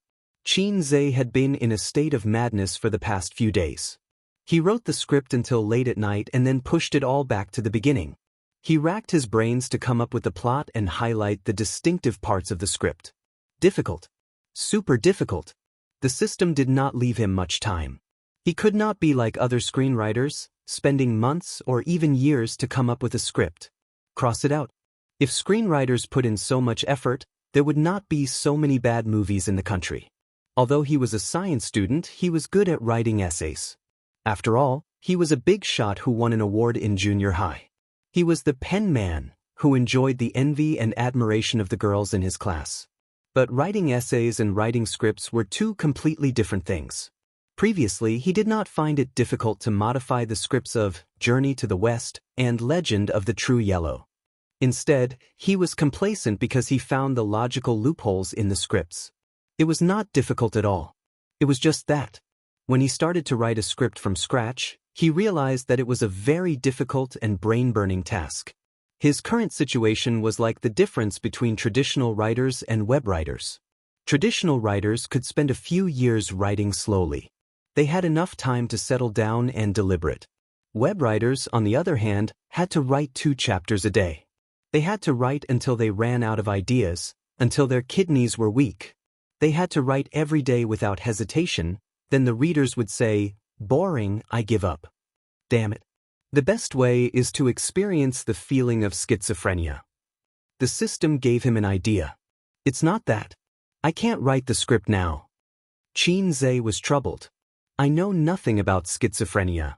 Qin Zai had been in a state of madness for the past few days. He wrote the script until late at night and then pushed it all back to the beginning. He racked his brains to come up with the plot and highlight the distinctive parts of the script. Difficult. Super difficult. The system did not leave him much time. He could not be like other screenwriters, spending months or even years to come up with a script. Cross it out. If screenwriters put in so much effort, there would not be so many bad movies in the country. Although he was a science student, he was good at writing essays. After all, he was a big shot who won an award in junior high. He was the pen man, who enjoyed the envy and admiration of the girls in his class. But writing essays and writing scripts were two completely different things. Previously, he did not find it difficult to modify the scripts of Journey to the West and Legend of the True Yellow. Instead, he was complacent because he found the logical loopholes in the scripts. It was not difficult at all. It was just that. When he started to write a script from scratch, he realized that it was a very difficult and brain-burning task. His current situation was like the difference between traditional writers and web writers. Traditional writers could spend a few years writing slowly. They had enough time to settle down and deliberate. Web writers, on the other hand, had to write 2 chapters a day. They had to write until they ran out of ideas, until their kidneys were weak. They had to write every day without hesitation, then the readers would say, "Boring, I give up." Damn it. The best way is to experience the feeling of schizophrenia. The system gave him an idea. It's not that. I can't write the script now. Qin Zai was troubled. I know nothing about schizophrenia.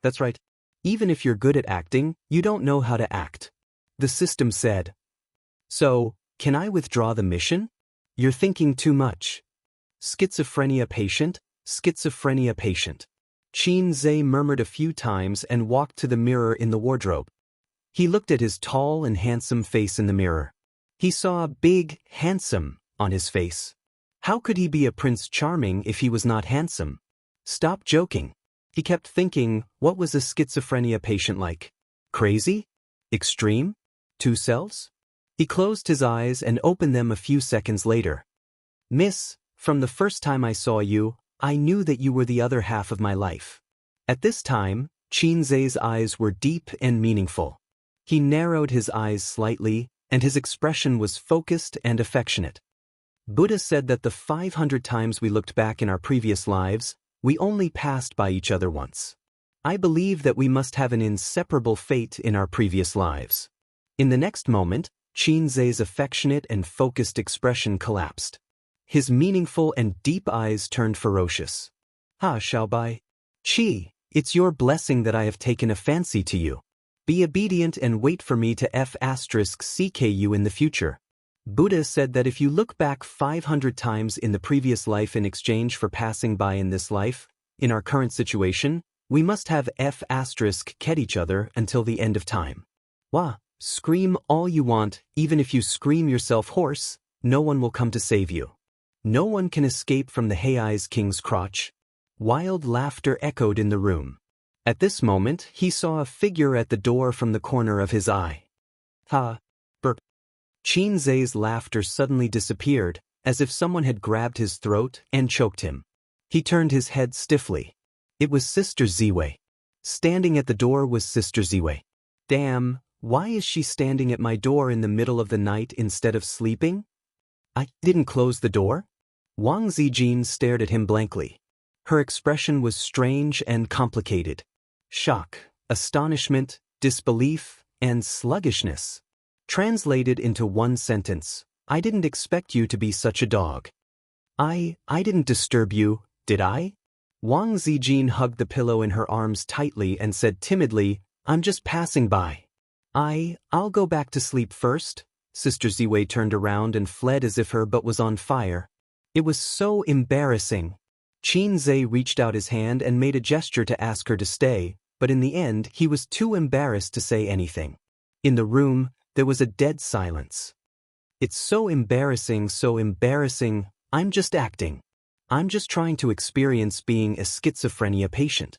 That's right. Even if you're good at acting, you don't know how to act. The system said. So, can I withdraw the mission? You're thinking too much. Schizophrenia patient, schizophrenia patient. Qin Zai murmured a few times and walked to the mirror in the wardrobe. He looked at his tall and handsome face in the mirror. He saw a big, handsome on his face. How could he be a Prince Charming if he was not handsome? Stop joking. He kept thinking, what was a schizophrenia patient like? Crazy? Extreme? 2 selves? He closed his eyes and opened them a few seconds later. Miss, from the first time I saw you, I knew that you were the other half of my life. At this time, Qin Zai's eyes were deep and meaningful. He narrowed his eyes slightly, and his expression was focused and affectionate. Buddha said that the 500 times we looked back in our previous lives, we only passed by each other once. I believe that we must have an inseparable fate in our previous lives. In the next moment, Qinzhe's affectionate and focused expression collapsed. His meaningful and deep eyes turned ferocious. Xiaobai. Qi, it's your blessing that I have taken a fancy to you. Be obedient and wait for me to *CK you in the future. Buddha said that if you look back 500 times in the previous life in exchange for passing by in this life, in our current situation, we must have *ket each other until the end of time. Wah, scream all you want, even if you scream yourself hoarse, no one will come to save you. No one can escape from the Hei's king's crotch. Wild laughter echoed in the room. At this moment, he saw a figure at the door from the corner of his eye. Burp. Qinzhe's laughter suddenly disappeared, as if someone had grabbed his throat and choked him. He turned his head stiffly. It was Sister Ziwei. Standing at the door was Sister Ziwei. Damn, why is she standing at my door in the middle of the night instead of sleeping? I didn't close the door? Wang Zijin stared at him blankly. Her expression was strange and complicated. Shock, astonishment, disbelief, and sluggishness. Translated into one sentence, I didn't expect you to be such a dog. I didn't disturb you, did I? Wang Zijin hugged the pillow in her arms tightly and said timidly, I'm just passing by. I'll go back to sleep first. Sister Ziwei turned around and fled as if her butt was on fire. It was so embarrassing. Qinzhe reached out his hand and made a gesture to ask her to stay, but in the end he was too embarrassed to say anything. In the room, there was a dead silence. It's so embarrassing, I'm just acting. I'm just trying to experience being a schizophrenia patient.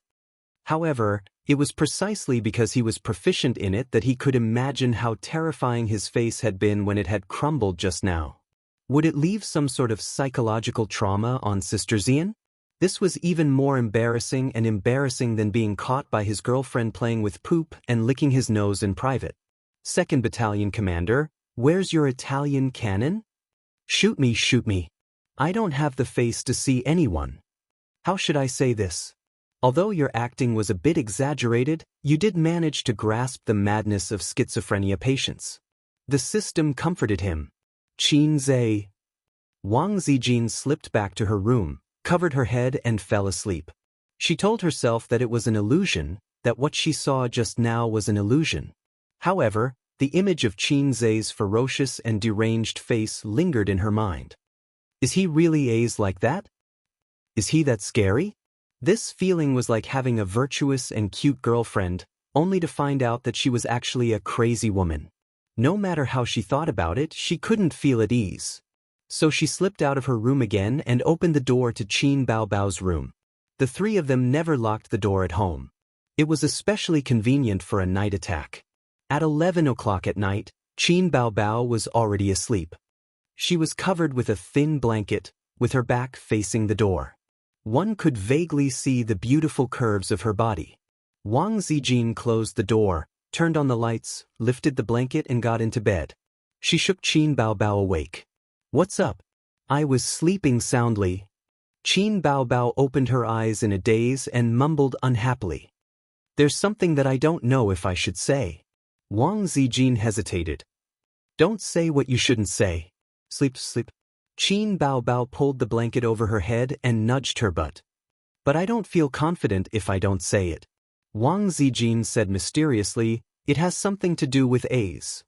However, it was precisely because he was proficient in it that he could imagine how terrifying his face had been when it had crumbled just now. Would it leave some sort of psychological trauma on Sister Xian? This was even more embarrassing than being caught by his girlfriend playing with poop and licking his nose in private. 2nd Battalion Commander, where's your Italian cannon? Shoot me. I don't have the face to see anyone. How should I say this? Although your acting was a bit exaggerated, you did manage to grasp the madness of schizophrenia patients. The system comforted him. Qinzhe. Wang Zijin slipped back to her room, covered her head and fell asleep. She told herself that it was an illusion, that what she saw just now was an illusion. However, the image of Qinzhe's ferocious and deranged face lingered in her mind. Is he really like that? Is he that scary? This feeling was like having a virtuous and cute girlfriend, only to find out that she was actually a crazy woman. No matter how she thought about it, she couldn't feel at ease. So she slipped out of her room again and opened the door to Qin Baobao's room. The three of them never locked the door at home. It was especially convenient for a night attack. At 11 o'clock at night, Qin Baobao was already asleep. She was covered with a thin blanket, with her back facing the door. One could vaguely see the beautiful curves of her body. Wang Zijin closed the door, turned on the lights, lifted the blanket and got into bed. She shook Qin Baobao awake. What's up? I was sleeping soundly. Qin Baobao opened her eyes in a daze and mumbled unhappily. There's something that I don't know if I should say. Wang Zijin hesitated. Don't say what you shouldn't say. Sleep. Qin Baobao pulled the blanket over her head and nudged her butt. But I don't feel confident if I don't say it. Wang Zijin said mysteriously, it has something to do with A's.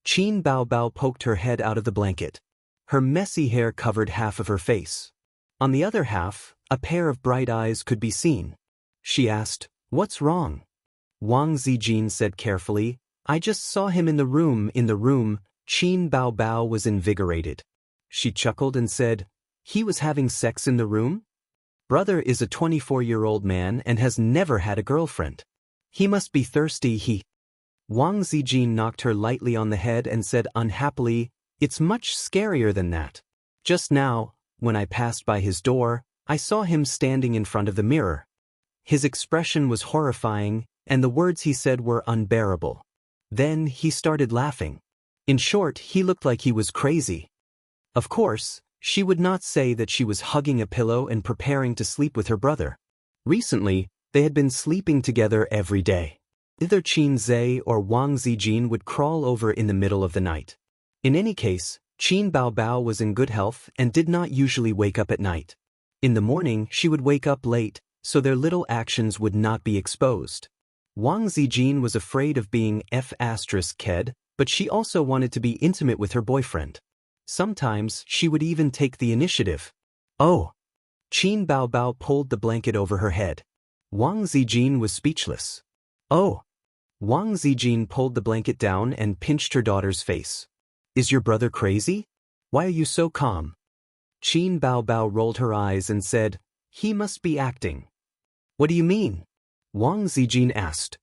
Qin Baobao poked her head out of the blanket. Her messy hair covered half of her face. On the other half, a pair of bright eyes could be seen. She asked, what's wrong? Wang Zijin said carefully, I just saw him in the room. Qin Baobao was invigorated. She chuckled and said, he was having sex in the room? Brother is a 24-year-old man and has never had a girlfriend. He must be thirsty. Wang Zijin knocked her lightly on the head and said unhappily, it's much scarier than that. Just now, when I passed by his door, I saw him standing in front of the mirror. His expression was horrifying, and the words he said were unbearable. Then he started laughing. In short, he looked like he was crazy. Of course, she would not say that she was hugging a pillow and preparing to sleep with her brother. Recently, They had been sleeping together every day. Either Qin Zhe or Wang Zijin would crawl over in the middle of the night. In any case, Qin Baobao was in good health and did not usually wake up at night. In the morning, she would wake up late, so their little actions would not be exposed. Wang Zijin was afraid of being F***ed, but she also wanted to be intimate with her boyfriend. Sometimes, she would even take the initiative. Oh! Qin Baobao pulled the blanket over her head. Wang Zijin was speechless. Oh! Wang Zijin pulled the blanket down and pinched her daughter's face. Is your brother crazy? Why are you so calm? Qin Baobao rolled her eyes and said, he must be acting. What do you mean? Wang Zijin asked.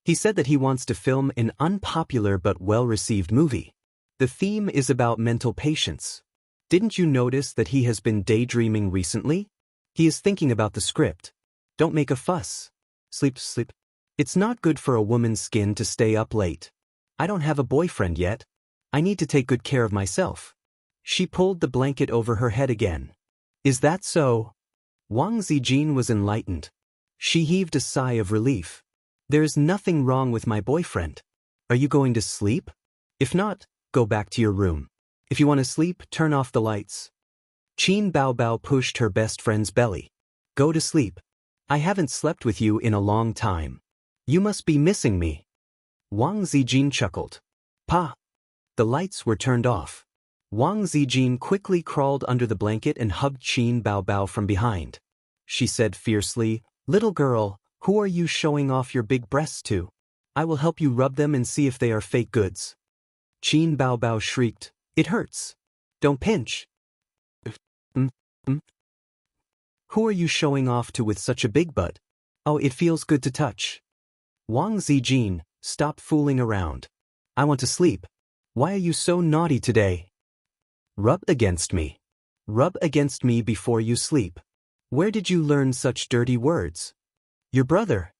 He said that he wants to film an unpopular but well-received movie. The theme is about mental patience. Didn't you notice that he has been daydreaming recently? He is thinking about the script. Don't make a fuss. Sleep. It's not good for a woman's skin to stay up late. I don't have a boyfriend yet. I need to take good care of myself. She pulled the blanket over her head again. Is that so? Wang Zijin was enlightened. She heaved a sigh of relief. There is nothing wrong with my boyfriend. Are you going to sleep? If not, go back to your room. If you want to sleep, turn off the lights. Qin Baobao pushed her best friend's belly. Go to sleep. I haven't slept with you in a long time. You must be missing me. Wang Zijin chuckled. Pa! The lights were turned off. Wang Zijin quickly crawled under the blanket and hugged Qin Baobao from behind. She said fiercely, little girl, who are you showing off your big breasts to? I will help you rub them and see if they are fake goods. Qin Baobao shrieked, it hurts. Don't pinch. Who are you showing off to with such a big butt? Oh, it feels good to touch. Wang Zijin, stop fooling around. I want to sleep. Why are you so naughty today? Rub against me. Rub against me before you sleep. Where did you learn such dirty words? Your brother.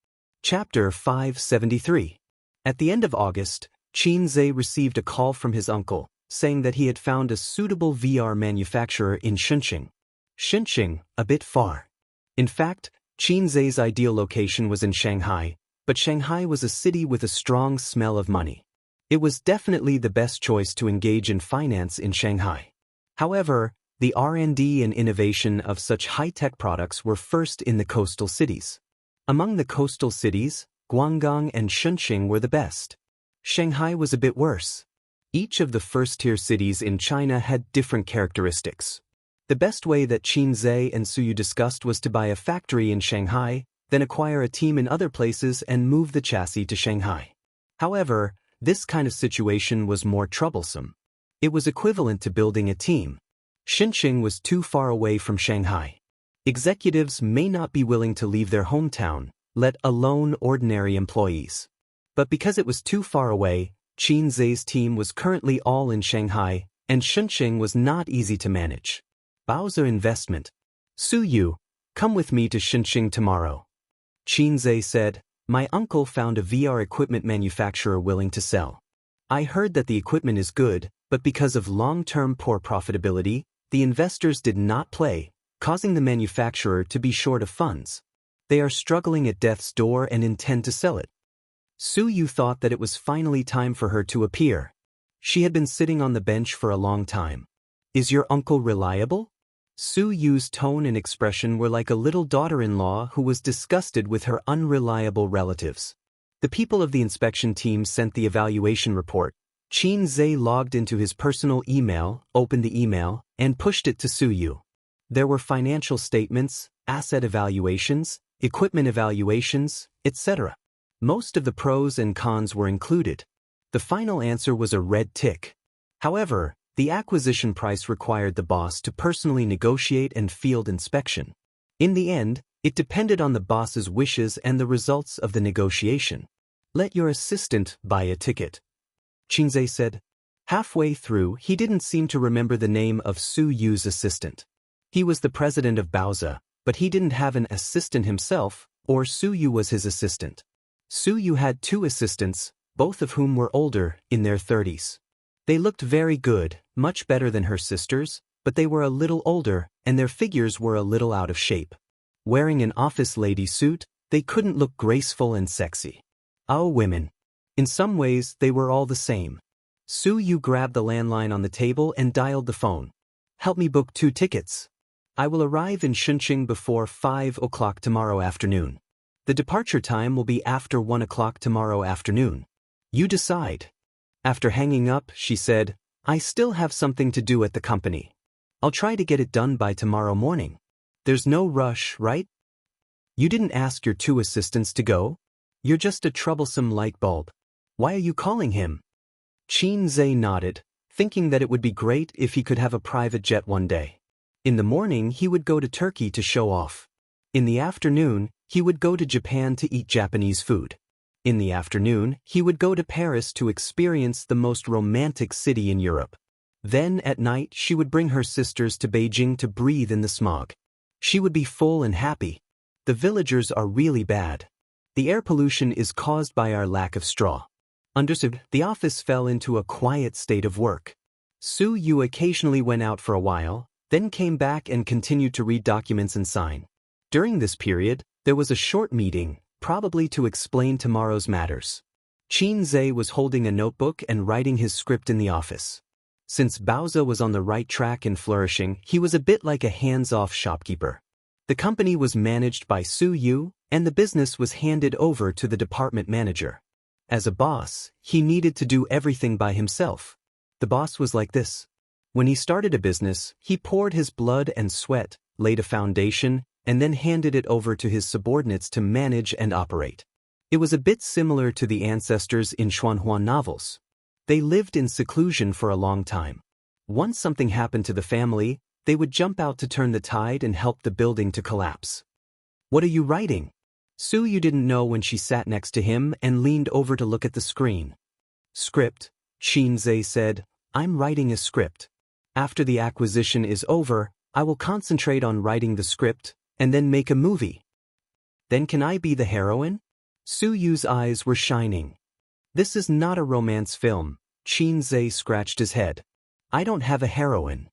Chapter 573. At the end of August, Qin Zhe received a call from his uncle, saying that he had found a suitable VR manufacturer in Shunqing. Shunqing, a bit far. In fact, Qin Zhe's ideal location was in Shanghai, but Shanghai was a city with a strong smell of money. It was definitely the best choice to engage in finance in Shanghai. However, the R&D and innovation of such high-tech products were first in the coastal cities. Among the coastal cities, Guangdong and Shunqing were the best. Shanghai was a bit worse. Each of the first-tier cities in China had different characteristics. The best way that Qin Zhe and Suyu discussed was to buy a factory in Shanghai, then acquire a team in other places and move the chassis to Shanghai. However, this kind of situation was more troublesome. It was equivalent to building a team. Shunqing was too far away from Shanghai. Executives may not be willing to leave their hometown, let alone ordinary employees. But because it was too far away, Qin Zhe's team was currently all in Shanghai, and Shunqing was not easy to manage. Baozi investment. Suyu, come with me to Shunqing tomorrow. Qin Zhe said, my uncle found a VR equipment manufacturer willing to sell. I heard that the equipment is good, but because of long-term poor profitability, the investors did not play, causing the manufacturer to be short of funds. They are struggling at death's door and intend to sell it. Suyu thought that it was finally time for her to appear. She had been sitting on the bench for a long time. Is your uncle reliable? Suyu's tone and expression were like a little daughter-in-law who was disgusted with her unreliable relatives. The people of the inspection team sent the evaluation report. Qin Zhe logged into his personal email, opened the email, and pushed it to Suyu. There were financial statements, asset evaluations, equipment evaluations, etc. Most of the pros and cons were included. The final answer was a red tick. However, the acquisition price required the boss to personally negotiate and field inspection. In the end, it depended on the boss's wishes and the results of the negotiation. Let your assistant buy a ticket. Qin Zhe said. Halfway through, he didn't seem to remember the name of Suyu's assistant. He was the president of Baozi, but he didn't have an assistant himself, or Suyu was his assistant. Suyu had two assistants, both of whom were older, in their 30s. They looked very good, much better than her sisters, but they were a little older, and their figures were a little out of shape. Wearing an office lady suit, They couldn't look graceful and sexy. Oh, women. In some ways, they were all the same. Su Yu grabbed the landline on the table and dialed the phone. Help me book 2 tickets. I will arrive in Shunqing before 5 o'clock tomorrow afternoon. The departure time will be after 1 o'clock tomorrow afternoon. You decide. After hanging up, she said, I still have something to do at the company. I'll try to get it done by tomorrow morning. There's no rush, right? You didn't ask your 2 assistants to go? You're just a troublesome light bulb. Why are you calling him? Qin Zhe nodded, thinking that it would be great if he could have a private jet one day. In the morning, he would go to Turkey to show off. In the afternoon, he would go to Japan to eat Japanese food. In the afternoon, he would go to Paris to experience the most romantic city in Europe. Then, at night, she would bring her sisters to Beijing to breathe in the smog. She would be full and happy. The villagers are really bad. The air pollution is caused by our lack of straw. Understood, the office fell into a quiet state of work. Su Yu occasionally went out for a while, then came back and continued to read documents and sign. During this period, there was a short meeting, probably to explain tomorrow's matters. Qin Zhe was holding a notebook and writing his script in the office. Since Baozi was on the right track and flourishing, he was a bit like a hands-off shopkeeper. The company was managed by Su Yu, and the business was handed over to the department manager. As a boss, he needed to do everything by himself. The boss was like this. When he started a business, he poured his blood and sweat, laid a foundation, and then handed it over to his subordinates to manage and operate. It was a bit similar to the ancestors in Xuanhuan novels. They lived in seclusion for a long time. Once something happened to the family, they would jump out to turn the tide and help the building to collapse. What are you writing? Su Yu didn't know when she sat next to him and leaned over to look at the screen. Script, Qin Zhe said, I'm writing a script. After the acquisition is over, I will concentrate on writing the script, and then make a movie. Then can I be the heroine? Su Yu's eyes were shining. This is not a romance film, Qin Zhe scratched his head. I don't have a heroine.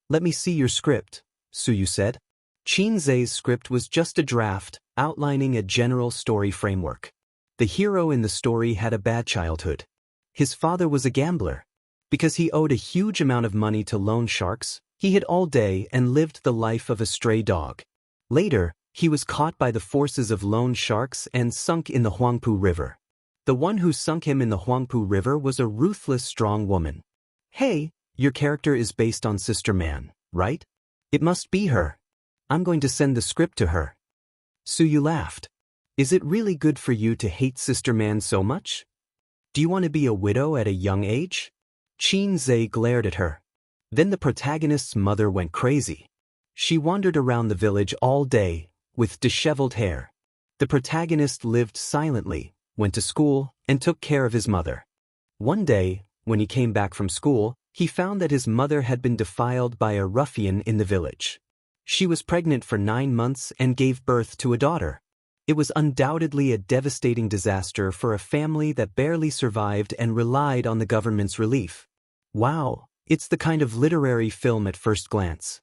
Let me see your script, Su Yu said. Qin Zhe's script was just a draft, outlining a general story framework. The hero in the story had a bad childhood. His father was a gambler. Because he owed a huge amount of money to loan sharks, he hid all day and lived the life of a stray dog. Later, he was caught by the forces of loan sharks and sunk in the Huangpu River. The one who sunk him in the Huangpu River was a ruthless, strong woman. Hey, your character is based on Sister Man, right? It must be her. I'm going to send the script to her. Su Yu laughed. Is it really good for you to hate Sister Man so much? Do you want to be a widow at a young age? Qin Zhe glared at her. Then the protagonist's mother went crazy. She wandered around the village all day, with disheveled hair. The protagonist lived silently, went to school, and took care of his mother. One day, when he came back from school, he found that his mother had been defiled by a ruffian in the village. She was pregnant for 9 months and gave birth to a daughter. It was undoubtedly a devastating disaster for a family that barely survived and relied on the government's relief. Wow, it's the kind of literary film at first glance.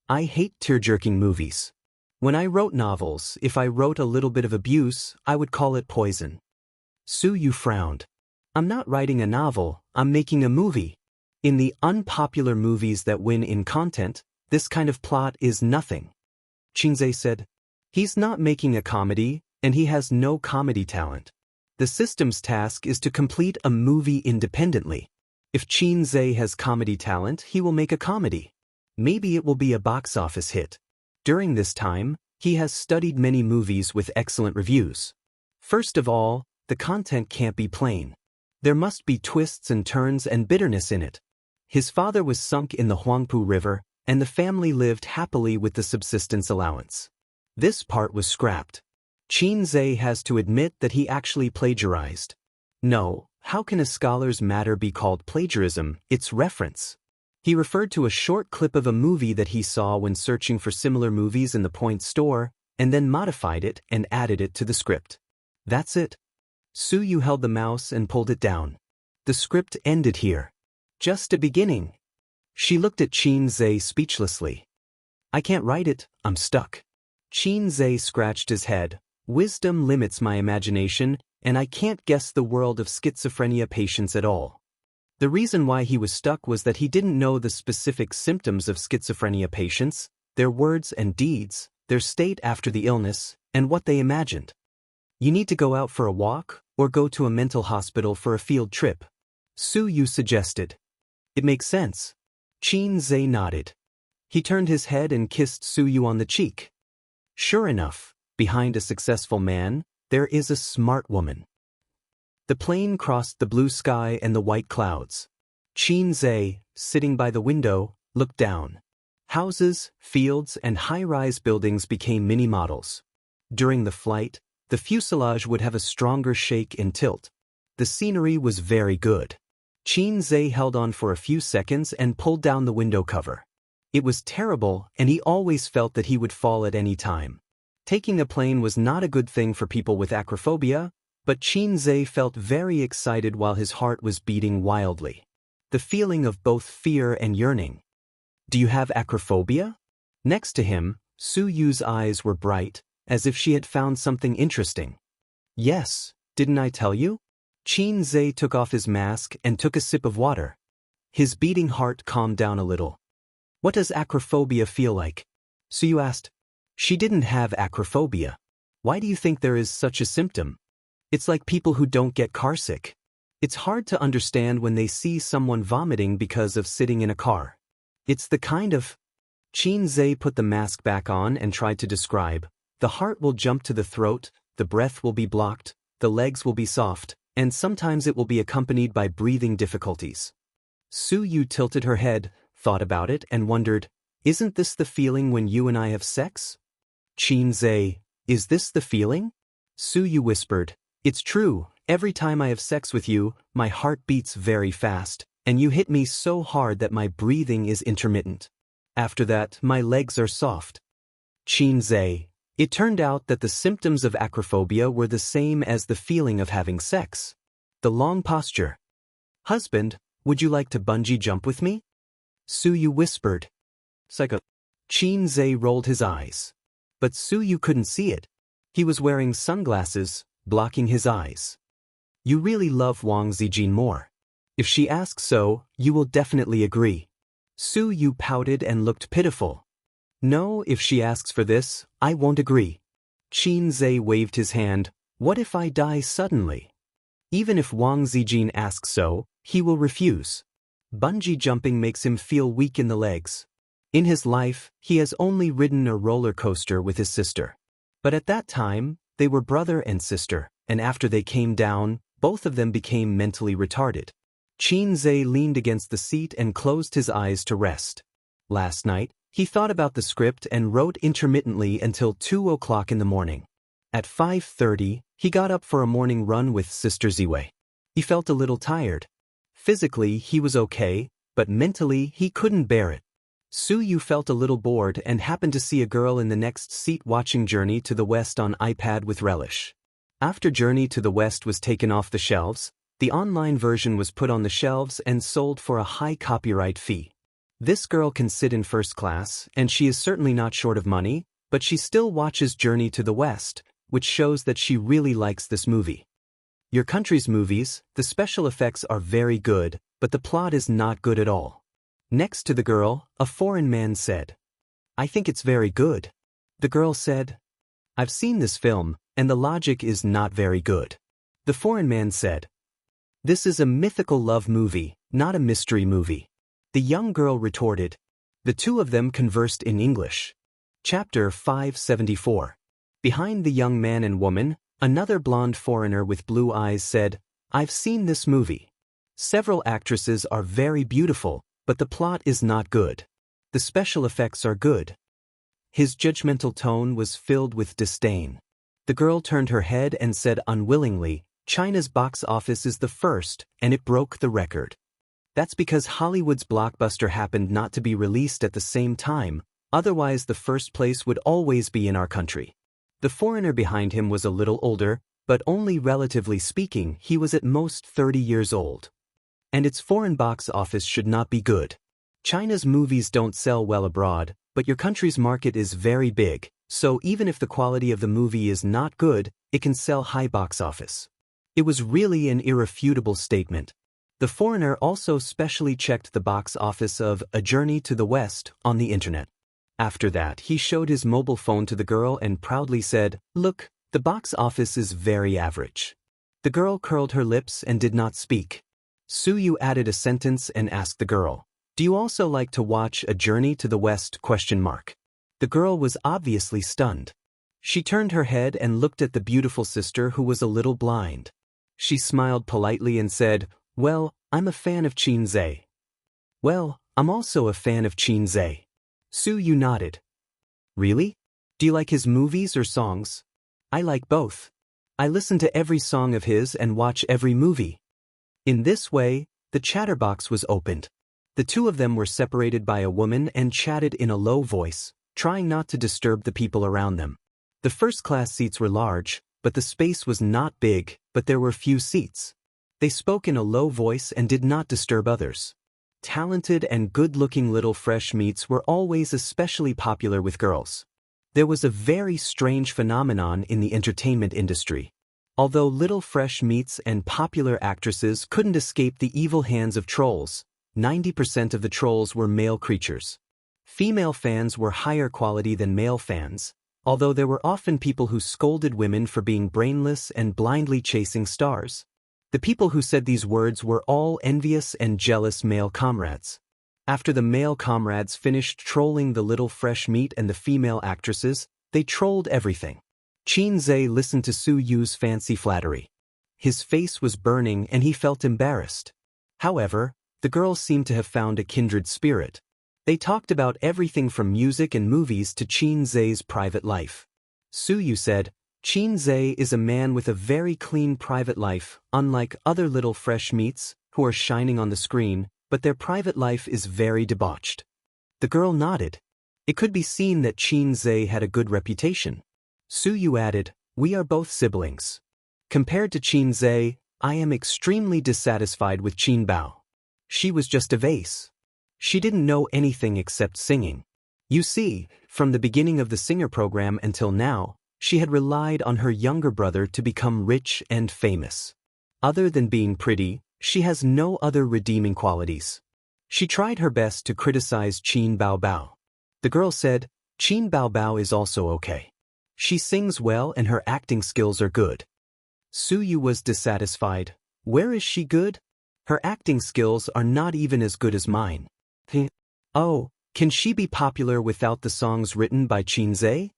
I hate tear-jerking movies. When I wrote novels, if I wrote a little bit of abuse, I would call it poison. Su Yu frowned. I'm not writing a novel, I'm making a movie. In the unpopular movies that win in content, this kind of plot is nothing. Qin Zhe said, he's not making a comedy, and he has no comedy talent. The system's task is to complete a movie independently. If Qin Zhe has comedy talent, he will make a comedy. Maybe it will be a box office hit. During this time, he has studied many movies with excellent reviews. First of all, the content can't be plain. There must be twists and turns and bitterness in it. His father was sunk in the Huangpu River, and the family lived happily with the subsistence allowance. This part was scrapped. Qin Zhe has to admit that he actually plagiarized. No, how can a scholar's matter be called plagiarism? It's reference. He referred to a short clip of a movie that he saw when searching for similar movies in the Point store, and then modified it and added it to the script. That's it. Su Yu held the mouse and pulled it down. The script ended here. Just a beginning. She looked at Qin Zhe speechlessly. I can't write it, I'm stuck. Qin Zhe scratched his head. Wisdom limits my imagination, and I can't guess the world of schizophrenia patients at all. The reason why he was stuck was that he didn't know the specific symptoms of schizophrenia patients, their words and deeds, their state after the illness, and what they imagined. You need to go out for a walk, or go to a mental hospital for a field trip, Su Yu suggested. It makes sense. Qin Zhe nodded. He turned his head and kissed Su Yu on the cheek. Sure enough, behind a successful man, there is a smart woman. The plane crossed the blue sky and the white clouds. Qin Zhe, sitting by the window, looked down. Houses, fields, and high-rise buildings became mini-models. During the flight, the fuselage would have a stronger shake and tilt. The scenery was very good. Qin Zhe held on for a few seconds and pulled down the window cover. It was terrible, and he always felt that he would fall at any time. Taking a plane was not a good thing for people with acrophobia, but Qin Zhe felt very excited while his heart was beating wildly. The feeling of both fear and yearning. Do you have acrophobia? Next to him, Su Yu's eyes were bright, as if she had found something interesting. Yes, didn't I tell you? Qin Zhe took off his mask and took a sip of water. His beating heart calmed down a little. What does acrophobia feel like? Su Yu asked. She didn't have acrophobia. Why do you think there is such a symptom? It's like people who don't get carsick. It's hard to understand when they see someone vomiting because of sitting in a car. It's the kind of... Qin Zhe put the mask back on and tried to describe. The heart will jump to the throat, the breath will be blocked, the legs will be soft, and sometimes it will be accompanied by breathing difficulties. Su Yu tilted her head, thought about it, and wondered, isn't this the feeling when you and I have sex? Qin Zhe, is this the feeling? Su Yu whispered, it's true, every time I have sex with you, my heart beats very fast, and you hit me so hard that my breathing is intermittent. After that, my legs are soft. Qin Zhe, it turned out that the symptoms of acrophobia were the same as the feeling of having sex. The long posture. Husband, would you like to bungee jump with me? Su Yu whispered. Psycho. Qin Zhe rolled his eyes. But Su Yu couldn't see it. He was wearing sunglasses, blocking his eyes. You really love Wang Zijin more. If she asks so, you will definitely agree. Su Yu pouted and looked pitiful. No, if she asks for this, I won't agree. Qin Zhe waved his hand. What if I die suddenly? Even if Wang Zijin asks so, he will refuse. Bungee jumping makes him feel weak in the legs. In his life, he has only ridden a roller coaster with his sister. But at that time, they were brother and sister, and after they came down, both of them became mentally retarded. Qin Zhe leaned against the seat and closed his eyes to rest. Last night, he thought about the script and wrote intermittently until 2 o'clock in the morning. At 5:30, he got up for a morning run with Sister Ziwei. He felt a little tired. Physically, he was okay, but mentally, he couldn't bear it. Su Yu felt a little bored and happened to see a girl in the next seat watching Journey to the West on iPad with relish. After Journey to the West was taken off the shelves, the online version was put on the shelves and sold for a high copyright fee. This girl can sit in first class, and she is certainly not short of money, but she still watches Journey to the West, which shows that she really likes this movie. Your country's movies, the special effects are very good, but the plot is not good at all. Next to the girl, a foreign man said, I think it's very good. The girl said, I've seen this film, and the logic is not very good. The foreign man said, this is a mythical love movie, not a mystery movie. The young girl retorted. The two of them conversed in English. Chapter 574. Behind the young man and woman, another blonde foreigner with blue eyes said, I've seen this movie. Several actresses are very beautiful, but the plot is not good. The special effects are good. His judgmental tone was filled with disdain. The girl turned her head and said unwillingly, China's box office is the first, and it broke the record. That's because Hollywood's blockbuster happened not to be released at the same time, otherwise the first place would always be in our country. The foreigner behind him was a little older, but only relatively speaking, he was at most 30 years old. And its foreign box office should not be good. China's movies don't sell well abroad, but your country's market is very big, So even if the quality of the movie is not good, it can sell high box office. It was really an irrefutable statement. The foreigner also specially checked the box office of A Journey to the West on the internet. After that, he showed his mobile phone to the girl and proudly said, "Look, the box office is very average." The girl curled her lips and did not speak. Suyu added a sentence and asked the girl, "Do you also like to watch A Journey to the West?" The girl was obviously stunned. She turned her head and looked at the beautiful sister who was a little blind. She smiled politely and said, "Well, I'm a fan of Xianxia." "Well, I'm also a fan of Xianxia." Suyu nodded. "Really? Do you like his movies or songs?" "I like both. I listen to every song of his and watch every movie." In this way, the chatterbox was opened. The two of them were separated by a woman and chatted in a low voice, trying not to disturb the people around them. The first-class seats were large, but the space was not big, but there were few seats. They spoke in a low voice and did not disturb others. Talented and good-looking little fresh meats were always especially popular with girls. There was a very strange phenomenon in the entertainment industry. Although little fresh meats and popular actresses couldn't escape the evil hands of trolls, 90% of the trolls were male creatures. Female fans were higher quality than male fans, although there were often people who scolded women for being brainless and blindly chasing stars. The people who said these words were all envious and jealous male comrades. After the male comrades finished trolling the little fresh meat and the female actresses, they trolled everything. Xianxia listened to Suyu's fancy flattery. His face was burning and he felt embarrassed. However, the girls seemed to have found a kindred spirit. They talked about everything from music and movies to Xianxia's private life. Suyu said, "Xianxia is a man with a very clean private life, unlike other little fresh meats who are shining on the screen, but their private life is very debauched." The girl nodded. It could be seen that Xianxia had a good reputation. Suyu added, "We are both siblings. Compared to Xianxia, I am extremely dissatisfied with Qinbao. She was just a vase. She didn't know anything except singing. You see, from the beginning of the singer program until now, she had relied on her younger brother to become rich and famous. Other than being pretty, she has no other redeeming qualities." She tried her best to criticize Qin Baobao. The girl said, "Qin Baobao is also okay. She sings well and her acting skills are good." Suyu was dissatisfied. "Where is she good? Her acting skills are not even as good as mine." "Oh, can she be popular without the songs written by Xianxia?"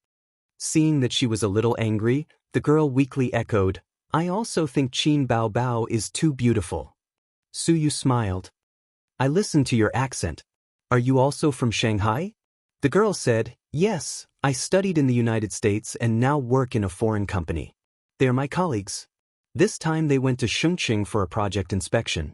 Seeing that she was a little angry, the girl weakly echoed, "I also think Qin Baobao is too beautiful." Suyu smiled. "I listened to your accent. Are you also from Shanghai?" The girl said, "Yes, I studied in the United States and now work in a foreign company. They are my colleagues." This time they went to Chongqing for a project inspection.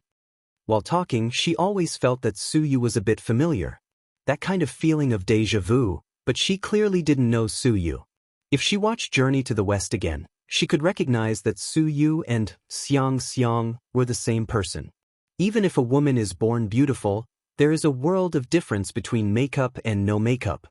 While talking, she always felt that Suyu was a bit familiar. That kind of feeling of déjà vu, but she clearly didn't know Suyu. If she watched Journey to the West again, she could recognize that Suyu and Xianxia were the same person. Even if a woman is born beautiful, there is a world of difference between makeup and no makeup.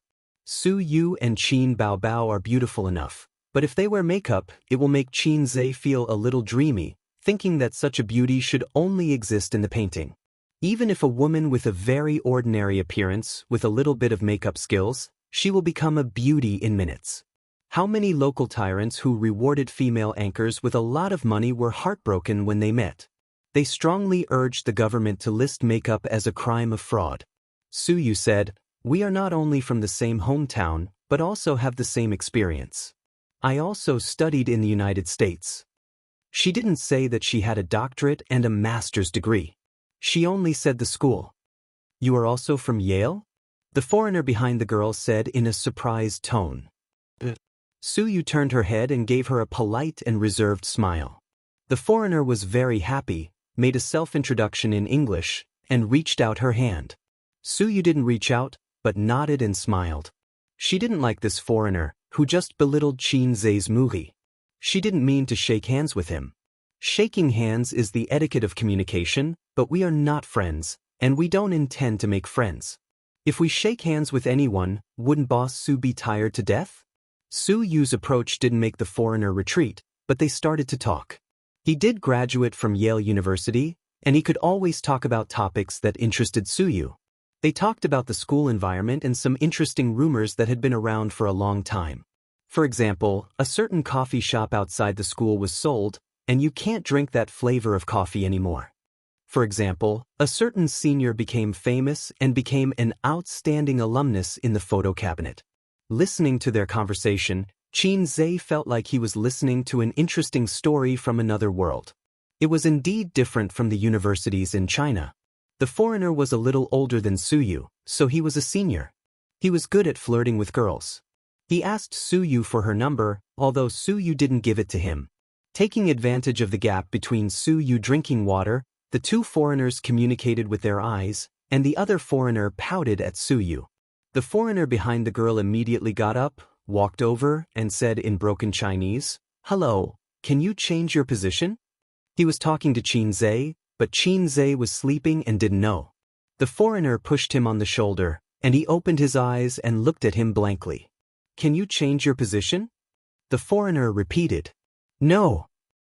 Suyu and Qin Baobao are beautiful enough, but if they wear makeup, it will make Xianxia feel a little dreamy, thinking that such a beauty should only exist in the painting. Even if a woman with a very ordinary appearance, with a little bit of makeup skills, she will become a beauty in minutes. How many local tyrants who rewarded female anchors with a lot of money were heartbroken when they met? They strongly urged the government to list makeup as a crime of fraud. Suyu said, "We are not only from the same hometown, but also have the same experience. I also studied in the United States." She didn't say that she had a doctorate and a master's degree. She only said the school. "You are also from Yale?" The foreigner behind the girl said in a surprised tone. Suyu turned her head and gave her a polite and reserved smile. The foreigner was very happy, made a self-introduction in English, and reached out her hand. Suyu didn't reach out, but nodded and smiled. She didn't like this foreigner, who just belittled Xianxia's movie. She didn't mean to shake hands with him. Shaking hands is the etiquette of communication, but we are not friends, and we don't intend to make friends. If we shake hands with anyone, wouldn't Boss Su be tired to death? Su Yu's approach didn't make the foreigner retreat, but they started to talk. He did graduate from Yale University, and he could always talk about topics that interested Su Yu. They talked about the school environment and some interesting rumors that had been around for a long time. For example, a certain coffee shop outside the school was sold, and you can't drink that flavor of coffee anymore. For example, a certain senior became famous and became an outstanding alumnus in the photo cabinet. Listening to their conversation, Qin Zhe felt like he was listening to an interesting story from another world. It was indeed different from the universities in China. The foreigner was a little older than Su Yu, so he was a senior. He was good at flirting with girls. He asked Su Yu for her number, although Su Yu didn't give it to him. Taking advantage of the gap between Su Yu drinking water, the two foreigners communicated with their eyes, and the other foreigner pouted at Su Yu. The foreigner behind the girl immediately got up, walked over, and said in broken Chinese, "Hello, can you change your position?" He was talking to Qin Zhe, but Qin Zhe was sleeping and didn't know. The foreigner pushed him on the shoulder, and he opened his eyes and looked at him blankly. "Can you change your position?" The foreigner repeated. "No."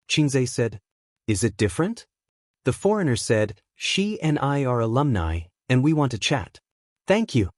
Qin Zhe said, "Is it different?" The foreigner said, "She and I are alumni, and we want to chat." "Thank you."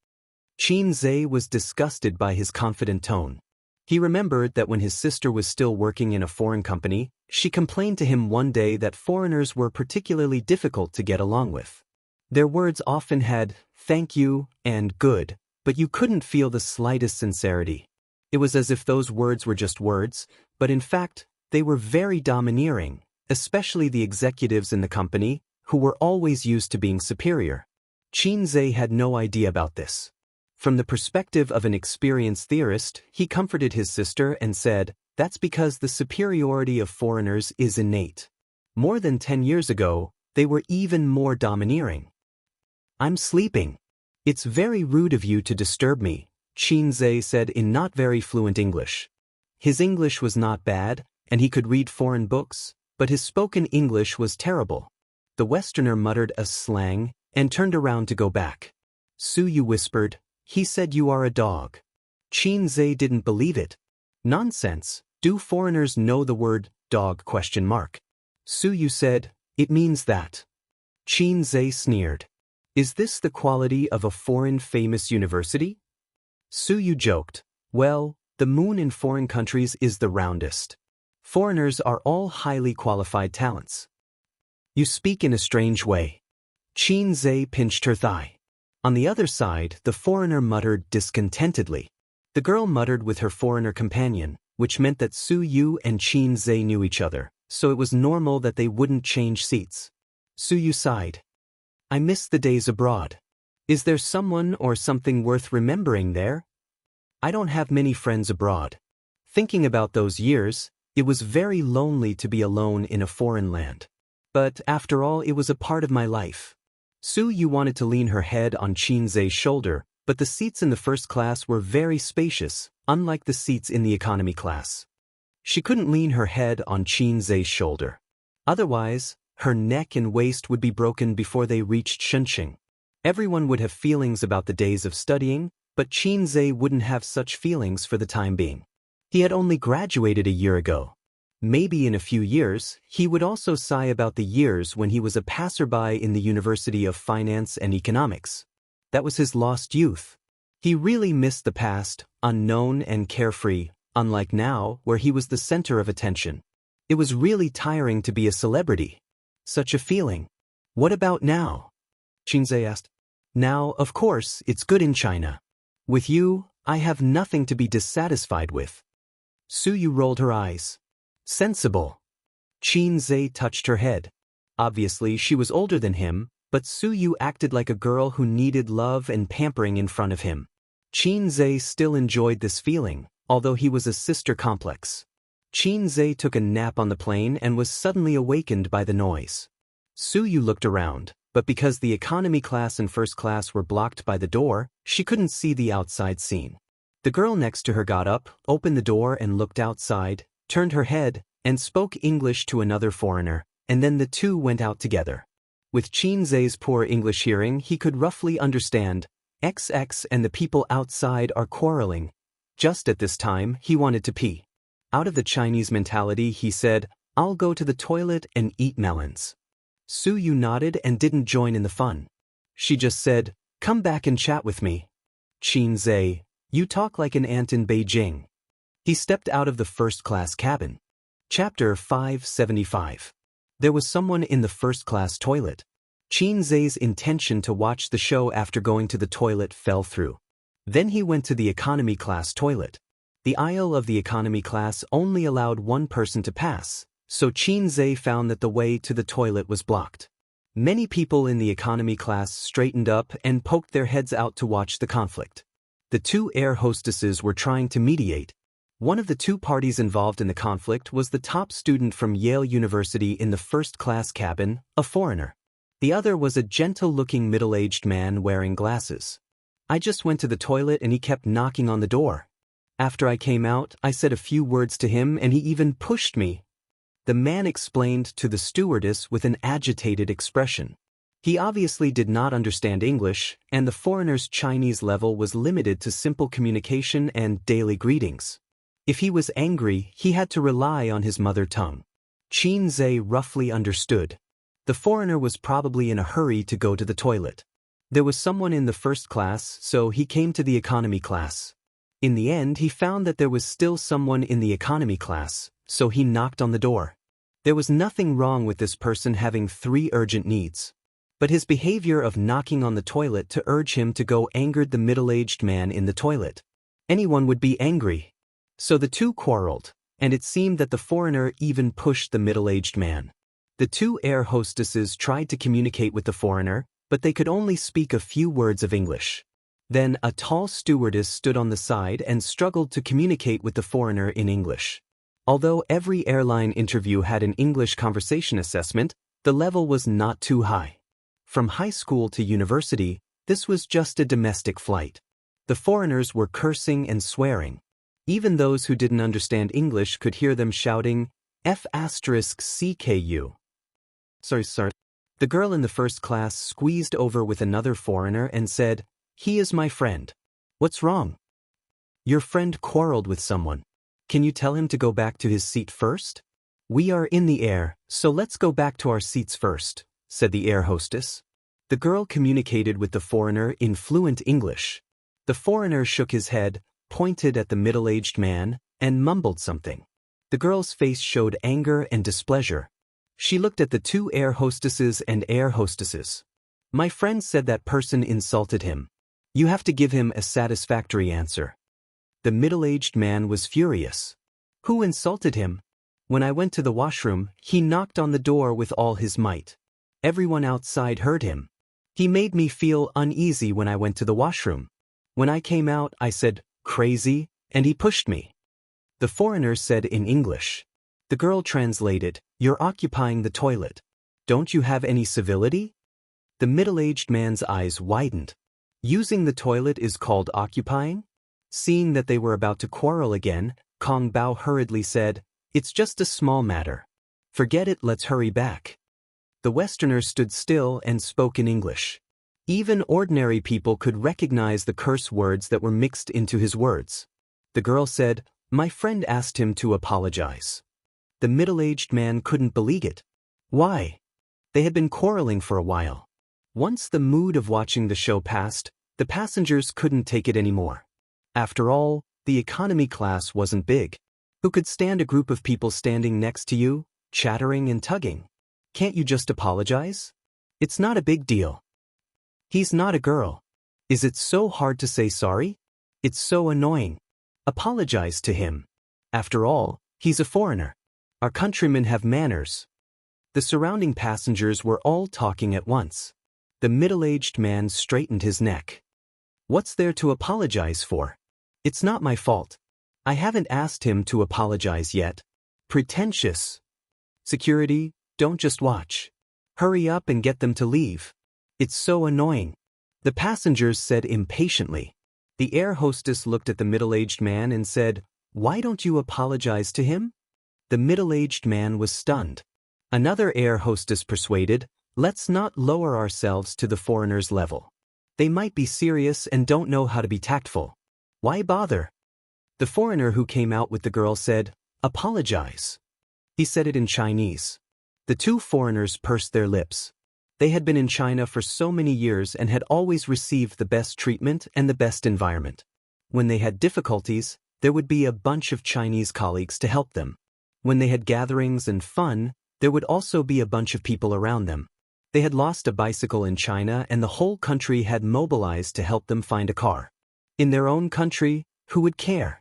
Qin Zhe was disgusted by his confident tone. He remembered that when his sister was still working in a foreign company, she complained to him one day that foreigners were particularly difficult to get along with. Their words often had "thank you" and "good," but you couldn't feel the slightest sincerity. It was as if those words were just words, but in fact, they were very domineering, especially the executives in the company, who were always used to being superior. Qin Zhe had no idea about this. From the perspective of an experienced theorist, he comforted his sister and said, "That's because the superiority of foreigners is innate. More than 10 years ago, they were even more domineering." "I'm sleeping. It's very rude of you to disturb me," Qin Zhe said in not very fluent English. His English was not bad, and he could read foreign books, but his spoken English was terrible. The Westerner muttered a slang and turned around to go back. Su Yu whispered, "He said you are a dog." Qin Zhe didn't believe it. "Nonsense, do foreigners know the word dog?" Su Yu said, "It means that." Qin Zhe sneered. "Is this the quality of a foreign famous university?" Su Yu joked, "Well, the moon in foreign countries is the roundest. Foreigners are all highly qualified talents." "You speak in a strange way." Qin Zhe pinched her thigh. On the other side, the foreigner muttered discontentedly. The girl muttered with her foreigner companion, which meant that Su Yu and Qin Zhe knew each other, so it was normal that they wouldn't change seats. Su Yu sighed. "I miss the days abroad. Is there someone or something worth remembering there? I don't have many friends abroad." Thinking about those years, it was very lonely to be alone in a foreign land. But after all, it was a part of my life. Su Yu wanted to lean her head on Qin Zhe's shoulder, but the seats in the first class were very spacious, unlike the seats in the economy class. She couldn't lean her head on Qin Zhe's shoulder. Otherwise, her neck and waist would be broken before they reached Shenxing. Everyone would have feelings about the days of studying, but Qin Zhe wouldn't have such feelings for the time being. He had only graduated a year ago. Maybe in a few years, he would also sigh about the years when he was a passerby in the University of Finance and Economics. That was his lost youth. He really missed the past, unknown and carefree, unlike now, where he was the center of attention. It was really tiring to be a celebrity. Such a feeling. "What about now?" Qin Zhe asked. "Now, of course, it's good in China. With you, I have nothing to be dissatisfied with." Su Yu rolled her eyes. "Sensible." Qin Zhe touched her head. Obviously, she was older than him, but Su Yu acted like a girl who needed love and pampering in front of him. Qin Zhe still enjoyed this feeling, although he was a sister complex. Qin Zhe took a nap on the plane and was suddenly awakened by the noise. Su Yu looked around, but because the economy class and first class were blocked by the door, she couldn't see the outside scene. The girl next to her got up, opened the door and looked outside, turned her head, and spoke English to another foreigner, and then the two went out together. With Qin Zhe's poor English hearing, he could roughly understand, XX and the people outside are quarreling. Just at this time, he wanted to pee. Out of the Chinese mentality, he said, "I'll go to the toilet and eat melons." Su Yu nodded and didn't join in the fun. She just said, "Come back and chat with me." Qin Zhe, you talk like an ant in Beijing. He stepped out of the first-class cabin. Chapter 575. There was someone in the first-class toilet. Qin Zhe's intention to watch the show after going to the toilet fell through. Then he went to the economy class toilet. The aisle of the economy class only allowed one person to pass, so Qin Zhe found that the way to the toilet was blocked. Many people in the economy class straightened up and poked their heads out to watch the conflict. The two air hostesses were trying to mediate. One of the two parties involved in the conflict was the top student from Yale University in the first-class cabin, a foreigner. The other was a gentle-looking middle-aged man wearing glasses. I just went to the toilet and he kept knocking on the door. After I came out, I said a few words to him and he even pushed me. The man explained to the stewardess with an agitated expression. He obviously did not understand English, and the foreigner's Chinese level was limited to simple communication and daily greetings. If he was angry, he had to rely on his mother tongue. Qin Zhe roughly understood. The foreigner was probably in a hurry to go to the toilet. There was someone in the first class, so he came to the economy class. In the end, he found that there was still someone in the economy class, so he knocked on the door. There was nothing wrong with this person having 3 urgent needs. But his behavior of knocking on the toilet to urge him to go angered the middle-aged man in the toilet. Anyone would be angry. So the two quarreled, and it seemed that the foreigner even pushed the middle-aged man. The two air hostesses tried to communicate with the foreigner, but they could only speak a few words of English. Then a tall stewardess stood on the side and struggled to communicate with the foreigner in English. Although every airline interview had an English conversation assessment, the level was not too high. From high school to university, this was just a domestic flight. The foreigners were cursing and swearing. Even those who didn't understand English could hear them shouting, F***CKU. Sorry. The girl in the first class squeezed over with another foreigner and said, "He is my friend." "What's wrong?" "Your friend quarreled with someone. Can you tell him to go back to his seat first?" "We are in the air, so let's go back to our seats first," said the air hostess. The girl communicated with the foreigner in fluent English. The foreigner shook his head, pointed at the middle-aged man, and mumbled something. The girl's face showed anger and displeasure. She looked at the two air hostesses and air hostesses. "My friend said that person insulted him. You have to give him a satisfactory answer." The middle-aged man was furious. "Who insulted him? When I went to the washroom, he knocked on the door with all his might. Everyone outside heard him. He made me feel uneasy when I went to the washroom. When I came out, I said, 'Crazy,' and he pushed me." The foreigner said in English. The girl translated, "You're occupying the toilet. Don't you have any civility?" The middle-aged man's eyes widened. Using the toilet is called occupying? Seeing that they were about to quarrel again, Kong Bao hurriedly said, "It's just a small matter. Forget it, let's hurry back." The Westerner stood still and spoke in English. Even ordinary people could recognize the curse words that were mixed into his words. The girl said, "My friend asked him to apologize." The middle-aged man couldn't believe it. Why? They had been quarreling for a while. Once the mood of watching the show passed, the passengers couldn't take it anymore. After all, the economy class wasn't big. Who could stand a group of people standing next to you, chattering and tugging? Can't you just apologize? It's not a big deal. He's not a girl. Is it so hard to say sorry? It's so annoying. Apologize to him. After all, he's a foreigner. Our countrymen have manners. The surrounding passengers were all talking at once. The middle-aged man straightened his neck. "What's there to apologize for? It's not my fault. I haven't asked him to apologize yet." Pretentious. "Security, don't just watch. Hurry up and get them to leave. It's so annoying," the passengers said impatiently. The air hostess looked at the middle-aged man and said, "Why don't you apologize to him?" The middle-aged man was stunned. Another air hostess persuaded, "Let's not lower ourselves to the foreigner's level. They might be serious and don't know how to be tactful. Why bother?" The foreigner who came out with the girl said, "Apologize." He said it in Chinese. The two foreigners pursed their lips. They had been in China for so many years and had always received the best treatment and the best environment. When they had difficulties, there would be a bunch of Chinese colleagues to help them. When they had gatherings and fun, there would also be a bunch of people around them. They had lost a bicycle in China and the whole country had mobilized to help them find a car. In their own country, who would care?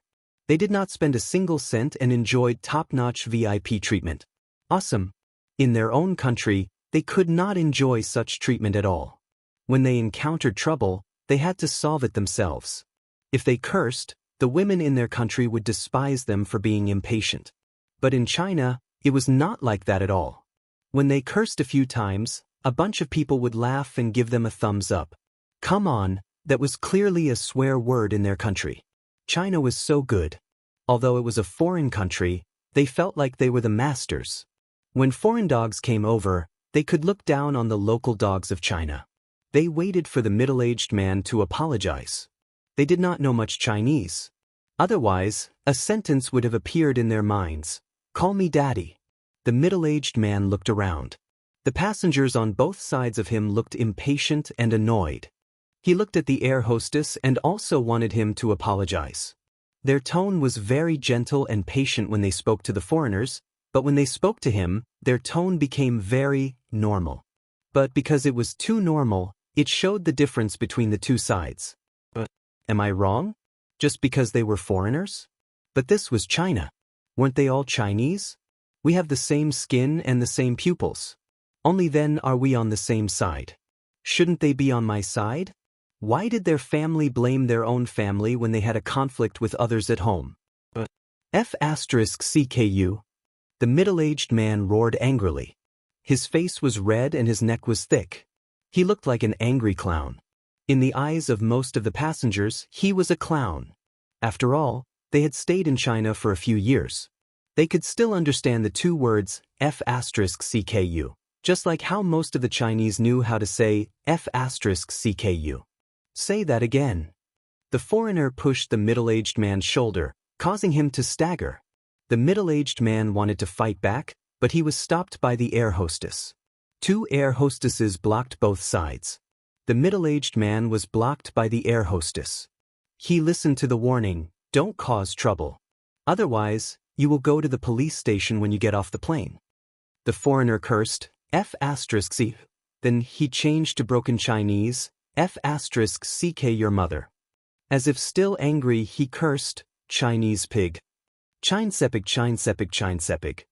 They did not spend a single cent and enjoyed top-notch VIP treatment. Awesome. In their own country, they could not enjoy such treatment at all. When they encountered trouble, they had to solve it themselves. If they cursed, the women in their country would despise them for being impatient. But in China, it was not like that at all. When they cursed a few times, a bunch of people would laugh and give them a thumbs up. Come on, that was clearly a swear word in their country. China was so good. Although it was a foreign country, they felt like they were the masters. When foreign dogs came over, they could look down on the local dogs of China. They waited for the middle-aged man to apologize. They did not know much Chinese. Otherwise, a sentence would have appeared in their minds. "Call me daddy." The middle-aged man looked around. The passengers on both sides of him looked impatient and annoyed. He looked at the air hostess and also wanted him to apologize. Their tone was very gentle and patient when they spoke to the foreigners, but when they spoke to him, their tone became very normal. But because it was too normal, it showed the difference between the two sides. But am I wrong? Just because they were foreigners? But this was China. Weren't they all Chinese? We have the same skin and the same pupils. Only then are we on the same side. Shouldn't they be on my side? Why did their family blame their own family when they had a conflict with others at home? But F***CKU. The middle-aged man roared angrily. His face was red and his neck was thick. He looked like an angry clown. In the eyes of most of the passengers, he was a clown. After all, they had stayed in China for a few years. They could still understand the two words F***CKU, just like how most of the Chinese knew how to say F***CKU. Say that again. The foreigner pushed the middle-aged man's shoulder, causing him to stagger. The middle-aged man wanted to fight back, but he was stopped by the air hostess. Two air hostesses blocked both sides. The middle-aged man was blocked by the air hostess. He listened to the warning, "Don't cause trouble. Otherwise, you will go to the police station when you get off the plane." The foreigner cursed, F***C. Then he changed to broken Chinese, F***CK your mother. As if still angry, he cursed, "Chinese pig. Chinesepig, Chinesepig, Chinesepig."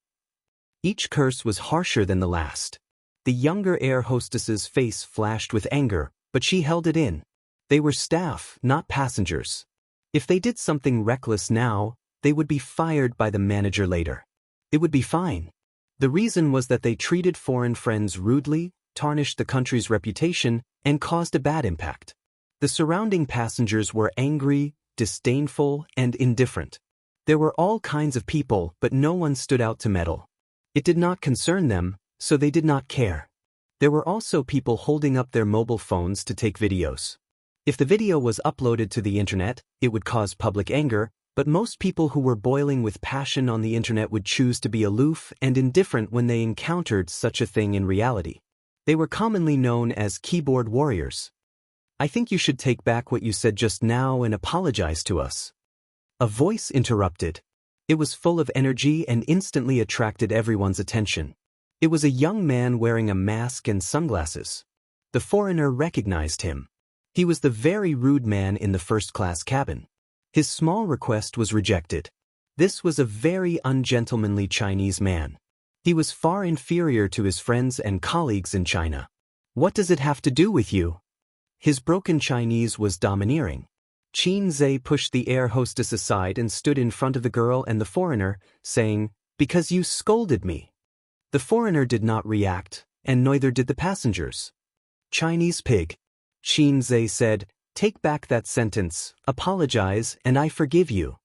Each curse was harsher than the last. The younger air hostess's face flashed with anger, but she held it in. They were staff, not passengers. If they did something reckless now, they would be fired by the manager later. It would be fine. The reason was that they treated foreign friends rudely, tarnished the country's reputation, and caused a bad impact. The surrounding passengers were angry, disdainful, and indifferent. There were all kinds of people, but no one stood out to meddle. It did not concern them, so they did not care. There were also people holding up their mobile phones to take videos. If the video was uploaded to the internet, it would cause public anger, but most people who were boiling with passion on the internet would choose to be aloof and indifferent when they encountered such a thing in reality. They were commonly known as keyboard warriors. "I think you should take back what you said just now and apologize to us." A voice interrupted. It was full of energy and instantly attracted everyone's attention. It was a young man wearing a mask and sunglasses. The foreigner recognized him. He was the very rude man in the first-class cabin. His small request was rejected. This was a very ungentlemanly Chinese man. He was far inferior to his friends and colleagues in China. "What does it have to do with you?" His broken Chinese was domineering. Qin Zhe pushed the air hostess aside and stood in front of the girl and the foreigner, saying, "Because you scolded me." The foreigner did not react, and neither did the passengers. "Chinese pig." Qin Zhe said, "Take back that sentence, apologize, and I forgive you."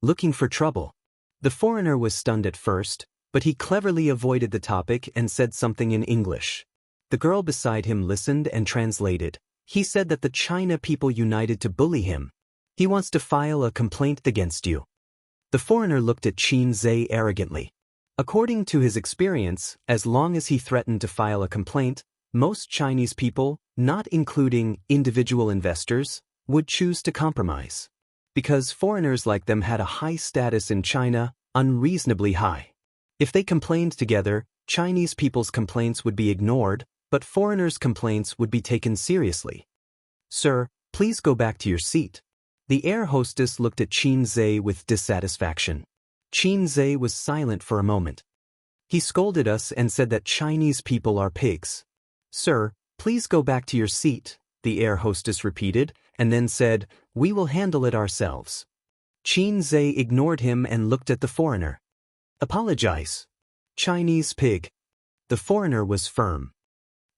Looking for trouble. The foreigner was stunned at first, but he cleverly avoided the topic and said something in English. The girl beside him listened and translated. He said that the China people united to bully him. He wants to file a complaint against you. The foreigner looked at Qin Zhe arrogantly. According to his experience, as long as he threatened to file a complaint, most Chinese people, not including individual investors, would choose to compromise. Because foreigners like them had a high status in China, unreasonably high. If they complained together, Chinese people's complaints would be ignored, but foreigners' complaints would be taken seriously. Sir, please go back to your seat. The air hostess looked at Qin Zhe with dissatisfaction. Qin Zhe was silent for a moment. He scolded us and said that Chinese people are pigs. Sir, please go back to your seat, the air hostess repeated, and then said, we will handle it ourselves. Qin Zhe ignored him and looked at the foreigner. Apologize. Chinese pig. The foreigner was firm.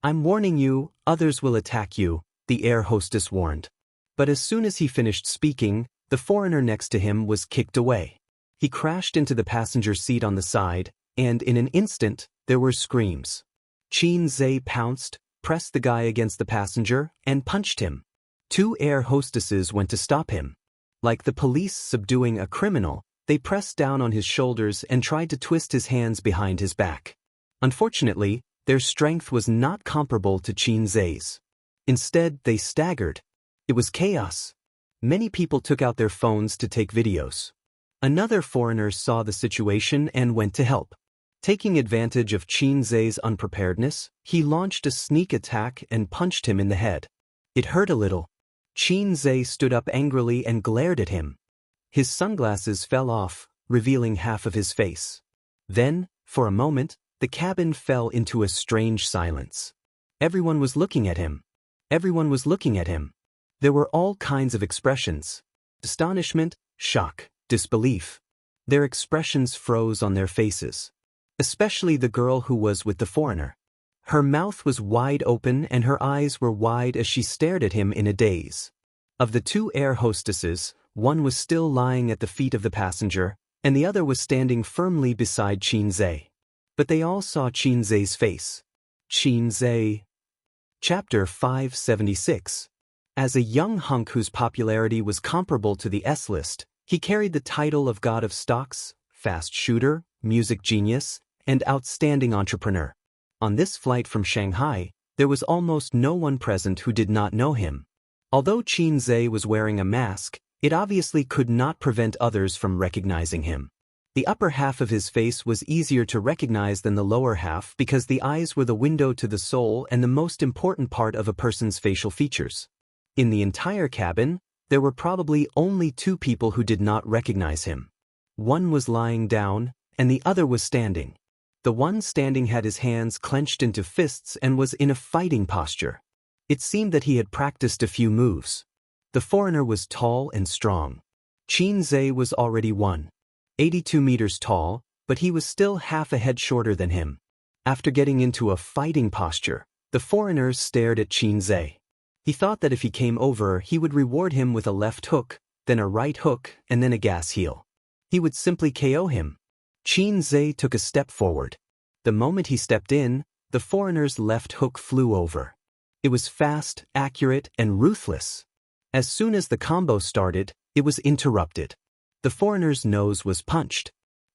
I'm warning you, others will attack you, the air hostess warned. But as soon as he finished speaking, the foreigner next to him was kicked away. He crashed into the passenger seat on the side, and in an instant, there were screams. Qin Zhe pounced, pressed the guy against the passenger, and punched him. Two air hostesses went to stop him. Like the police subduing a criminal, they pressed down on his shoulders and tried to twist his hands behind his back. Unfortunately, their strength was not comparable to Qin Zhe's. Instead, they staggered. It was chaos. Many people took out their phones to take videos. Another foreigner saw the situation and went to help. Taking advantage of Qin Zhe's unpreparedness, he launched a sneak attack and punched him in the head. It hurt a little. Qin Zhe stood up angrily and glared at him. His sunglasses fell off, revealing half of his face. Then, for a moment, the cabin fell into a strange silence. Everyone was looking at him. Everyone was looking at him. There were all kinds of expressions. Astonishment, shock, disbelief. Their expressions froze on their faces. Especially the girl who was with the foreigner. Her mouth was wide open and her eyes were wide as she stared at him in a daze. Of the two air hostesses, one was still lying at the feet of the passenger, and the other was standing firmly beside Qin Zhe. But they all saw Qin Zhe's face. Qin Zhe. Chapter 576. As a young hunk whose popularity was comparable to the S-list, he carried the title of God of Stocks, Fast Shooter, Music Genius, and Outstanding Entrepreneur. On this flight from Shanghai, there was almost no one present who did not know him. Although Qin Zhe was wearing a mask, it obviously could not prevent others from recognizing him. The upper half of his face was easier to recognize than the lower half because the eyes were the window to the soul and the most important part of a person's facial features. In the entire cabin, there were probably only two people who did not recognize him. One was lying down, and the other was standing. The one standing had his hands clenched into fists and was in a fighting posture. It seemed that he had practiced a few moves. The foreigner was tall and strong. Qin Zhe was already 182 meters tall, but he was still half a head shorter than him. After getting into a fighting posture, the foreigner stared at Qin Zhe. He thought that if he came over, he would reward him with a left hook, then a right hook, and then a gas heel. He would simply KO him. Qin Zhe took a step forward. The moment he stepped in, the foreigner's left hook flew over. It was fast, accurate, and ruthless. As soon as the combo started, it was interrupted. The foreigner's nose was punched.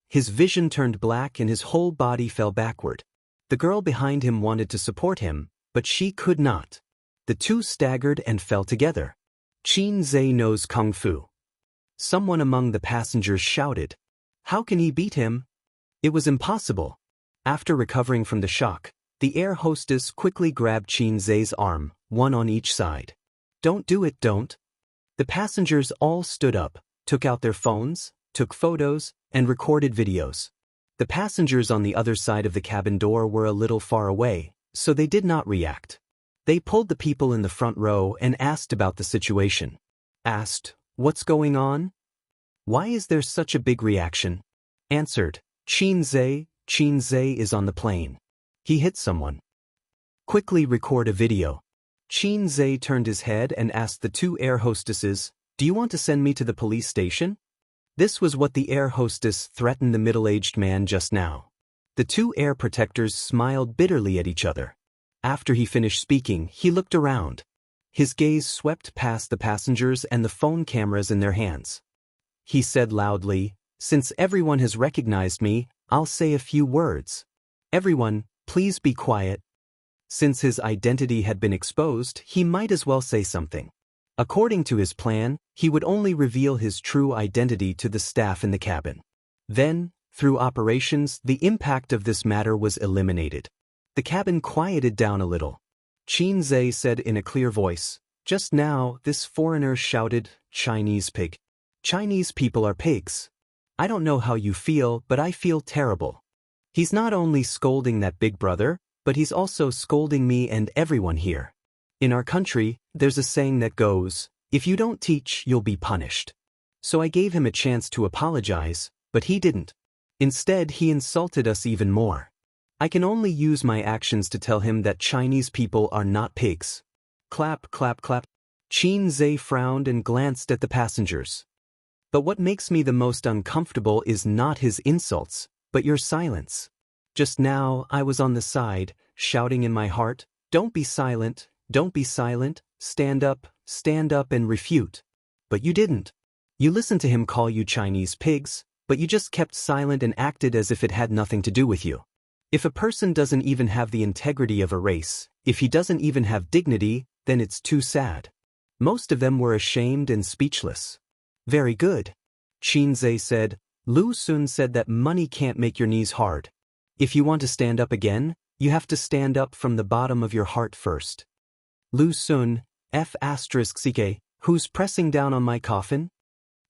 His vision turned black and his whole body fell backward. The girl behind him wanted to support him, but she could not. The two staggered and fell together. Qin Zhe knows Kung Fu. Someone among the passengers shouted. How can he beat him? It was impossible. After recovering from the shock, the air hostess quickly grabbed Qin Zhe's arm, one on each side. Don't do it, don't. The passengers all stood up, took out their phones, took photos, and recorded videos. The passengers on the other side of the cabin door were a little far away, so they did not react. They pulled the people in the front row and asked about the situation. Asked, what's going on? Why is there such a big reaction? Answered, Qin Zhe is on the plane. He hit someone. Quickly record a video. Qin Zhe turned his head and asked the two air hostesses, do you want to send me to the police station? This was what the air hostess threatened the middle-aged man just now. The two air protectors smiled bitterly at each other. After he finished speaking, he looked around. His gaze swept past the passengers and the phone cameras in their hands. He said loudly, "Since everyone has recognized me, I'll say a few words. Everyone, please be quiet." Since his identity had been exposed, he might as well say something. According to his plan, he would only reveal his true identity to the staff in the cabin. Then, through operations, the impact of this matter was eliminated. The cabin quieted down a little. Xianxia said in a clear voice, "Just now, this foreigner shouted, 'Chinese pig.' Chinese people are pigs. I don't know how you feel, but I feel terrible. He's not only scolding that big brother, but he's also scolding me and everyone here. In our country, there's a saying that goes, 'If you don't teach, you'll be punished.' So I gave him a chance to apologize, but he didn't. Instead, he insulted us even more. I can only use my actions to tell him that Chinese people are not pigs." Clap, clap, clap. Xianxia frowned and glanced at the passengers. "But what makes me the most uncomfortable is not his insults, but your silence. Just now, I was on the side, shouting in my heart, 'Don't be silent, don't be silent, stand up and refute.' But you didn't. You listened to him call you Chinese pigs, but you just kept silent and acted as if it had nothing to do with you. If a person doesn't even have the integrity of a race, if he doesn't even have dignity, then it's too sad." Most of them were ashamed and speechless. "Very good," Xianxia said. "Lu Sun said that money can't make your knees hard. If you want to stand up again, you have to stand up from the bottom of your heart first." Lu Sun, F***ck, who's pressing down on my coffin?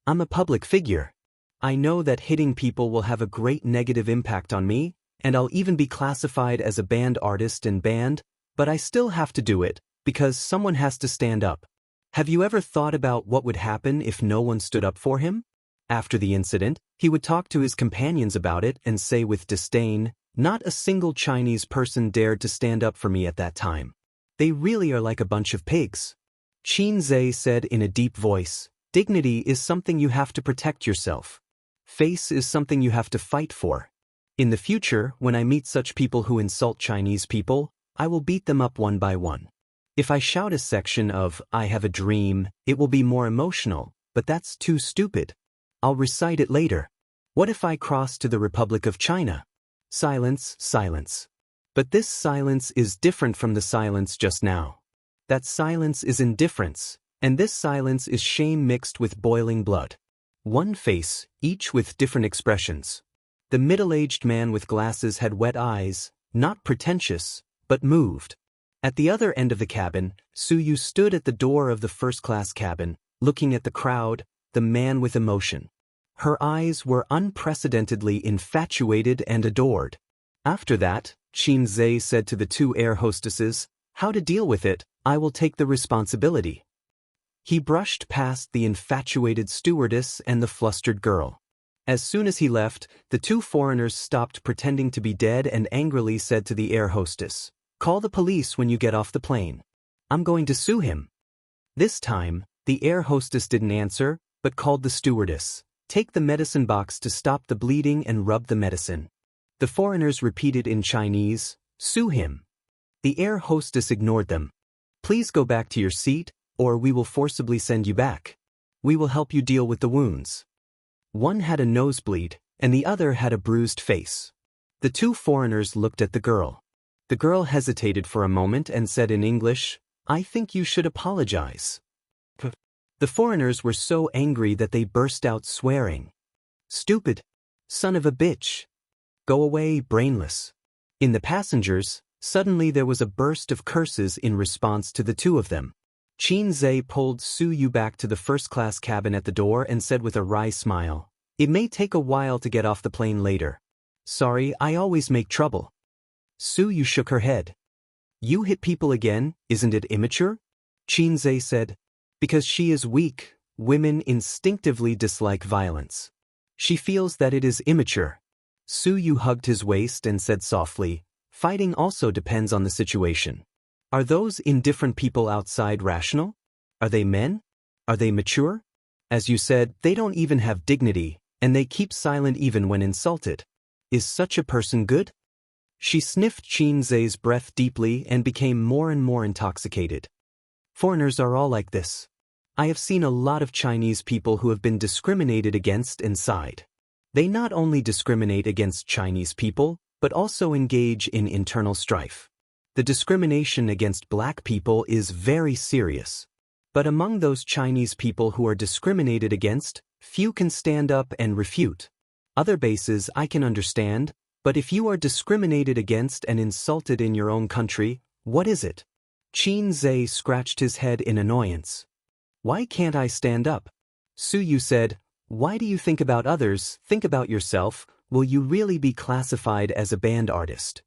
I'm a public figure. I know that hitting people will have a great negative impact on me, and I'll even be classified as a banned artist and banned, but I still have to do it, because someone has to stand up. Have you ever thought about what would happen if no one stood up for him? After the incident, he would talk to his companions about it and say with disdain, "Not a single Chinese person dared to stand up for me at that time. They really are like a bunch of pigs." Xianxia said in a deep voice, "Dignity is something you have to protect yourself. Face is something you have to fight for. In the future, when I meet such people who insult Chinese people, I will beat them up one by one. If I shout a section of 'I have a dream,' it will be more emotional, but that's too stupid. I'll recite it later. What if I cross to the Republic of China?" Silence, silence. But this silence is different from the silence just now. That silence is indifference, and this silence is shame mixed with boiling blood. One face, each with different expressions. The middle-aged man with glasses had wet eyes, not pretentious, but moved. At the other end of the cabin, Suyu stood at the door of the first-class cabin, looking at the crowd, the man with emotion. Her eyes were unprecedentedly infatuated and adored. After that, Xianxia said to the two air hostesses, "How to deal with it, I will take the responsibility." He brushed past the infatuated stewardess and the flustered girl. As soon as he left, the two foreigners stopped pretending to be dead and angrily said to the air hostess, "Call the police when you get off the plane. I'm going to sue him." This time, the air hostess didn't answer, but called the stewardess. "Take the medicine box to stop the bleeding and rub the medicine." The foreigners repeated in Chinese, "Sue him." The air hostess ignored them. "Please go back to your seat, or we will forcibly send you back. We will help you deal with the wounds." One had a nosebleed, and the other had a bruised face. The two foreigners looked at the girl. The girl hesitated for a moment and said in English, "I think you should apologize." The foreigners were so angry that they burst out swearing. "Stupid! Son of a bitch! Go away, brainless!" In the passengers, suddenly there was a burst of curses in response to the two of them. Xianxia pulled Suyu back to the first-class cabin at the door and said with a wry smile, "It may take a while to get off the plane later. Sorry, I always make trouble." Suyu shook her head. "You hit people again, isn't it immature?" Xianxia said. "Because she is weak, women instinctively dislike violence. She feels that it is immature." Suyu hugged his waist and said softly, "Fighting also depends on the situation. Are those indifferent people outside rational? Are they men? Are they mature? As you said, they don't even have dignity, and they keep silent even when insulted. Is such a person good?" She sniffed Xianxia's breath deeply and became more and more intoxicated. Foreigners are all like this. I have seen a lot of Chinese people who have been discriminated against inside. They not only discriminate against Chinese people, but also engage in internal strife. The discrimination against black people is very serious. But among those Chinese people who are discriminated against, few can stand up and refute. Other bases I can understand, but if you are discriminated against and insulted in your own country, what is it? Qin Zhe scratched his head in annoyance. Why can't I stand up? Su Yu said, why do you think about others, think about yourself, will you really be classified as a band artist?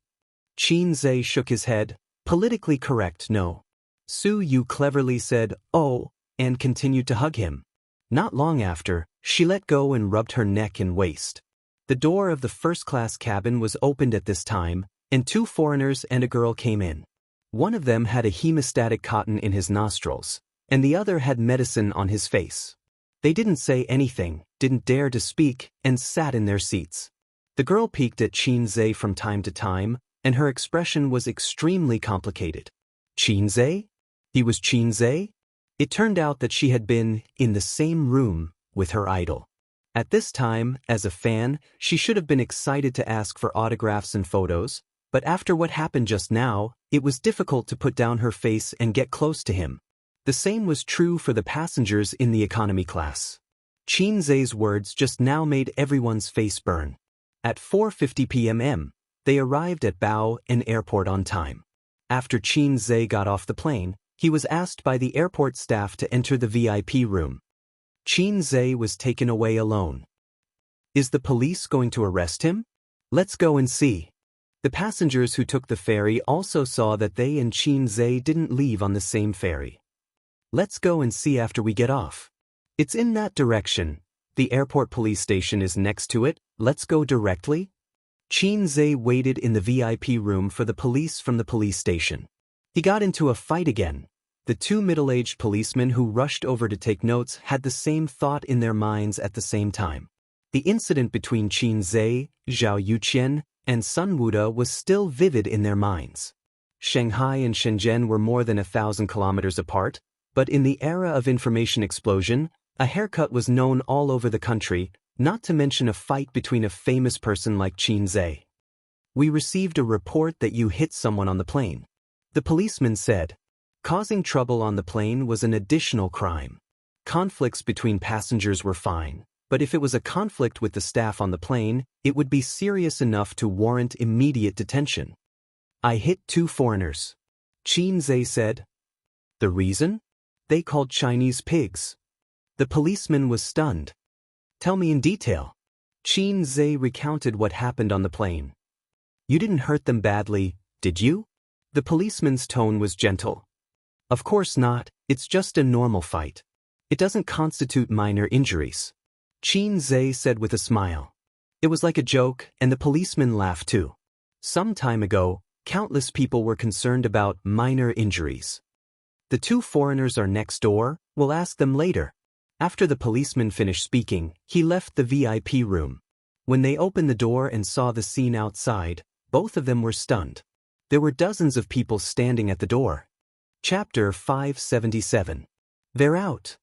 Qin Zhe shook his head, politically correct, no. Su Yu cleverly said, oh, and continued to hug him. Not long after, she let go and rubbed her neck and waist. The door of the first-class cabin was opened at this time, and 2 foreigners and a girl came in. One of them had a hemostatic cotton in his nostrils, and the other had medicine on his face. They didn't say anything, didn't dare to speak, and sat in their seats. The girl peeked at Qin Zhe from time to time, and her expression was extremely complicated. Qin Zhe? He was Qin Zhe? It turned out that she had been in the same room with her idol. At this time, as a fan, she should have been excited to ask for autographs and photos, but after what happened just now, it was difficult to put down her face and get close to him. The same was true for the passengers in the economy class. Qin Zhe's words just now made everyone's face burn. At 4:50 p.m., they arrived at Bao Airport on time. After Qin Zhe got off the plane, he was asked by the airport staff to enter the VIP room. Qin Zhe was taken away alone. Is the police going to arrest him? Let's go and see. The passengers who took the ferry also saw that they and Qin Zhe didn't leave on the same ferry. Let's go and see after we get off. It's in that direction. The airport police station is next to it. Let's go directly. Qin Zhe waited in the VIP room for the police from the police station. He got into a fight again. The 2 middle-aged policemen who rushed over to take notes had the same thought in their minds at the same time. The incident between Qin Zhe, Zhao Yuqian, and Sun Wuda was still vivid in their minds. Shanghai and Shenzhen were more than 1,000 kilometers apart, but in the era of information explosion, a haircut was known all over the country, not to mention a fight between a famous person like Qin Zhe. We received a report that you hit someone on the plane. The policeman said. Causing trouble on the plane was an additional crime. Conflicts between passengers were fine, but if it was a conflict with the staff on the plane, it would be serious enough to warrant immediate detention. I hit 2 foreigners. Qin Zhe said. The reason? They called Chinese pigs. The policeman was stunned. Tell me in detail. Qin Zhe recounted what happened on the plane. You didn't hurt them badly, did you? The policeman's tone was gentle. Of course not, it's just a normal fight. It doesn't constitute minor injuries. Qin Zhe said with a smile. It was like a joke, and the policeman laughed too. Some time ago, countless people were concerned about minor injuries. The 2 foreigners are next door, we'll ask them later. After the policeman finished speaking, he left the VIP room. When they opened the door and saw the scene outside, both of them were stunned. There were dozens of people standing at the door. Chapter 577. They're out.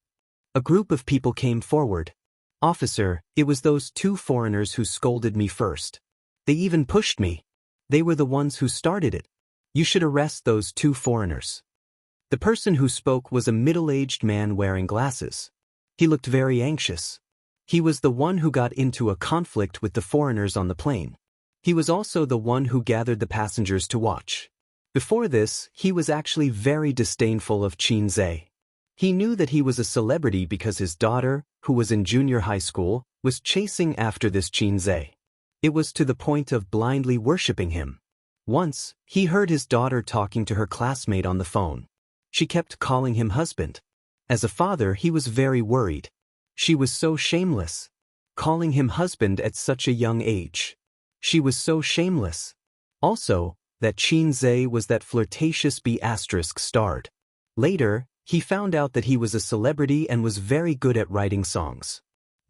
A group of people came forward. Officer, it was those 2 foreigners who scolded me first. They even pushed me. They were the ones who started it. You should arrest those 2 foreigners. The person who spoke was a middle-aged man wearing glasses. He looked very anxious. He was the one who got into a conflict with the foreigners on the plane. He was also the one who gathered the passengers to watch. Before this, he was actually very disdainful of Qin Zhe. He knew that he was a celebrity because his daughter, who was in junior high school, was chasing after this Qin Zhe. It was to the point of blindly worshipping him. Once, he heard his daughter talking to her classmate on the phone. She kept calling him husband. As a father, he was very worried. She was so shameless. Calling him husband at such a young age. She was so shameless. Also, that Qin Zhe was that flirtatious B** starred. Later, he found out that he was a celebrity and was very good at writing songs.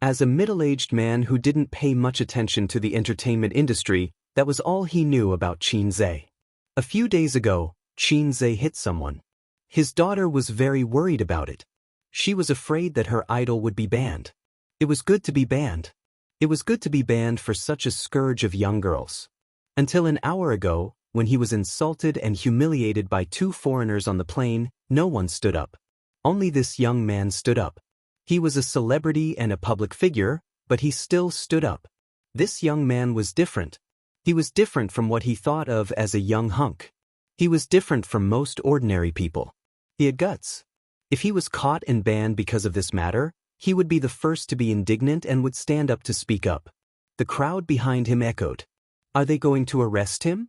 As a middle-aged man who didn't pay much attention to the entertainment industry, that was all he knew about Qin Zhe. A few days ago, Qin Zhe hit someone. His daughter was very worried about it. She was afraid that her idol would be banned. It was good to be banned. It was good to be banned for such a scourge of young girls. Until an hour ago, when he was insulted and humiliated by 2 foreigners on the plane, no one stood up. Only this young man stood up. He was a celebrity and a public figure, but he still stood up. This young man was different. He was different from what he thought of as a young hunk. He was different from most ordinary people. He had guts. If he was caught and banned because of this matter, he would be the first to be indignant and would stand up to speak up. The crowd behind him echoed. Are they going to arrest him?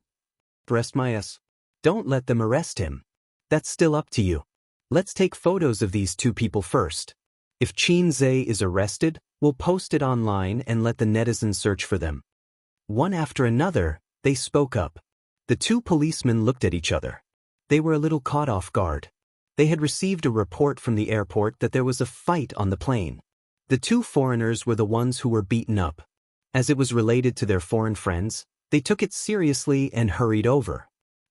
Arrest my ass. Don't let them arrest him. That's still up to you. Let's take photos of these 2 people first. If Xianxia is arrested, we'll post it online and let the netizens search for them. One after another, they spoke up. The 2 policemen looked at each other. They were a little caught off guard. They had received a report from the airport that there was a fight on the plane. The 2 foreigners were the ones who were beaten up. As it was related to their foreign friends, they took it seriously and hurried over.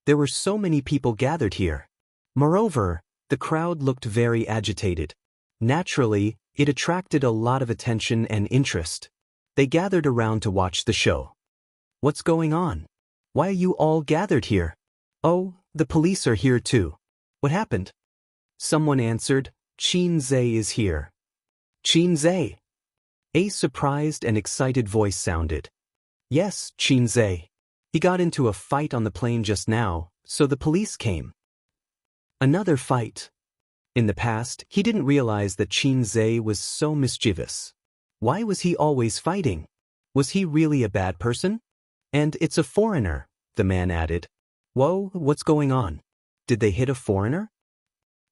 There were so many people gathered here. Moreover, the crowd looked very agitated. Naturally, it attracted a lot of attention and interest. They gathered around to watch the show. What's going on? Why are you all gathered here? Oh, the police are here too. What happened? Someone answered, Xianxia is here. Xianxia. A surprised and excited voice sounded. Yes, Xianxia. He got into a fight on the plane just now, so the police came. Another fight. In the past, he didn't realize that Xianxia was so mischievous. Why was he always fighting? Was he really a bad person? And it's a foreigner, the man added. Whoa, what's going on? Did they hit a foreigner?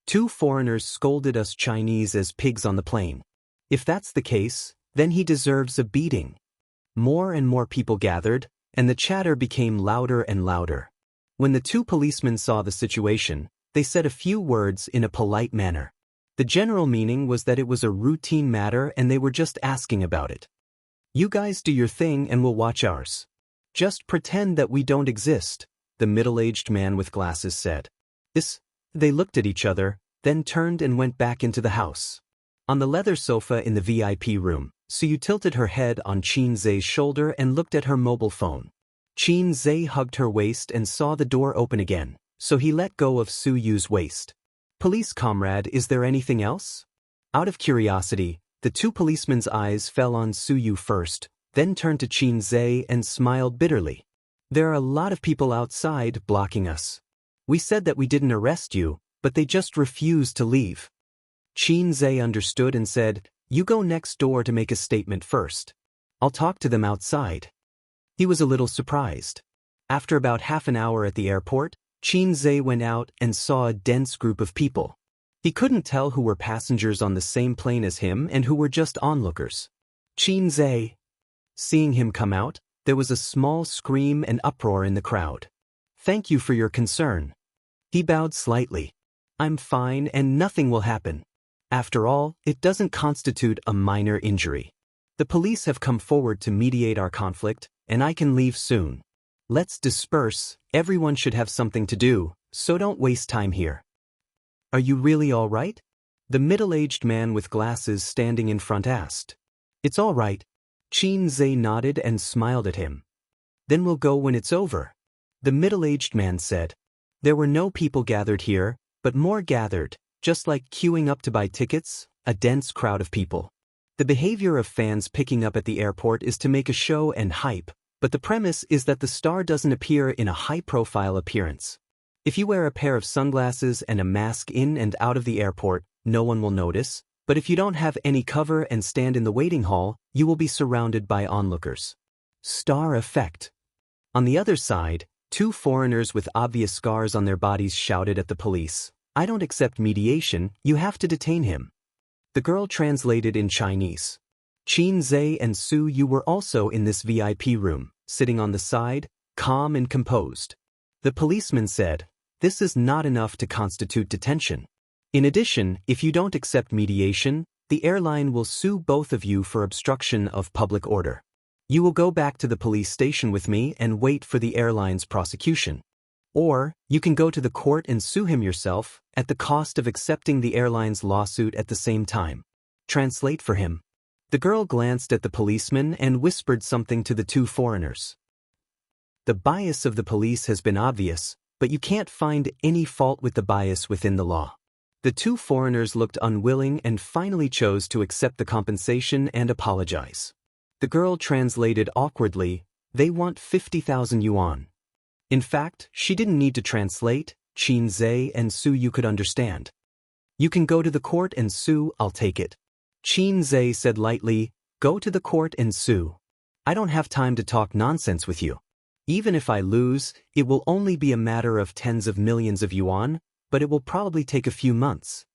2 foreigners scolded us Chinese as pigs on the plane. If that's the case, then he deserves a beating. More and more people gathered, and the chatter became louder and louder. When the 2 policemen saw the situation, they said a few words in a polite manner. The general meaning was that it was a routine matter and they were just asking about it. You guys do your thing and we'll watch ours. Just pretend that we don't exist, the middle-aged man with glasses said. They looked at each other, then turned and went back into the house. On the leather sofa in the VIP room, Suyu tilted her head on Xianxia's shoulder and looked at her mobile phone. Xianxia hugged her waist and saw the door open again, so he let go of Suyu's waist. Police comrade, is there anything else? Out of curiosity, the 2 policemen's eyes fell on Suyu first, then turned to Xianxia and smiled bitterly. There are a lot of people outside blocking us. We said that we didn't arrest you, but they just refused to leave. Xianxia understood and said, You go next door to make a statement first. I'll talk to them outside. He was a little surprised. After about half an hour at the airport, Xianxia went out and saw a dense group of people. He couldn't tell who were passengers on the same plane as him and who were just onlookers. Xianxia. Seeing him come out, there was a small scream and uproar in the crowd. Thank you for your concern. He bowed slightly. I'm fine and nothing will happen. After all, it doesn't constitute a minor injury. The police have come forward to mediate our conflict, and I can leave soon. Let's disperse, everyone should have something to do, so don't waste time here. Are you really all right? The middle-aged man with glasses standing in front asked. It's all right. Xianxia nodded and smiled at him. Then we'll go when it's over. The middle-aged man said. There were no people gathered here, but more gathered, just like queuing up to buy tickets, a dense crowd of people. The behavior of fans picking up at the airport is to make a show and hype, but the premise is that the star doesn't appear in a high-profile appearance. If you wear a pair of sunglasses and a mask in and out of the airport, no one will notice, but if you don't have any cover and stand in the waiting hall, you will be surrounded by onlookers. Star effect. On the other side, 2 foreigners with obvious scars on their bodies shouted at the police, I don't accept mediation, you have to detain him. The girl translated in Chinese. Xianxia and Suyu were also in this VIP room, sitting on the side, calm and composed. The policeman said, this is not enough to constitute detention. In addition, if you don't accept mediation, the airline will sue both of you for obstruction of public order. You will go back to the police station with me and wait for the airline's prosecution. Or, you can go to the court and sue him yourself, at the cost of accepting the airline's lawsuit at the same time. Translate for him. The girl glanced at the policeman and whispered something to the two foreigners. The bias of the police has been obvious, but you can't find any fault with the bias within the law. The two foreigners looked unwilling and finally chose to accept the compensation and apologize. The girl translated awkwardly, "They want 50,000 yuan." In fact, she didn't need to translate, Qin Zhe and Su Yu could understand. "You can go to the court and sue, I'll take it." Qin Zhe said lightly, "Go to the court and sue. I don't have time to talk nonsense with you. Even if I lose, it will only be a matter of tens of millions of yuan, but it will probably take a few months.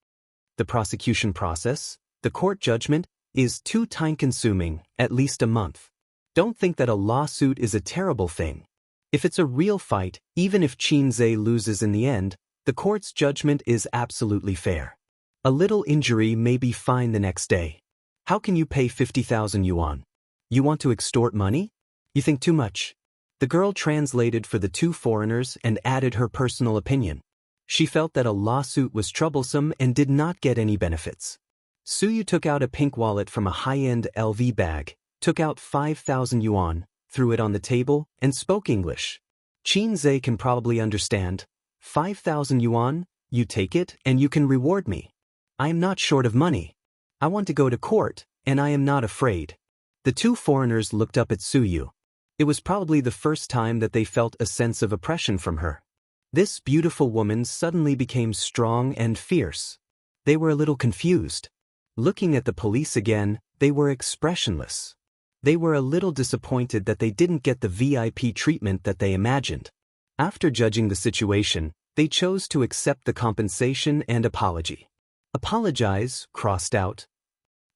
The prosecution process, the court judgment, is too time-consuming, at least a month. Don't think that a lawsuit is a terrible thing. If it's a real fight, even if Qin Zhe loses in the end, the court's judgment is absolutely fair. A little injury may be fine the next day. How can you pay 50,000 yuan? You want to extort money? You think too much." The girl translated for the two foreigners and added her personal opinion. She felt that a lawsuit was troublesome and did not get any benefits. Su Yu took out a pink wallet from a high-end LV bag, took out 5,000 yuan, threw it on the table, and spoke English. Qin Zhe can probably understand. 5,000 yuan, you take it and you can reward me. I am not short of money. I want to go to court, and I am not afraid. The two foreigners looked up at Su Yu. It was probably the first time that they felt a sense of oppression from her. This beautiful woman suddenly became strong and fierce. They were a little confused. Looking at the police again, they were expressionless. They were a little disappointed that they didn't get the VIP treatment that they imagined. After judging the situation, they chose to accept the compensation and apology. Apologize, crossed out.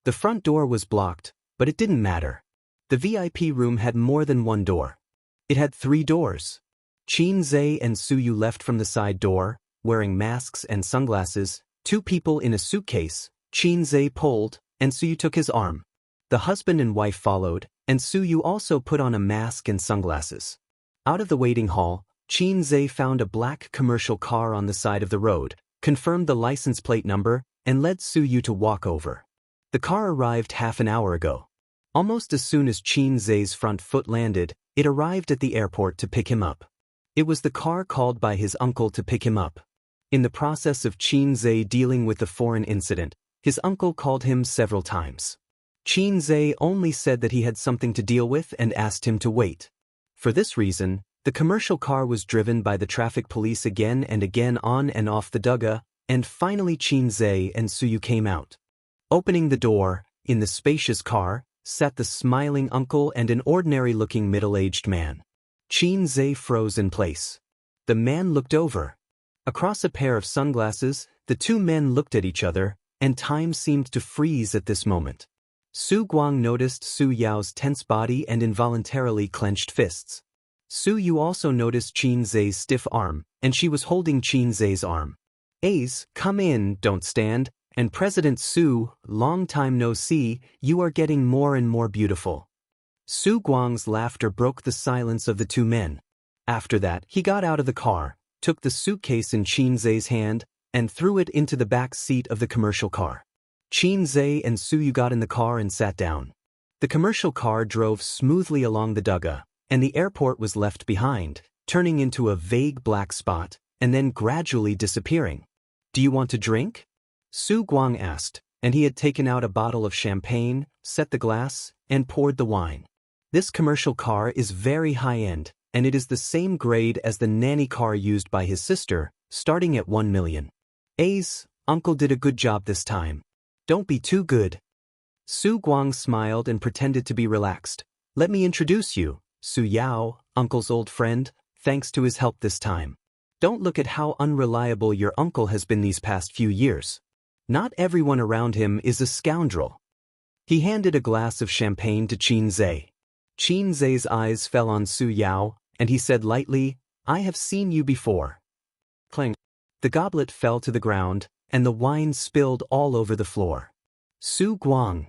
The front door was blocked, but it didn't matter. The VIP room had more than one door. It had 3 doors. Qin Zhe and Su Yu left from the side door, wearing masks and sunglasses. 2 people in a suitcase. Qin Zhe pulled, and Su Yu took his arm. The husband and wife followed, and Su Yu also put on a mask and sunglasses. Out of the waiting hall, Qin Zhe found a black commercial car on the side of the road, confirmed the license plate number, and led Su Yu to walk over. The car arrived half an hour ago. Almost as soon as Qin Zhe's front foot landed, it arrived at the airport to pick him up. It was the car called by his uncle to pick him up. In the process of Qin Zhe dealing with the foreign incident, his uncle called him several times. Qin Zhe only said that he had something to deal with and asked him to wait. For this reason, the commercial car was driven by the traffic police again and again on and off the Duga, and finally Qin Zhe and Su Yu came out. Opening the door, in the spacious car, sat the smiling uncle and an ordinary-looking middle-aged man. Qin Zhe froze in place. The man looked over. Across a pair of sunglasses, the 2 men looked at each other, and time seemed to freeze at this moment. Su Guang noticed Su Yao's tense body and involuntarily clenched fists. Su Yu also noticed Qin Zhe's stiff arm, and she was holding Qin Zhe's arm. "Ace, come in, don't stand. And President Su, long time no see, you are getting more and more beautiful." Su Guang's laughter broke the silence of the 2 men. After that, he got out of the car, took the suitcase in Qin Zhe's hand, and threw it into the back seat of the commercial car. Qin Zhe and Su Yu got in the car and sat down. The commercial car drove smoothly along the Duga, and the airport was left behind, turning into a vague black spot, and then gradually disappearing. "Do you want to drink?" Su Guang asked, and he had taken out a bottle of champagne, set the glass, and poured the wine. This commercial car is very high-end, and it is the same grade as the nanny car used by his sister, starting at 1 million. "Ace, uncle did a good job this time. Don't be too good." Su Guang smiled and pretended to be relaxed. "Let me introduce you, Su Yao, uncle's old friend, thanks to his help this time. Don't look at how unreliable your uncle has been these past few years. Not everyone around him is a scoundrel." He handed a glass of champagne to Qin Zhe. Qin Zhe's eyes fell on Su Yao, and he said lightly, "I have seen you before." Clang. The goblet fell to the ground, and the wine spilled all over the floor. Su Guang.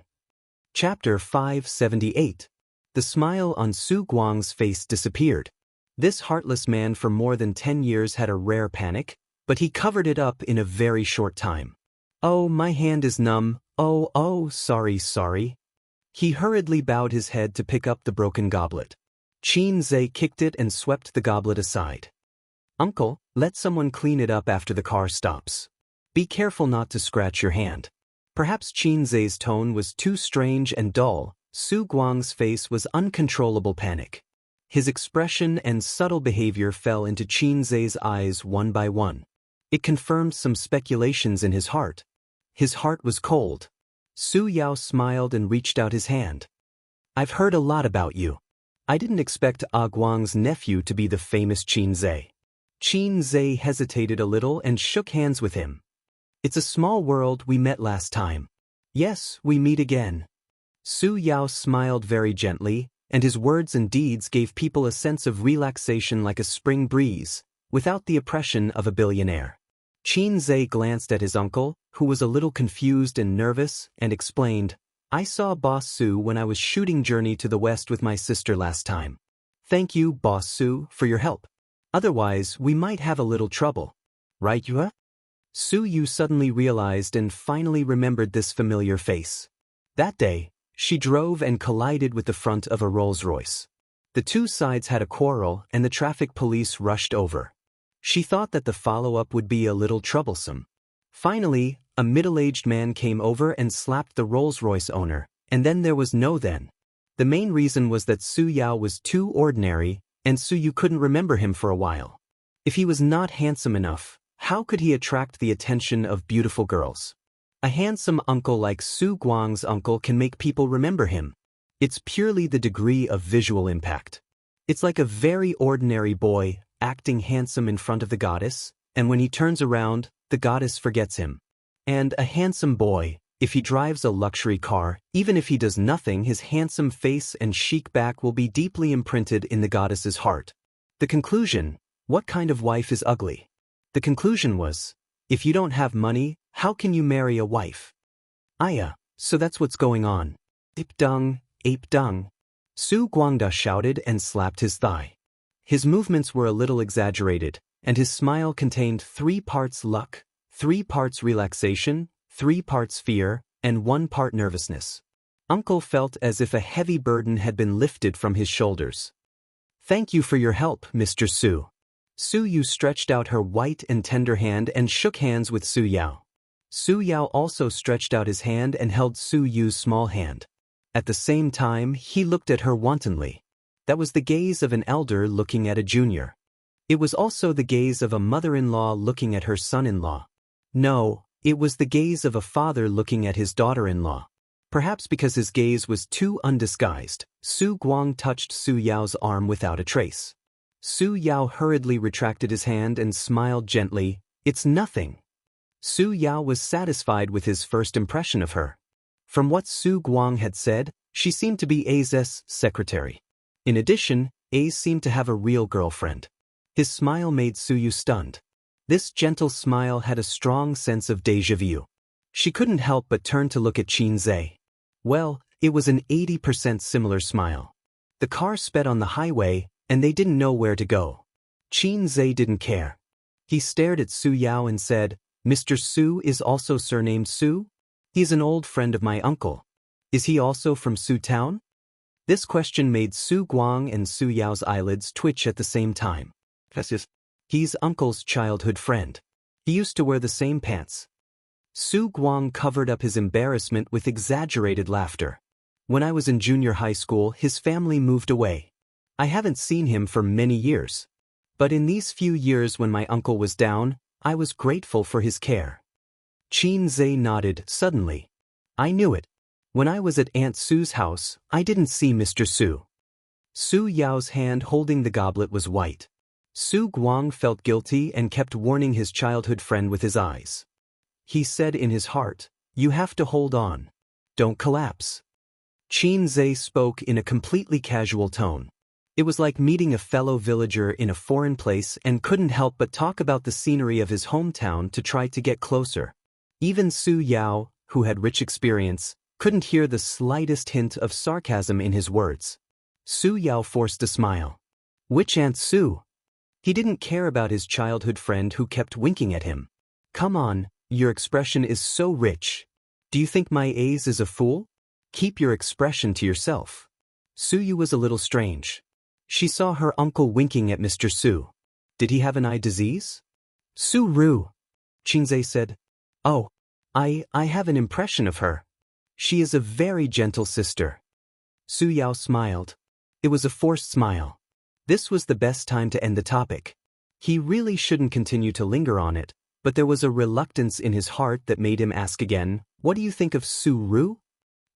Chapter 578. The smile on Su Guang's face disappeared. This heartless man for more than 10 years had a rare panic, but he covered it up in a very short time. Oh, my hand is numb. Oh, sorry. He hurriedly bowed his head to pick up the broken goblet. Xianxia kicked it and swept the goblet aside. Uncle, let someone clean it up after the car stops. Be careful not to scratch your hand. Perhaps Xianxia's tone was too strange and dull. Su Guang's face was uncontrollable panic. His expression and subtle behavior fell into Xianxia's eyes one by one. It confirmed some speculations in his heart. His heart was cold. Su Yao smiled and reached out his hand. I've heard a lot about you. I didn't expect Guang's nephew to be the famous Xianxia. Xianxia hesitated a little and shook hands with him. It's a small world. We met last time. Yes, we meet again. Su Yao smiled very gently, and his words and deeds gave people a sense of relaxation like a spring breeze, without the oppression of a billionaire. Xianxia glanced at his uncle, who was a little confused and nervous, and explained, I saw Boss Su when I was shooting Journey to the West with my sister last time. Thank you, Boss Su, for your help. Otherwise, we might have a little trouble. Right, Yue? Su Yu suddenly realized and finally remembered this familiar face. That day, she drove and collided with the front of a Rolls-Royce. The two sides had a quarrel and the traffic police rushed over. She thought that the follow-up would be a little troublesome. Finally, a middle-aged man came over and slapped the Rolls-Royce owner, and then there was no then. The main reason was that Su Yao was too ordinary, and Su Yu couldn't remember him for a while. If he was not handsome enough, how could he attract the attention of beautiful girls? A handsome uncle like Su Guang's uncle can make people remember him. It's purely the degree of visual impact. It's like a very ordinary boy acting handsome in front of the goddess, and when he turns around, the goddess forgets him. And a handsome boy, if he drives a luxury car, even if he does nothing, his handsome face and chic back will be deeply imprinted in the goddess's heart. The conclusion, what kind of wife is ugly? The conclusion was, if you don't have money, how can you marry a wife? So that's what's going on. Ape dung. Su Guangda shouted and slapped his thigh. His movements were a little exaggerated, and his smile contained 3 parts luck, 3 parts relaxation, 3 parts fear, and 1 part nervousness. Uncle felt as if a heavy burden had been lifted from his shoulders. Thank you for your help, Mr. Su. Su Yu stretched out her white and tender hand and shook hands with Su Yao. Su Yao also stretched out his hand and held Su Yu's small hand. At the same time, he looked at her wantonly. That was the gaze of an elder looking at a junior. It was also the gaze of a mother-in-law looking at her son-in-law. No, it was the gaze of a father looking at his daughter-in-law. Perhaps because his gaze was too undisguised, Su Guang touched Su Yao's arm without a trace. Su Yao hurriedly retracted his hand and smiled gently. It's nothing. Su Yao was satisfied with his first impression of her. From what Su Guang had said, she seemed to be A's secretary. In addition, A seemed to have a real girlfriend. His smile made Su Yu stunned. This gentle smile had a strong sense of déjà vu. She couldn't help but turn to look at Xianxia. Well, it was an 80% similar smile. The car sped on the highway, and they didn't know where to go. Xianxia didn't care. He stared at Su Yao and said, Mr. Su is also surnamed Su? He's an old friend of my uncle. Is he also from Su Town? This question made Su Guang and Su Yao's eyelids twitch at the same time. He's uncle's childhood friend. He used to wear the same pants. Su Guang covered up his embarrassment with exaggerated laughter. When I was in junior high school, his family moved away. I haven't seen him for many years. But in these few years when my uncle was down, I was grateful for his care. Xianxia nodded suddenly. I knew it. When I was at Aunt Su's house, I didn't see Mr. Su. Su Yao's hand holding the goblet was white. Su Guang felt guilty and kept warning his childhood friend with his eyes. He said in his heart, you have to hold on. Don't collapse. Xianxia spoke in a completely casual tone. It was like meeting a fellow villager in a foreign place and couldn't help but talk about the scenery of his hometown to try to get closer. Even Su Yao, who had rich experience, couldn't hear the slightest hint of sarcasm in his words. Su Yao forced a smile. Which Aunt Sue? He didn't care about his childhood friend who kept winking at him. Come on, your expression is so rich. Do you think my A's is a fool? Keep your expression to yourself. Suyu was a little strange. She saw her uncle winking at Mr. Su. Did he have an eye disease? Su-ru. Qingzhe said. Oh, I have an impression of her. She is a very gentle sister. Su Yao smiled. It was a forced smile. This was the best time to end the topic. He really shouldn't continue to linger on it, but there was a reluctance in his heart that made him ask again, what do you think of Su-ru?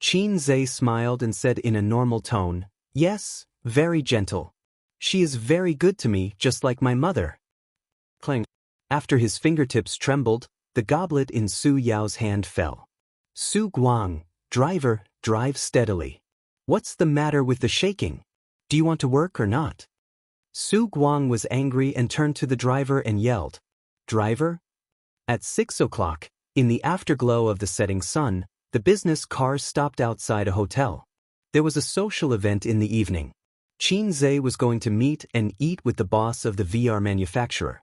Qingzhe smiled and said in a normal tone, yes, very gentle. She is very good to me, just like my mother. Clang. After his fingertips trembled, the goblet in Su Yao's hand fell. Su Guang, driver, drive steadily. What's the matter with the shaking? Do you want to work or not? Su Guang was angry and turned to the driver and yelled, Driver? At 6 o'clock, in the afterglow of the setting sun, the business cars stopped outside a hotel. There was a social event in the evening. Qingzhe was going to meet and eat with the boss of the VR manufacturer.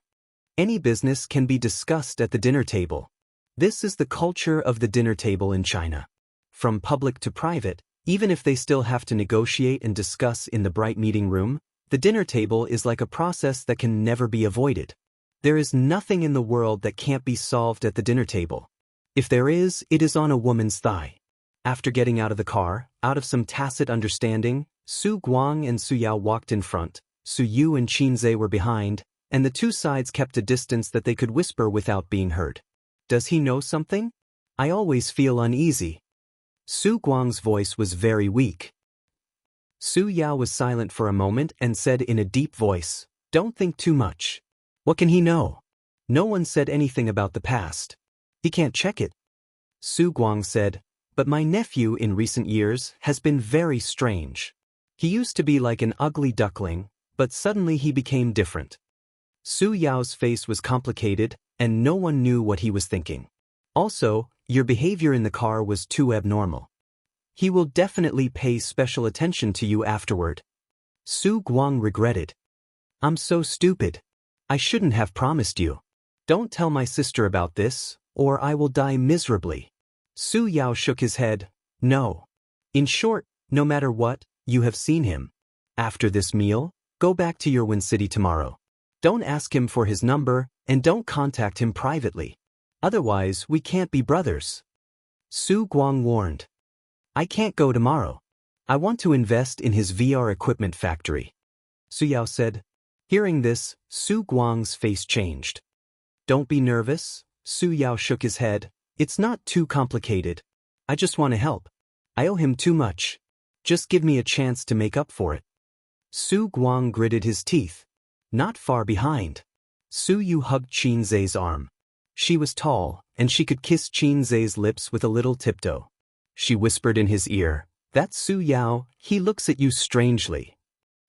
Any business can be discussed at the dinner table. This is the culture of the dinner table in China. From public to private, even if they still have to negotiate and discuss in the bright meeting room, the dinner table is like a process that can never be avoided. There is nothing in the world that can't be solved at the dinner table. If there is, it is on a woman's thigh. After getting out of the car, out of some tacit understanding, Su Guang and Su Yao walked in front, Su Yu and Qingzhe were behind, and the two sides kept a distance that they could whisper without being heard. Does he know something? I always feel uneasy. Su Guang's voice was very weak. Su Yao was silent for a moment and said in a deep voice, Don't think too much. What can he know? No one said anything about the past. He can't check it. Su Guang said, But my nephew in recent years has been very strange. He used to be like an ugly duckling, but suddenly he became different. Su Yao's face was complicated, and no one knew what he was thinking. Also, your behavior in the car was too abnormal. He will definitely pay special attention to you afterward. Su Guang regretted. I'm so stupid. I shouldn't have promised you. Don't tell my sister about this, or I will die miserably. Su Yao shook his head. No. In short, no matter what, you have seen him. After this meal, go back to your Win City tomorrow. Don't ask him for his number, and don't contact him privately. Otherwise, we can't be brothers. Su Guang warned. I can't go tomorrow. I want to invest in his VR equipment factory. Su Yao said. Hearing this, Su Guang's face changed. Don't be nervous. Su Yao shook his head. It's not too complicated. I just want to help. I owe him too much. Just give me a chance to make up for it. Su Guang gritted his teeth. Not far behind. Su Yu hugged Qingzhe's arm. She was tall, and she could kiss Qingzhe's lips with a little tiptoe. She whispered in his ear, That's Su Yao, he looks at you strangely.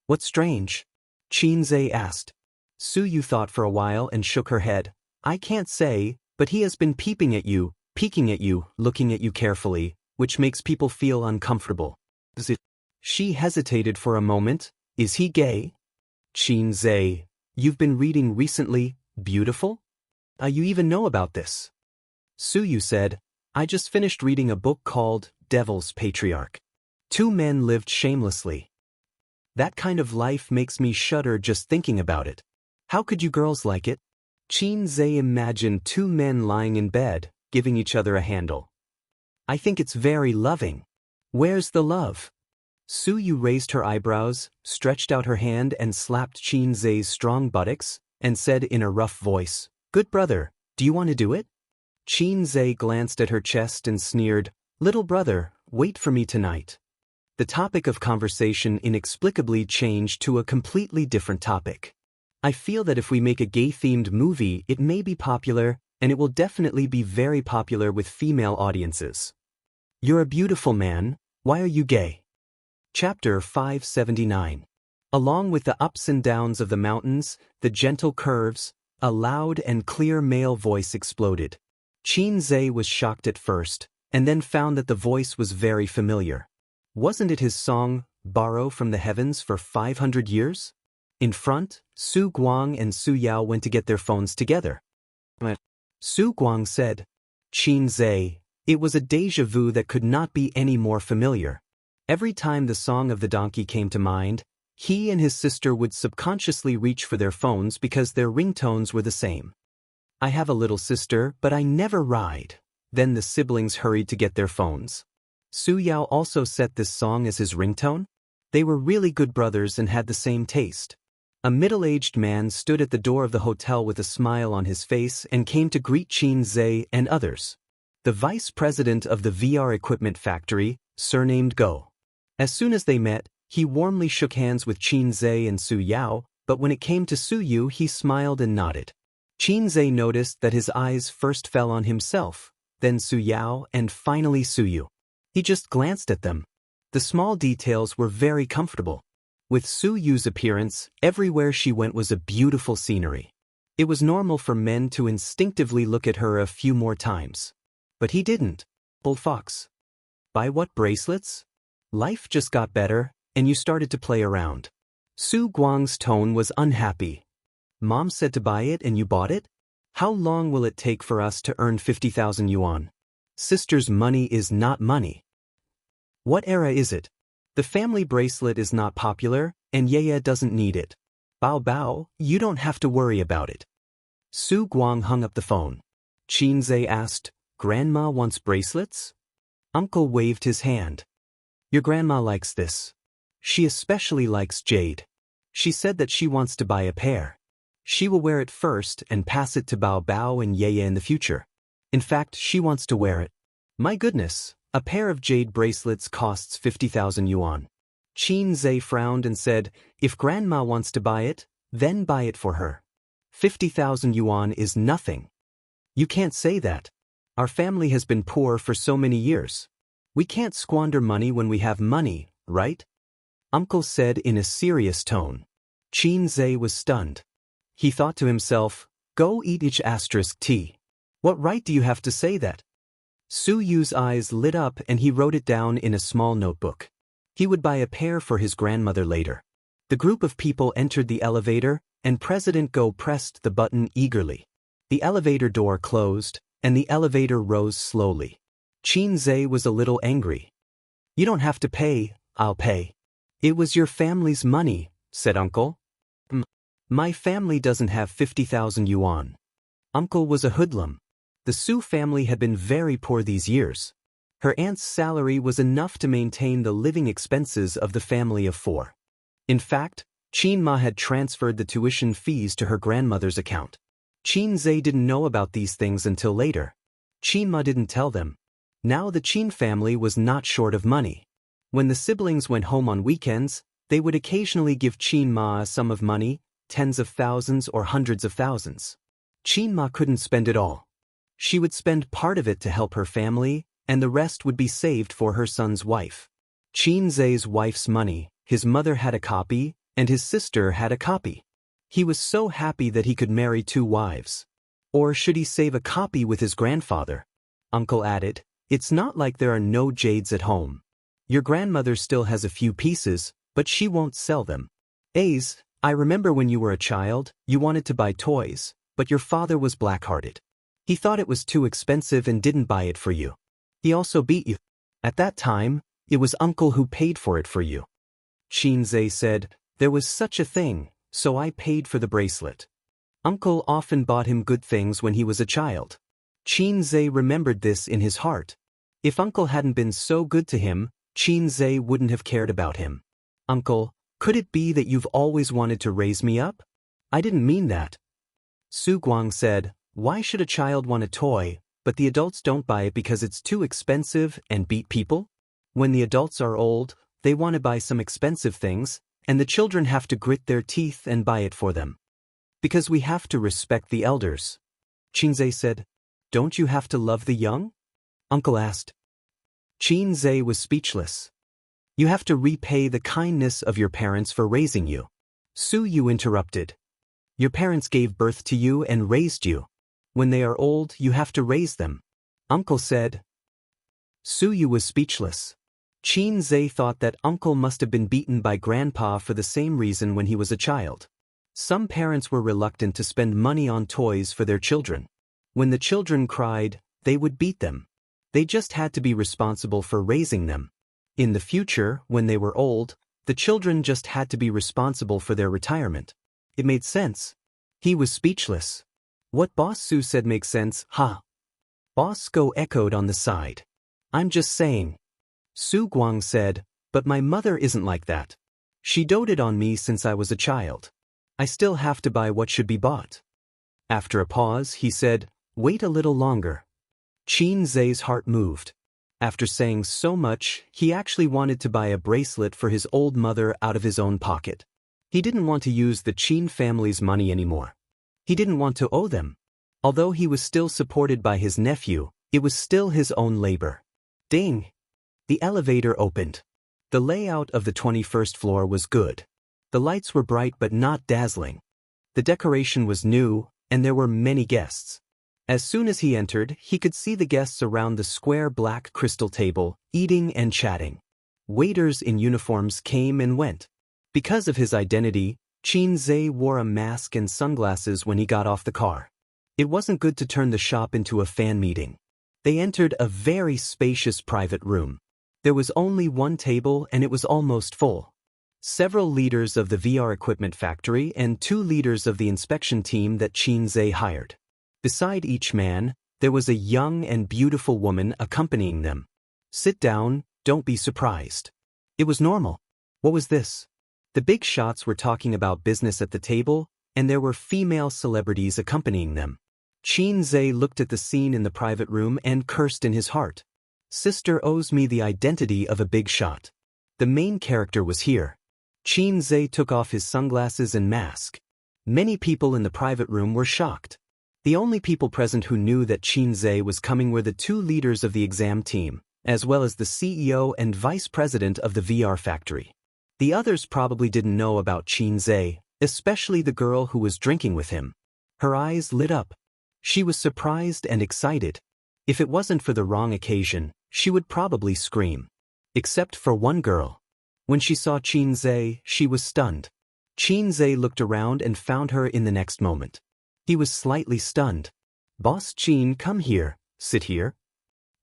What's strange? Qingzhe asked. Su Yu thought for a while and shook her head. I can't say, but he has been peeking at you, looking at you carefully, which makes people feel uncomfortable. She hesitated for a moment. Is he gay? Qingzhe, you've been reading recently, Beautiful? You even know about this? Su Yu said, I just finished reading a book called Devil's Patriarch. Two men lived shamelessly. That kind of life makes me shudder just thinking about it. How could you girls like it? Qingzhe imagined two men lying in bed, giving each other a handle. I think it's very loving. Where's the love? Su Yu raised her eyebrows, stretched out her hand and slapped Qingzhe's strong buttocks, and said in a rough voice, Good brother, do you want to do it? Qingzhe glanced at her chest and sneered, Little brother, wait for me tonight. The topic of conversation inexplicably changed to a completely different topic. I feel that if we make a gay-themed movie, it may be popular, and it will definitely be very popular with female audiences. You're a beautiful man, why are you gay? Chapter 579. Along with the ups and downs of the mountains, the gentle curves, a loud and clear male voice exploded. Qingzhe was shocked at first, and then found that the voice was very familiar. Wasn't it his song, Borrow from the Heavens for 500 years? In front, Su Guang and Su Yao went to get their phones together. Su Guang said, "Qin Zhe." It was a déjà vu that could not be any more familiar. Every time the song of the donkey came to mind, he and his sister would subconsciously reach for their phones because their ringtones were the same. "I have a little sister, but I never ride." Then the siblings hurried to get their phones. Su Yao also set this song as his ringtone. They were really good brothers and had the same taste. A middle-aged man stood at the door of the hotel with a smile on his face and came to greet Qin Zhe and others. The vice president of the VR equipment factory, surnamed Go. As soon as they met, he warmly shook hands with Qin Zhe and Su Yao, but when it came to Su Yu he smiled and nodded. Qin Zhe noticed that his eyes first fell on himself, then Su Yao and finally Su Yu. He just glanced at them. The small details were very comfortable. With Su Yu's appearance, everywhere she went was a beautiful scenery. It was normal for men to instinctively look at her a few more times. But he didn't. Old fox. Buy what bracelets? Life just got better, and you started to play around. Su Guang's tone was unhappy. Mom said to buy it and you bought it? How long will it take for us to earn 50,000 yuan? Sister's money is not money. What era is it? The family bracelet is not popular, and Yaya doesn't need it. Bao Bao, you don't have to worry about it. Su Guang hung up the phone. Qin Zhe asked, "Grandma wants bracelets?" Uncle waved his hand. "Your grandma likes this. She especially likes jade. She said that she wants to buy a pair. She will wear it first and pass it to Bao Bao and Yaya in the future. In fact, she wants to wear it." My goodness, a pair of jade bracelets costs 50,000 yuan. Qin Zhe frowned and said, "If grandma wants to buy it, then buy it for her. 50,000 yuan is nothing. You can't say that. Our family has been poor for so many years. We can't squander money when we have money, right?" Uncle said in a serious tone. Qin Zhe was stunned. He thought to himself, "Go eat each asterisk tea. What right do you have to say that?" Su Yu's eyes lit up and he wrote it down in a small notebook. He would buy a pair for his grandmother later. The group of people entered the elevator, and President Go pressed the button eagerly. The elevator door closed, and the elevator rose slowly. Qin Zhe was a little angry. "You don't have to pay, I'll pay." "It was your family's money," said Uncle. My family doesn't have 50,000 yuan. Uncle was a hoodlum. The Su family had been very poor these years. Her aunt's salary was enough to maintain the living expenses of the family of 4. In fact, Qin Ma had transferred the tuition fees to her grandmother's account. Qin Zhe didn't know about these things until later. Qin Ma didn't tell them. Now the Qin family was not short of money. When the siblings went home on weekends, they would occasionally give Qin Ma a sum of money, tens of thousands or hundreds of thousands. Qin Ma couldn't spend it all. She would spend part of it to help her family, and the rest would be saved for her son's wife. Qin Zhe's wife's money, his mother had a copy, and his sister had a copy. He was so happy that he could marry 2 wives. Or should he save a copy with his grandfather? Uncle added, "It's not like there are no jades at home. Your grandmother still has a few pieces, but she won't sell them. Ace, I remember when you were a child, you wanted to buy toys, but your father was black-hearted. He thought it was too expensive and didn't buy it for you. He also beat you. At that time, it was Uncle who paid for it for you." Qin Zhe said, "There was such a thing, so I paid for the bracelet." Uncle often bought him good things when he was a child. Qin Zhe remembered this in his heart. If Uncle hadn't been so good to him, Qin Zhe wouldn't have cared about him. "Uncle, could it be that you've always wanted to raise me up?" "I didn't mean that." Su Guang said, "Why should a child want a toy, but the adults don't buy it because it's too expensive and beat people? When the adults are old, they want to buy some expensive things, and the children have to grit their teeth and buy it for them. Because we have to respect the elders." Qin Zhe said, "Don't you have to love the young?" Uncle asked. Qin Zhe was speechless. "You have to repay the kindness of your parents for raising you." Su Yu interrupted. "Your parents gave birth to you and raised you. When they are old, you have to raise them." Uncle said. Su Yu was speechless. Qin Zhe thought that Uncle must have been beaten by Grandpa for the same reason when he was a child. Some parents were reluctant to spend money on toys for their children. When the children cried, they would beat them. They just had to be responsible for raising them. In the future, when they were old, the children just had to be responsible for their retirement. It made sense. He was speechless. What Boss Su said makes sense, ha. Boss Go echoed on the side. I'm just saying. Su Guang said, but my mother isn't like that. She doted on me since I was a child. I still have to buy what should be bought. After a pause, he said, wait a little longer. Qin Zhe's heart moved. After saying so much, he actually wanted to buy a bracelet for his old mother out of his own pocket. He didn't want to use the Qin family's money anymore. He didn't want to owe them. Although he was still supported by his nephew, it was still his own labor. Ding! The elevator opened. The layout of the 21st floor was good. The lights were bright but not dazzling. The decoration was new, and there were many guests. As soon as he entered, he could see the guests around the square black crystal table, eating and chatting. Waiters in uniforms came and went. Because of his identity, Qin Zhe wore a mask and sunglasses when he got off the car. It wasn't good to turn the shop into a fan meeting. They entered a very spacious private room. There was only one table and it was almost full. Several leaders of the VR equipment factory and 2 leaders of the inspection team that Qin Zhe hired. Beside each man, there was a young and beautiful woman accompanying them. Sit down, don't be surprised. It was normal. What was this? The big shots were talking about business at the table, and there were female celebrities accompanying them. Qin Zhe looked at the scene in the private room and cursed in his heart. Sister owes me the identity of a big shot. The main character was here. Qin Zhe took off his sunglasses and mask. Many people in the private room were shocked. The only people present who knew that Qin Zhe was coming were the 2 leaders of the exam team, as well as the CEO and vice president of the VR factory. The others probably didn't know about Qin Zhe, especially the girl who was drinking with him. Her eyes lit up. She was surprised and excited. If it wasn't for the wrong occasion, she would probably scream. Except for one girl. When she saw Qin Zhe, she was stunned. Qin Zhe looked around and found her in the next moment. He was slightly stunned. Boss Qin, come here, sit here.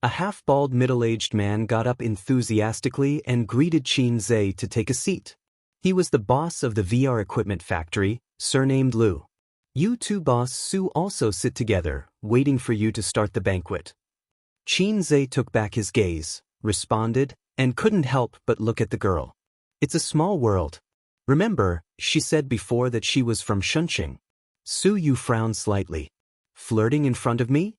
A half-bald middle-aged man got up enthusiastically and greeted Qin Zhe to take a seat. He was the boss of the VR equipment factory, surnamed Lu. You 2 Boss Su also sit together, waiting for you to start the banquet. Qin Zhe took back his gaze, responded, and couldn't help but look at the girl. It's a small world. Remember, she said before that she was from Shunqing. Su Yu frowned slightly. Flirting in front of me?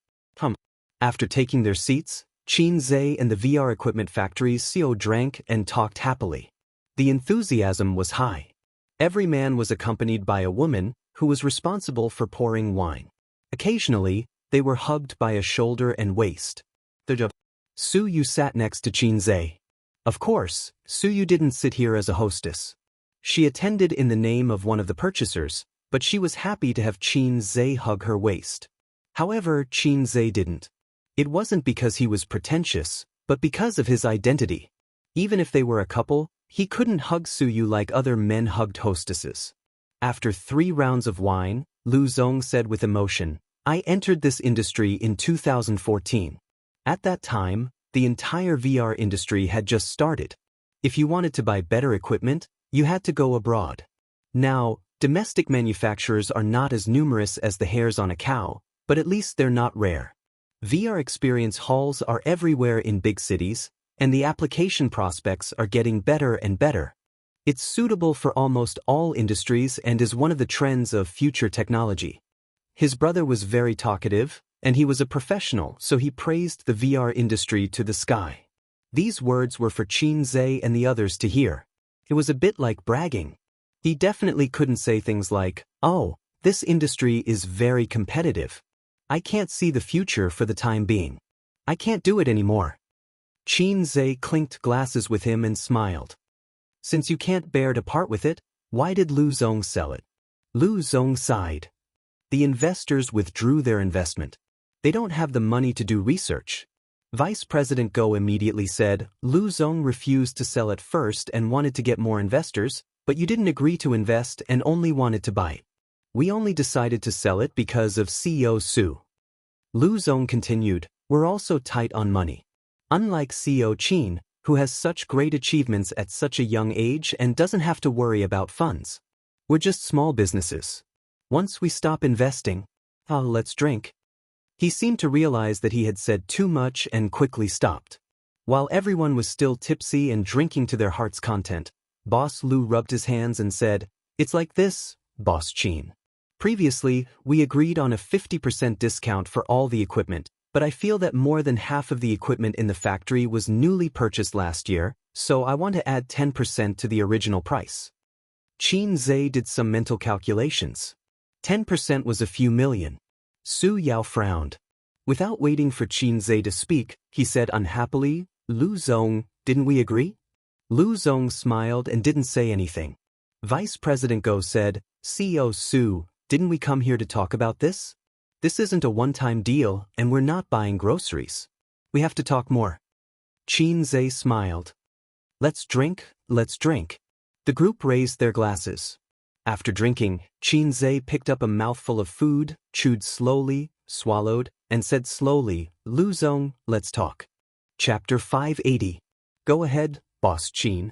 After taking their seats, Qin Zhe and the VR equipment factory's CEO drank and talked happily. The enthusiasm was high. Every man was accompanied by a woman who was responsible for pouring wine. Occasionally, they were hugged by a shoulder and waist. Su Yu sat next to Qin Zhe. Of course, Su Yu didn't sit here as a hostess. She attended in the name of one of the purchasers, but she was happy to have Qin Zhe hug her waist. However, Qin Zhe didn't. It wasn't because he was pretentious, but because of his identity. Even if they were a couple, he couldn't hug Su Yu like other men hugged hostesses. After 3 rounds of wine, Lu Zong said with emotion, I entered this industry in 2014. At that time, the entire VR industry had just started. If you wanted to buy better equipment, you had to go abroad. Now, domestic manufacturers are not as numerous as the hairs on a cow, but at least they're not rare. VR experience halls are everywhere in big cities, and the application prospects are getting better and better. It's suitable for almost all industries and is one of the trends of future technology. His brother was very talkative, and he was a professional, so he praised the VR industry to the sky. These words were for Qin Zhe and the others to hear. It was a bit like bragging. He definitely couldn't say things like, oh, this industry is very competitive. I can't see the future for the time being. I can't do it anymore. Qin Zhe clinked glasses with him and smiled. Since you can't bear to part with it, why did Lu Zong sell it? Lu Zong sighed. The investors withdrew their investment. They don't have the money to do research. Vice President Go immediately said Lu Zong refused to sell it first and wanted to get more investors, but you didn't agree to invest and only wanted to buy it. We only decided to sell it because of CEO Su. Lu Zong continued, we're also tight on money. Unlike CEO Qin, who has such great achievements at such a young age and doesn't have to worry about funds. We're just small businesses. Once we stop investing, let's drink. He seemed to realize that he had said too much and quickly stopped. While everyone was still tipsy and drinking to their heart's content, Boss Lu rubbed his hands and said, it's like this, Boss Qin. Previously, we agreed on a 50% discount for all the equipment, but I feel that more than half of the equipment in the factory was newly purchased last year, so I want to add 10% to the original price. Qin Zhe did some mental calculations. 10% was a few million. Su Yao frowned. Without waiting for Qin Zhe to speak, he said unhappily, Lu Zong, didn't we agree? Lu Zong smiled and didn't say anything. Vice President Go said, CEO Su, didn't we come here to talk about this? This isn't a one-time deal, and we're not buying groceries. We have to talk more. Qin Zhe smiled. Let's drink, let's drink. The group raised their glasses. After drinking, Qin Zhe picked up a mouthful of food, chewed slowly, swallowed, and said slowly, Lu Zong, let's talk. Chapter 580. Go ahead, Boss Qin.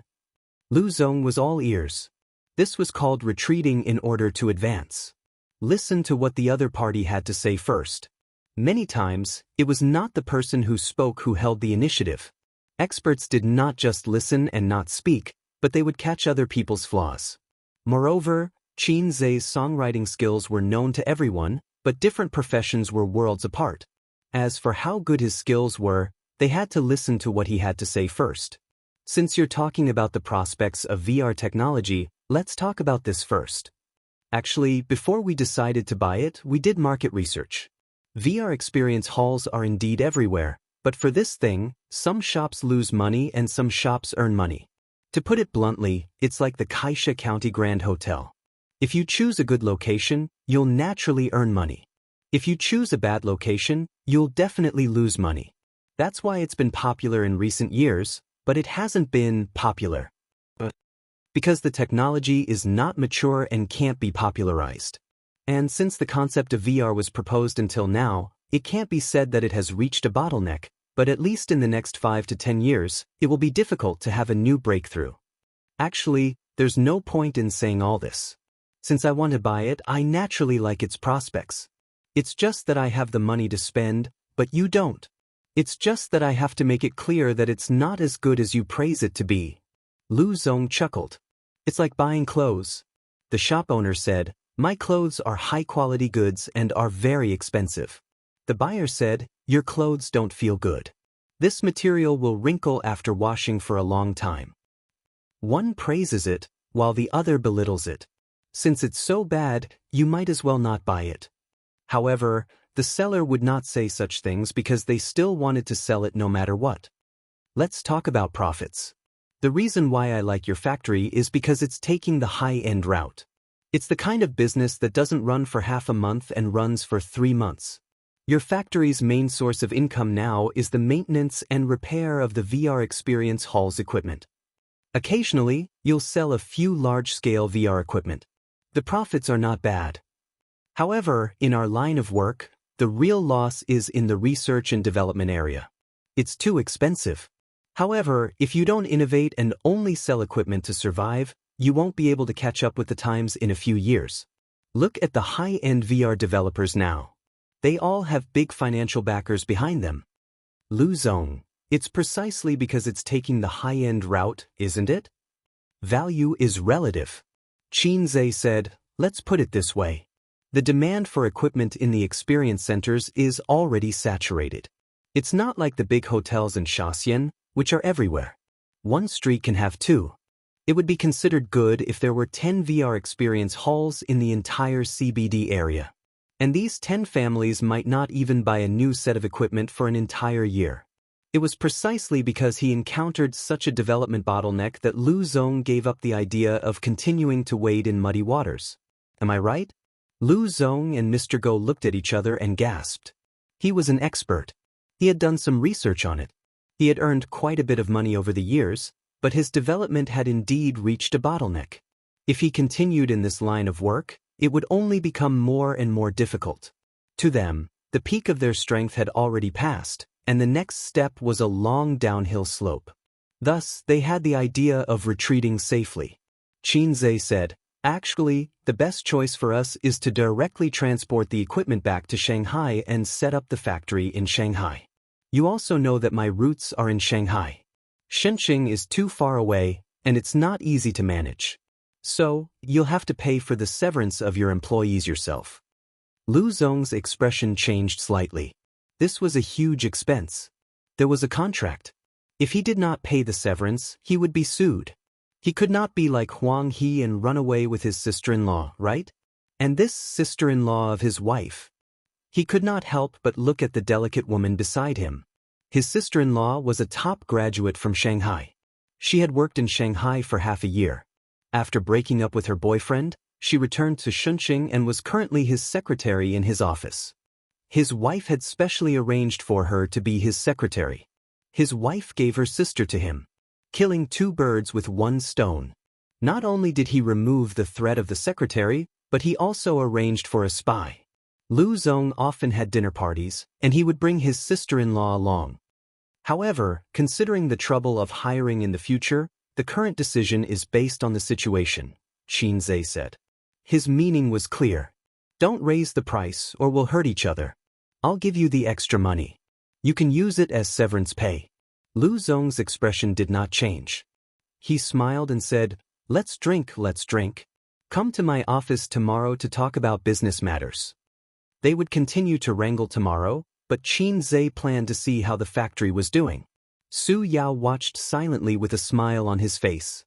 Lu Zong was all ears. This was called retreating in order to advance. Listen to what the other party had to say first. Many times, it was not the person who spoke who held the initiative. Experts did not just listen and not speak, but they would catch other people's flaws. Moreover, Qin Zhe's songwriting skills were known to everyone, but different professions were worlds apart. As for how good his skills were, they had to listen to what he had to say first. Since you're talking about the prospects of VR technology, let's talk about this first. Actually, before we decided to buy it, we did market research. VR experience halls are indeed everywhere, but for this thing, some shops lose money and some shops earn money. To put it bluntly, it's like the Kaisha County Grand Hotel. If you choose a good location, you'll naturally earn money. If you choose a bad location, you'll definitely lose money. That's why it's been popular in recent years, but it hasn't been popular. Because the technology is not mature and can't be popularized. And since the concept of VR was proposed until now, it can't be said that it has reached a bottleneck, but at least in the next 5 to 10 years, it will be difficult to have a new breakthrough. Actually, there's no point in saying all this. Since I want to buy it, I naturally like its prospects. It's just that I have the money to spend, but you don't. It's just that I have to make it clear that it's not as good as you praise it to be. Lu Zong chuckled. It's like buying clothes. The shop owner said, my clothes are high-quality goods and are very expensive. The buyer said, your clothes don't feel good. This material will wrinkle after washing for a long time. One praises it, while the other belittles it. Since it's so bad, you might as well not buy it. However, the seller would not say such things because they still wanted to sell it no matter what. Let's talk about profits. The reason why I like your factory is because it's taking the high-end route. It's the kind of business that doesn't run for half a month and runs for 3 months. Your factory's main source of income now is the maintenance and repair of the VR experience hall's equipment. Occasionally, you'll sell a few large-scale VR equipment. The profits are not bad. However, in our line of work, the real loss is in the research and development area. It's too expensive. However, if you don't innovate and only sell equipment to survive, you won't be able to catch up with the times in a few years. Look at the high-end VR developers now. They all have big financial backers behind them. Lu Zong, it's precisely because it's taking the high-end route, isn't it? Value is relative. Qin Zhe said, let's put it this way. The demand for equipment in the experience centers is already saturated. It's not like the big hotels in Xiaxian, which are everywhere. One street can have 2. It would be considered good if there were 10 VR experience halls in the entire CBD area. And these 10 families might not even buy a new set of equipment for an entire year. It was precisely because he encountered such a development bottleneck that Lu Zong gave up the idea of continuing to wade in muddy waters. Am I right? Lu Zong and Mr. Go looked at each other and gasped. He was an expert. He had done some research on it. He had earned quite a bit of money over the years, but his development had indeed reached a bottleneck. If he continued in this line of work, it would only become more and more difficult. To them, the peak of their strength had already passed, and the next step was a long downhill slope. Thus, they had the idea of retreating safely. Xianxia said, "Actually, the best choice for us is to directly transport the equipment back to Shanghai and set up the factory in Shanghai. You also know that my roots are in Shanghai. Shenzhen is too far away, and it's not easy to manage. So, you'll have to pay for the severance of your employees yourself." Lu Zong's expression changed slightly. This was a huge expense. There was a contract. If he did not pay the severance, he would be sued. He could not be like Huang He and run away with his sister-in-law, right? And this sister-in-law of his wife. He could not help but look at the delicate woman beside him. His sister-in-law was a top graduate from Shanghai. She had worked in Shanghai for half a year. After breaking up with her boyfriend, she returned to Shenzhen and was currently his secretary in his office. His wife had specially arranged for her to be his secretary. His wife gave her sister to him, killing two birds with one stone. Not only did he remove the threat of the secretary, but he also arranged for a spy. Lu Zong often had dinner parties, and he would bring his sister-in-law along. However, considering the trouble of hiring in the future, the current decision is based on the situation, Xianxia said. His meaning was clear. Don't raise the price or we'll hurt each other. I'll give you the extra money. You can use it as severance pay. Lu Zong's expression did not change. He smiled and said, let's drink. Come to my office tomorrow to talk about business matters." They would continue to wrangle tomorrow, but Xianxia planned to see how the factory was doing. Su Yao watched silently with a smile on his face.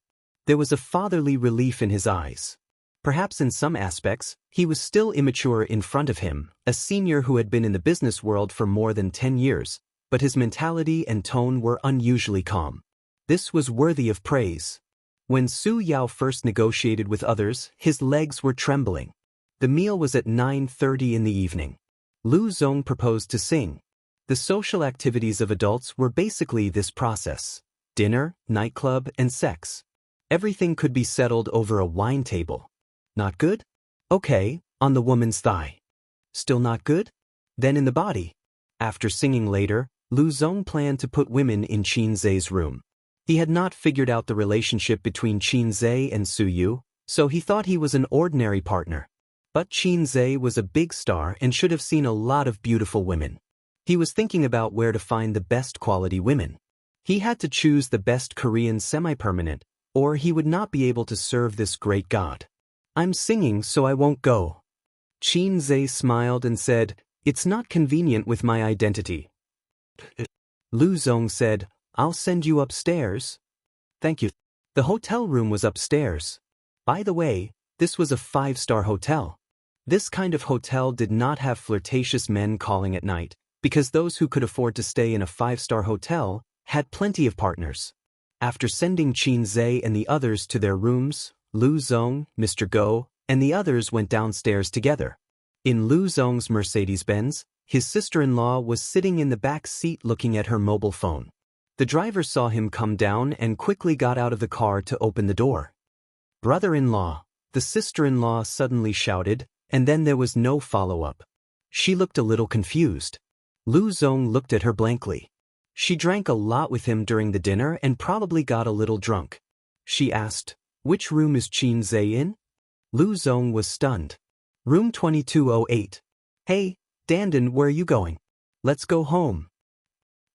There was a fatherly relief in his eyes. Perhaps in some aspects, he was still immature in front of him, a senior who had been in the business world for more than 10 years, but his mentality and tone were unusually calm. This was worthy of praise. When Su Yao first negotiated with others, his legs were trembling. The meal was at 9:30 in the evening. Lu Zong proposed to sing. The social activities of adults were basically this process: dinner, nightclub, and sex. Everything could be settled over a wine table. Not good? Okay, on the woman's thigh. Still not good? Then in the body. After singing later, Lu Zong planned to put women in Xianxia's room. He had not figured out the relationship between Xianxia and Su Yu, so he thought he was an ordinary partner. But Xianxia was a big star and should have seen a lot of beautiful women. He was thinking about where to find the best quality women. He had to choose the best Korean semi-permanent, or he would not be able to serve this great god. I'm singing, so I won't go. Xianxia smiled and said, it's not convenient with my identity. Lu Zong said, I'll send you upstairs. Thank you. The hotel room was upstairs. By the way, this was a 5-star hotel. This kind of hotel did not have flirtatious men calling at night, because those who could afford to stay in a 5-star hotel had plenty of partners. After sending Xianxia and the others to their rooms, Lu Zong, Mr. Go, and the others went downstairs together. In Lu Zong's Mercedes-Benz, his sister-in-law was sitting in the back seat looking at her mobile phone. The driver saw him come down and quickly got out of the car to open the door. Brother-in-law, the sister-in-law suddenly shouted, and then there was no follow-up. She looked a little confused. Lu Zong looked at her blankly. She drank a lot with him during the dinner and probably got a little drunk. She asked, which room is Xianxia in? Lu Zong was stunned. Room 2208. Hey, Dandan, where are you going? Let's go home.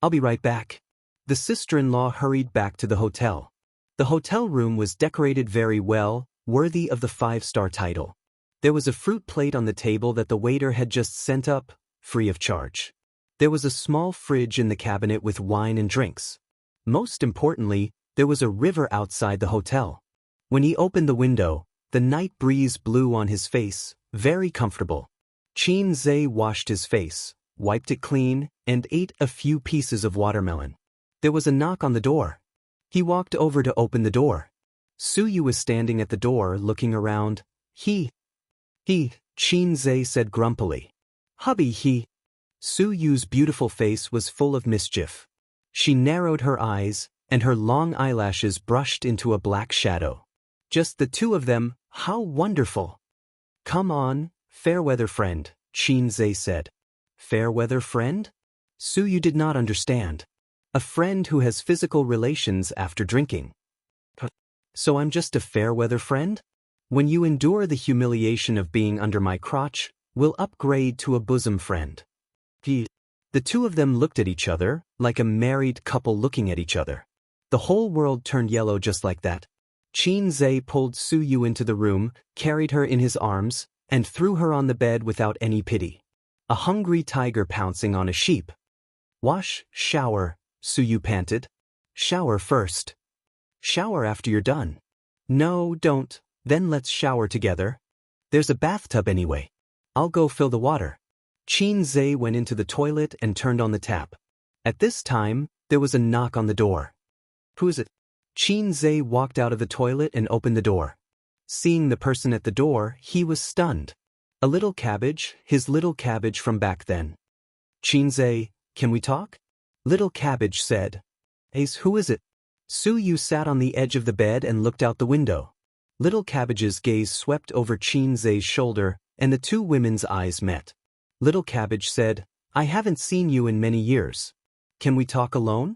I'll be right back. The sister-in-law hurried back to the hotel. The hotel room was decorated very well, worthy of the 5-star title. There was a fruit plate on the table that the waiter had just sent up, free of charge. There was a small fridge in the cabinet with wine and drinks. Most importantly, there was a river outside the hotel. When he opened the window, the night breeze blew on his face, very comfortable. Xianxia washed his face, wiped it clean, and ate a few pieces of watermelon. There was a knock on the door. He walked over to open the door. Su Yu was standing at the door looking around. He, Xianxia said grumpily. Hubby, Su Yu's beautiful face was full of mischief. She narrowed her eyes, and her long eyelashes brushed into a black shadow. Just the two of them, how wonderful. Come on, fair-weather friend, Xianxia said. Fair-weather friend? Suyu did not understand. A friend who has physical relations after drinking. So I'm just a fair-weather friend? When you endure the humiliation of being under my crotch, we'll upgrade to a bosom friend. The two of them looked at each other, like a married couple looking at each other. The whole world turned yellow just like that. Xianxia pulled Suyu into the room, carried her in his arms, and threw her on the bed without any pity. A hungry tiger pouncing on a sheep. Wash, shower, Suyu panted. Shower first. Shower after you're done. No, don't, then let's shower together. There's a bathtub anyway. I'll go fill the water. Xianxia went into the toilet and turned on the tap. At this time, there was a knock on the door. Who is it? Xianxia walked out of the toilet and opened the door. Seeing the person at the door, he was stunned. A little cabbage, his little cabbage from back then. Xianxia, can we talk? Little cabbage said. Ace, who is it? Suyu sat on the edge of the bed and looked out the window. Little cabbage's gaze swept over Xianxia's shoulder, and the two women's eyes met. Little cabbage said, I haven't seen you in many years. Can we talk alone?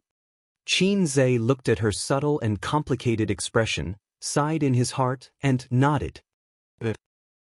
Xianxia looked at her subtle and complicated expression, sighed in his heart, and nodded.